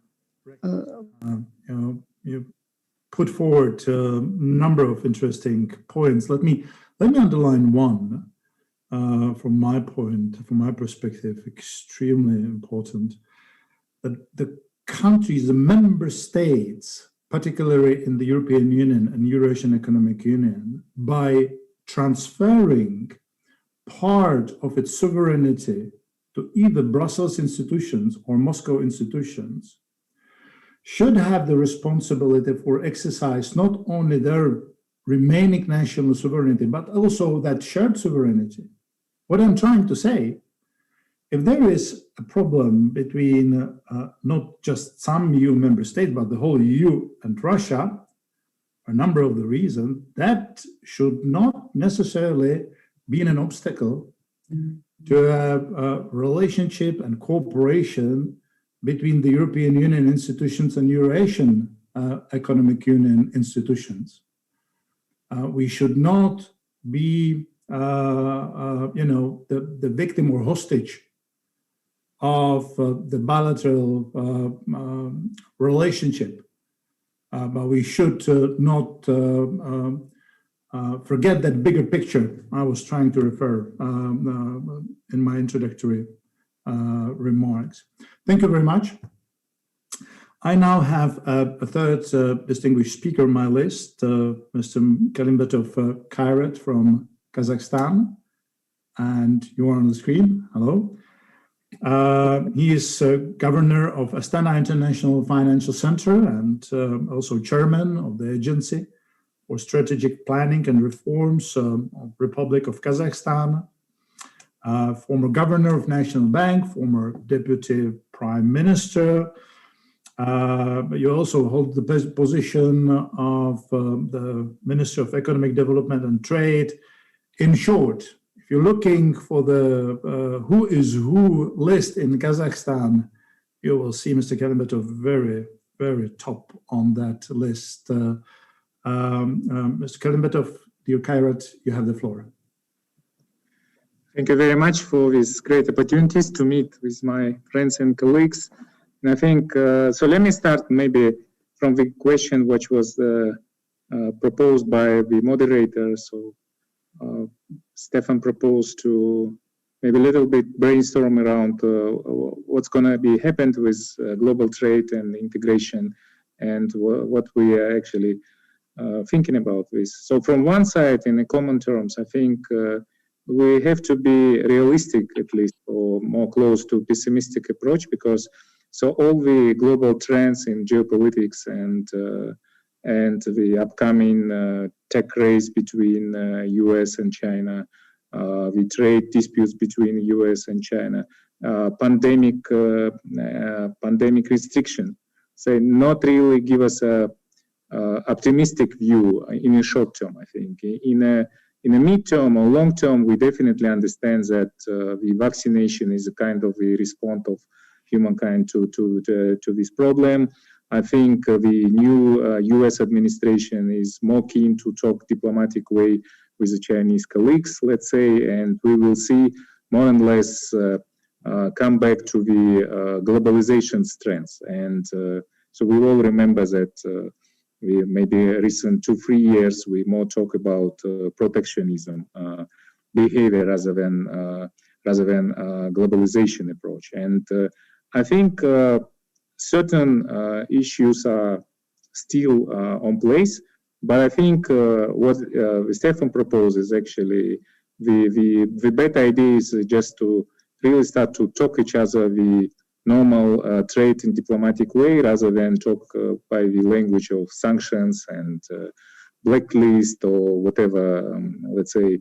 You put forward a number of interesting points. Let me underline one from my perspective, extremely important. That the countries, the member states, particularly in the European Union and Eurasian Economic Union, by transferring part of its sovereignty to either Brussels institutions or Moscow institutions, should have the responsibility for exercise not only their remaining national sovereignty, but also that shared sovereignty. What I'm trying to say, if there is a problem between not just some EU member state, but the whole EU and Russia, for a number of the reasons, that should not necessarily be an obstacle to a relationship and cooperation between the European Union institutions and Eurasian Economic Union institutions. We should not be, the victim or hostage of the bilateral relationship but we should not forget that bigger picture I was trying to refer in my introductory remarks. Thank you very much. I now have a third distinguished speaker on my list, Mr. Kalimbetov Kairat from Kazakhstan, and you are on the screen. Hello. He is governor of Astana International Financial Center and also chairman of the Agency for Strategic Planning and Reforms of Republic of Kazakhstan, former governor of National Bank, former deputy prime minister. You also hold the position of the Minister of Economic Development and Trade. In short, if you're looking for the who is who list in Kazakhstan, you will see Mr. Kalimbetov very, very top on that list. Mr. Kalimbetov, dear Kairat, you have the floor. Thank you very much for these great opportunities to meet with my friends and colleagues. And I think, so let me start maybe from the question which was proposed by the moderator. So Stefan proposed to maybe a little bit brainstorm around what's going to be happened with global trade and integration and what we are actually thinking about this. So from one side, in the common terms, I think we have to be realistic, at least, or more close to pessimistic approach, because so all the global trends in geopolitics and the upcoming tech race between US and China, the trade disputes between US and China, pandemic restriction, so not really give us a optimistic view in the short term. I think in a midterm or long term, we definitely understand that the vaccination is a kind of the response of humankind to this problem. I think the new US administration is more keen to talk diplomatic way with the Chinese colleagues, let's say, and we will see more and less come back to the globalization strengths. And so we all remember that we maybe recent 2-3 years, we more talk about protectionism behavior rather than globalization approach. And I think certain issues are still on place, but I think what Stefan proposes actually the better idea is just to really start to talk each other the normal trade and diplomatic way rather than talk by the language of sanctions and blacklist or whatever, let's say,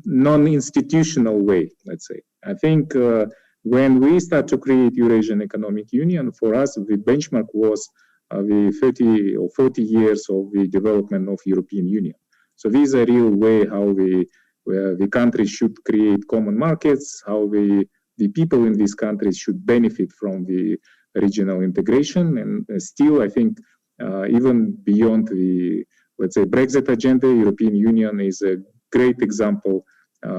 non-institutional way, let's say. I think when we start to create Eurasian Economic Union, for us, the benchmark was the 30 or 40 years of the development of European Union. So this is a real way how the countries should create common markets, how the people in these countries should benefit from the regional integration. And still, I think, even beyond the, let's say, Brexit agenda, European Union is a great example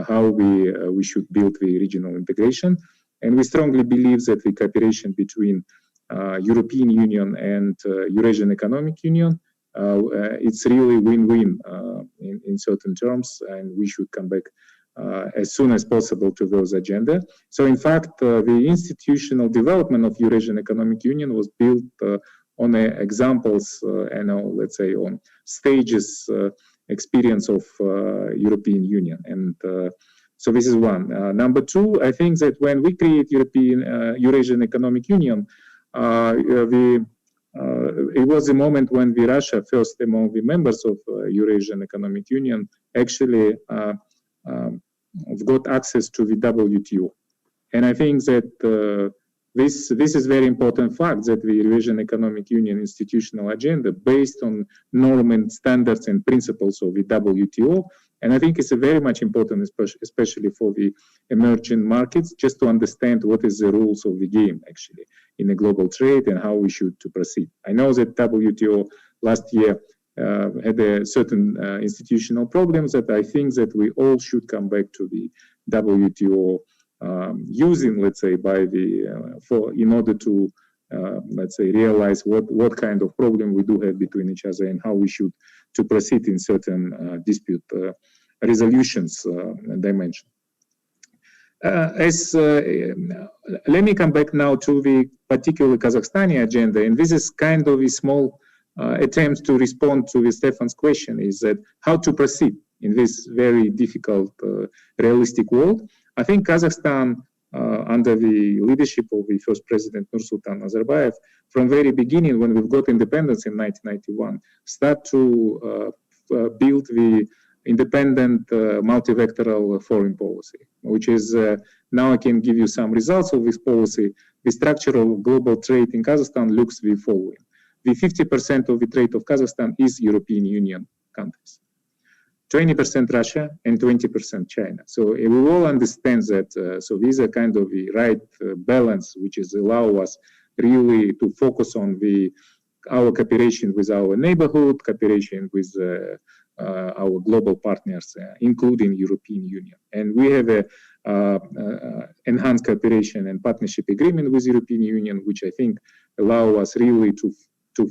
how we should build the regional integration. And we strongly believe that the cooperation between European Union and Eurasian Economic Union, it's really win-win in certain terms, and we should come back as soon as possible to those agenda. So in fact, the institutional development of Eurasian Economic Union was built on examples, let's say on stages experience of European Union. And so this is one. Number two, I think that when we create Eurasian Economic Union, it was a moment when Russia, first among the members of Eurasian Economic Union, actually got access to the WTO. And I think that this is very important fact that the Eurasian Economic Union institutional agenda based on norms and standards and principles of the WTO. And I think it's very much important, especially for the emerging markets, just to understand what is the rules of the game actually in the global trade and how we should to proceed. I know that WTO last year had a certain institutional problems that I think that we all should come back to the WTO using, let's say, in order to let's say, realize what kind of problem we do have between each other and how we should to proceed in certain dispute resolutions dimension. Let me come back now to the particular Kazakhstani agenda, and this is kind of a small attempt to respond to Stefan's question, is that how to proceed in this very difficult, realistic world. I think Kazakhstan, under the leadership of the first president Nursultan Nazarbayev, from very beginning, when we've got independence in 1991, start to build the independent multivectoral foreign policy, which is, now I can give you some results of this policy. The structural global trade in Kazakhstan looks the following. The 50% of the trade of Kazakhstan is European Union countries, 20% Russia and 20% China. So we all understand that, so these are kind of the right balance, which is allow us really to focus on our cooperation with our neighborhood, cooperation with our global partners, including European Union. And we have a enhanced cooperation and partnership agreement with European Union, which I think allow us really to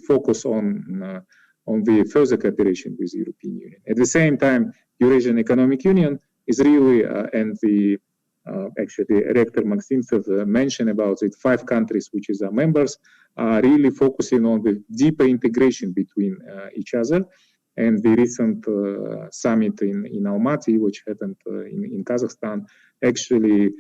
focus on the further cooperation with the European Union. At the same time, Eurasian Economic Union is really, and actually Rector Maximtsev mentioned about it, 5 countries which are members are really focusing on the deeper integration between each other. And the recent summit in Almaty, which happened in Kazakhstan, actually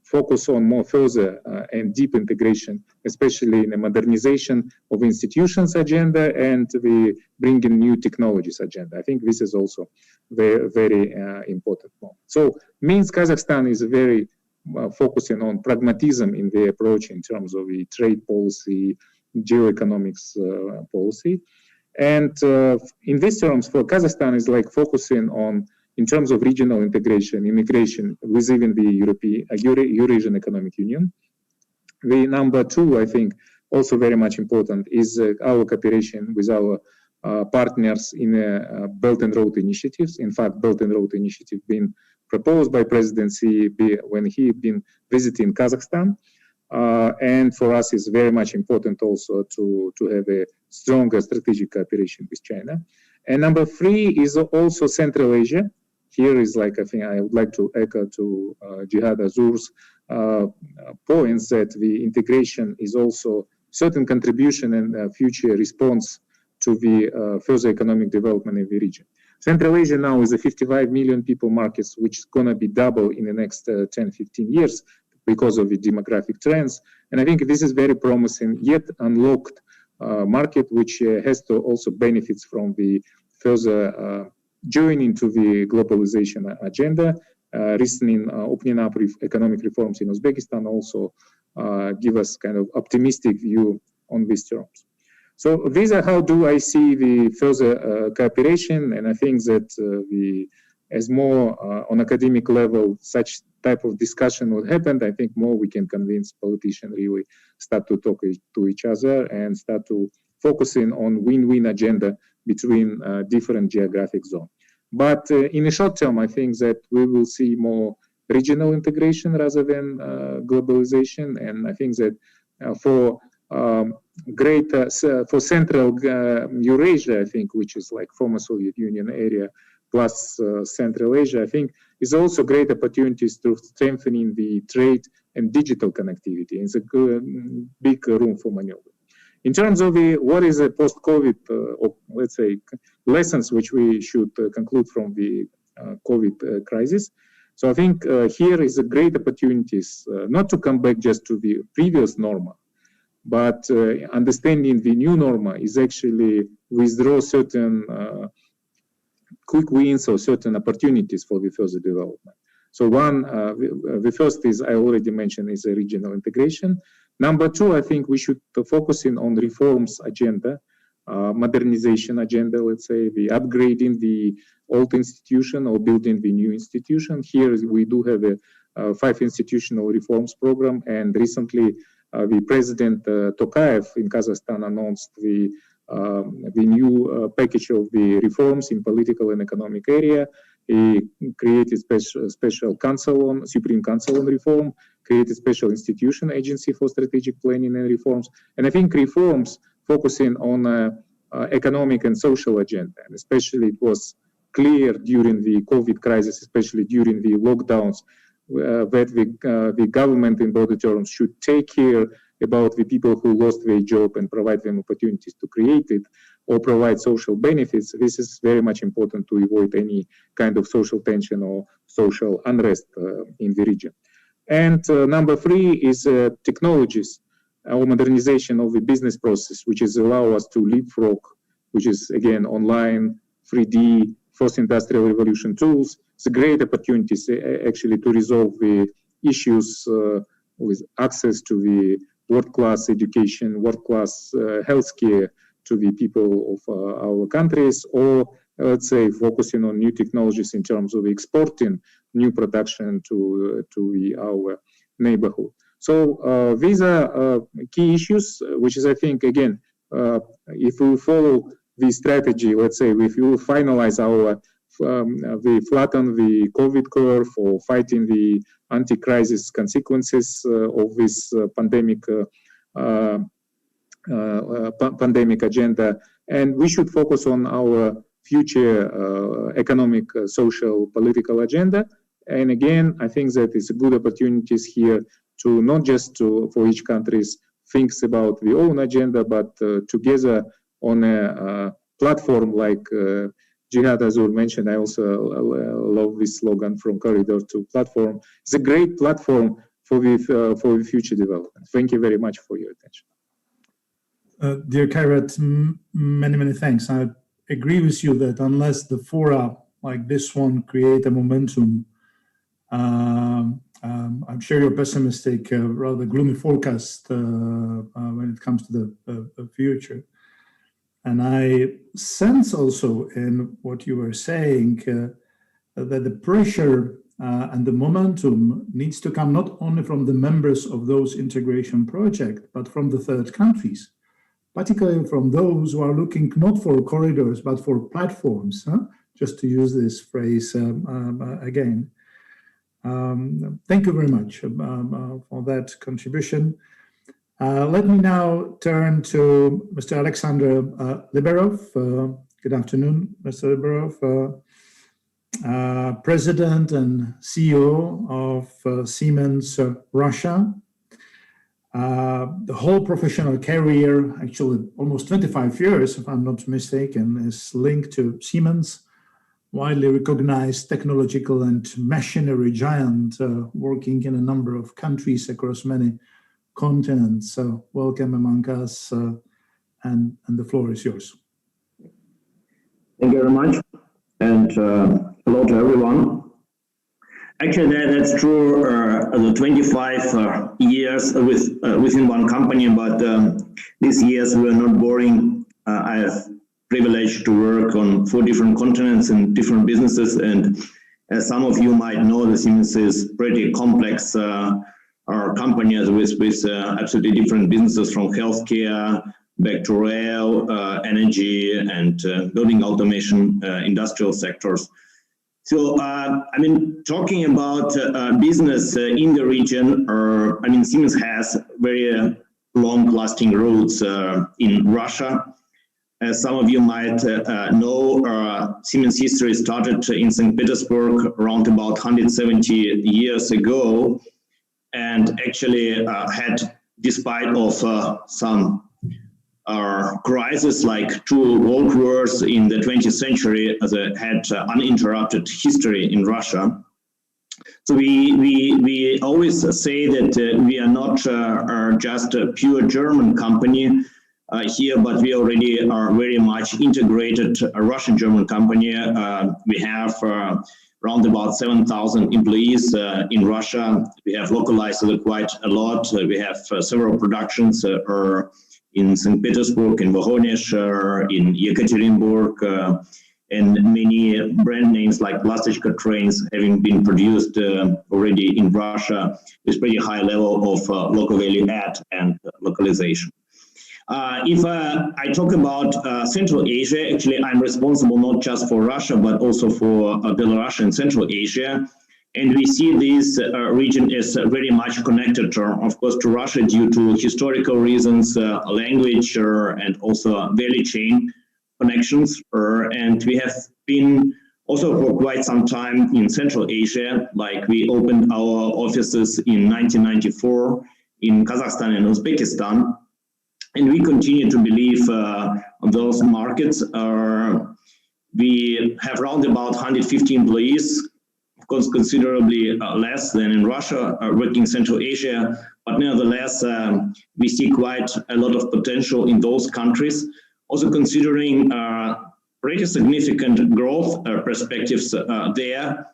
focus on more further and deep integration, especially in the modernization of institutions agenda and the bringing new technologies agenda. I think this is also very, very important moment. So means Kazakhstan is very focusing on pragmatism in the approach in terms of the trade policy, geoeconomics policy. And in these terms, for Kazakhstan is like focusing on, in terms of regional integration, immigration within the Eurasian Economic Union. The number 2, I think, also very much important is our cooperation with our partners in Belt and Road initiatives. In fact, Belt and Road initiative being proposed by President Xi when he been visiting Kazakhstan. And for us, it's very much important also to have a stronger strategic cooperation with China. And number 3 is also Central Asia. Here is like, I think I would like to echo to Jihad Azur's points that the integration is also certain contribution and future response to the further economic development in the region. Central Asia now is a 55 million people market, which is going to be double in the next 10, 15 years. Because of the demographic trends. And I think this is very promising, yet unlocked market, which has to also benefits from the further joining to the globalization agenda. Recent opening up economic reforms in Uzbekistan also give us kind of optimistic view on these terms. So these are how do I see the further cooperation, and I think that as more on academic level, such type of discussion will happen, I think more we can convince politicians really start to talk to each other and start to focusing on win-win agenda between different geographic zones. But in the short term, I think that we will see more regional integration rather than globalization. And I think that for Central Eurasia, I think, which is like former Soviet Union area, plus Central Asia, I think is also great opportunities to strengthening the trade and digital connectivity. It's a big room for maneuver. In terms of what is a post-COVID, or let's say, lessons which we should conclude from the COVID crisis. So I think here is a great opportunities not to come back just to the previous norma, but understanding the new norma is actually withdraw certain quick wins or certain opportunities for the further development. So one, the first is, I already mentioned, is a regional integration. Number 2, I think we should focus on reforms agenda, modernization agenda, let's say, the upgrading the old institution or building the new institution. Here we do have a 5 institutional reforms program, and recently the President Tokayev in Kazakhstan announced the new package of the reforms in political and economic area. He created special council on Supreme Council on Reform, created special institution agency for strategic planning and reforms. And I think reforms focusing on economic and social agenda, and especially it was clear during the COVID crisis, especially during the lockdowns, that the government in broader terms should take care about the people who lost their job and provide them opportunities to create it or provide social benefits. This is very much important to avoid any kind of social tension or social unrest in the region. And number three is technologies or modernization of the business process, which is allow us to leapfrog, which is again online, 3D, fourth industrial revolution tools. It's a great opportunity actually to resolve the issues with access to the world-class education, world-class healthcare to the people of our countries, or let's say focusing on new technologies in terms of exporting new production to our neighborhood. So these are key issues, which is, I think, again, if we follow the strategy, let's say, if we will finalize our we flatten the COVID curve for fighting the anti-crisis consequences of this pandemic agenda, and we should focus on our future economic, social, political agenda. And again, I think that it's a good opportunities here to not just for each country thinks about the own agenda, but together on a platform like Jihad Azur mentioned. I also love this slogan, from corridor to platform. It's a great platform for the future development. Thank you very much for your attention. Dear Kairat, many thanks. I agree with you that unless the fora like this one create a momentum, I'm sure you're pessimistic, rather gloomy forecast when it comes to the future. And I sense also in what you were saying that the pressure and the momentum needs to come not only from the members of those integration projects, but from the third countries, particularly from those who are looking not for corridors, but for platforms, just to use this phrase again. Thank you very much for that contribution. Let me now turn to Mr. Alexander Liberov. Good afternoon, Mr. Liberov, President and CEO of Siemens Russia. The whole professional career, actually almost 25 years, if I'm not mistaken, is linked to Siemens, widely recognized technological and machinery giant, working in a number of countries across many continents. So welcome among us, and the floor is yours. Thank you very much, and hello to everyone. Actually, that's true. The 25 years within one company, but these years were not boring. I have privilege to work on 4 different continents and different businesses, and as some of you might know, the Siemens is pretty complex company with absolutely different businesses, from healthcare back to rail, energy, and building automation, industrial sectors. So, I mean, talking about business in the region, I mean, Siemens has very long-lasting roots in Russia. As some of you might know, Siemens history started in St. Petersburg around about 170 years ago, and actually had, despite of some crises like 2 world wars in the 20th century, had uninterrupted history in Russia. So we always say that we are not just a pure German company here, but we already are very much integrated Russian-German company. We have around about 7,000 employees in Russia. We have localized quite a lot. We have several productions in St. Petersburg, in Voronezh, in Yekaterinburg, and many brand names like Lastishka trains having been produced already in Russia with pretty high level of local value add and localization. If I talk about Central Asia, actually I'm responsible not just for Russia, but also for Belarus and Central Asia. And we see this region as very much connected, of course, to Russia due to historical reasons, language, and also value chain connections. And we have been also for quite some time in Central Asia, like we opened our offices in 1994 in Kazakhstan and Uzbekistan. And we continue to believe on those markets. We have around about 150 employees, of course, considerably less than in Russia, working in Central Asia. But nevertheless, we see quite a lot of potential in those countries. Also considering pretty significant growth perspectives there,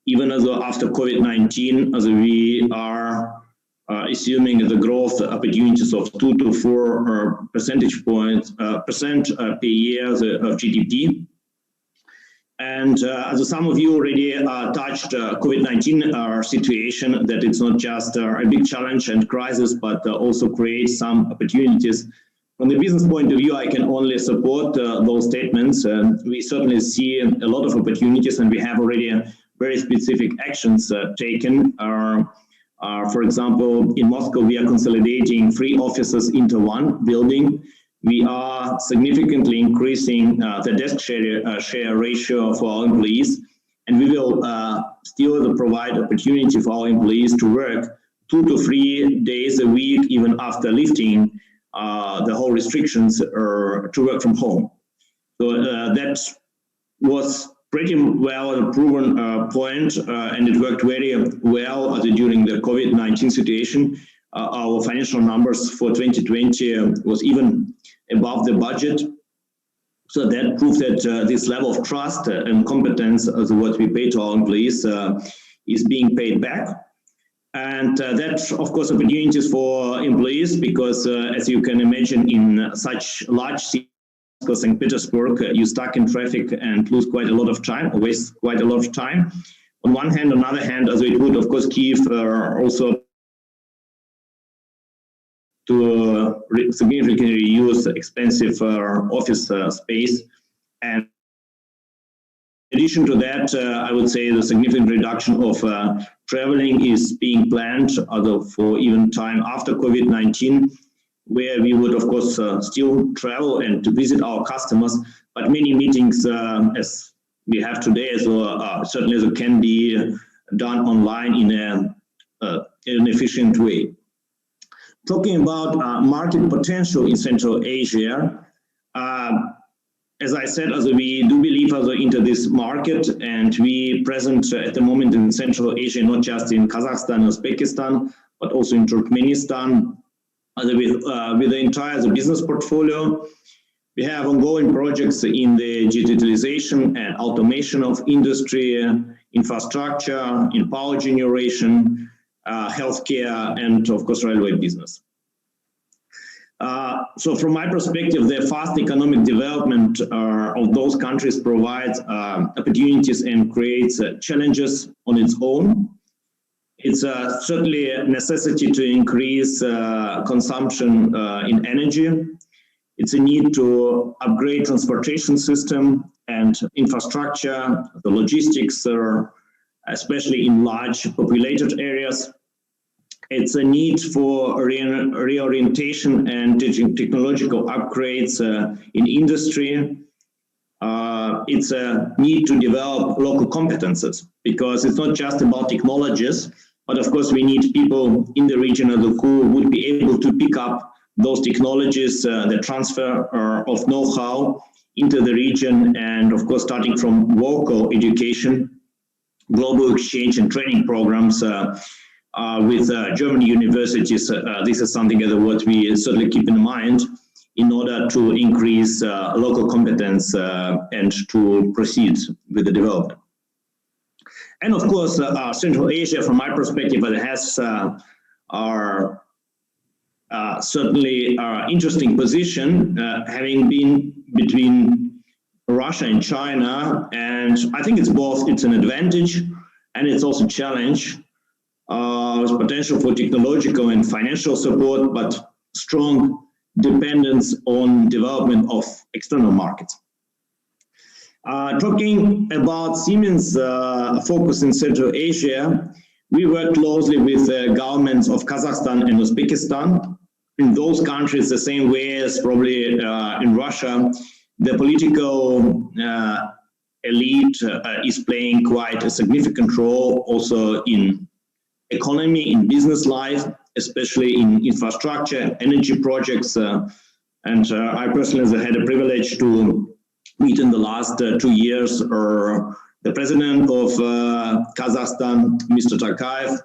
even though after COVID-19, as we are assuming the growth opportunities of 2 to 4 percentage points percent per year of GDP. And as some of you already touched COVID-19 situation, that it's not just a big challenge and crisis, but also creates some opportunities. From the business point of view, I can only support those statements. We certainly see a lot of opportunities, and we have already very specific actions taken. For example, in Moscow, we are consolidating 3 offices into 1 building. We are significantly increasing the desk share ratio for our employees, and we will still provide opportunity for our employees to work 2 to 3 days a week, even after lifting the whole restrictions to work from home. So that was pretty well a proven point, and it worked very well during the COVID-19 situation. Our financial numbers for 2020 was even above the budget. So that proves that this level of trust and competence as what we pay to our employees is being paid back. And that, of course, opportunities for employees, because as you can imagine, in such large cities, St. Petersburg, you stuck in traffic and lose quite a lot of time, waste quite a lot of time. On one hand, on the other hand, as it would, of course, Kyiv also to significantly reduce expensive office space. And in addition to that, I would say the significant reduction of traveling is being planned, although for even time after COVID-19, where we would, of course, still travel and to visit our customers, but many meetings, as we have today, certainly as can be done online in an efficient way. Talking about market potential in Central Asia, as I said, we do believe into this market, and we present at the moment in Central Asia, not just in Kazakhstan, Uzbekistan, but also in Turkmenistan, with the entire business portfolio. We have ongoing projects in the digitalization and automation of industry, infrastructure, in power generation, healthcare, and of course, railway business. So from my perspective, the fast economic development of those countries provides opportunities and creates challenges on its own. It's certainly a necessity to increase consumption in energy. It's a need to upgrade transportation system and infrastructure, the logistics, especially in large populated areas. It's a need for reorientation and technological upgrades in industry. It's a need to develop local competences, because it's not just about technologies, but of course we need people in the region who would be able to pick up those technologies, the transfer of know-how into the region, and of course starting from local education, global exchange and training programs with German universities. This is something that what we certainly keep in mind in order to increase local competence and to proceed with the development. And of course, Central Asia, from my perspective, it has certainly interesting position, having been between Russia and China, and I think it's both. It's an advantage and it's also a challenge. With potential for technological and financial support, but strong dependence on development of external markets. Talking about Siemens focus in Central Asia, we work closely with the governments of Kazakhstan and Uzbekistan. In those countries, the same way as probably in Russia, the political elite is playing quite a significant role also in economy, in business life, especially in infrastructure, energy projects. And I personally had a privilege to meet in the last 2 years the president of Kazakhstan, Mr. Tokayev,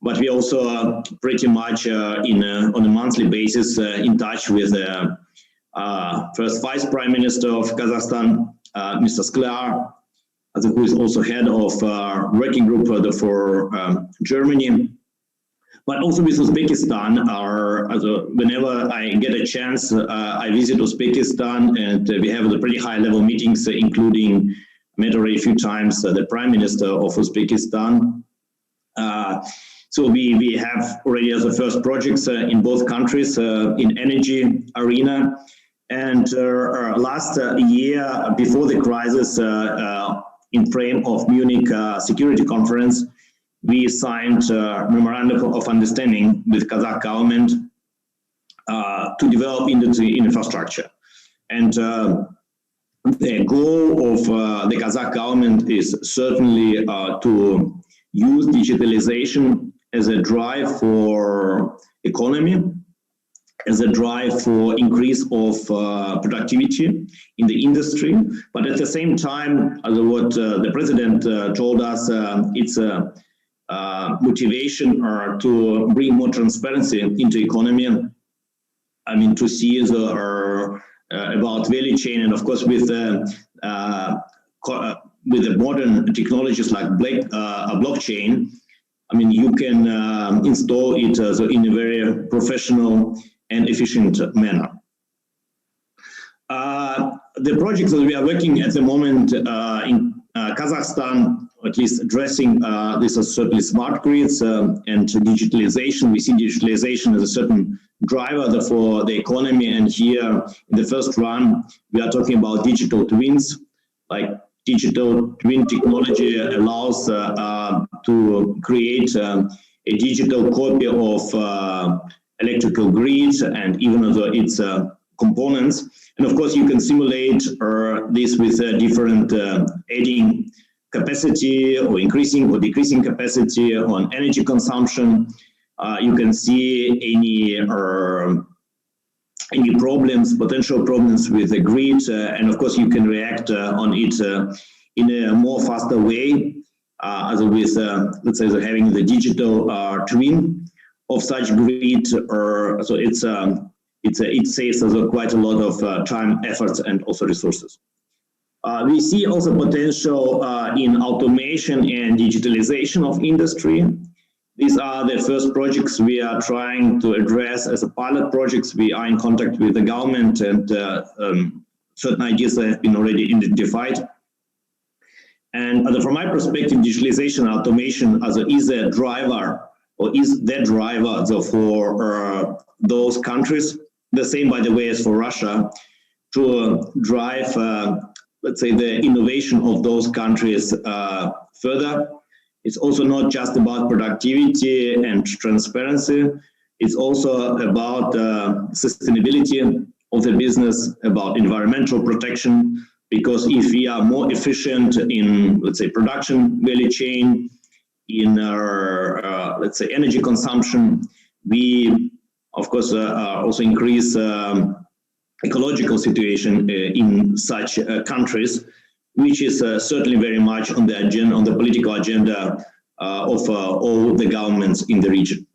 but we also are pretty much on a monthly basis in touch with the first Vice Prime Minister of Kazakhstan, Mr. Sklar, who is also head of working group for Germany. But also with Uzbekistan, whenever I get a chance, I visit Uzbekistan, and we have the pretty high-level meetings, including, met already a few times, the Prime Minister of Uzbekistan. So we have already the first projects in both countries in energy arena. And last year, before the crisis, in frame of Munich Security Conference, we signed a memorandum of understanding with Kazakh government to develop industry infrastructure. And the goal of the Kazakh government is certainly to use digitalization as a drive for economy, as a drive for increase of productivity in the industry. But at the same time, as what the president told us, it's a motivation to bring more transparency into economy. I mean, to see about value chain, and of course with the modern technologies like blockchain, I mean, you can install it in a very professional and efficient manner. The projects that we are working at the moment in Kazakhstan, at least addressing this are certainly smart grids and digitalization. We see digitalization as a certain driver for the economy, and here in the first run, we are talking about digital twins. Like digital twin technology allows to create a digital copy of electrical grids and even its components. And of course, you can simulate this with different adding capacity or increasing or decreasing capacity on energy consumption. You can see any problems, potential problems with the grid, and of course, you can react on it in a more faster way, as with let's say having the digital twin of such grid, so it saves quite a lot of time, efforts, and also resources. We see also potential in automation and digitalization of industry. These are the first projects we are trying to address as a pilot projects. We are in contact with the government, and certain ideas have been already identified. And from my perspective, digitalization and automation is a driver, or is the driver for those countries. The same, by the way, as for Russia, to drive, let's say, the innovation of those countries further. It's also not just about productivity and transparency. It's also about sustainability of the business, about environmental protection, because if we are more efficient in, let's say, production value chain, in our, let's say, energy consumption, we, of course, also increase ecological situation in such countries, which is certainly very much on the agenda, on the political agenda of all the governments in the region.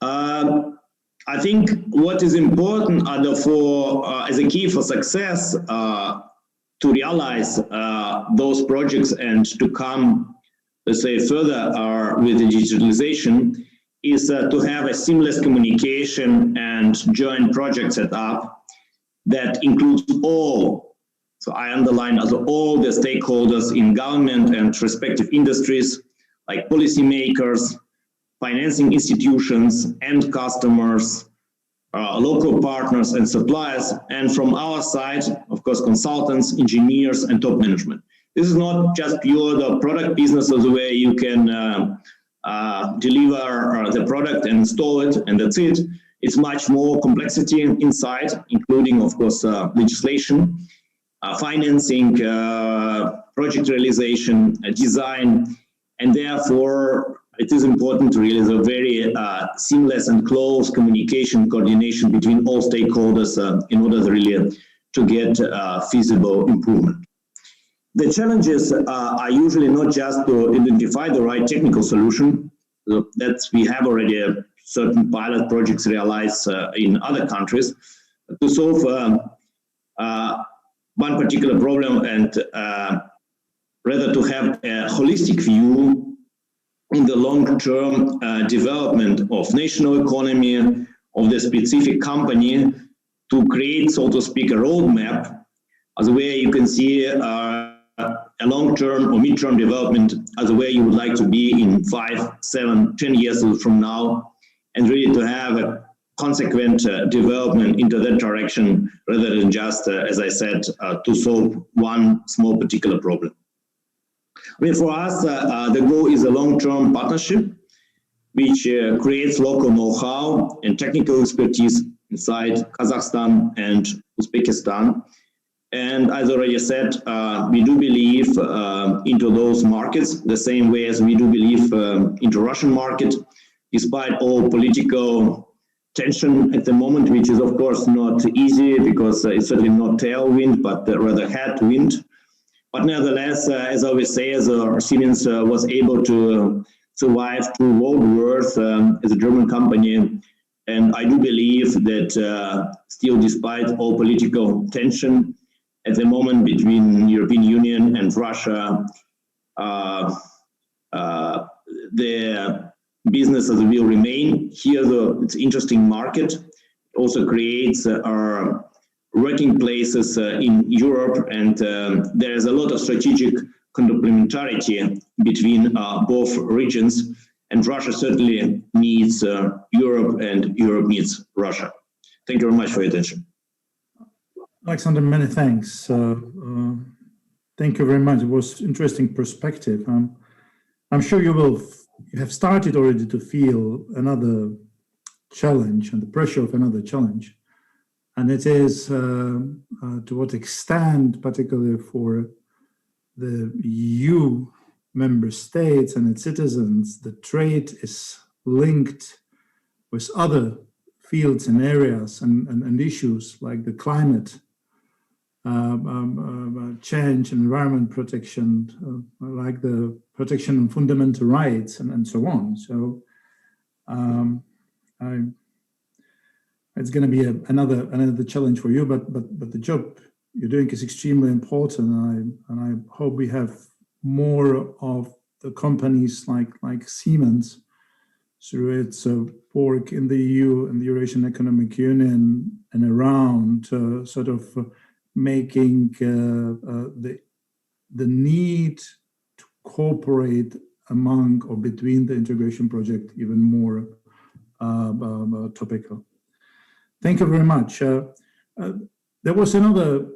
I think what is important as a key for success to realize those projects and to come, let's say, further with the digitalization is to have a seamless communication and joint project set up that includes all, so I underline also all the stakeholders in government and respective industries, like policymakers, financing institutions, end customers, local partners and suppliers, and from our side, of course, consultants, engineers, and top management. This is not just pure the product business of the way you can deliver the product and install it, and that's it. It's much more complexity inside, including, of course, legislation, financing, project realization, design, and therefore it is important to realize a very seamless and close communication, coordination between all stakeholders in order to really to get feasible improvement. The challenges are usually not just to identify the right technical solution. That's we have already certain pilot projects realized in other countries to solve one particular problem, and rather to have a holistic view in the long-term development of national economy, of the specific company, to create, so to speak, a roadmap as a way you can see a long-term or mid-term development as a way you would like to be in 5, 7, 10 years from now, and really to have a consequent development into that direction rather than just, as I said, to solve one small particular problem. I mean, for us, the goal is a long-term partnership which creates local know-how and technical expertise inside Kazakhstan and Uzbekistan. And as already said, we do believe into those markets the same way as we do believe into Russian market, despite all political tension at the moment, which is of course not easy because it's certainly not tailwind, but rather headwind. But nevertheless, as I always say, as Siemens was able to survive 2 world wars as a German company, and I do believe that still, despite all political tension at the moment between European Union and Russia, the businesses will remain here. It's an interesting market. It also creates our working places in Europe, and there is a lot of strategic complementarity between both regions, and Russia certainly needs Europe and Europe needs Russia. Thank you very much for your attention. Alexander, many thanks. Thank you very much. It was interesting perspective. I'm sure you have started already to feel another challenge and the pressure of another challenge. And it is to what extent, particularly for the EU member states and its citizens, the trade is linked with other fields and areas and issues like the climate change, environment protection, like the protection of fundamental rights and so on. So it's going to be another challenge for you, but the job you're doing is extremely important, and I hope we have more of the companies like Siemens through its work in the EU and the Eurasian Economic Union and around sort of making the need to cooperate among or between the integration project even more topical. Thank you very much. There was another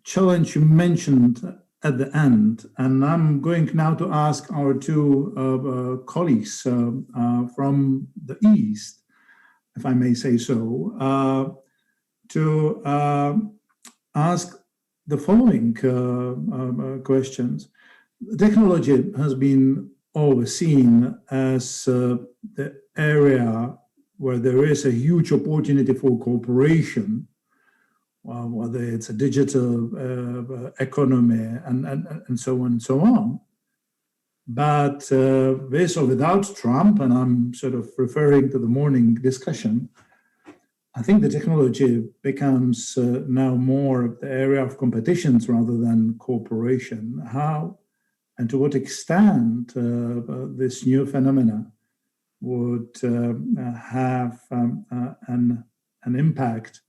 challenge you mentioned at the end, and I'm going now to ask our 2 colleagues from the East, if I may say so, to ask the following questions. Technology has been always seen as the area where there is a huge opportunity for cooperation, whether it's a digital economy and so on and so on. But with or without Trump, and I'm sort of referring to the morning discussion, I think the technology becomes now more the area of competitions rather than cooperation. How and to what extent this new phenomena would have an impact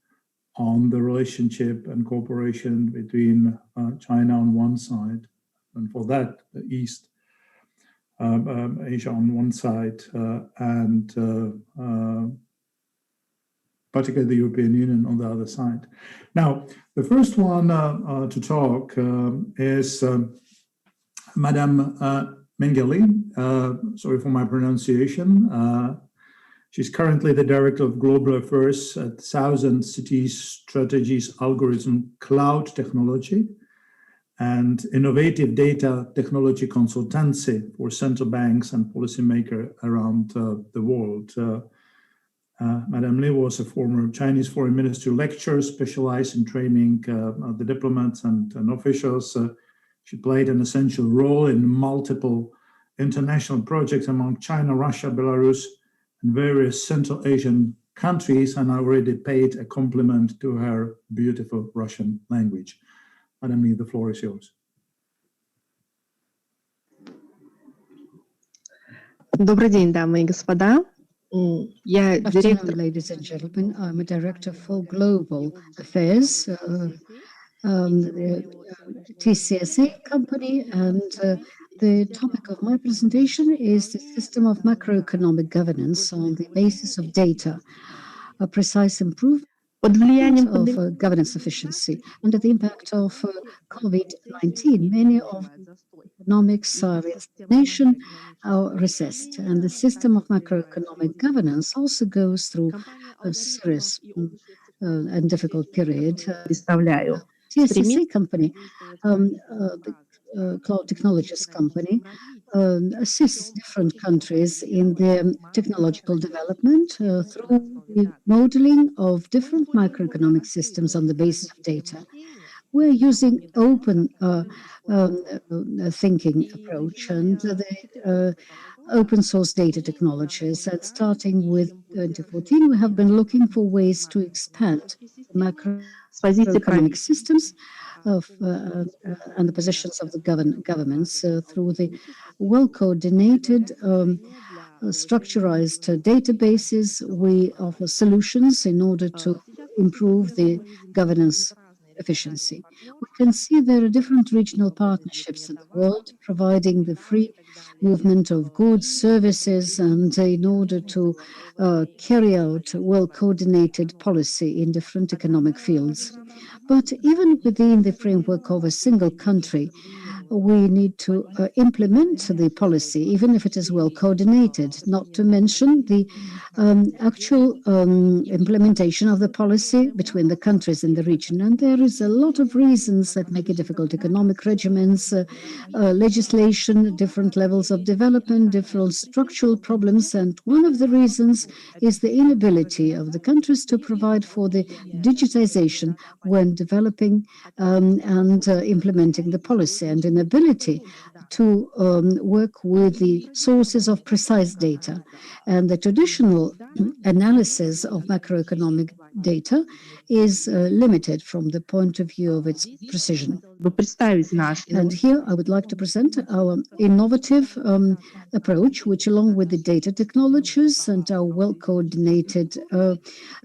on the relationship and cooperation between China on one side, and for that, the East, Asia on one side, and particularly the European Union on the other side. Now, the first one to talk is Madame Mengele. Sorry for my pronunciation. She's currently the Director of Global Affairs at Thousand Cities Strategies Algorithm Cloud Technology and Innovative Data Technology Consultancy for central banks and policymakers around the world. Madame Li was a former Chinese Foreign Ministry lecturer specialized in training the diplomats and officials. She played an essential role in multiple international projects among China, Russia, Belarus, and various Central Asian countries, and I already paid a compliment to her beautiful Russian language. Madam Li, the floor is yours. Добрый день, дамы и господа. Я Good afternoon, ladies and gentlemen. I'm a director for global affairs, the TCSA company, and the topic of my presentation is the system of macroeconomic governance on the basis of data, a precise improvement of governance efficiency. Under the impact of COVID-19, many of economics nation are recessed, and the system of macroeconomic governance also goes through a serious and difficult period. TSSA company, the cloud technologies company, assists different countries in their technological development through the modeling of different macroeconomic systems on the basis of data. We're using open thinking approach and the open source data technologies. And starting with 2014, we have been looking for ways to expand macroeconomic systems of and the positions of the governments through the well-coordinated structurized databases. We offer solutions in order to improve the governance efficiency. We can see there are different regional partnerships in the world providing the free movement of goods, services, and in order to carry out well-coordinated policy in different economic fields. But even within the framework of a single country, we need to implement the policy, even if it is well coordinated, not to mention the actual implementation of the policy between the countries in the region. And there is a lot of reasons that make it difficult: economic regimens, legislation, different levels of development, different structural problems. And one of the reasons is the inability of the countries to provide for the digitization when developing and implementing the policy, and inability to work with the sources of precise data. And the traditional analysis of macroeconomic data is limited from the point of view of its precision. And here I would like to present our innovative approach, which, along with the data technologies and our well-coordinated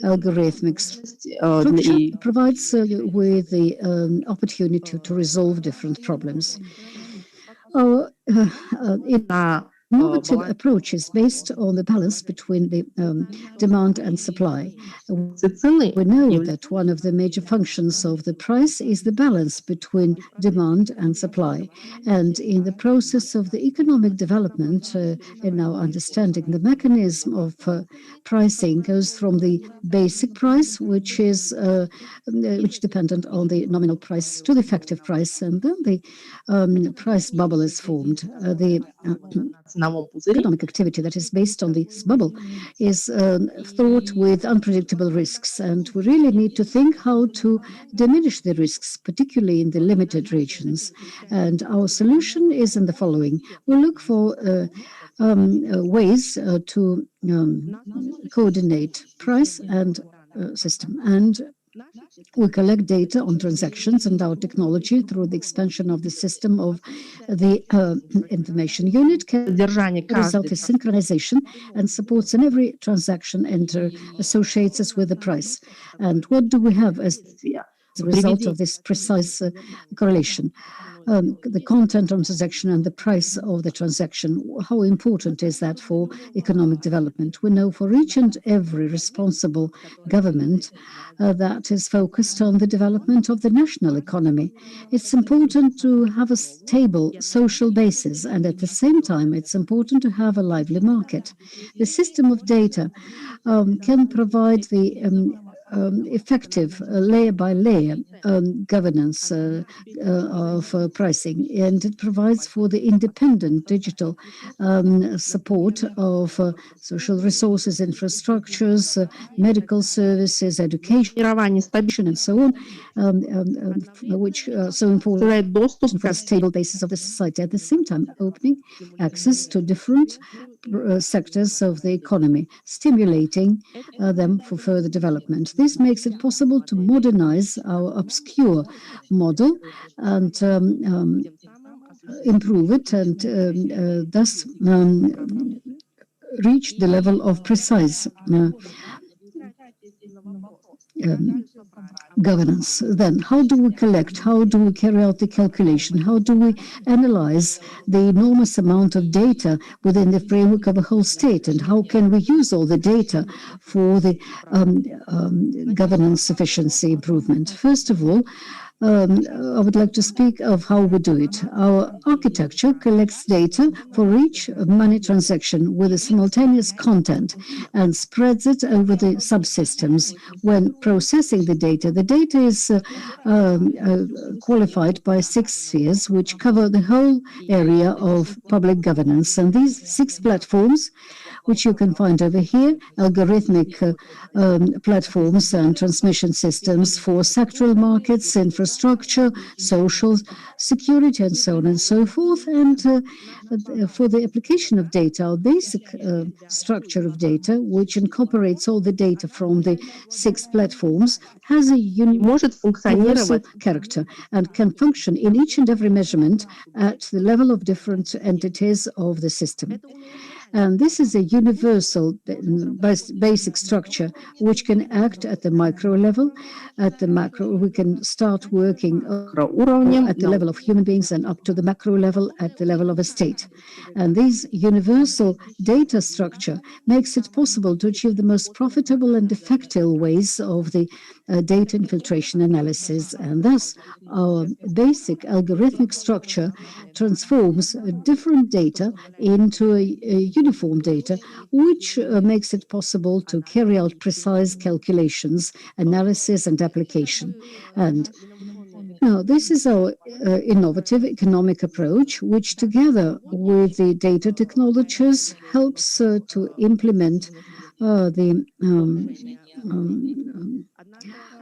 algorithmic structure, provides with the opportunity to resolve different problems. Our innovative approach is based on the balance between the demand and supply. We know that one of the major functions of the price is the balance between demand and supply. And in the process of the economic development, in our understanding, the mechanism of pricing goes from the basic price, which is dependent on the nominal price, to the effective price, and then the price bubble is formed. The economic activity that is based on this bubble is fraught with unpredictable risks, and we really need to think how to diminish the risks, particularly in the limited regions. And our solution is in the following: we look for ways to coordinate price and system, and we collect data on transactions and our technology through the expansion of the system of the information unit can result in synchronization and supports in every transaction and associates us with the price. And what do we have as a result of this precise correlation? the content on transaction and the price of the transaction. How important is that for economic development? We know for each and every responsible government that is focused on the development of the national economy, it's important to have a stable social basis, and at the same time, it's important to have a lively market. The system of data can provide the effective layer by layer governance of pricing, and it provides for the independent digital support of social resources, infrastructures, medical services, education, and so on, which are so important for the stable basis of the society. At the same time, opening access to different sectors of the economy, stimulating them for further development. This makes it possible to modernize our obscure model and improve it, and thus reach the level of precise governance. Then, how do we collect? How do we carry out the calculation? How do we analyze the enormous amount of data within the framework of a whole state? And how can we use all the data for the governance efficiency improvement? First of all, I would like to speak of how we do it. Our architecture collects data for each money transaction with a simultaneous content and spreads it over the subsystems. When processing the data is qualified by 6 spheres, which cover the whole area of public governance. And these 6 platforms, which you can find over here, algorithmic platforms and transmission systems for sectoral markets, infrastructure, social security, and so on and so forth. And for the application of data, our basic structure of data, which incorporates all the data from the 6 platforms, has a universal character and can function in each and every measurement at the level of different entities of the system. And this is a universal basic structure which can act at the micro level. At the macro, we can start working at the level of human beings and up to the macro level at the level of a state. And this universal data structure makes it possible to achieve the most profitable and effective ways of the data infiltration analysis. And thus, our basic algorithmic structure transforms different data into a uniform data, which makes it possible to carry out precise calculations, analysis, and application. And now, this is our innovative economic approach, which together with the data technologies helps to implement the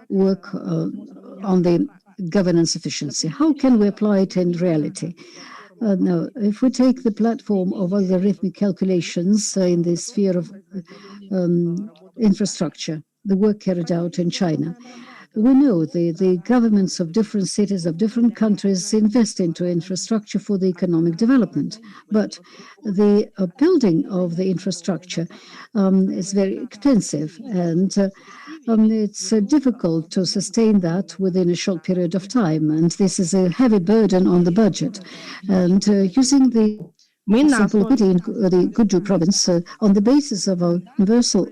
work on the governance efficiency. How can we apply it in reality? Now, if we take the platform of algorithmic calculations in the sphere of infrastructure, the work carried out in China, we know the governments of different cities, of different countries invest into infrastructure for the economic development. But the building of the infrastructure is very extensive, and it's difficult to sustain that within a short period of time. And this is a heavy burden on the budget. And using the example of the Guju province, on the basis of a universal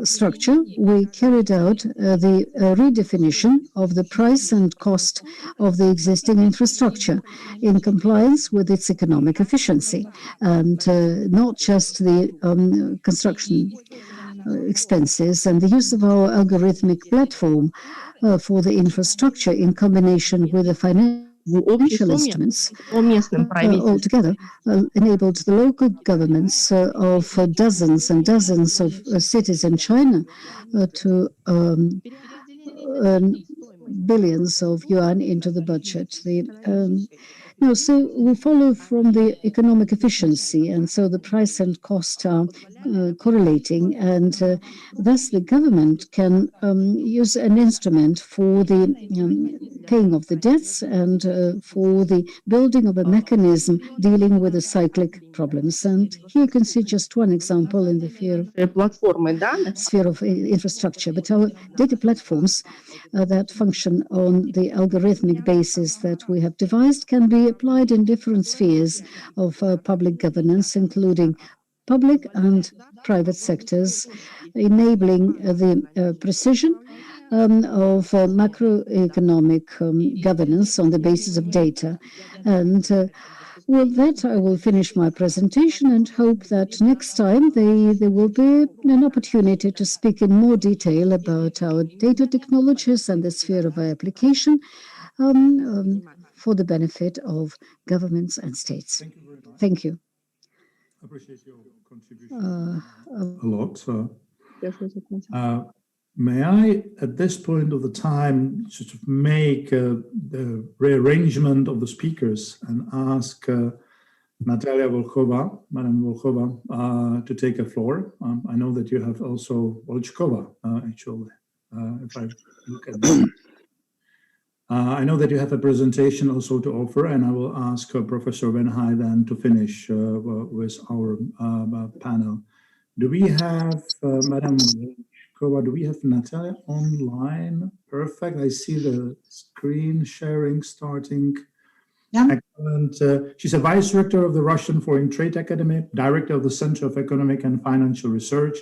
structure, we carried out the redefinition of the price and cost of the existing infrastructure in compliance with its economic efficiency, and not just the construction expenses. And the use of our algorithmic platform for the infrastructure in combination with the financial instruments altogether enabled the local governments of dozens and dozens of cities in China to earn billions of yuan into the budget. The No, so we follow from the economic efficiency, and so the price and cost are correlating, and thus the government can use an instrument for the paying of the debts and for the building of a mechanism dealing with the cyclic problems. And here you can see just one example in the sphere of infrastructure, but our data platforms that function on the algorithmic basis that we have devised can be applied in different spheres of public governance, including public and private sectors, enabling the precision of macroeconomic governance on the basis of data. And with that, I will finish my presentation and hope that next time there will be an opportunity to speak in more detail about our data technologies and the sphere of our application for the benefit of governments and states. Thank you. I appreciate your contribution a lot. May I, at this point of the time, sort of make the rearrangement of the speakers and ask Natalia Volkova, Madam Volkova, to take the floor. I know that you have also Volchkova, actually, if I look at that. I know that you have a presentation also to offer, and I will ask Professor Venhai then to finish with our panel. Do we have, Madam Volchkova, do we have Natalia online? Perfect. I see the screen sharing starting. Yeah. Excellent. She's a vice director of the Russian Foreign Trade Academy, director of the Center of Economic and Financial Research,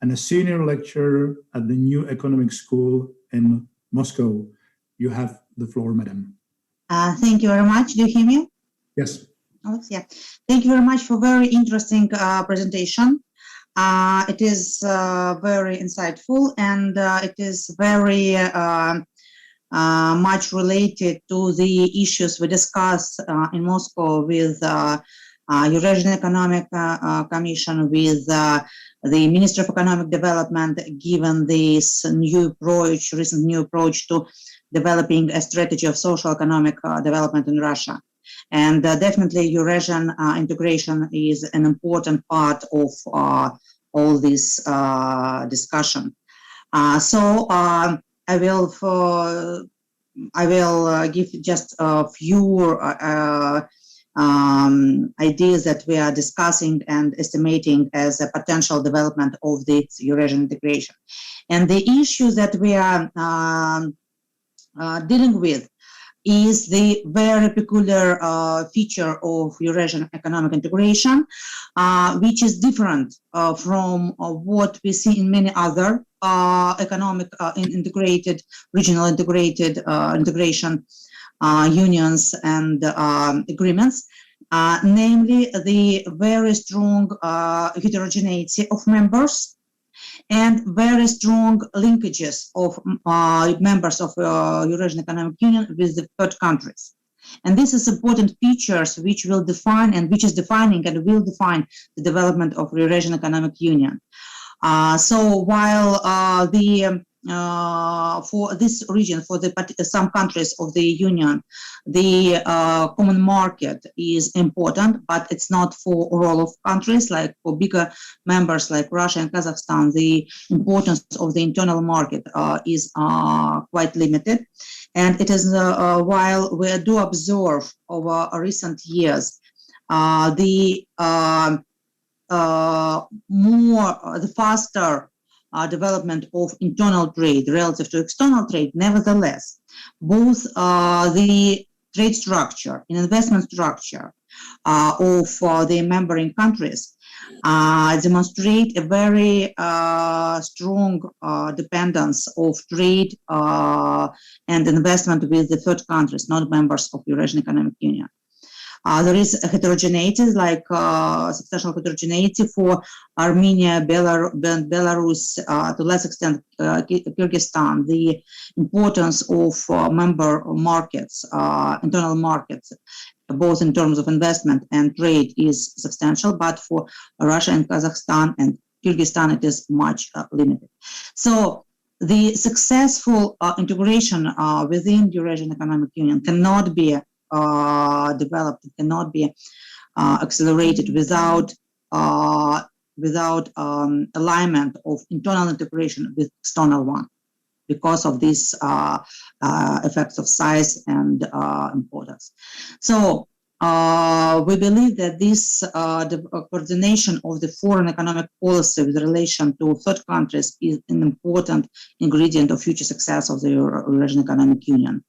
and a senior lecturer at the New Economic School in Moscow. You have the floor, madam. Thank you very much. Do you hear me? Yes. Oh, yeah. Thank you very much for very interesting presentation. It is very insightful, and it is very much related to the issues we discussed in Moscow with Eurasian Economic Commission, with the Minister of Economic Development, given this new approach, recent new approach to developing a strategy of social economic development in Russia. And definitely Eurasian integration is an important part of all this discussion. So I will give just a few ideas that we are discussing and estimating as a potential development of this Eurasian integration. And the issue that we are dealing with is the very peculiar feature of Eurasian economic integration, which is different from what we see in many other economic integrated, regional integrated integration unions and agreements, namely the very strong heterogeneity of members and very strong linkages of members of Eurasian Economic Union with the third countries. And this is important features which will define and which is defining and will define the development of Eurasian Economic Union. So while for this region, for some countries of the Union, the common market is important, but it's not for all of countries. Like for bigger members like Russia and Kazakhstan, the importance of the internal market is quite limited. And it is while we do observe over recent years the faster development of internal trade relative to external trade, nevertheless, both the trade structure and investment structure of the membering countries demonstrate a very strong dependence of trade and investment with the third countries, not members of Eurasian Economic Union. There is a heterogeneity, like substantial heterogeneity for Armenia, Belarus, to less extent Kyrgyzstan. The importance of member markets, internal markets, both in terms of investment and trade, is substantial, but for Russia and Kazakhstan and Kyrgyzstan, it is much limited. So the successful integration within Eurasian Economic Union cannot be developed, it cannot be accelerated without alignment of internal integration with external one, because of these effects of size and importance. So we believe that this coordination of the foreign economic policy with relation to third countries is an important ingredient of future success of the Eurasian Economic Union.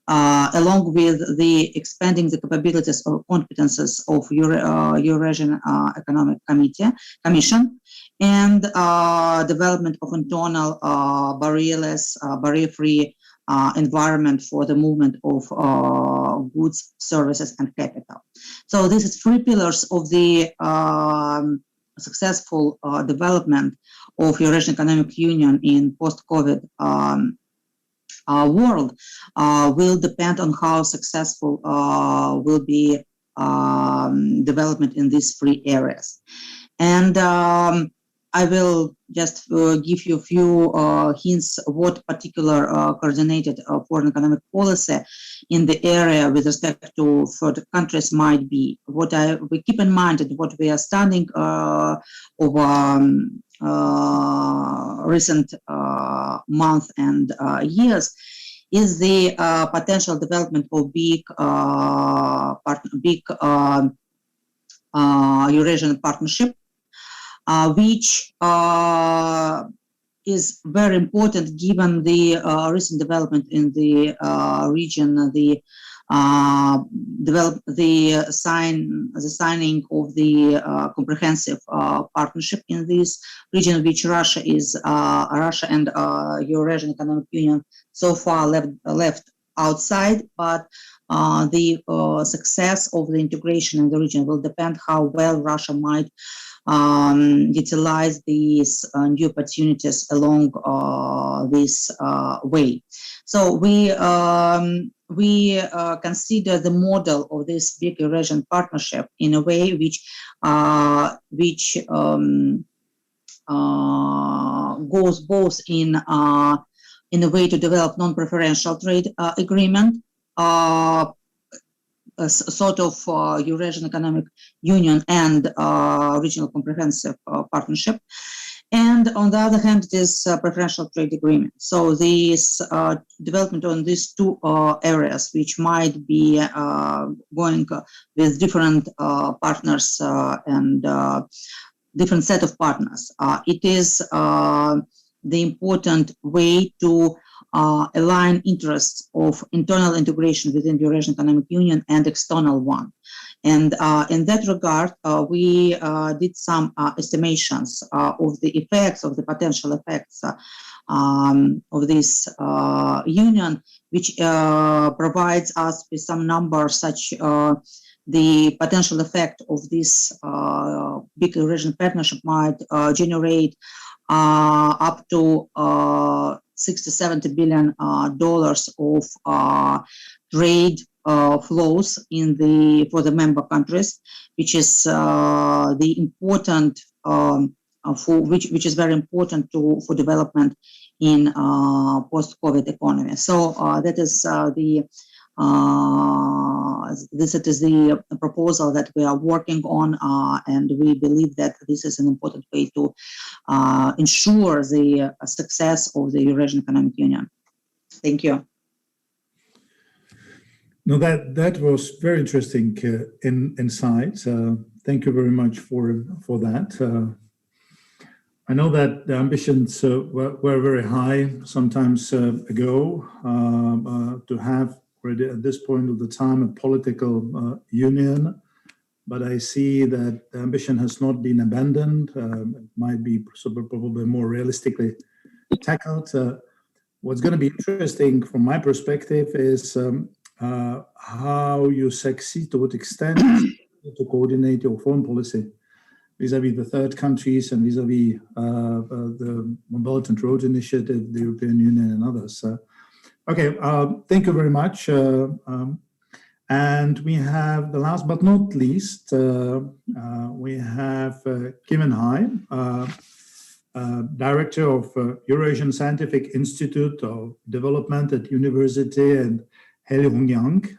Along with the expanding the capabilities or competences of Eurasian Economic Commission, and development of internal barrierless, barrier-free environment for the movement of goods, services, and capital. So this is three pillars of the successful development of Eurasian Economic Union in post-COVID world will depend on how successful will be development in these three areas. And I will just give you a few hints what particular coordinated foreign economic policy in the area with respect to third countries might be. What we keep in mind and what we are studying over recent months and years is the potential development of big Eurasian partnership, which is very important given the recent development in the region, the signing of the comprehensive partnership in this region, which Russia and Eurasian Economic Union so far left outside, but the success of the integration in the region will depend how well Russia might utilize these new opportunities along this way. So we consider the model of this big Eurasian partnership in a way which goes both in a way to develop non-preferential trade agreement, a sort of Eurasian Economic Union and regional comprehensive partnership. And on the other hand, it is a preferential trade agreement. So this development on these two areas, which might be going with different partners and different set of partners. It is the important way to align interests of internal integration within the Eurasian Economic Union and external one. And in that regard, we did some estimations of the effects, of the potential effects of this union, which provides us with some numbers such the potential effect of this big Eurasian partnership might generate up to $60 to $70 billion of trade flows for the member countries, which is the important which is very important for development in post-COVID economy. So that is the proposal that we are working on, and we believe that this is an important way to ensure the success of the Eurasian Economic Union. Thank you. No, that was very interesting insight. Thank you very much for that. I know that the ambitions were very high sometimes ago to have already at this point of the time a political union, but I see that the ambition has not been abandoned. It might be probably more realistically tackled. What's going to be interesting from my perspective is how you succeed, to what extent to coordinate your foreign policy vis-à-vis the third countries and vis-à-vis the Belt and Road Initiative, the European Union and others. Okay, thank you very much. And we have, the last but not least, we have Kim Hai, Director of Eurasian Scientific Institute of Development at University and Helirongyang.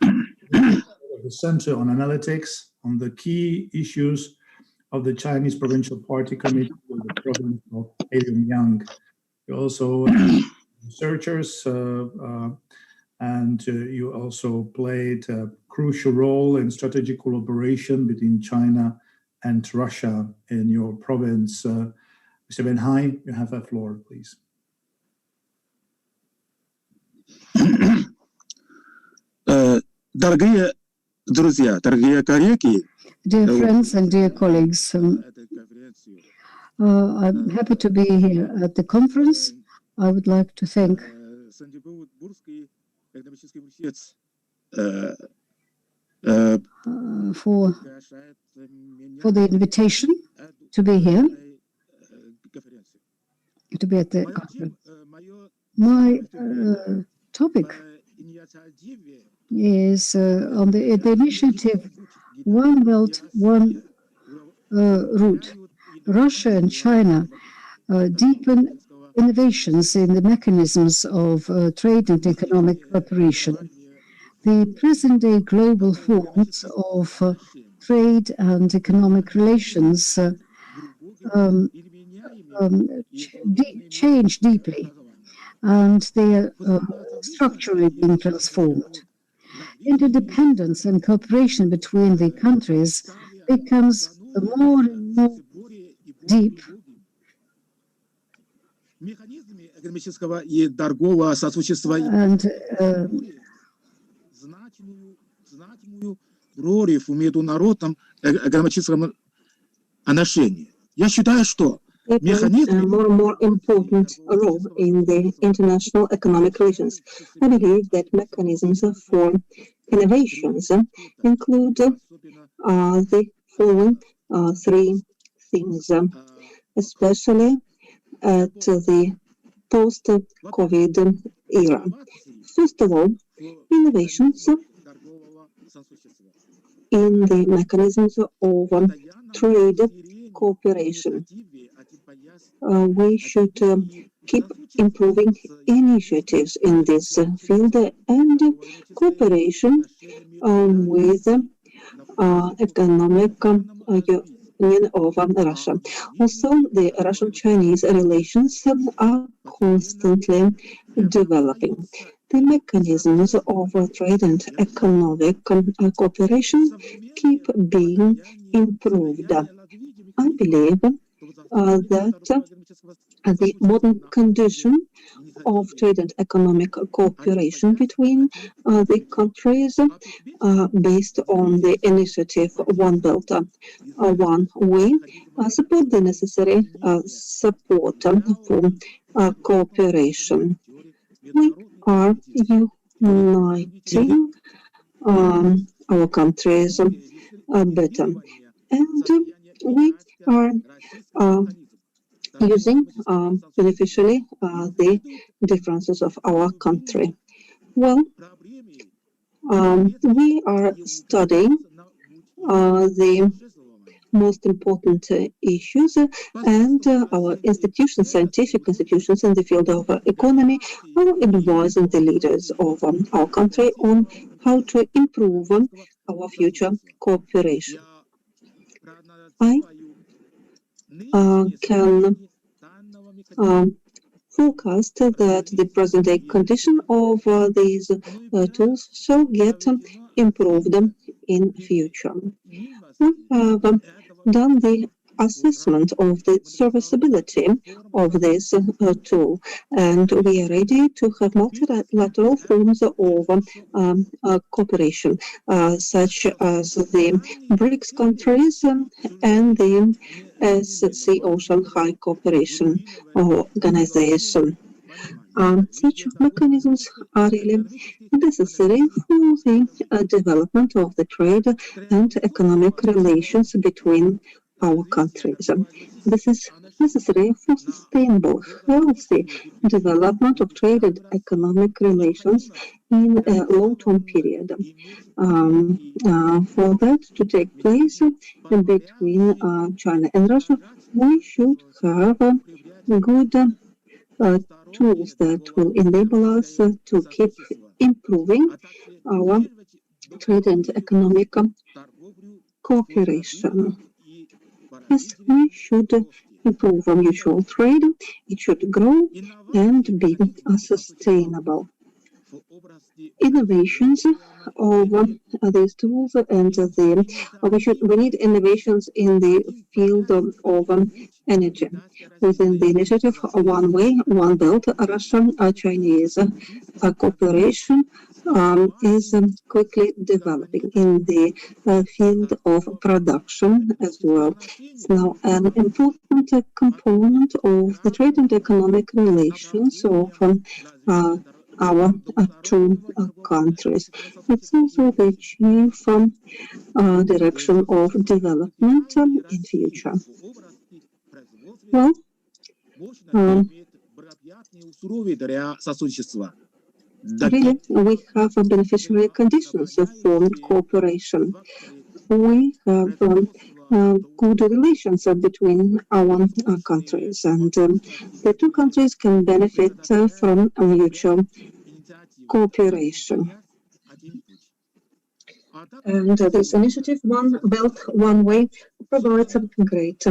center on analytics, on the key issues of the Chinese Provincial Party Committee with the province of Heilongjiang. You also researchers, and you also played a crucial role in strategic collaboration between China and Russia in your province. Mr. Benhai, you have the floor, please. Дорогие друзья, дорогие коллеги, Dear friends and dear colleagues, I'm happy to be here at the conference. I would like to thank for the invitation to be here, to be at the conference. My topic is on the initiative One Belt, One Route. Russia and China deepen innovations in the mechanisms of trade and economic cooperation. The present-day global forms of trade and economic relations change deeply, and they are structurally being transformed. Interdependence and cooperation between the countries becomes more and more deep. And роли в международном экономическом отношении. Я считаю, что a more and more important role in the international economic relations. I believe that mechanisms for innovations include the following three things, especially at the post-COVID era. First of all, innovations in the mechanisms of trade cooperation. We should keep improving initiatives in this field and cooperation with economic Union of Russia. Also, the Russian-Chinese relations are constantly developing. The mechanisms of trade and economic cooperation keep being improved. I believe that the modern condition of trade and economic cooperation between the countries based on the initiative One Belt, One Way support the necessary support for cooperation. We are uniting our countries better, and we are using beneficially the differences of our country. Well, we are studying the most important issues, and our institutions, scientific institutions in the field of economy, are advising the leaders of our country on how to improve our future cooperation. I can forecast that the present-day condition of these tools shall get improved in future. We have done the assessment of the serviceability of this tool, and we are ready to have multilateral forms of cooperation, such as the BRICS countries and the SCO Shanghai Cooperation Organization. Such mechanisms are really necessary for the development of the trade and economic relations between our countries. This is necessary for sustainable, healthy development of trade and economic relations in a long-term period. For that to take place between China and Russia, we should have good tools that will enable us to keep improving our trade and economic cooperation. Yes, we should improve mutual trade. It should grow and be sustainable. Innovations of these tools and we need innovations in the field of energy. Within the initiative One Way, One Belt, Russian-Chinese cooperation is quickly developing in the field of production as well. It's now an important component of the trade and economic relations of our two countries. It's also the chief direction of development in future. Well, really, we have beneficiary conditions for cooperation. We have good relations between our countries, and the two countries can benefit from mutual cooperation. And this initiative, One Belt, One Way, provides great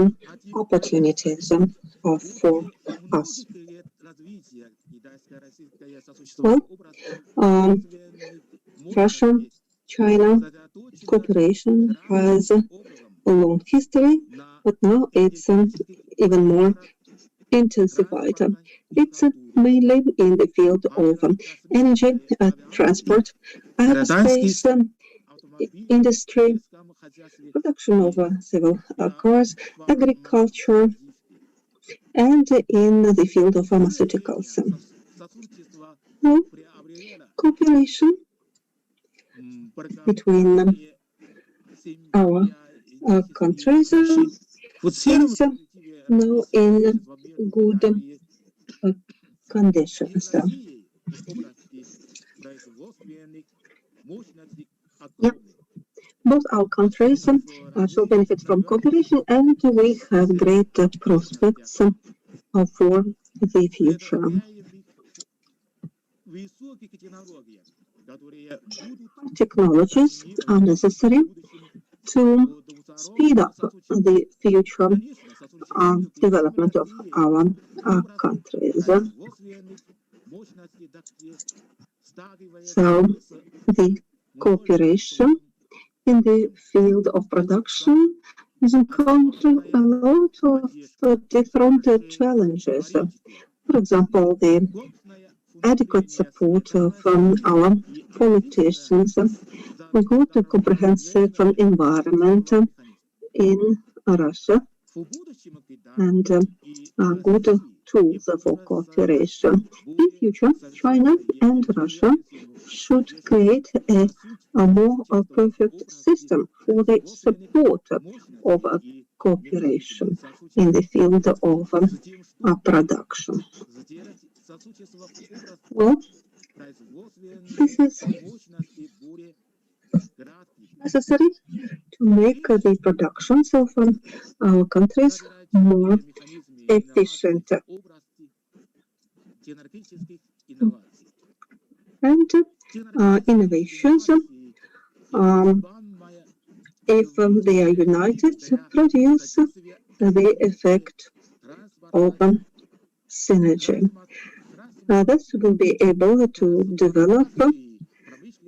opportunities for us. Well, Russia-China cooperation has a long history, but now it's even more intensified. It's mainly in the field of energy, transport, aerospace, industry, production of civil cars, agriculture, and in the field of pharmaceuticals. Well, cooperation between our countries is now in good conditions. Yeah. Both our countries shall benefit from cooperation, and we have great prospects for the future. Technologies are necessary to speed up the future development of our countries. So, the cooperation in the field of production is encountering a lot of different challenges. For example, the adequate support from our politicians, good comprehensive environment in Russia, and good tools for cooperation. In future, China and Russia should create a more perfect system for the support of cooperation in the field of production. Well, this is necessary to make the productions of our countries more efficient. And innovations, if they are united, produce the effect of synergy. Thus, we will be able to develop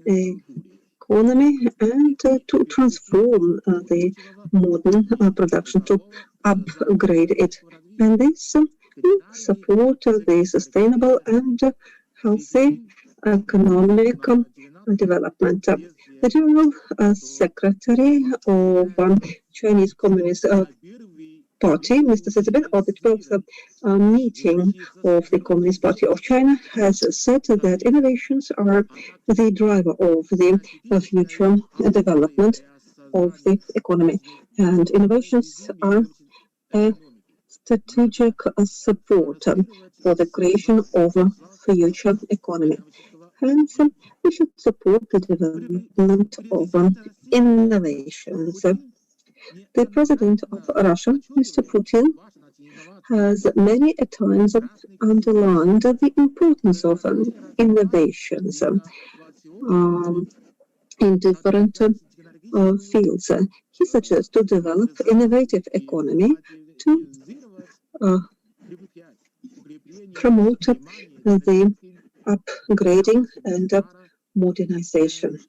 economy and to transform the modern production, to upgrade it. And this will support the sustainable and healthy economic development. The General Secretary of Chinese Communist Party, Mr. Sezibin, at the 12th meeting of the Communist Party of China, has said that innovations are the driver of the future development of the economy. And innovations are a strategic support for the creation of a future economy. Hence, we should support the development of innovations. The President of Russia, Mr. Putin, has many times underlined the importance of innovations. in different fields. He suggests to develop innovative economy to promote the upgrading and modernization.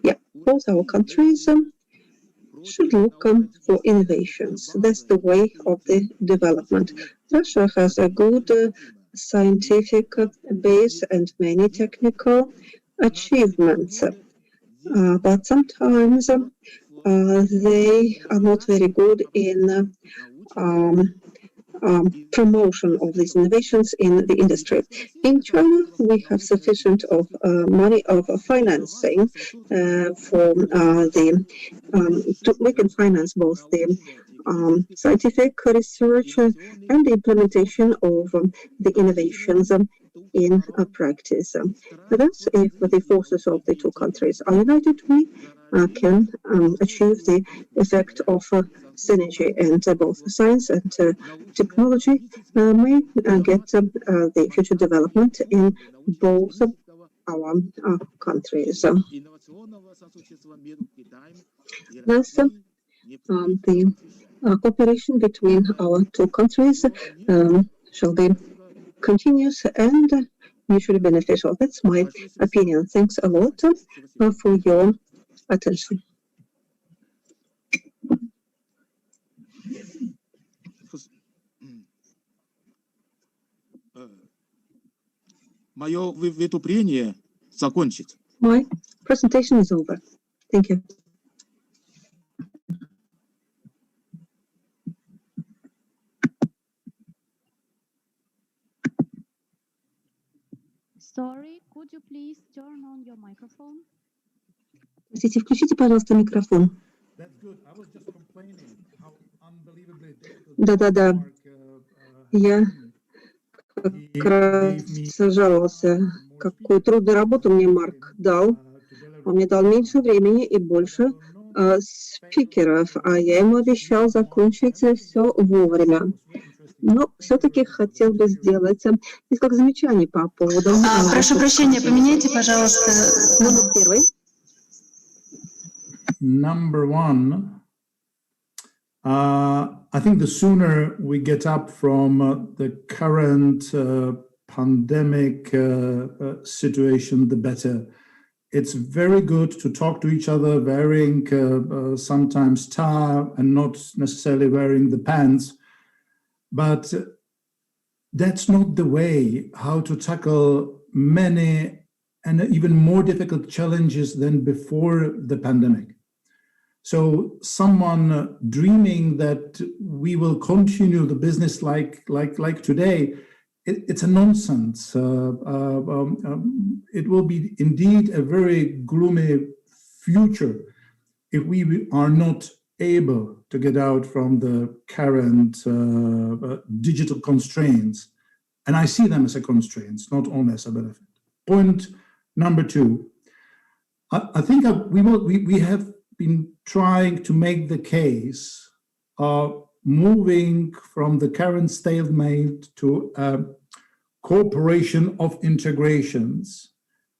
Yeah, both our countries should look for innovations. That's the way of the development. Russia has a good scientific base and many technical achievements, but sometimes they are not very good in promotion of these innovations in the industry. In China, we have sufficient of money of financing for we can finance both the scientific research and the implementation of the innovations in practice. Thus, if the forces of the two countries are united, we can achieve the effect of synergy, and both science and technology may get the future development in both our countries. Thus, the cooperation between our two countries shall be continuous and mutually beneficial. That's my opinion. Thanks a lot for your attention. Мое выступление закончится. My presentation is over. Thank you. Sorry, could you please turn on your microphone? Простите, включите, пожалуйста, микрофон. Да-да-да. Я как раз жаловался, какую трудную работу мне Марк дал. Он мне дал меньше времени и больше спикеров, а я ему обещал закончить все вовремя. Но все-таки хотел бы сделать несколько замечаний по поводу... Прошу прощения, поменяйте, пожалуйста, номер первый. Number one, I think the sooner we get up from the current pandemic situation, the better. It's very good to talk to each other wearing sometimes tie and not necessarily wearing the pants, but that's not the way how to tackle many and even more difficult challenges than before the pandemic. So someone dreaming that we will continue the business like today, it's a nonsense. It will be indeed a very gloomy future if we are not able to get out from the current digital constraints. And I see them as a constraints, not only as a benefit. Point number two, I think we have been trying to make the case of moving from the current stalemate to a cooperation of integrations.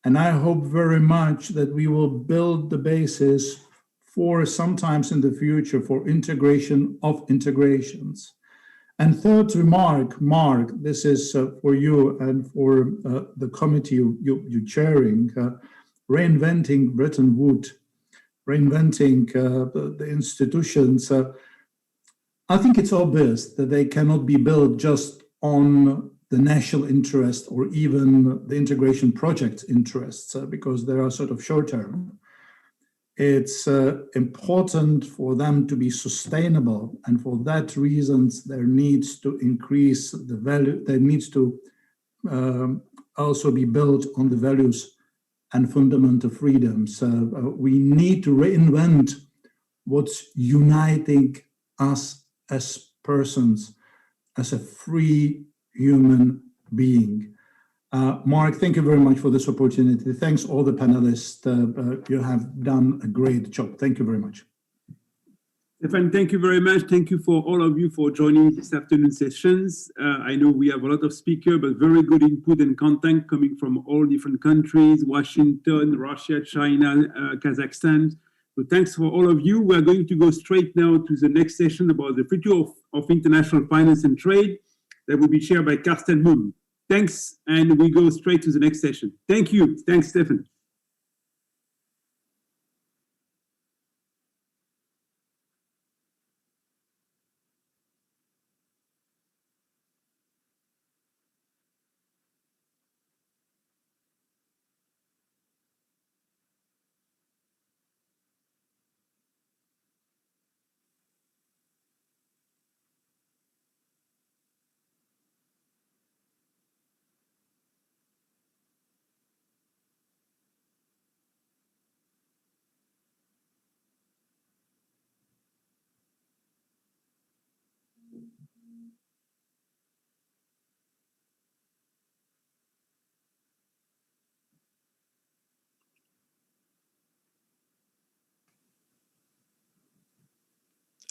And I hope very much that we will build the basis for sometimes in the future for integration of integrations. And third remark, Mark, this is for you and for the committee you're chairing, reinventing Bretton Woods, reinventing the institutions. I think it's obvious that they cannot be built just on the national interest or even the integration project interests because they are sort of short-term. It's important for them to be sustainable, and for that reasons there needs to increase the value. There needs to also be built on the values and fundamental freedoms. We need to reinvent what's uniting us as persons, as a free human being. Mark, thank you very much for this opportunity. Thanks all the panelists. You have done a great job. Thank you very much. Stefan, thank you very much. Thank you for all of you for joining this afternoon sessions. I know we have a lot of speakers, but very good input and content coming from all different countries, Washington, Russia, China, Kazakhstan. So thanks for all of you. We are going to go straight now to the next session about the future of international finance and trade that will be shared by Karsten Moon. Thanks, and we go straight to the next session. Thank you. Thanks, Stefan.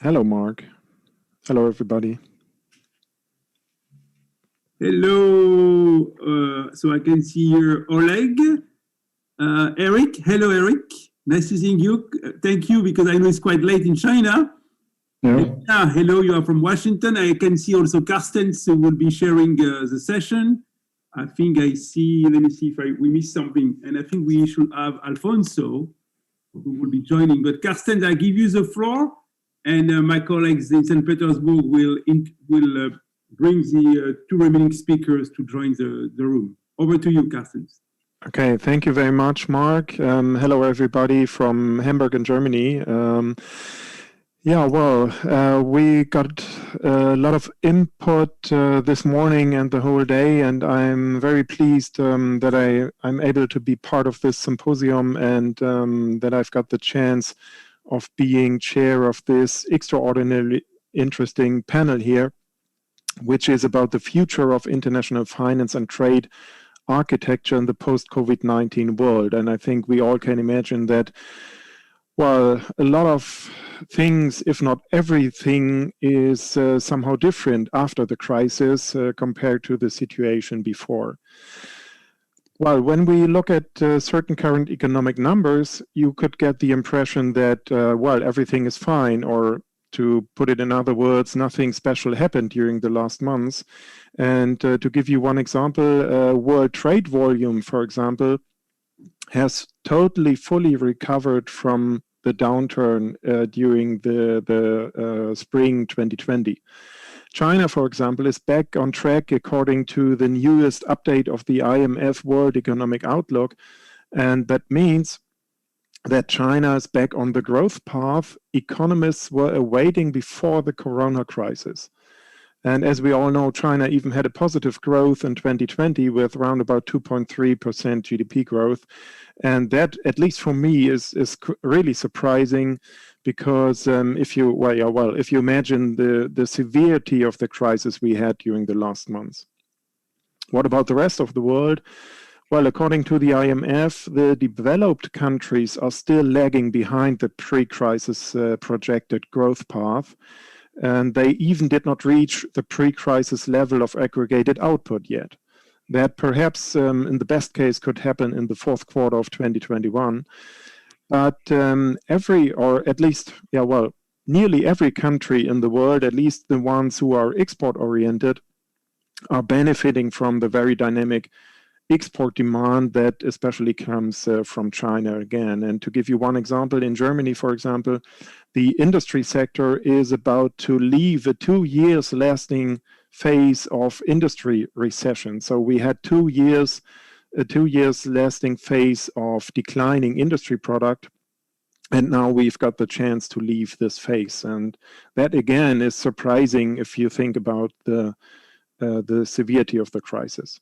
Hello, Mark. Hello, everybody. Hello. So I can see here Oleg, Eric. Hello, Eric. Nice to see you. Thank you, because I know it's quite late in China. Yeah. Hello, you are from Washington. I can see also Karsten, who will be sharing the session. I think I see, let me see if we missed something. And I think we should have Alfonso, who will be joining. But Karsten, I give you the floor. And my colleagues in St. Petersburg will bring the two remaining speakers to join the room. Over to you, Karsten. Okay, thank you very much, Mark. Hello, everybody from Hamburg in Germany. Yeah, well, we got a lot of input this morning and the whole day, and I'm very pleased that I'm able to be part of this symposium and that I've got the chance of being chair of this extraordinarily interesting panel here, which is about the future of international finance and trade architecture in the post-COVID-19 world. And I think we all can imagine that, well, a lot of things, if not everything, is somehow different after the crisis compared to the situation before. Well, when we look at certain current economic numbers, you could get the impression that, well, everything is fine, or to put it in other words, nothing special happened during the last months. And to give you one example, world trade volume, for example, has totally fully recovered from the downturn during the spring 2020. China, for example, is back on track according to the newest update of the IMF World Economic Outlook. And that means that China is back on the growth path economists were awaiting before the corona crisis. And as we all know, China even had a positive growth in 2020 with around about 2.3% GDP growth. And that, at least for me, is really surprising, because if you imagine the severity of the crisis we had during the last months. What about the rest of the world? Well, according to the IMF, the developed countries are still lagging behind the pre-crisis projected growth path. And they even did not reach the pre-crisis level of aggregated output yet. That perhaps in the best case could happen in the fourth quarter of 2021. But nearly every country in the world, at least the ones who are export-oriented, are benefiting from the very dynamic export demand that especially comes from China again. And to give you one example, in Germany, for example, the industry sector is about to leave a 2 years lasting phase of industry recession. So we had 2 years, a 2 years lasting phase of declining industry product. And now we've got the chance to leave this phase. And that again is surprising if you think about the severity of the crisis.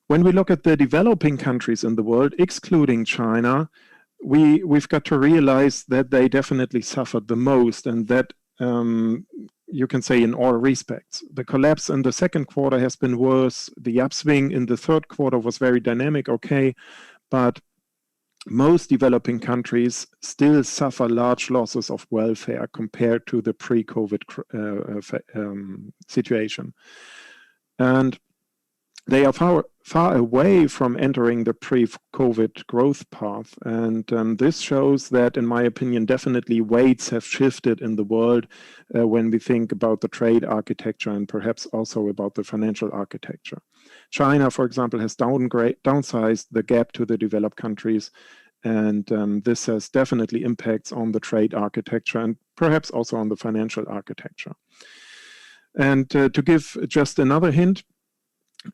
When we look at the developing countries in the world, excluding China, we've got to realize that they definitely suffered the most, and that you can say in all respects. The collapse in the second quarter has been worse. The upswing in the third quarter was very dynamic, okay, but most developing countries still suffer large losses of welfare compared to the pre-COVID situation. And they are far away from entering the pre-COVID growth path. And this shows that, in my opinion, definitely weights have shifted in the world when we think about the trade architecture and perhaps also about the financial architecture. China, for example, has downsized the gap to the developed countries. And this has definitely impacts on the trade architecture and perhaps also on the financial architecture. And to give just another hint,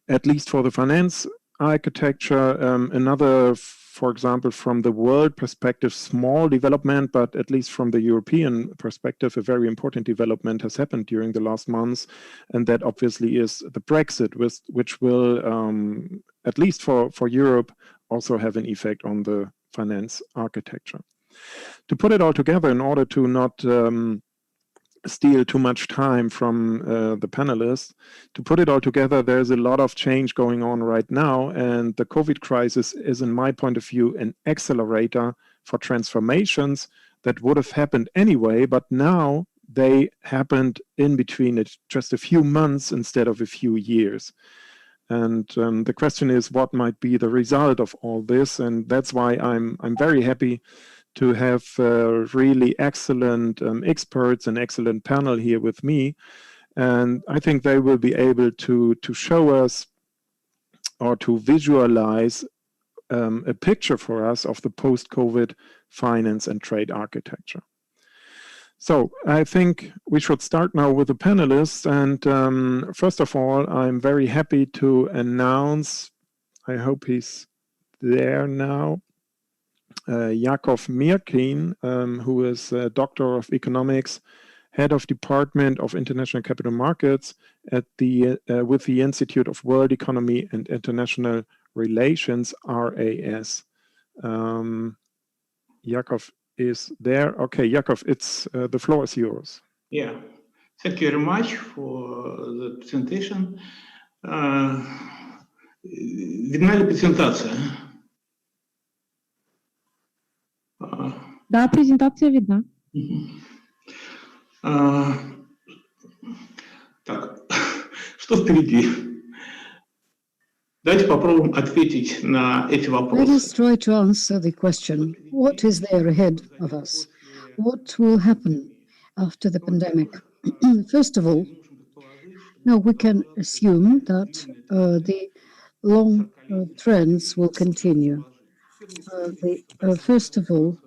at least for the finance architecture, another, for example, from the world perspective, small development, but at least from the European perspective, a very important development has happened during the last months. And that obviously is the Brexit, which will, at least for Europe, also have an effect on the finance architecture. To put it all together, in order to not steal too much time from the panelists, to put it all together, there's a lot of change going on right now, and the COVID crisis is, in my point of view, an accelerator for transformations that would have happened anyway, but now they happened in between just a few months instead of a few years. And the question is, what might be the result of all this? And that's why I'm very happy to have really excellent experts and excellent panel here with me. And I think they will be able to show us or to visualize a picture for us of the post-COVID finance and trade architecture. So I think we should start now with the panelists. And first of all, I'm very happy to announce, I hope he's there now, Jakov Mirkin, who is a Doctor of Economics, Head of Department of International Capital Markets at with the Institute of World Economy and International Relations, RAS. Jakov is there. Okay, Jakov, the floor is yours. Yeah, thank you very much for the presentation. Видна ли презентация? Да, презентация видна. Так, что впереди? Давайте попробуем ответить на эти вопросы. Let us try to answer the question, what is there ahead of us? What will happen after the pandemic? First of all, now we can assume that the long trends will continue. First of all,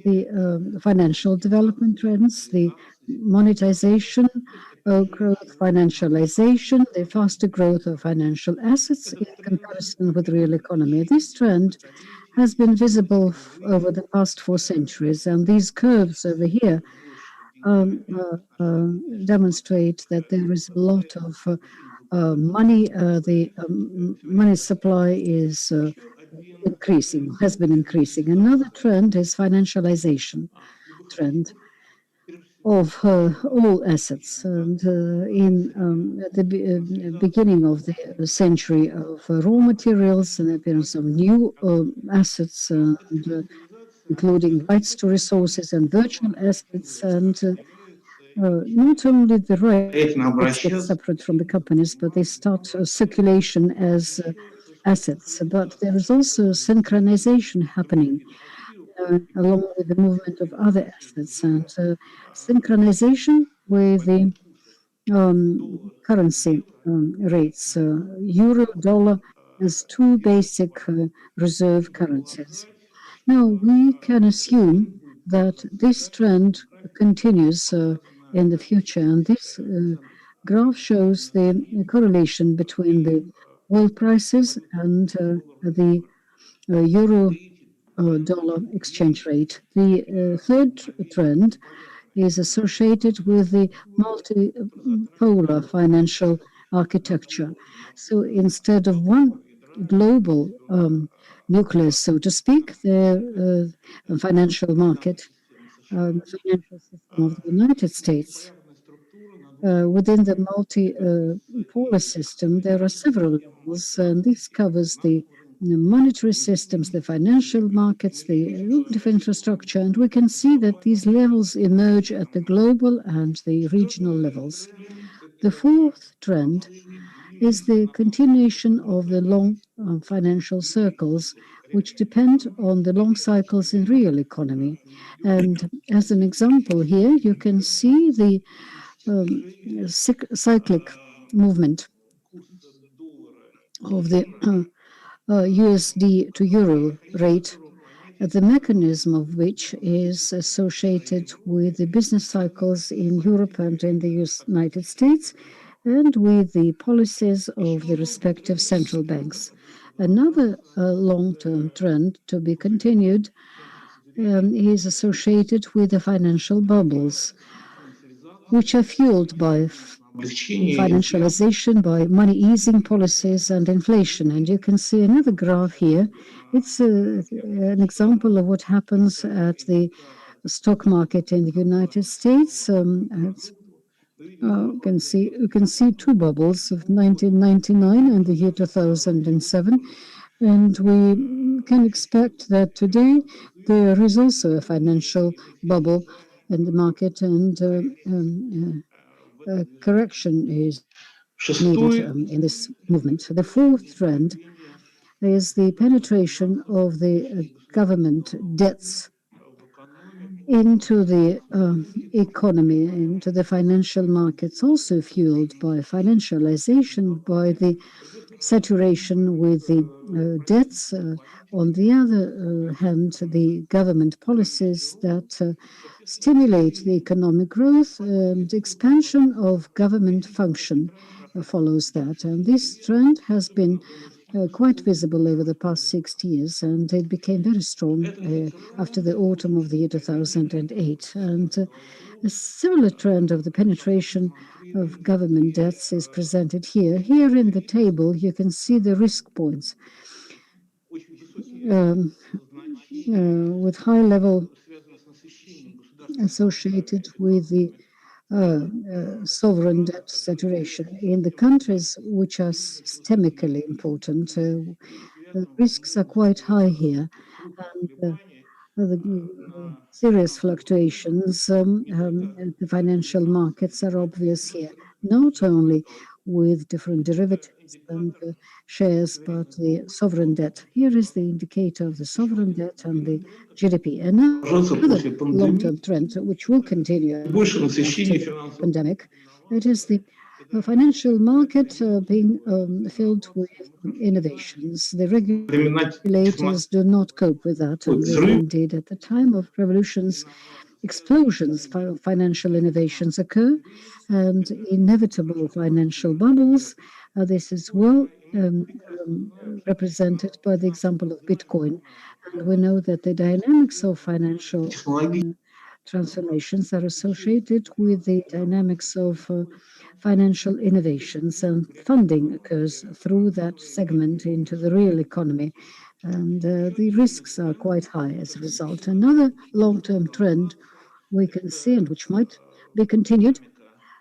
the financial development trends, the monetization, growth, financialization, the faster growth of financial assets in comparison with the real economy. This trend has been visible over the past 4 centuries, and these curves over here demonstrate that there is a lot of money. The money supply is increasing, has been increasing. Another trend is financialization trend of all assets. And at the beginning of the century of raw materials and the appearance of new assets, including rights to resources and virtual assets, and not only the rights get separate from the companies, but they start circulation as assets. But there is also synchronization happening along with the movement of other assets, and synchronization with the currency rates. Euro, dollar as 2 basic reserve currencies. Now, we can assume that this trend continues in the future, and this graph shows the correlation between the oil prices and the euro dollar exchange rate. The third trend is associated with the multipolar financial architecture. So instead of one global nucleus, so to speak, the financial market, the financial system of the United States, within the multipolar system, there are several levels, and this covers the monetary systems, the financial markets, the infrastructure, and we can see that these levels emerge at the global and the regional levels. The fourth trend is the continuation of the long financial circles, which depend on the long cycles in real economy. And as an example here, you can see the cyclic movement of the USD to euro rate, the mechanism of which is associated with the business cycles in Europe and in the United States, and with the policies of the respective central banks. Another long-term trend to be continued is associated with the financial bubbles, which are fueled by financialization, by money easing policies and inflation. And you can see another graph here. It's an example of what happens at the stock market in the United States. You can see two bubbles of 1999 and the year 2007. And we can expect that today there is also a financial bubble in the market, and correction is needed in this movement. The fourth trend is the penetration of the government debts into the economy, into the financial markets, also fueled by financialization, by the saturation with the debts. On the other hand, the government policies that stimulate the economic growth and expansion of government function follows that. And this trend has been quite visible over the past 60 years, and it became very strong after the autumn of the year 2008. And a similar trend of the penetration of government debts is presented here. Here in the table, you can see the risk points with high level associated with the sovereign debt saturation. In the countries which are systemically important, the risks are quite high here. And the serious fluctuations in the financial markets are obvious here, not only with different derivatives and shares, but the sovereign debt. Here is the indicator of the sovereign debt and the GDP. Another long-term trend, which will continue after the pandemic, it is the financial market being filled with innovations. The regulators do not cope with that, and indeed at the time of revolutions, explosions of financial innovations occur, and inevitable financial bubbles. This is well represented by the example of Bitcoin. And we know that the dynamics of financial transformations are associated with the dynamics of financial innovations, and funding occurs through that segment into the real economy. And the risks are quite high as a result. Another long-term trend we can see, and which might be continued,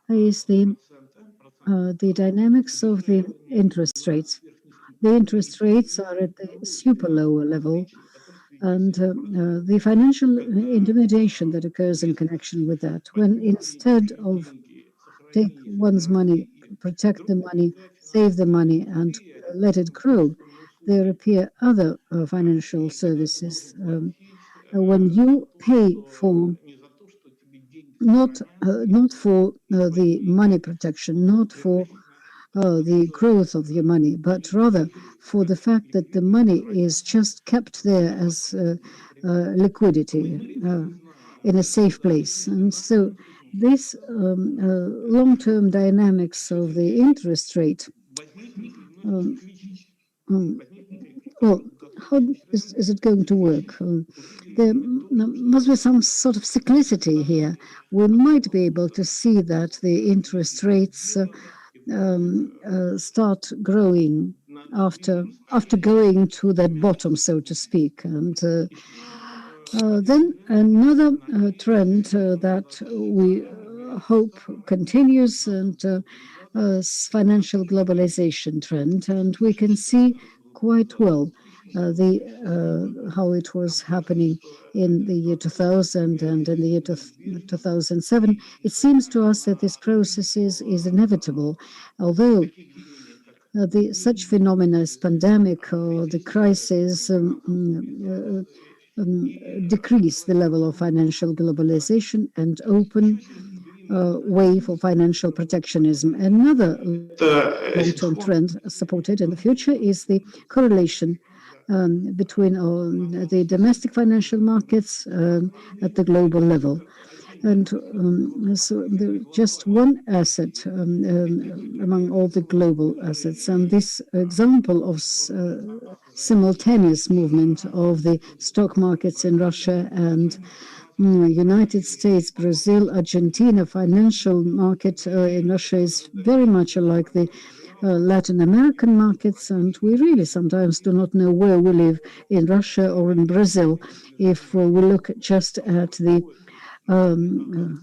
is the dynamics of the interest rates. The interest rates are at the super lower level, and the financial intermediation that occurs in connection with that, when instead of take one's money, protect the money, save the money, and let it grow, there appear other financial services. When you pay for not for the money protection, not for the growth of your money, but rather for the fact that the money is just kept there as liquidity in a safe place. And so this long-term dynamics of the interest rate, well, how is it going to work? There must be some sort of cyclicity here. We might be able to see that the interest rates start growing after going to that bottom, so to speak. And then another trend that we hope continues, and financial globalization trend, and we can see quite well how it was happening in the year 2000 and in the year 2007, it seems to us that this process is inevitable, although such phenomena as pandemic or the crisis decrease the level of financial globalization and open way for financial protectionism. Another long-term trend supported in the future is the correlation between the domestic financial markets at the global level. And so just one asset among all the global assets. And this example of simultaneous movement of the stock markets in Russia and United States, Brazil, Argentina, financial market in Russia is very much like the Latin American markets, and we really sometimes do not know where we live in Russia or in Brazil if we look just at the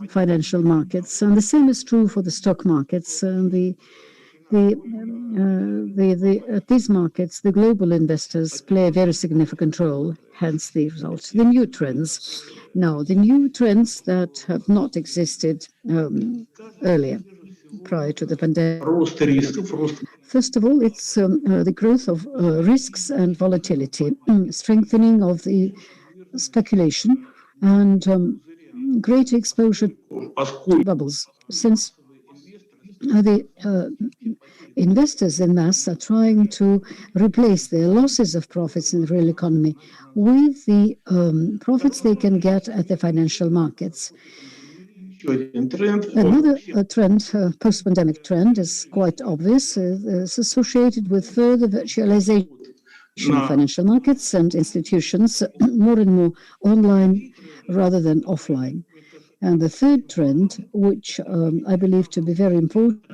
financial markets. And the same is true for the stock markets. At these markets, the global investors play a very significant role, hence the result. The new trends. Now, the new trends that have not existed earlier, prior to the pandemic. First of all, it's the growth of risks and volatility, strengthening of the speculation, and greater exposure to bubbles, since the investors en masse are trying to replace their losses of profits in the real economy with the profits they can get at the financial markets. Another trend, post-pandemic trend, is quite obvious. It's associated with further virtualization of financial markets and institutions, more and more online rather than offline. And the third trend, which I believe to be very important,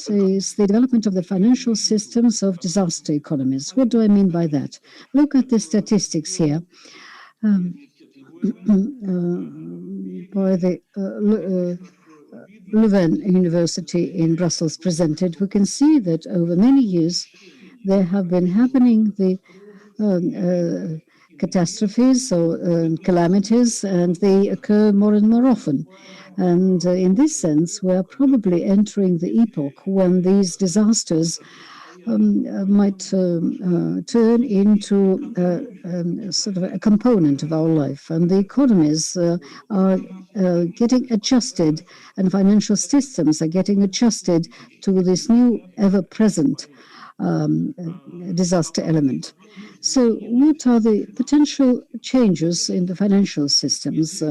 is the development of the financial systems of disaster economies. What do I mean by that? Look at the statistics here. By the Leuven University in Brussels presented, we can see that over many years there have been happening the catastrophes or calamities, and they occur more and more often. And in this sense, we are probably entering the epoch when these disasters might turn into sort of a component of our life, and the economies are getting adjusted, and financial systems are getting adjusted to this new, ever-present disaster element. So, what are the potential changes in the financial systems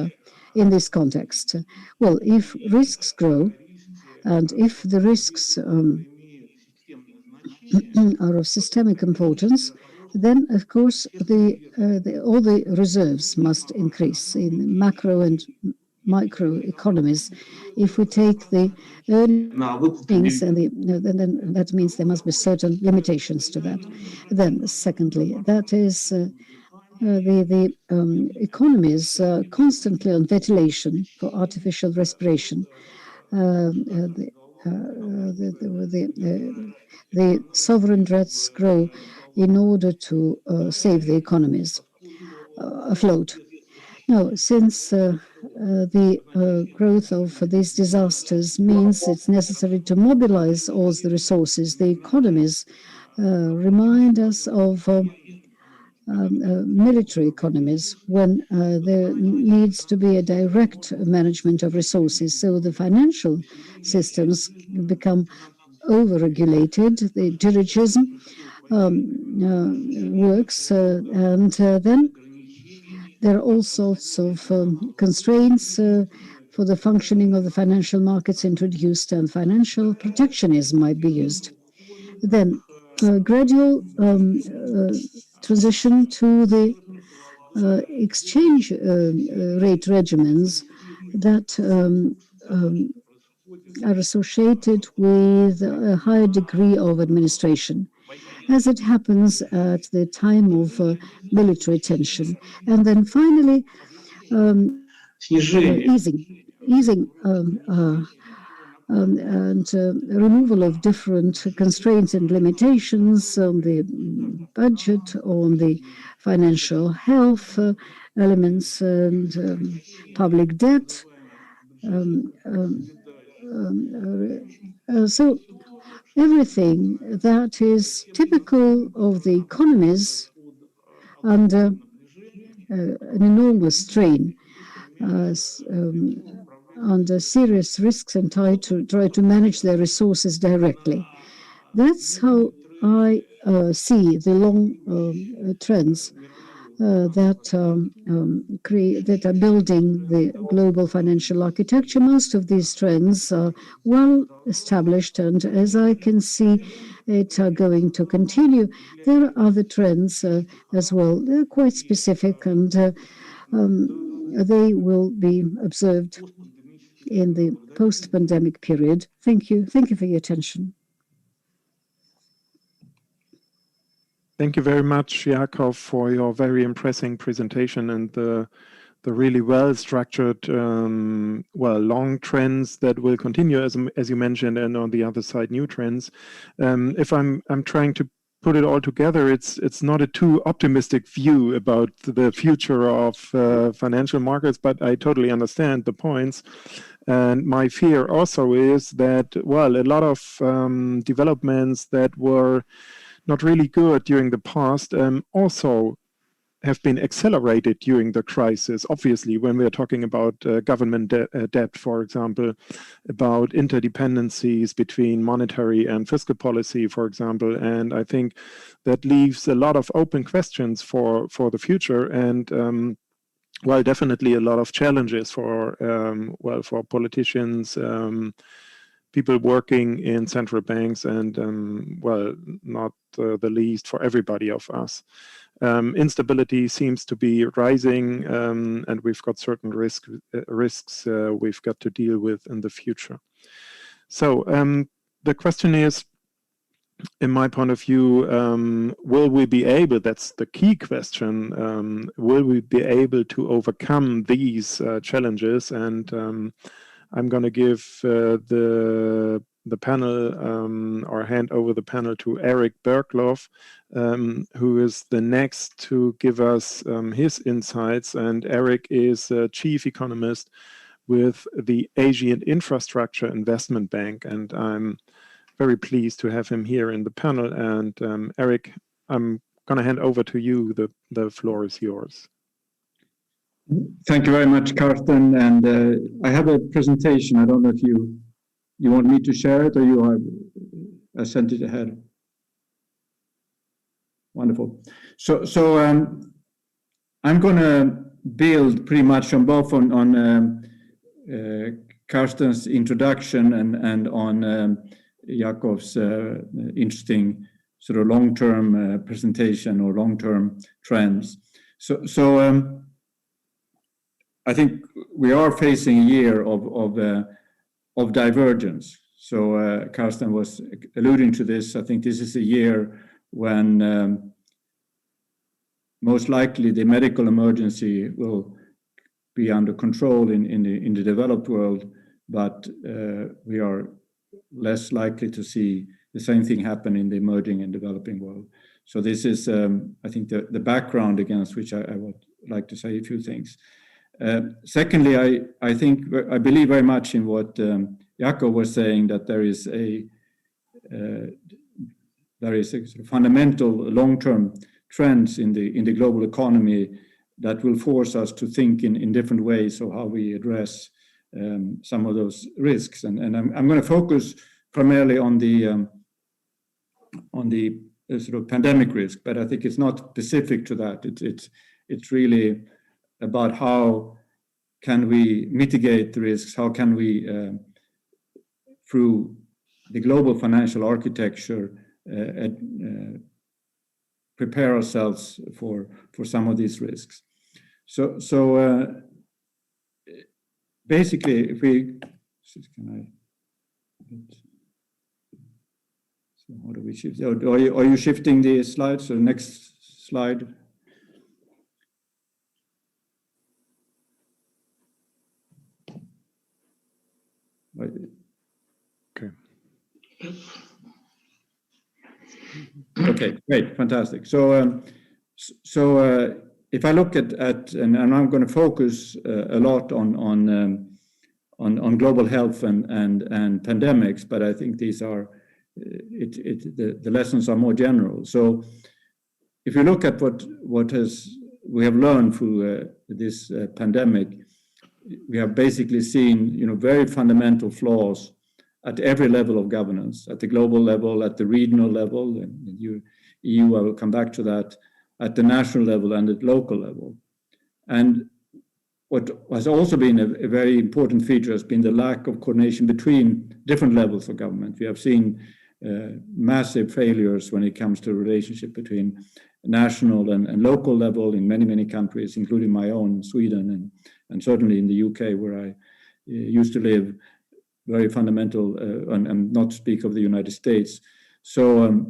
in this context? Well, if risks grow, and if the risks are of systemic importance, then of course all the reserves must increase in macro and micro economies. If we take the earnings, and then that means there must be certain limitations to that. Then, secondly, that is the economies constantly on ventilation for artificial respiration. The sovereign debts grow in order to save the economies afloat. Now, since the growth of these disasters means it's necessary to mobilize all the resources, the economies remind us of military economies when there needs to be a direct management of resources. So the financial systems become over-regulated, the dirigism works, and then there are all sorts of constraints for the functioning of the financial markets introduced, and financial protectionism might be used. Then gradual transition to the exchange rate regimens that are associated with a higher degree of administration, as it happens at the time of military tension. And then finally, easing and removal of different constraints and limitations on the budget, on the financial health elements, and public debt. So everything that is typical of the economies under an enormous strain, under serious risks, and try to manage their resources directly. That's how I see the long trends that are building the global financial architecture. Most of these trends are well established, and as I can see, it are going to continue. There are other trends as well. They're quite specific, and they will be observed in the post-pandemic period. Thank you. Thank you for your attention. Thank you very much, Jakov, for your very impressive presentation and the really well-structured, long trends that will continue, as you mentioned, and on the other side, new trends. If I'm trying to put it all together, it's not a too optimistic view about the future of financial markets, but I totally understand the points. And my fear also is that, well, a lot of developments that were not really good during the past also have been accelerated during the crisis. Obviously, when we're talking about government debt, for example, about interdependencies between monetary and fiscal policy, for example. And I think that leaves a lot of open questions for the future, and well, definitely a lot of challenges for politicians, people working in central banks, and well, not the least for everybody of us. Instability seems to be rising, and we've got certain risks we've got to deal with in the future. So the question is, in my point of view, will we be able, that's the key question, will we be able to overcome these challenges? And I'm going to give the panel or hand over the panel to Eric Bergloff, who is the next to give us his insights. And Eric is a chief economist with the Asian Infrastructure Investment Bank, and I'm very pleased to have him here in the panel. And Eric, I'm going to hand over to you. The floor is yours. Thank you very much, Carsten. And I have a presentation. I don't know if you want me to share it, or you have sent it ahead. Wonderful. So I'm going to build pretty much on both on Carsten's introduction and on Jakov's interesting sort of long-term presentation or long-term trends. So I think we are facing a year of divergence. So Carsten was alluding to this. I think this is a year when most likely the medical emergency will be under control in the developed world, but we are less likely to see the same thing happen in the emerging and developing world. So this is, I think, the background against which I would like to say a few things. Secondly, I believe very much in what Jakov was saying, that there is a sort of fundamental long-term trends in the global economy that will force us to think in different ways of how we address some of those risks. And I'm going to focus primarily on the sort of pandemic risk, but I think it's not specific to that. It's really about how can we mitigate the risks, how can we, through the global financial architecture, prepare ourselves for some of these risks. So basically, if we, so how do we shift? Are you shifting the slides? So next slide. Okay, great, fantastic. So, if I look at and I'm going to focus a lot on global health and pandemics, but I think these are the lessons are more general. So, if you look at what we have learned through this pandemic, we have basically seen very fundamental flaws at every level of governance, at the global level, at the regional level, and EU, I will come back to that, at the national level and at local level. And what has also been a very important feature has been the lack of coordination between different levels of government. We have seen massive failures when it comes to relationship between national and local level in many countries, including my own, Sweden, and certainly in the UK, where I used to live. Very fundamental, and not speak of the United States. So,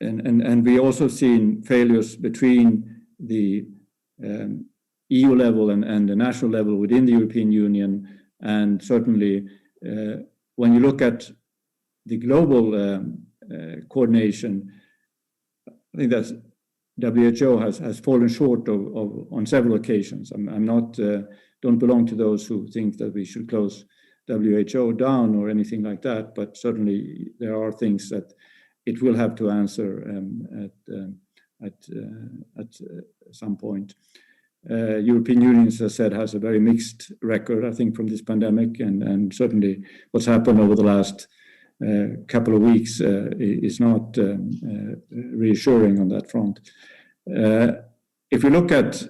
and we also seen failures between the EU level and the national level within the European Union, and certainly when you look at the global coordination, I think that WHO has fallen short of on several occasions. I'm not don't belong to those who think that we should close WHO down or anything like that, but certainly there are things that it will have to answer at some point. European Union, as I said, has a very mixed record, I think, from this pandemic, and certainly what's happened over the last couple of weeks is not reassuring on that front. If you look at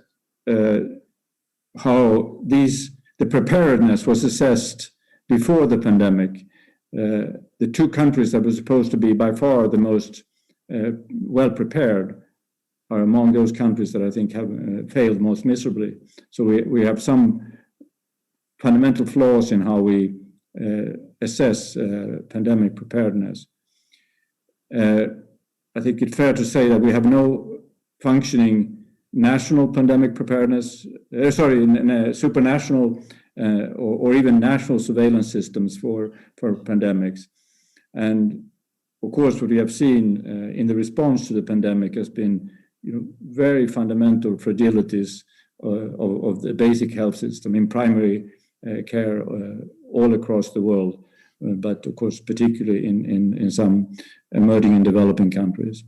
how the preparedness was assessed before the pandemic, the two countries that were supposed to be by far the most well prepared are among those countries that I think have failed most miserably. So we have some fundamental flaws in how we assess pandemic preparedness. I think it's fair to say that we have no functioning national pandemic preparedness, supranational or even national surveillance systems for pandemics. And of course, what we have seen in the response to the pandemic has been very fundamental fragilities of the basic health system in primary care all across the world, but of course, particularly in some emerging and developing countries.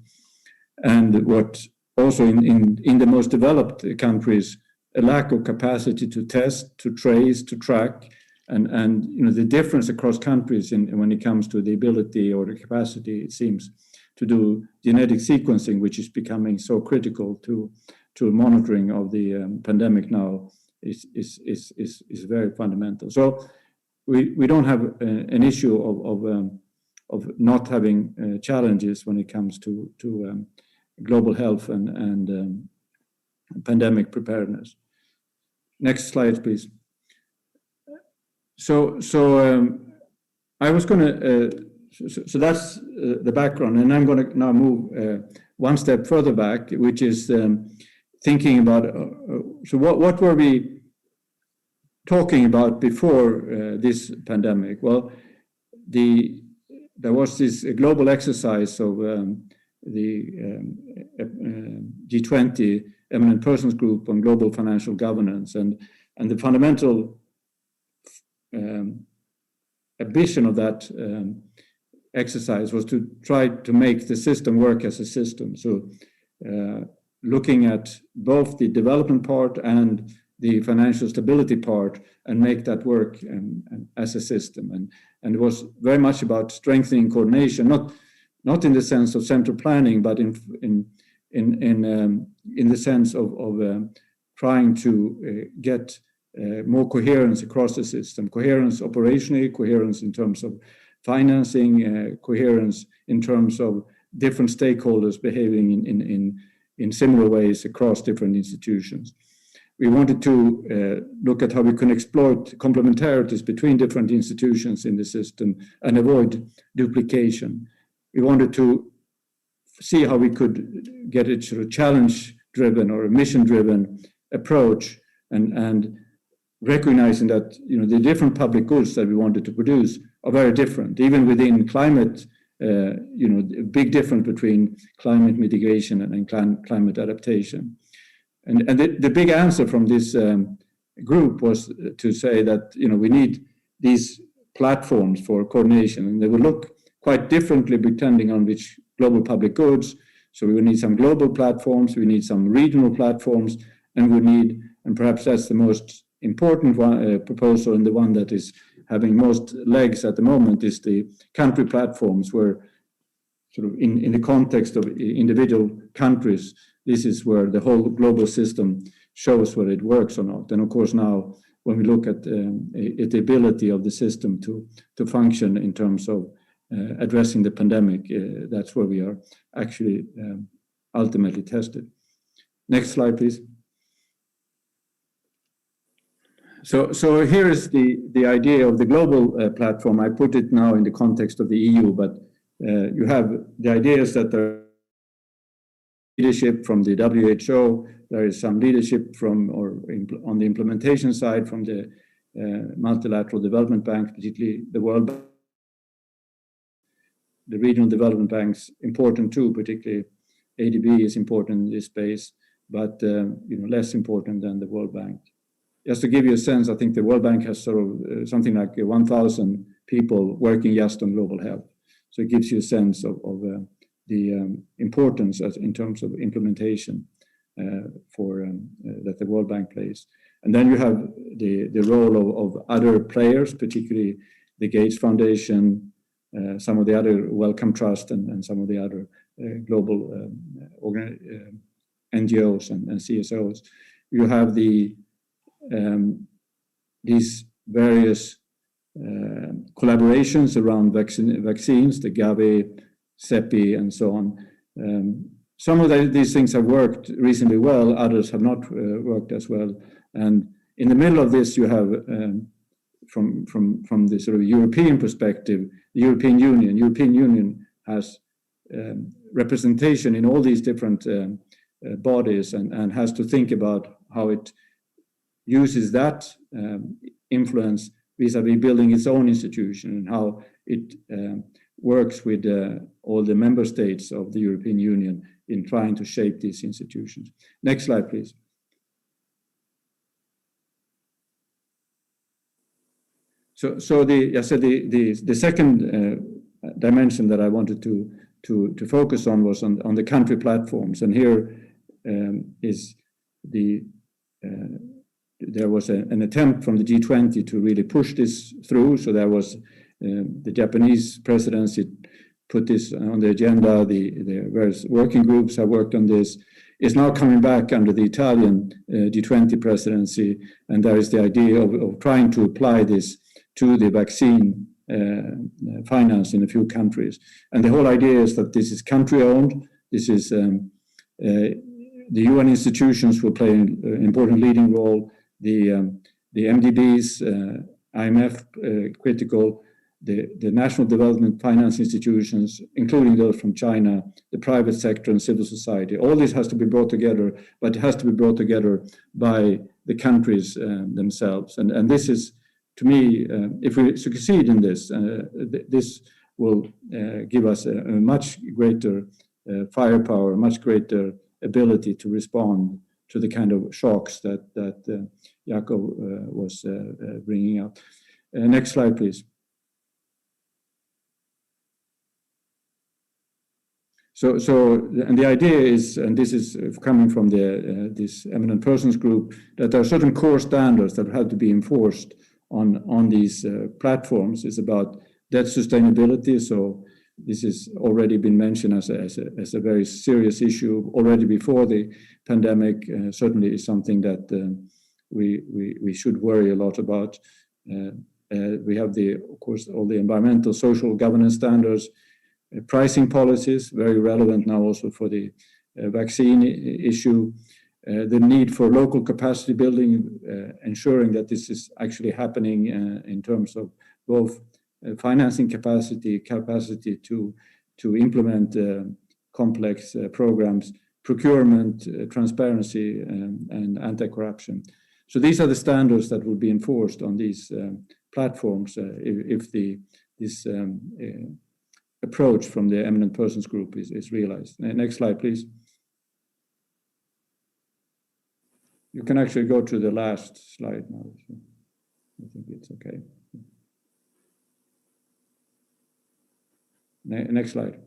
And what also in the most developed countries, a lack of capacity to test, to trace, to track, and the difference across countries when it comes to the ability or the capacity, it seems, to do genetic sequencing, which is becoming so critical to monitoring of the pandemic now, is very fundamental. So we don't have an issue of not having challenges when it comes to global health and pandemic preparedness. Next slide, please. So I was going to. So that's the background, and I'm going to now move one step further back, which is thinking about. So what were we talking about before this pandemic? Well, there was this global exercise of the G20 Eminent Persons Group on Global Financial Governance, and the fundamental ambition of that exercise was to try to make the system work as a system. So looking at both the development part and the financial stability part and make that work as a system. And it was very much about strengthening coordination, not in the sense of central planning, but in the sense of trying to get more coherence across the system, coherence operationally, coherence in terms of financing, coherence in terms of different stakeholders behaving in similar ways across different institutions. We wanted to look at how we can exploit complementarities between different institutions in the system and avoid duplication. We wanted to see how we could get a sort of challenge-driven or a mission-driven approach, and recognizing that the different public goods that we wanted to produce are very different, even within climate. A big difference between climate mitigation and climate adaptation. And the big answer from this group was to say that we need these platforms for coordination, and they will look quite differently depending on which global public goods. So we will need some global platforms, we need some regional platforms, and we need, and perhaps that's the most important proposal, and the one that is having most legs at the moment, is the country platforms, where sort of in the context of individual countries, this is where the whole global system shows whether it works or not. And of course now, when we look at the ability of the system to function in terms of addressing the pandemic, that's where we are actually ultimately tested. Next slide, please. So here is the idea of the global platform. I put it now in the context of the EU, but you have the ideas that there is leadership from the WHO, there is some leadership from, or on the implementation side, from the multilateral development banks, particularly the World Bank. The regional development banks important too, particularly ADB is important in this space, but less important than the World Bank. Just to give you a sense, I think the World Bank has sort of something like 1,000 people working just on global health. So it gives you a sense of the importance in terms of implementation that the World Bank plays. And then you have the role of other players, particularly the Gates Foundation, some of the other Wellcome Trust, and some of the other global NGOs and CSOs. You have these various collaborations around vaccines, the Gavi, CEPI, and so on. Some of these things have worked reasonably well, others have not worked as well. And in the middle of this, you have, from the sort of European perspective, the European Union. European Union has representation in all these different bodies, and has to think about how it uses that influence vis-a-vis building its own institution, and how it works with all the member states of the European Union in trying to shape these institutions. Next slide, please. So the second dimension that I wanted to focus on was on the country platforms, and here is there was an attempt from the G20 to really push this through. So there was the Japanese presidency put this on the agenda. The various working groups have worked on this. It's now coming back under the Italian G20 presidency, and there is the idea of trying to apply this to the vaccine finance in a few countries. And the whole idea is that this is country-owned. This is the UN institutions will play an important leading role. The MDBs, IMF critical, the national development finance institutions, including those from China, the private sector and civil society. All this has to be brought together, but it has to be brought together by the countries themselves. And this is, to me, if we succeed in this, this will give us a much greater firepower, a much greater ability to respond to the kind of shocks that Jakob was bringing up. Next slide, please. So, and the idea is, and this is coming from this eminent persons group, that there are certain core standards that have to be enforced on these platforms. It's about debt sustainability. So this has already been mentioned as a very serious issue already before the pandemic. Certainly is something that we should worry a lot about. We have of course, all the environmental, social governance standards, pricing policies, very relevant now also for the vaccine issue. The need for local capacity building, ensuring that this is actually happening in terms of both financing capacity to implement complex programs, procurement, transparency, and anti-corruption. So these are the standards that will be enforced on these platforms if this approach from the eminent persons group is realized. Next slide, please. You can actually go to the last slide now. So I think it's okay. Next slide.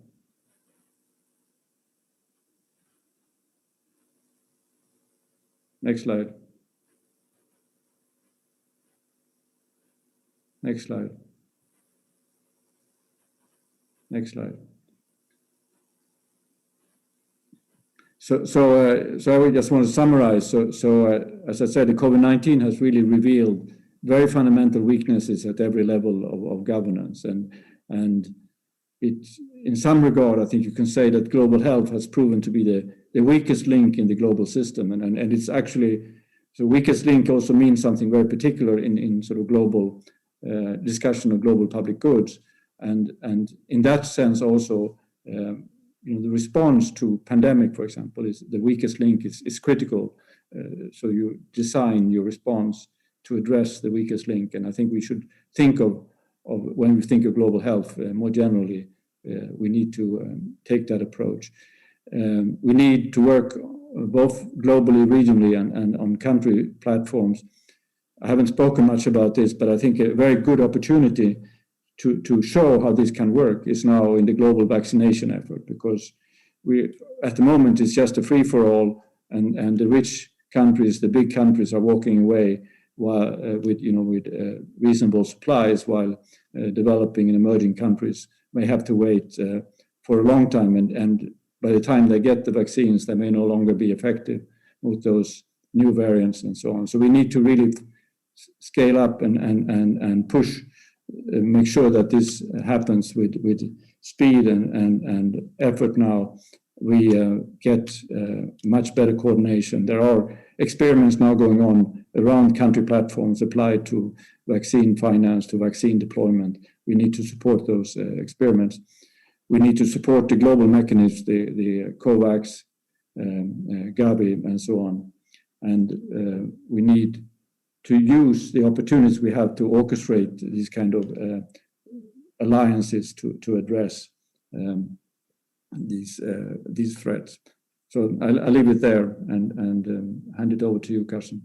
Next slide. Next slide. Next slide. So I just want to summarize. As I said, the COVID-19 has really revealed very fundamental weaknesses at every level of governance, and it's, in some regard, I think you can say that global health has proven to be the weakest link in the global system, and it's actually, the weakest link also means something very particular in sort of global discussion of global public goods, and in that sense also, the response to pandemic, for example, is the weakest link is critical. So you design your response to address the weakest link, and I think we should think of when we think of global health more generally, we need to take that approach. We need to work both globally, regionally, and on country platforms. I haven't spoken much about this, but I think a very good opportunity to show how this can work is now in the global vaccination effort, because we, at the moment, it's just a free-for-all, and the rich countries, the big countries, are walking away while, with reasonable supplies, while developing and emerging countries may have to wait for a long time, and by the time they get the vaccines, they may no longer be effective with those new variants and so on. So we need to really scale up and push, make sure that this happens with speed and effort now. We get much better coordination. There are experiments now going on around country platforms applied to vaccine finance, to vaccine deployment. We need to support those experiments. We need to support the global mechanisms, the COVAX, Gavi, and so on. And we need to use the opportunities we have to orchestrate these kind of alliances to address these threats. So I'll leave it there and hand it over to you, Carsten.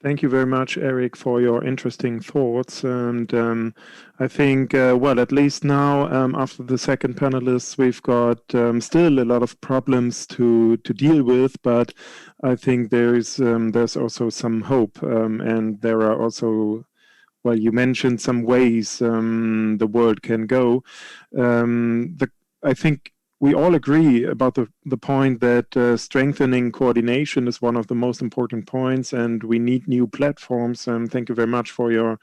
Thank you very much, Eric, for your interesting thoughts. And I think, well, at least now, after the second panelist, we've got still a lot of problems to deal with, but I think there's also some hope. And there are also, well, you mentioned some ways the world can go. I think we all agree about the point that strengthening coordination is one of the most important points, and we need new platforms. Thank you very much for your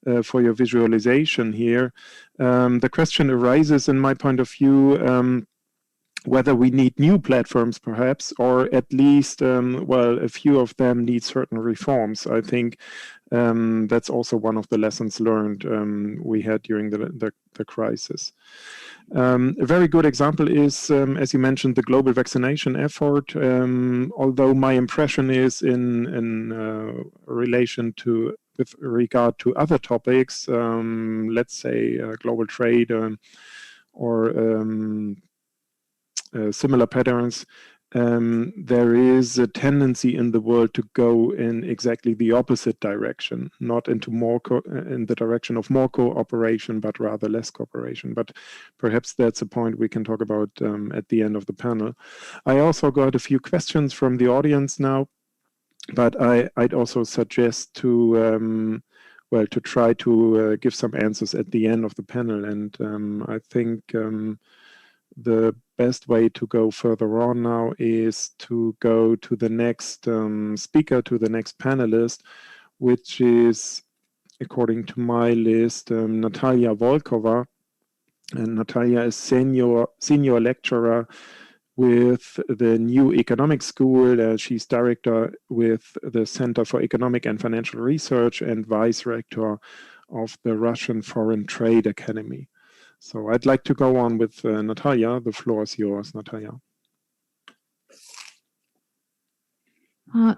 visualization here. The question arises, in my point of view, whether we need new platforms, perhaps, or at least, well, a few of them need certain reforms. I think that's also one of the lessons learned we had during the crisis. A very good example is, as you mentioned, the global vaccination effort. Although my impression is in relation to, with regard to other topics, let's say global trade or similar patterns, there is a tendency in the world to go in exactly the opposite direction, not into more in the direction of more cooperation, but rather less cooperation. But perhaps that's a point we can talk about at the end of the panel. I also got a few questions from the audience now, but I'd also suggest to well, to try to give some answers at the end of the panel. And I think the best way to go further on now is to go to the next speaker, to the next panelist, which is, according to my list, Natalia Volkova. And Natalia is senior lecturer with the New Economic School. She's director with the Center for Economic and Financial Research and vice rector of the Russian Foreign Trade Academy. So I'd like to go on with Natalia. The floor is yours, Natalia.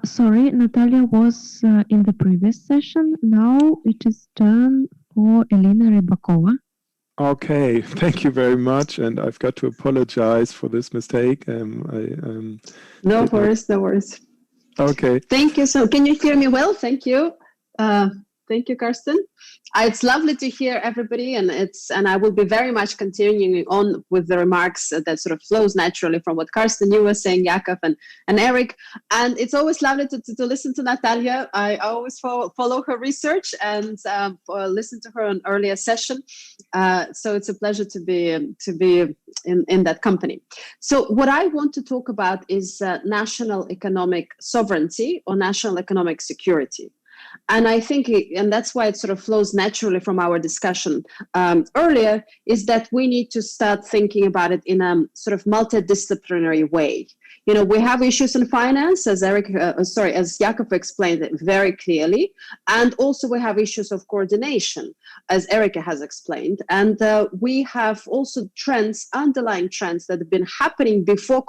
Sorry, Natalia was in the previous session. Now it is turn for Elena Rybakova. Okay, thank you very much, and I've got to apologize for this mistake. No worries, no worries. Okay. Thank you. So, can you hear me well? Thank you. Thank you, Karsten. It's lovely to hear everybody, and I will be very much continuing on with the remarks that sort of flows naturally from what Karsten, you were saying, Jakub, and Eric. And it's always lovely to listen to Natalia. I always follow her research and listen to her on earlier session. So it's a pleasure to be in that company. So what I want to talk about is national economic sovereignty or national economic security. And I think, and that's why it sort of flows naturally from our discussion earlier, is that we need to start thinking about it in a sort of multidisciplinary way. You know, we have issues in finance, as as Jakub explained it very clearly, and also we have issues of coordination, as Erika has explained, and we have also trends, underlying trends that have been happening before.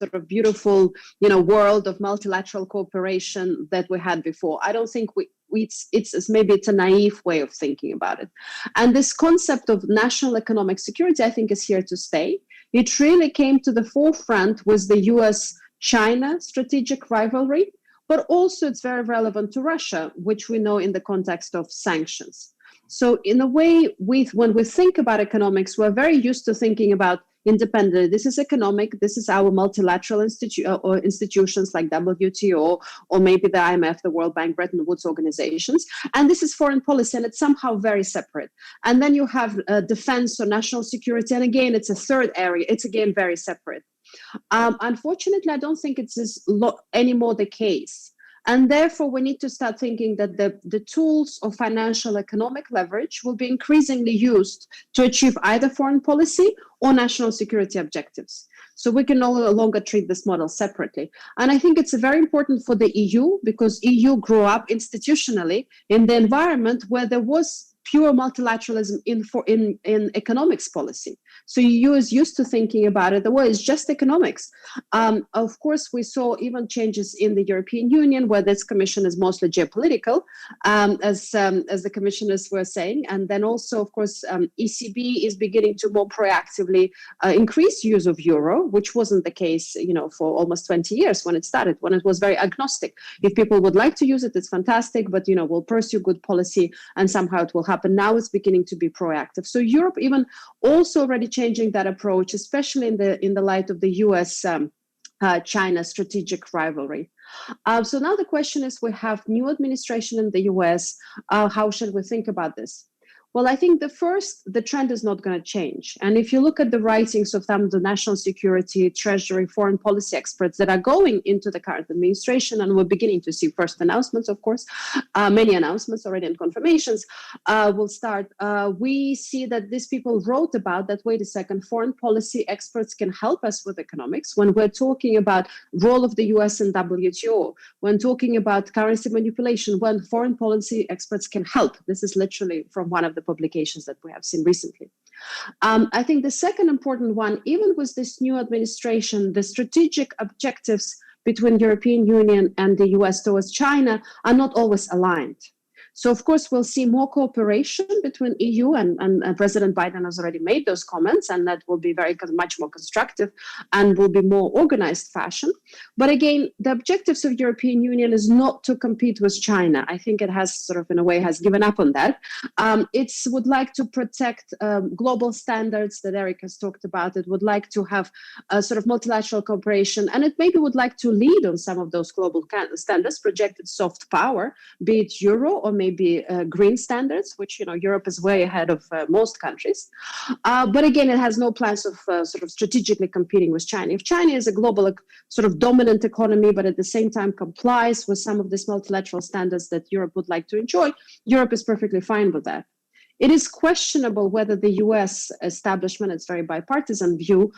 Sort of beautiful, world of multilateral cooperation that we had before. I don't think it's a naive way of thinking about it. And this concept of national economic security, I think, is here to stay. It really came to the forefront with the US-China strategic rivalry, but also it's very relevant to Russia, which we know in the context of sanctions. So in a way, when we think about economics, we're very used to thinking about independently. This is economic. This is our multilateral institutions like WTO or maybe the IMF, the World Bank, Bretton Woods organizations. And this is foreign policy, and it's somehow very separate. And then you have defense or national security. And again, it's a third area. It's again very separate. Unfortunately, I don't think it's anymore the case. And therefore, we need to start thinking that the tools of financial economic leverage will be increasingly used to achieve either foreign policy or national security objectives. So we can no longer treat this model separately. And I think it's very important for the EU because EU grew up institutionally in the environment where there was pure multilateralism in economics policy. So EU is used to thinking about it, well, it's just economics. Of course, we saw even changes in the European Union, where this commission is mostly geopolitical, as the commissioners were saying. And then also, of course, ECB is beginning to more proactively increase use of euro, which wasn't the case, for almost 20 years when it started, when it was very agnostic. If people would like to use it, it's fantastic, but, we'll pursue good policy and somehow it will happen. Now it's beginning to be proactive. So Europe even also already changing that approach, especially in the light of the US-China strategic rivalry. So now the question is, we have new administration in the US. How should we think about this? Well, I think the trend is not going to change. And if you look at the writings of some of the national security, treasury, foreign policy experts that are going into the current administration, and we're beginning to see first announcements, of course, many announcements already and confirmations will start. We see that these people wrote about that, wait a second, foreign policy experts can help us with economics when we're talking about role of the US in WTO, when talking about currency manipulation, when foreign policy experts can help. This is literally from one of the publications that we have seen recently. I think the second important one, even with this new administration, the strategic objectives between European Union and the US towards China are not always aligned. So, of course, we'll see more cooperation between EU and President Biden has already made those comments, and that will be much more constructive and will be more organized fashion. But again, the objectives of European Union is not to compete with China. I think it has sort of, in a way, has given up on that. It would like to protect global standards that Eric has talked about. It would like to have a sort of multilateral cooperation, and it maybe would like to lead on some of those global standards, projected soft power, be it euro or maybe green standards, which Europe is way ahead of most countries. But again, it has no plans of sort of strategically competing with China. If China is a global sort of dominant economy, but at the same time complies with some of these multilateral standards that Europe would like to enjoy, Europe is perfectly fine with that. It is questionable whether the US establishment, it's very bipartisan view,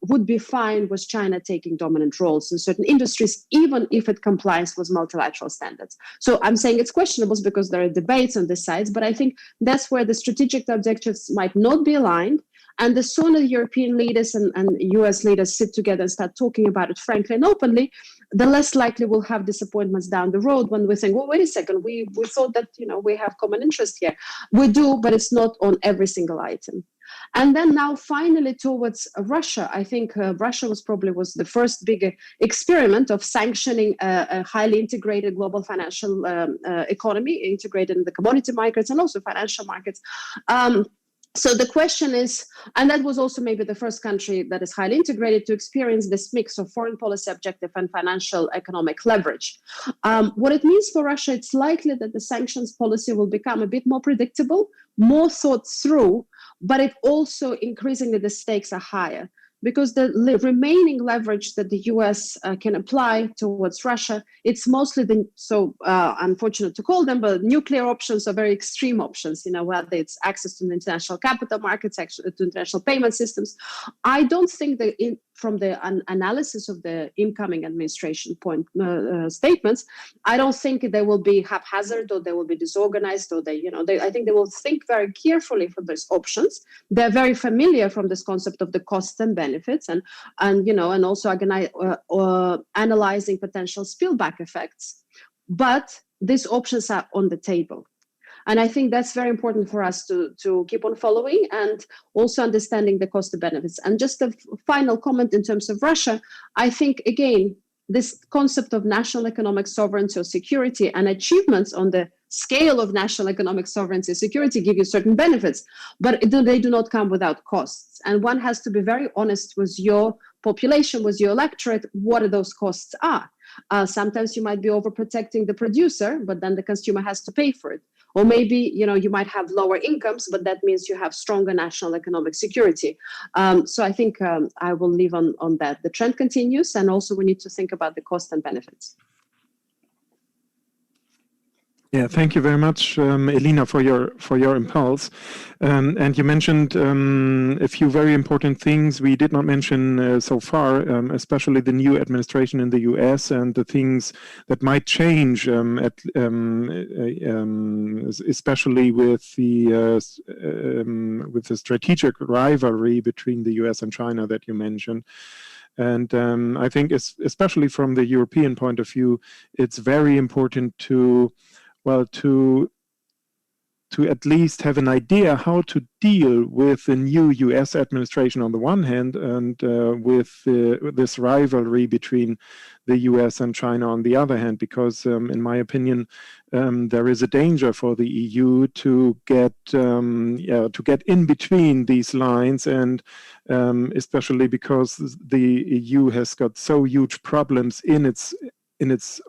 would be fine with China taking dominant roles in certain industries, even if it complies with multilateral standards. So I'm saying it's questionable because there are debates on this side, but I think that's where the strategic objectives might not be aligned. And the sooner European leaders and US leaders sit together and start talking about it frankly and openly, the less likely we'll have disappointments down the road when we think, well, wait a second, we thought that, we have common interest here. We do, but it's not on every single item. And then now finally towards Russia, I think Russia was the first big experiment of sanctioning a highly integrated global financial economy, integrated in the commodity markets and also financial markets. So the question is, and that was also maybe the first country that is highly integrated to experience this mix of foreign policy objective and financial economic leverage. What it means for Russia, it's likely that the sanctions policy will become a bit more predictable, more thought through, but it also increasingly the stakes are higher because the remaining leverage that the US can apply towards Russia, it's mostly unfortunate to call them, but nuclear options are very extreme options, whether it's access to the international capital markets, access to international payment systems. I don't think that from the analysis of the incoming administration statements, I don't think they will be haphazard or they will be disorganized or I think they will think very carefully for these options. They're very familiar from this concept of the costs and benefits and also analyzing potential spillback effects. But these options are on the table. And I think that's very important for us to keep on following and also understanding the cost of benefits. And just a final comment in terms of Russia, I think, again, this concept of national economic sovereignty or security and achievements on the scale of national economic sovereignty and security give you certain benefits, but they do not come without costs. And one has to be very honest with your population, with your electorate, what those costs are. Sometimes you might be overprotecting the producer, but then the consumer has to pay for it. Or maybe, you might have lower incomes, but that means you have stronger national economic security. So I think I will leave on that. The trend continues, and also we need to think about the cost and benefits. Yeah, thank you very much, Elina, for your impulse. And you mentioned a few very important things we did not mention so far, especially the new administration in the US and the things that might change, especially with the strategic rivalry between the US and China that you mentioned. And I think, especially from the European point of view, it's very important to at least have an idea how to deal with the new US administration on the one hand and with this rivalry between the US and China on the other hand, because in my opinion, there is a danger for the EU to get in between these lines, and especially because the EU has got so huge problems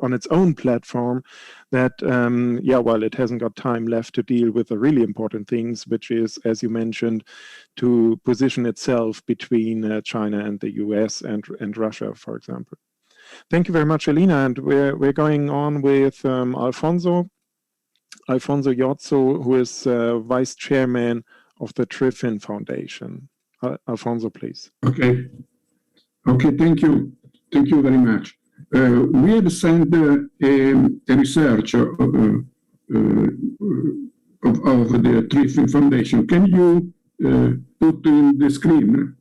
on its own platform that it hasn't got time left to deal with the really important things, which is, as you mentioned, to position itself between China and the US and Russia, for example. Thank you very much, Elina, and we're going on with Alfonso Yotzo, who is Vice Chairman of the Triffin Foundation. Alfonso, please. Okay, thank you very much. We have sent a research of the Triffin Foundation. Can you put in the screen?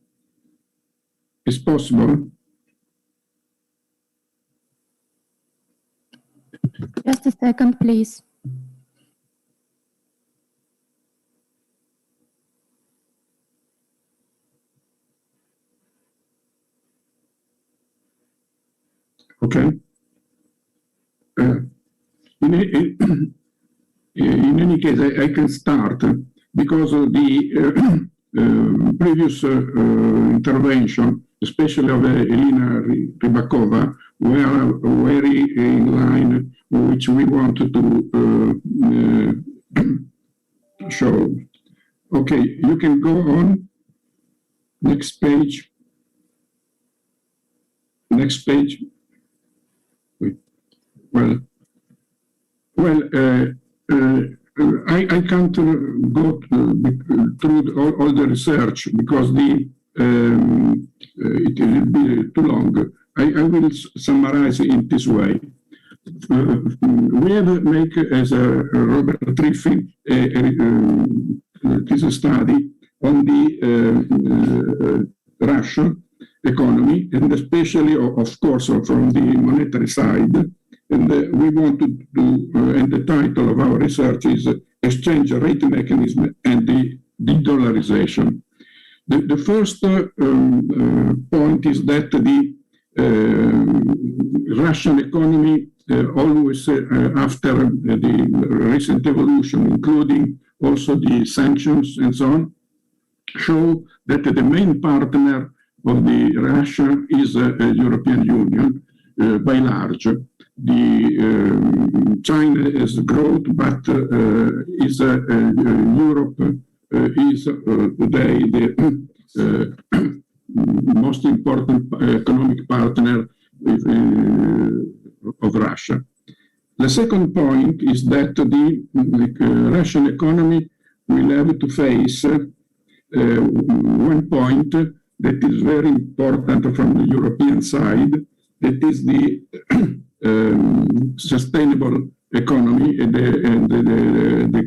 Is possible? Just a second, please. Okay. In any case, I can start because of the previous intervention, especially of Elina Rybakova, were very in line which we wanted to show. Okay, you can go on. Next page. Next page. Well, I can't go through all the research because it will be too long. I will summarize in this way. We have made, as Robert Triffin, this study on the Russian economy, and especially, of course, from the monetary side. And we want to do, and the title of our research is Exchange Rate Mechanism and the De-dollarization. The first point is that the Russian economy always, after the recent evolution, including also the sanctions and so on, show that the main partner of the Russia is the European Union by large. The China has growth, but is Europe is today the most important economic partner of Russia. The second point is that the Russian economy will have to face one point that is very important from the European side, that is the sustainable economy and the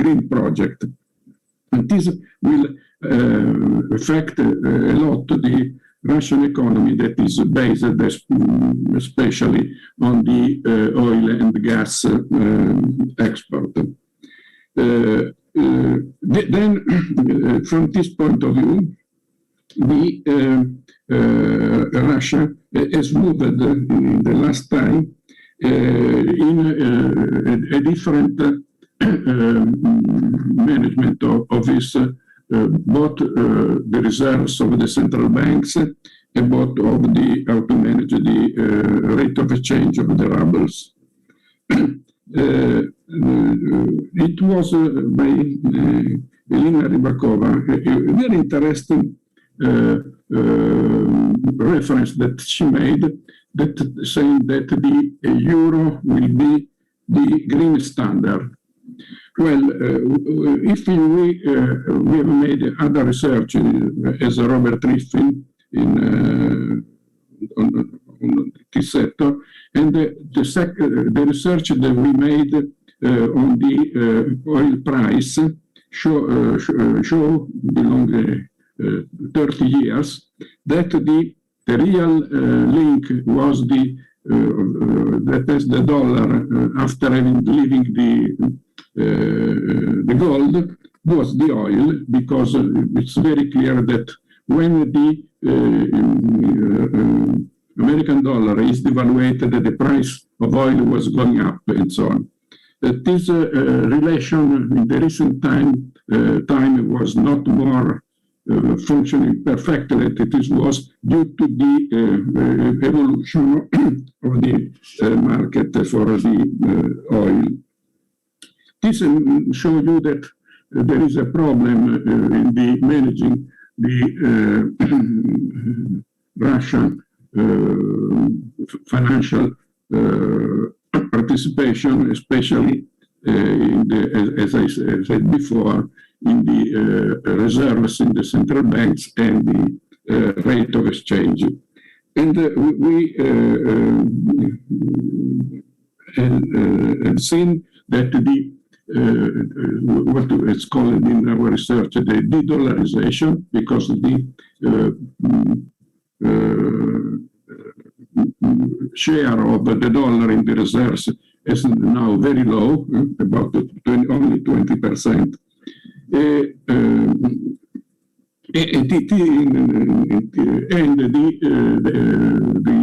green project. And this will affect a lot the Russian economy that is based especially on the oil and gas export. Then, from this point of view, Russia has moved in the last time in a different management of its both the reserves of the central banks and both of the how to manage the rate of exchange of the rubles. It was by Elena Rybakova a very interesting reference that she made, that saying that the euro will be the green standard. Well, if we have made other research as Robert Triffin on this sector, and the research that we made on the oil price show belong 30 years, that the real link was that is the dollar after leaving the gold was the oil, because it's very clear that when the American dollar is devaluated, the price of oil was going up and so on. This relation in the recent time was not more functioning perfectly. It was due to the evolution of the market for the oil. This shows you that there is a problem in the managing the Russian financial participation, especially in the, as I said before, in the reserves in the central banks and the rate of exchange. And we have seen that the what is called in our research the de-dollarization, because the share of the dollar in the reserves is now very low, about only 20%. And the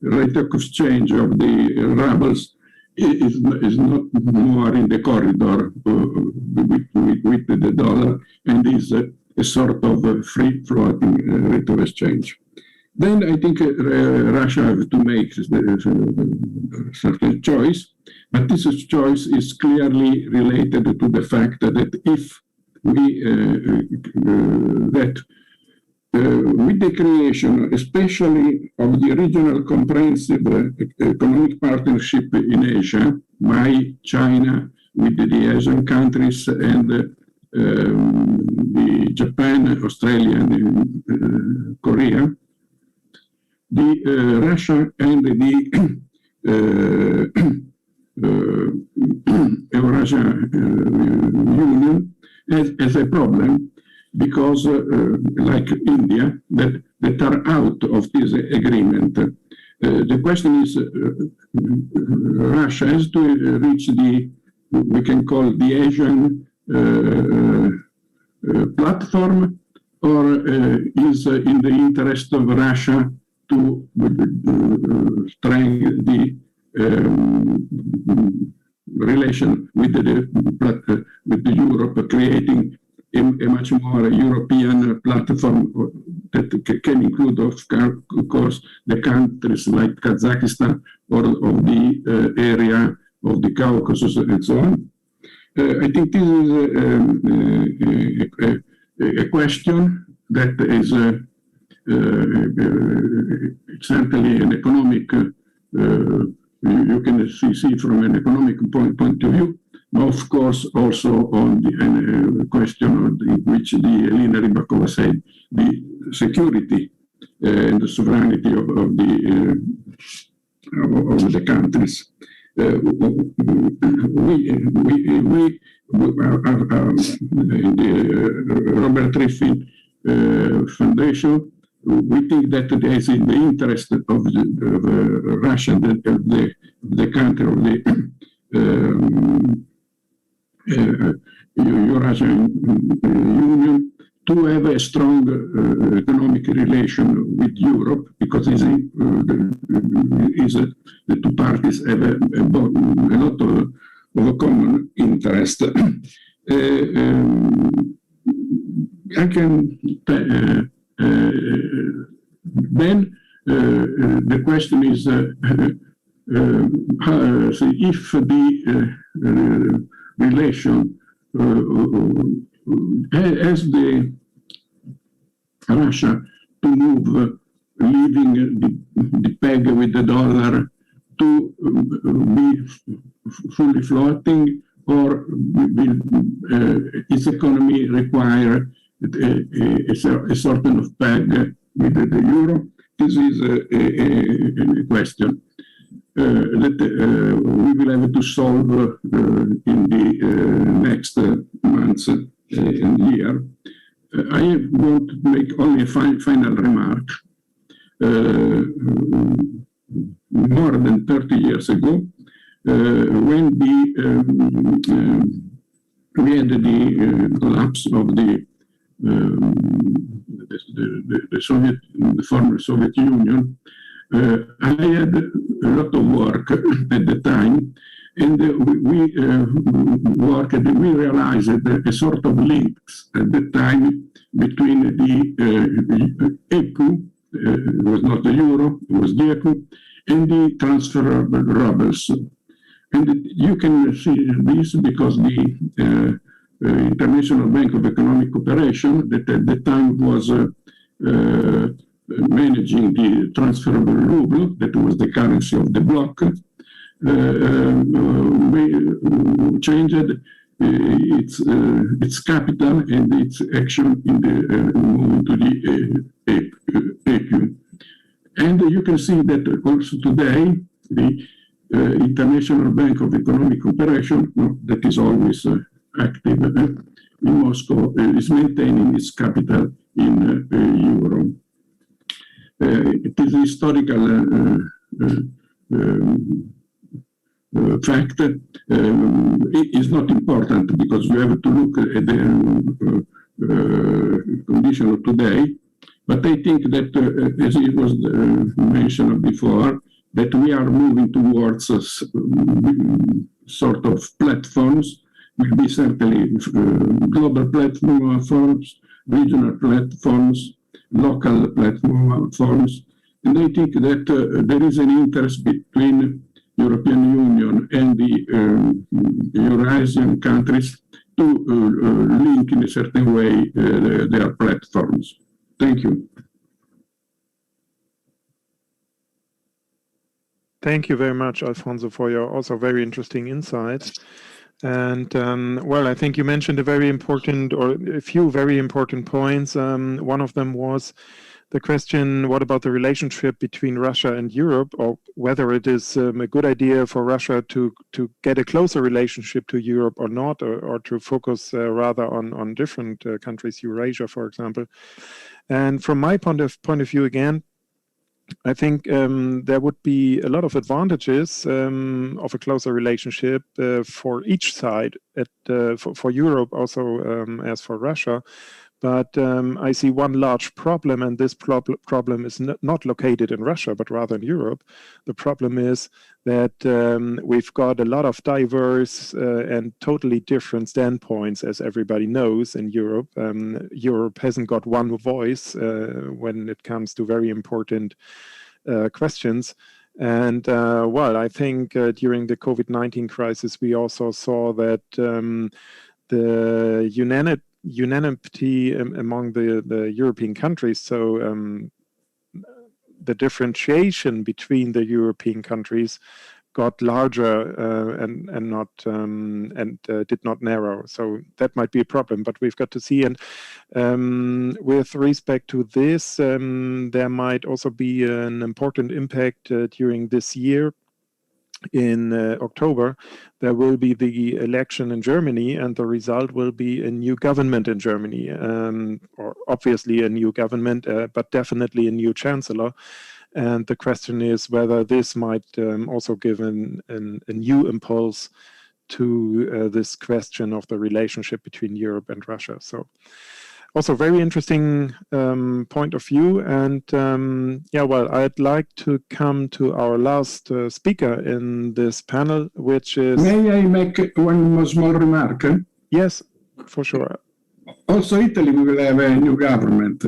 rate of exchange of the rubles is not more in the corridor with the dollar, and is a sort of free floating rate of exchange. Then I think Russia has to make a certain choice, but this choice is clearly related to the fact that if we with the creation, especially of the regional comprehensive economic partnership in Asia by China with the Asian countries and the Japan, Australia, and Korea, the Russia and the Eurasia Union has a problem, because, like India, that are out of this agreement. The question is, Russia has to reach we can call the Asian platform, or is in the interest of Russia to strengthen the relation with the Europe, creating a much more European platform that can include, of course, the countries like Kazakhstan or of the area of the Caucasus and so on. I think this is a question that is certainly an economic, you can see from an economic point of view, but of course also on the question on which the Elena Rybakova said, the security and the sovereignty of the countries. The Robert Triffin Foundation, we think that it is in the interest of Russia, of the country, of the Eurasian Union, to have a strong economic relation with Europe, because the two parties have a lot of a common interest. I can then the question is if the relation as the Russia to move, leaving the peg with the dollar to be fully floating, or will its economy require a sort of peg with the euro? This is a question that we will have to solve in the next months and year. I want to make only a final remark. More than 30 years ago, when we had the collapse of the former Soviet Union, I had a lot of work at the time, and we realized a sort of links at the time between the ECU, it was not the euro, it was the ECU, and the transferable rubles. And you can see this because the International Bank of Economic Cooperation, that at the time was managing the transferable ruble, that was the currency of the bloc, changed its capital and its action in the moving to the ECU. And you can see that also today, the International Bank of Economic Cooperation, that is always active in Moscow, is maintaining its capital in euro. It is a historical fact. It is not important because we have to look at the condition of today. But I think that, as it was mentioned before, that we are moving towards sort of platforms, will be certainly global platforms, regional platforms, local platforms. And I think that there is an interest between European Union and the Eurasian countries to link in a certain way their platforms. Thank you. Thank you very much, Alfonso, for your also very interesting insights. And well, I think you mentioned a very important, or a few very important points. One of them was the question, what about the relationship between Russia and Europe, or whether it is a good idea for Russia to get a closer relationship to Europe or not, or to focus rather on different countries, Eurasia, for example. And from my point of view, again, I think there would be a lot of advantages of a closer relationship for each side, for Europe also as for Russia. But I see one large problem, and this problem is not located in Russia, but rather in Europe. The problem is that we've got a lot of diverse and totally different standpoints, as everybody knows, in Europe. Europe hasn't got one voice when it comes to very important questions. And well, I think during the COVID-19 crisis, we also saw that the unanimity among the European countries, so the differentiation between the European countries got larger and did not narrow. So that might be a problem, but we've got to see. And with respect to this, there might also be an important impact during this year. In October, there will be the election in Germany, and the result will be a new government in Germany, or obviously a new government, but definitely a new chancellor. And the question is whether this might also give a new impulse to this question of the relationship between Europe and Russia. So also very interesting point of view. And yeah, well, I'd like to come to our last speaker in this panel, which is... May I make one small remark? Yes, for sure. Also Italy will have a new government.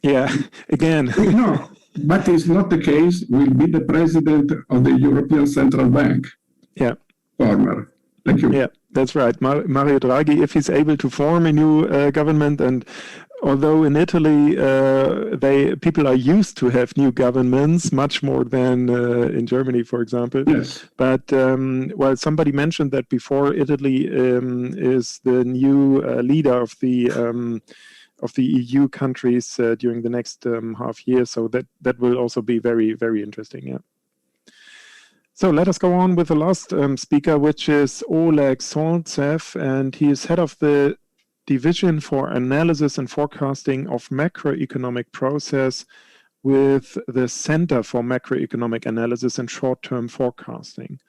Yeah, again. No, but it's not the case. Will be the president of the European Central Bank. Yeah. Former. Thank you. Yeah, that's right. Mario Draghi, if he's able to form a new government, and although in Italy people are used to have new governments much more than in Germany, for example. Yes. But well, somebody mentioned that before. Italy is the new leader of the EU countries during the next half year, so that will also be very, very interesting. Yeah. So let us go on with the last speaker, which is Oleg Solntsev, and he is head of the Division for Analysis and Forecasting of Macroeconomic Process with the Center for Macroeconomic Analysis and Short-Term Forecasting.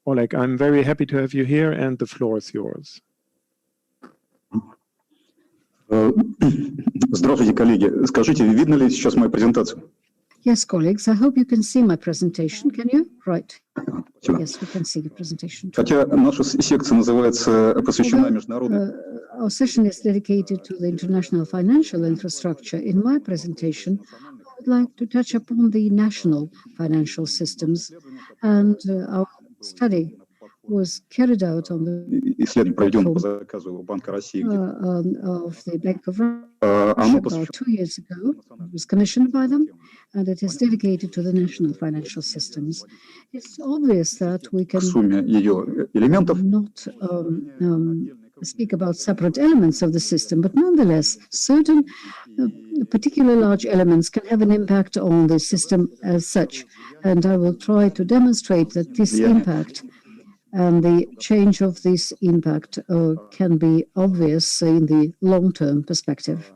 Oleg, I'm very happy to have you here, and the floor is yours. Здравствуйте, коллеги. Скажите, видно ли сейчас мою презентацию? Yes, colleagues, I hope you can see my presentation. Can you? Right. Yes, we can see the presentation. Хотя наша секция называется посвящена международной. Our session is dedicated to the international financial infrastructure. In my presentation, I would like to touch upon the national financial systems, and our study was carried out on the исследование, проведенное по заказу Банка России, of the Bank of Russia about 2 years ago. It was commissioned by them, and it is dedicated to the national financial systems. It's obvious that we can not speak about separate elements of the system, but nonetheless, certain particular large elements can have an impact on the system as such. And I will try to demonstrate that this impact and the change of this impact can be obvious in the long-term perspective.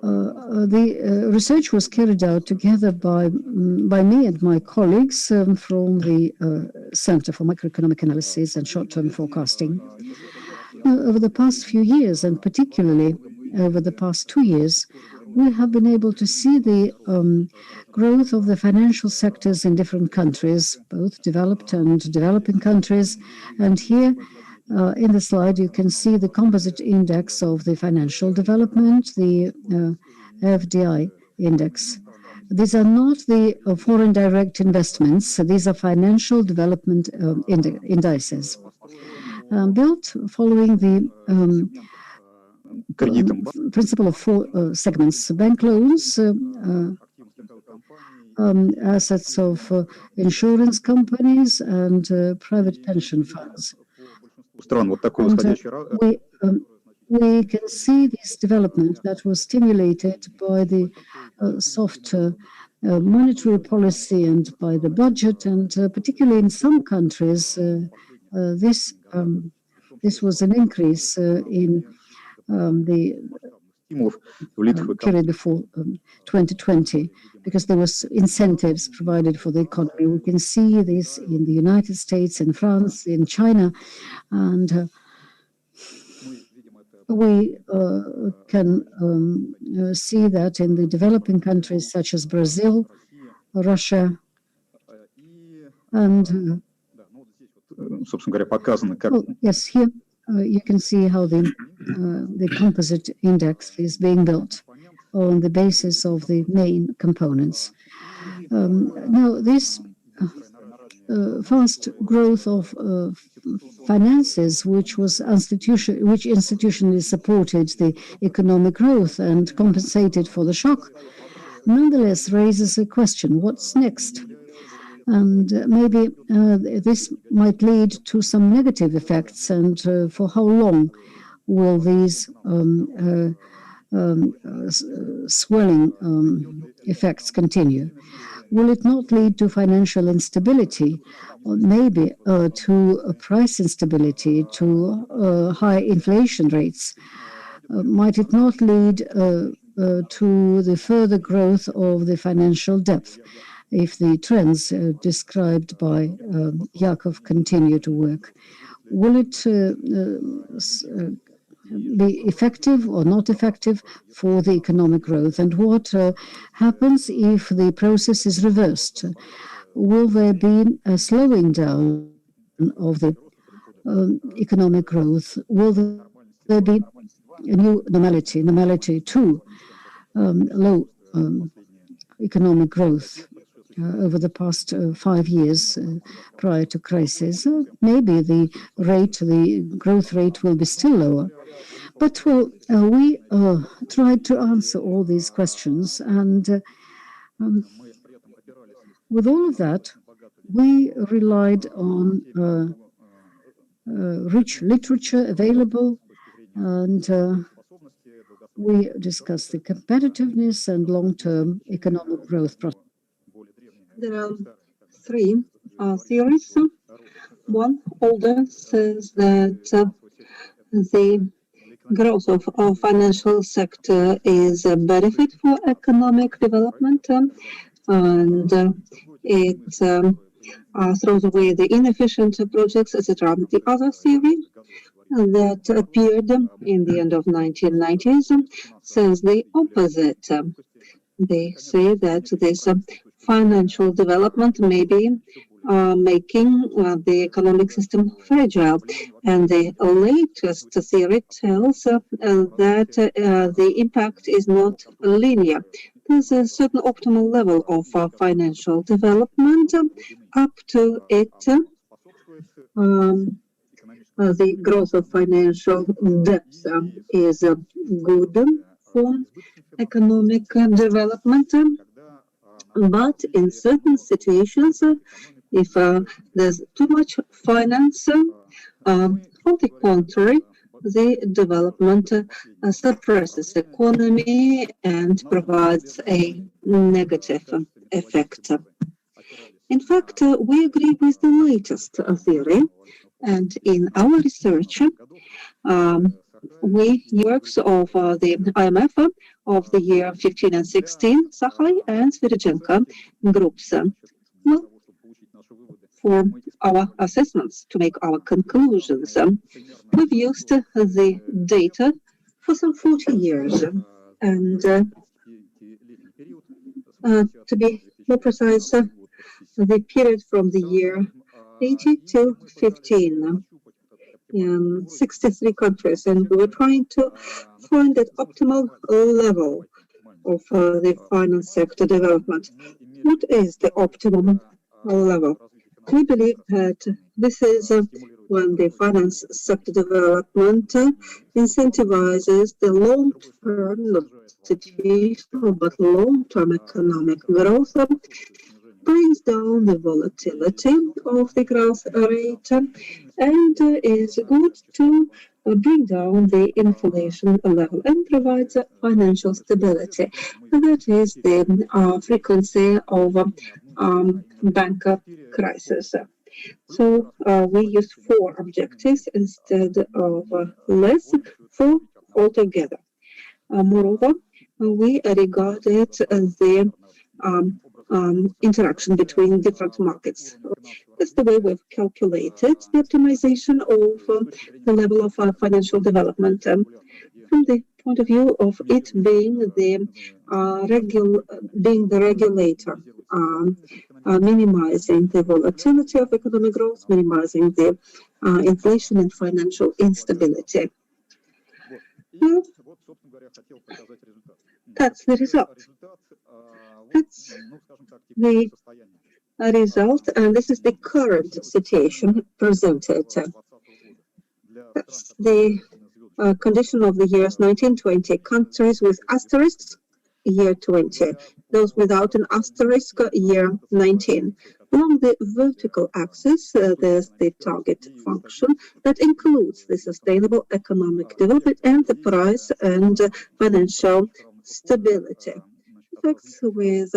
The research was carried out together by me and my colleagues from the Center for Macroeconomic Analysis and Short-Term Forecasting. Over the past few years, and particularly over the past 2 years, we have been able to see the growth of the financial sectors in different countries, both developed and developing countries. And here in the slide, you can see the composite index of the financial development, the FDI index. These are not the foreign direct investments. These are financial development indices built following the principle of 4 segments: bank loans, assets of insurance companies, and private pension funds. we can see this development that was stimulated by the soft monetary policy and by the budget, and particularly in some countries, this was an increase in the period before 2020, because there was incentives provided for the economy. We can see this in the United States, in France, in China, and we can see that in the developing countries such as Brazil, Russia, and yes, here you can see how the composite index is being built on the basis of the main components. Now, this fast growth of finances, which institutionally supported the economic growth and compensated for the shock, nonetheless raises a question: what's next? And maybe this might lead to some negative effects, and for how long will these swelling effects continue? Will it not lead to financial instability, or maybe to price instability, to high inflation rates? Might it not lead to the further growth of the financial depth if the trends described by Yakov continue to work? Will it be effective or not effective for the economic growth? And what happens if the process is reversed? Will there be a slowing down of the economic growth? Will there be a new normality to low economic growth over the past 5 years prior to crisis? Maybe the growth rate will be still lower. But we tried to answer all these questions, and with all of that, we relied on rich literature available, and we discussed the competitiveness and long-term economic growth process. There are three theories. One older says that the growth of our financial sector is a benefit for economic development, and it throws away the inefficient projects, etc. The other theory that appeared in the end of 1990s says the opposite. They say that this financial development may be making the economic system fragile. And the latest theory tells that the impact is not linear. There's a certain optimal level of financial development. Up to it, the growth of financial depth is good for economic development. But in certain situations, if there's too much finance, on the contrary, the development suppresses economy and provides a negative effect. In fact, we agree with the latest theory, and in our research, we works of the IMF of the year 15 and 16, Sahay and Sviridchenko groups. Well, for our assessments, to make our conclusions, we've used the data for some 40 years. And to be more precise, the period from the year 80 to 15 in 63 countries, and we were trying to find that optimal level of the finance sector development. What is the optimum level? We believe that this is when the finance sector development incentivizes the long-term, not situational, but long-term economic growth, brings down the volatility of the growth rate, and is good to bring down the inflation level and provides financial stability. That is the frequency of bank crisis. So we use 4 objectives instead of less, 4 altogether. Moreover, we regard it as the interaction between different markets. That's the way we've calculated the optimization of the level of financial development from the point of view of it being the regulator, minimizing the volatility of economic growth, minimizing the inflation and financial instability. Well, that's the result. That's the result, and this is the current situation presented. That's the condition of the years 1920. Countries with asterisks, year 20. Those without an asterisk, year 19. Along the vertical axis, there's the target function that includes the sustainable economic development and the price and financial stability. Effects with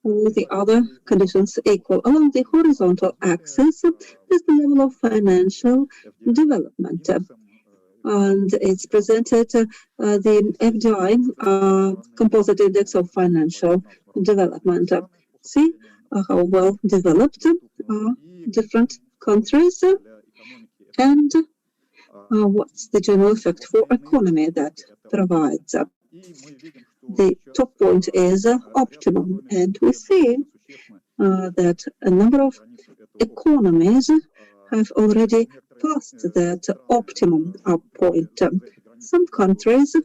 all the other conditions equal. Along the horizontal axis is the level of financial development. And it's presented the FDI, Composite Index of Financial Development. See how well developed different countries and what's the general effect for economy that provides. The top point is optimum, and we see that a number of economies have already passed that optimum point. Some countries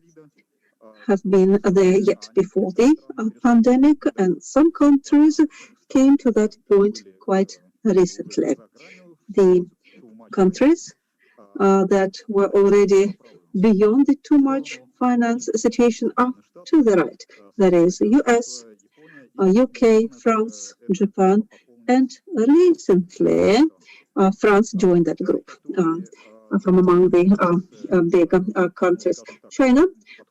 have been there yet before the pandemic, and some countries came to that point quite recently. The countries that were already beyond the too much finance situation are to the right. That is US, UK, France, Japan, and recently France joined that group from among the big countries. China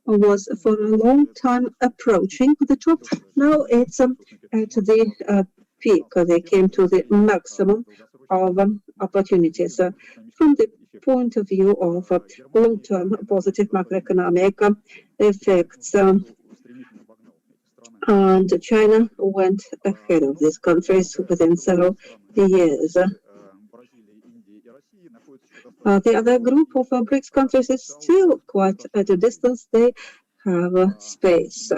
was for a long time approaching the top. Now it's at the peak. They came to the maximum of opportunities. From the point of view of long-term positive macroeconomic effects, and China went ahead of these countries within several years. The other group of BRICS countries is still quite at a distance. They have space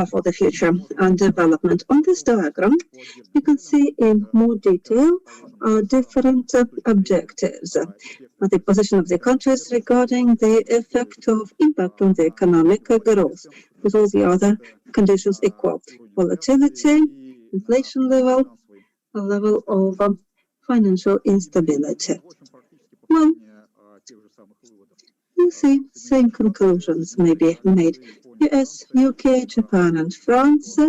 for the future and development. On this diagram, you can see in more detail different objectives. The position of the countries regarding the effect of impact on the economic growth, with all the other conditions equal. Volatility, inflation level, a level of financial instability. Well, you see, same conclusions may be made. US, UK, Japan, and France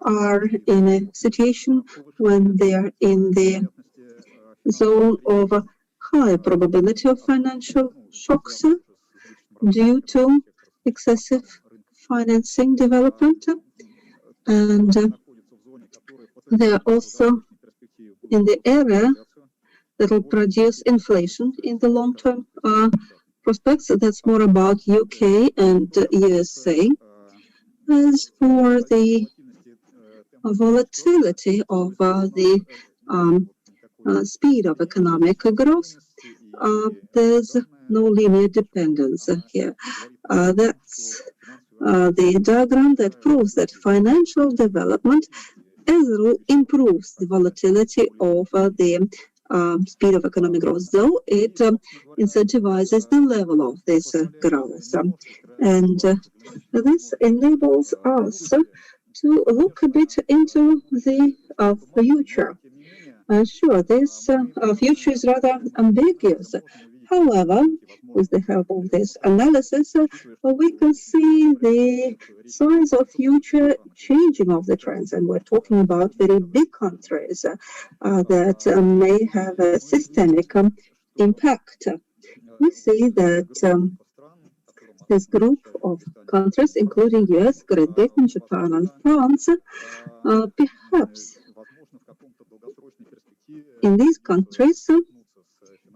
are in a situation when they are in the zone of high probability of financial shocks due to excessive financing development, and they are also in the area that will produce inflation in the long-term prospects. That's more about UK and USA. As for the volatility of the speed of economic growth, there's no linear dependence here. That's the diagram that proves that financial development as a rule improves the volatility of the speed of economic growth, though it incentivizes the level of this growth. And this enables us to look a bit into the future. Sure, this future is rather ambiguous. However, with the help of this analysis, we can see the signs of future changing of the trends. And we're talking about very big countries that may have a systemic impact. we see that this group of countries, including US, Great Britain, Japan, and France, perhaps in these countries,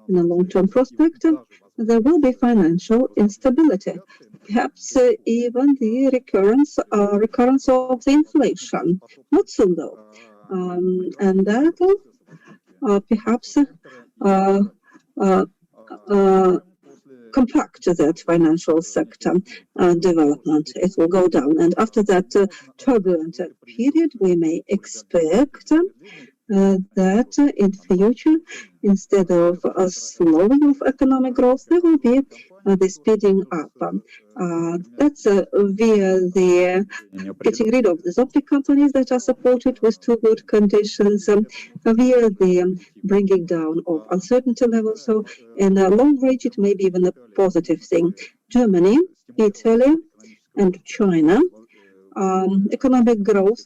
in a long-term prospect, there will be financial instability, perhaps even the recurrence of the inflation. Not soon, though. And that will perhaps compact that financial sector development. It will go down. And after that turbulent period, we may expect that in future, instead of a slowing of economic growth, there will be the speeding up. That's via the getting rid of the zombie companies that are supported with too good conditions, via the bringing down of uncertainty levels. So in the long range, it may be even a positive thing. Germany, Italy, and China, economic growth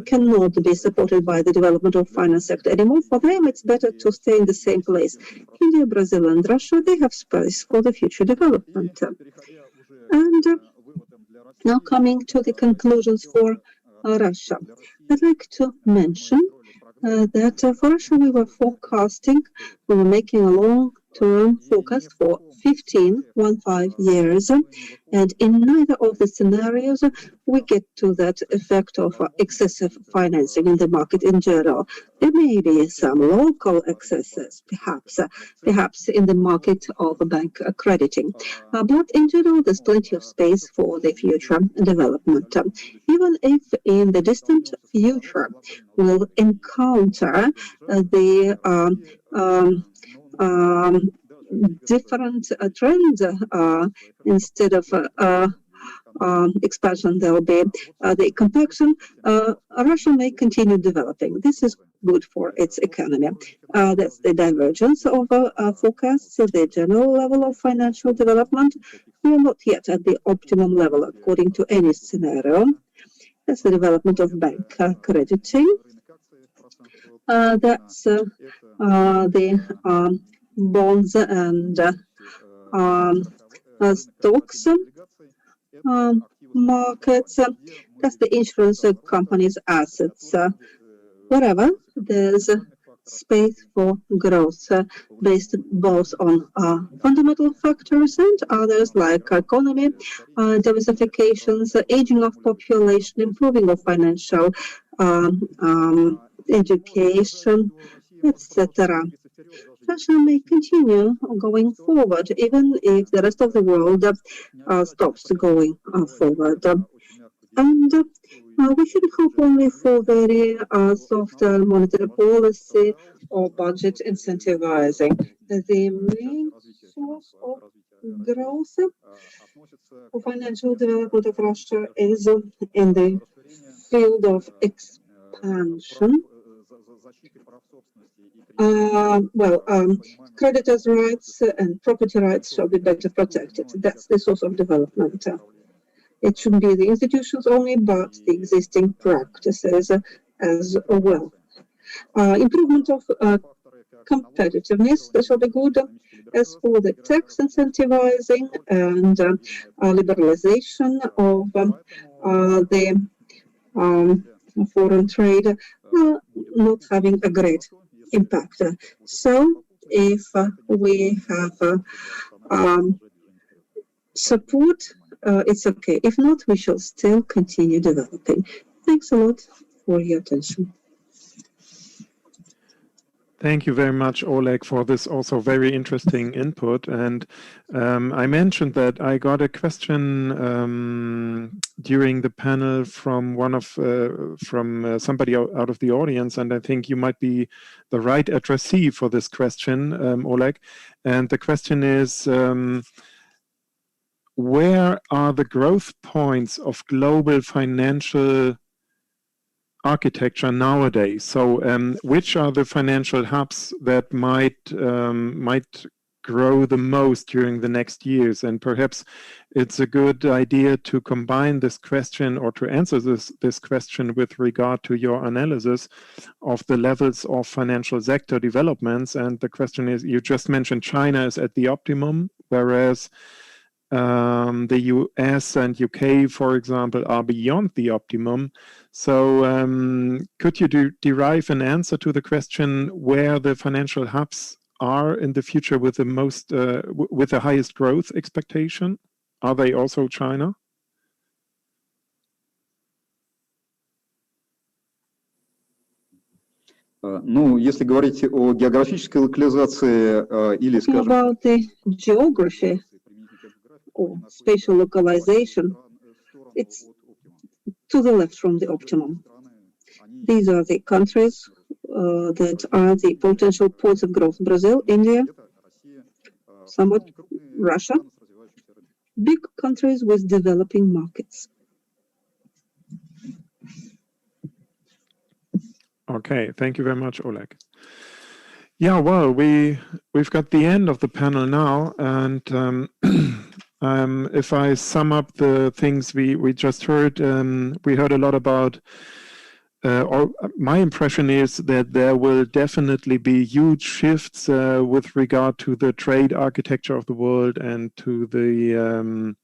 cannot be supported by the development of finance sector anymore. For them, it's better to stay in the same place. India, Brazil, and Russia, they have space for the future development. And now coming to the conclusions for Russia, I'd like to mention that for Russia, we were making a long-term forecast for 15 years, and in neither of the scenarios we get to that effect of excessive financing in the market in general. There may be some local excesses, perhaps in the market of bank crediting, but in general there's plenty of space for the future development. Even if in the distant future we'll encounter the different trends, instead of expansion, there will be the compaction. Russia may continue developing. This is good for its economy. That's the divergence of forecasts, the general level of financial development. We are not yet at the optimum level according to any scenario. That's the development of bank crediting. That's the bonds and stocks markets. That's the insurance companies' assets. Wherever there's space for growth based both on fundamental factors and others like economy, diversifications, aging of population, improving of financial education, etc. Russia may continue going forward, even if the rest of the world stops going forward. And we shouldn't hope only for very soft monetary policy or budget incentivizing. The main source of growth for financial development of Russia is in the field of expansion. Creditors' rights and property rights shall be better protected. That's the source of development. It shouldn't be the institutions only, but the existing practices as well. Improvement of competitiveness, that shall be good. As for the tax incentivizing and liberalization of the foreign trade, not having a great impact. So if we have support, it's okay. If not, we shall still continue developing. Thanks a lot for your attention. Thank you very much, Oleg, for this also very interesting input. And I mentioned that I got a question during the panel from somebody out of the audience, and I think you might be the right addressee for this question, Oleg. And the question is, where are the growth points of global financial architecture nowadays? So which are the financial hubs that might grow the most during the next years? And perhaps it's a good idea to combine this question or to answer this question with regard to your analysis of the levels of financial sector developments. And the question is, you just mentioned China is at the optimum, whereas the US and UK, for example, are beyond the optimum. So could you derive an answer to the question where the financial hubs are in the future with the most, with the highest growth expectation? Are they also China? Ну, если говорить о географической локализации или, скажем, about the geography or spatial localization, it's to the left from the optimum. These are the countries that are the potential points of growth: Brazil, India, somewhat Russia, big countries with developing markets. Okay, thank you very much, Oleg. Yeah, well, we've got the end of the panel now, and if I sum up the things we just heard, we heard a lot about, or my impression is that there will definitely be huge shifts with regard to the trade architecture of the world and to the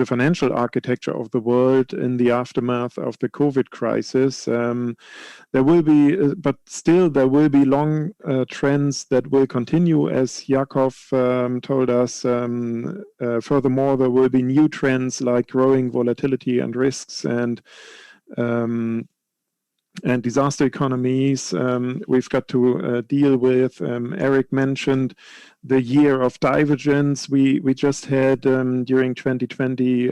financial architecture of the world in the aftermath of the COVID crisis. There will be, but still there will be long trends that will continue, as Yakov told us. Furthermore, there will be new trends like growing volatility and risks and disaster economies we've got to deal with. Eric mentioned the year of divergence we just had during 2020.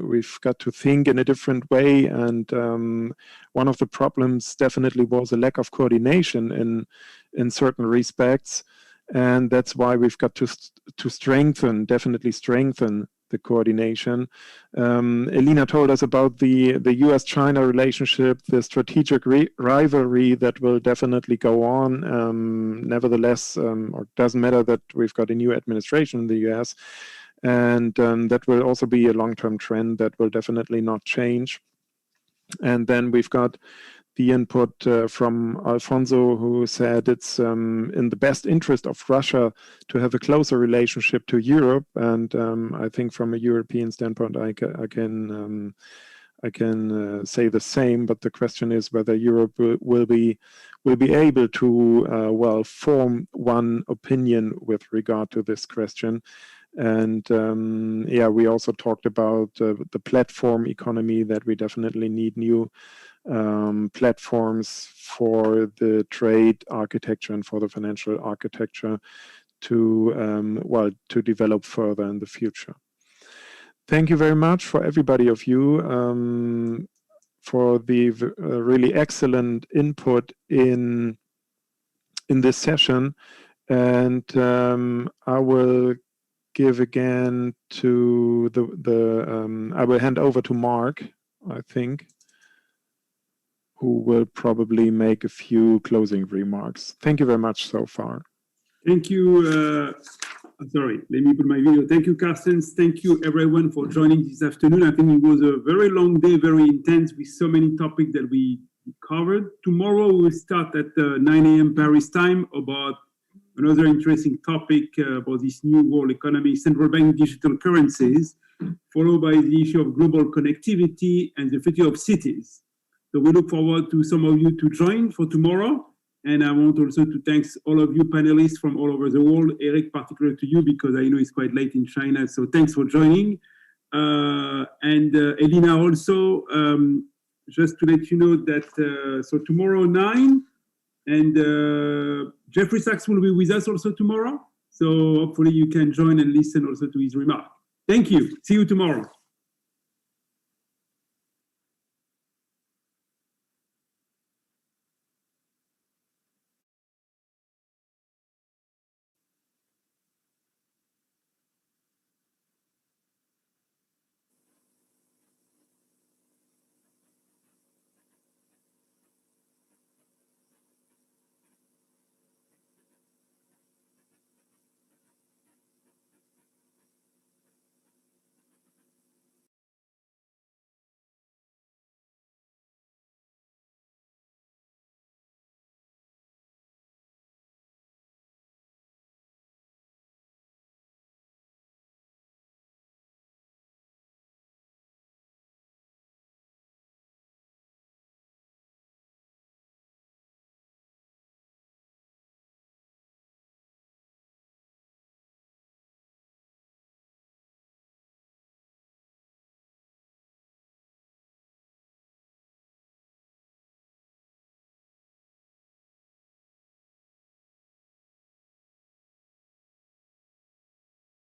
We've got to think in a different way, and one of the problems definitely was a lack of coordination in certain respects, and that's why we've got to definitely strengthen the coordination. Elina told us about the US-China relationship, the strategic rivalry that will definitely go on. Nevertheless, it doesn't matter that we've got a new administration in the US, and that will also be a long-term trend that will definitely not change. And then we've got the input from Alfonso, who said it's in the best interest of Russia to have a closer relationship to Europe. And I think from a European standpoint, I can say the same. But the question is whether Europe will be able to form one opinion with regard to this question. And yeah, we also talked about the platform economy, that we definitely need new platforms for the trade architecture and for the financial architecture to develop further in the future. Thank you very much for everybody of you for the really excellent input in this session, and I will give again to I will hand over to Mark, I think, who will probably make a few closing remarks. Thank you very much so far. Thank you. Sorry, let me put my video. Thank you, Carsten. Thank you, everyone, for joining this afternoon. I think it was a very long day, very intense, with so many topics that we covered. Tomorrow we'll start at 9 a.m. Paris time about another interesting topic about this new world economy, central bank digital currencies, followed by the issue of global connectivity and the future of cities. So we look forward to some of you to join for tomorrow. And I want also to thank all of you panelists from all over the world, Eric, particularly to you, because I know it's quite late in China. So thanks for joining. And Elina also, just to let you know that, so tomorrow 9, and Jeffrey Sachs will be with us also tomorrow. So hopefully you can join and listen also to his remark. Thank you. See you tomorrow.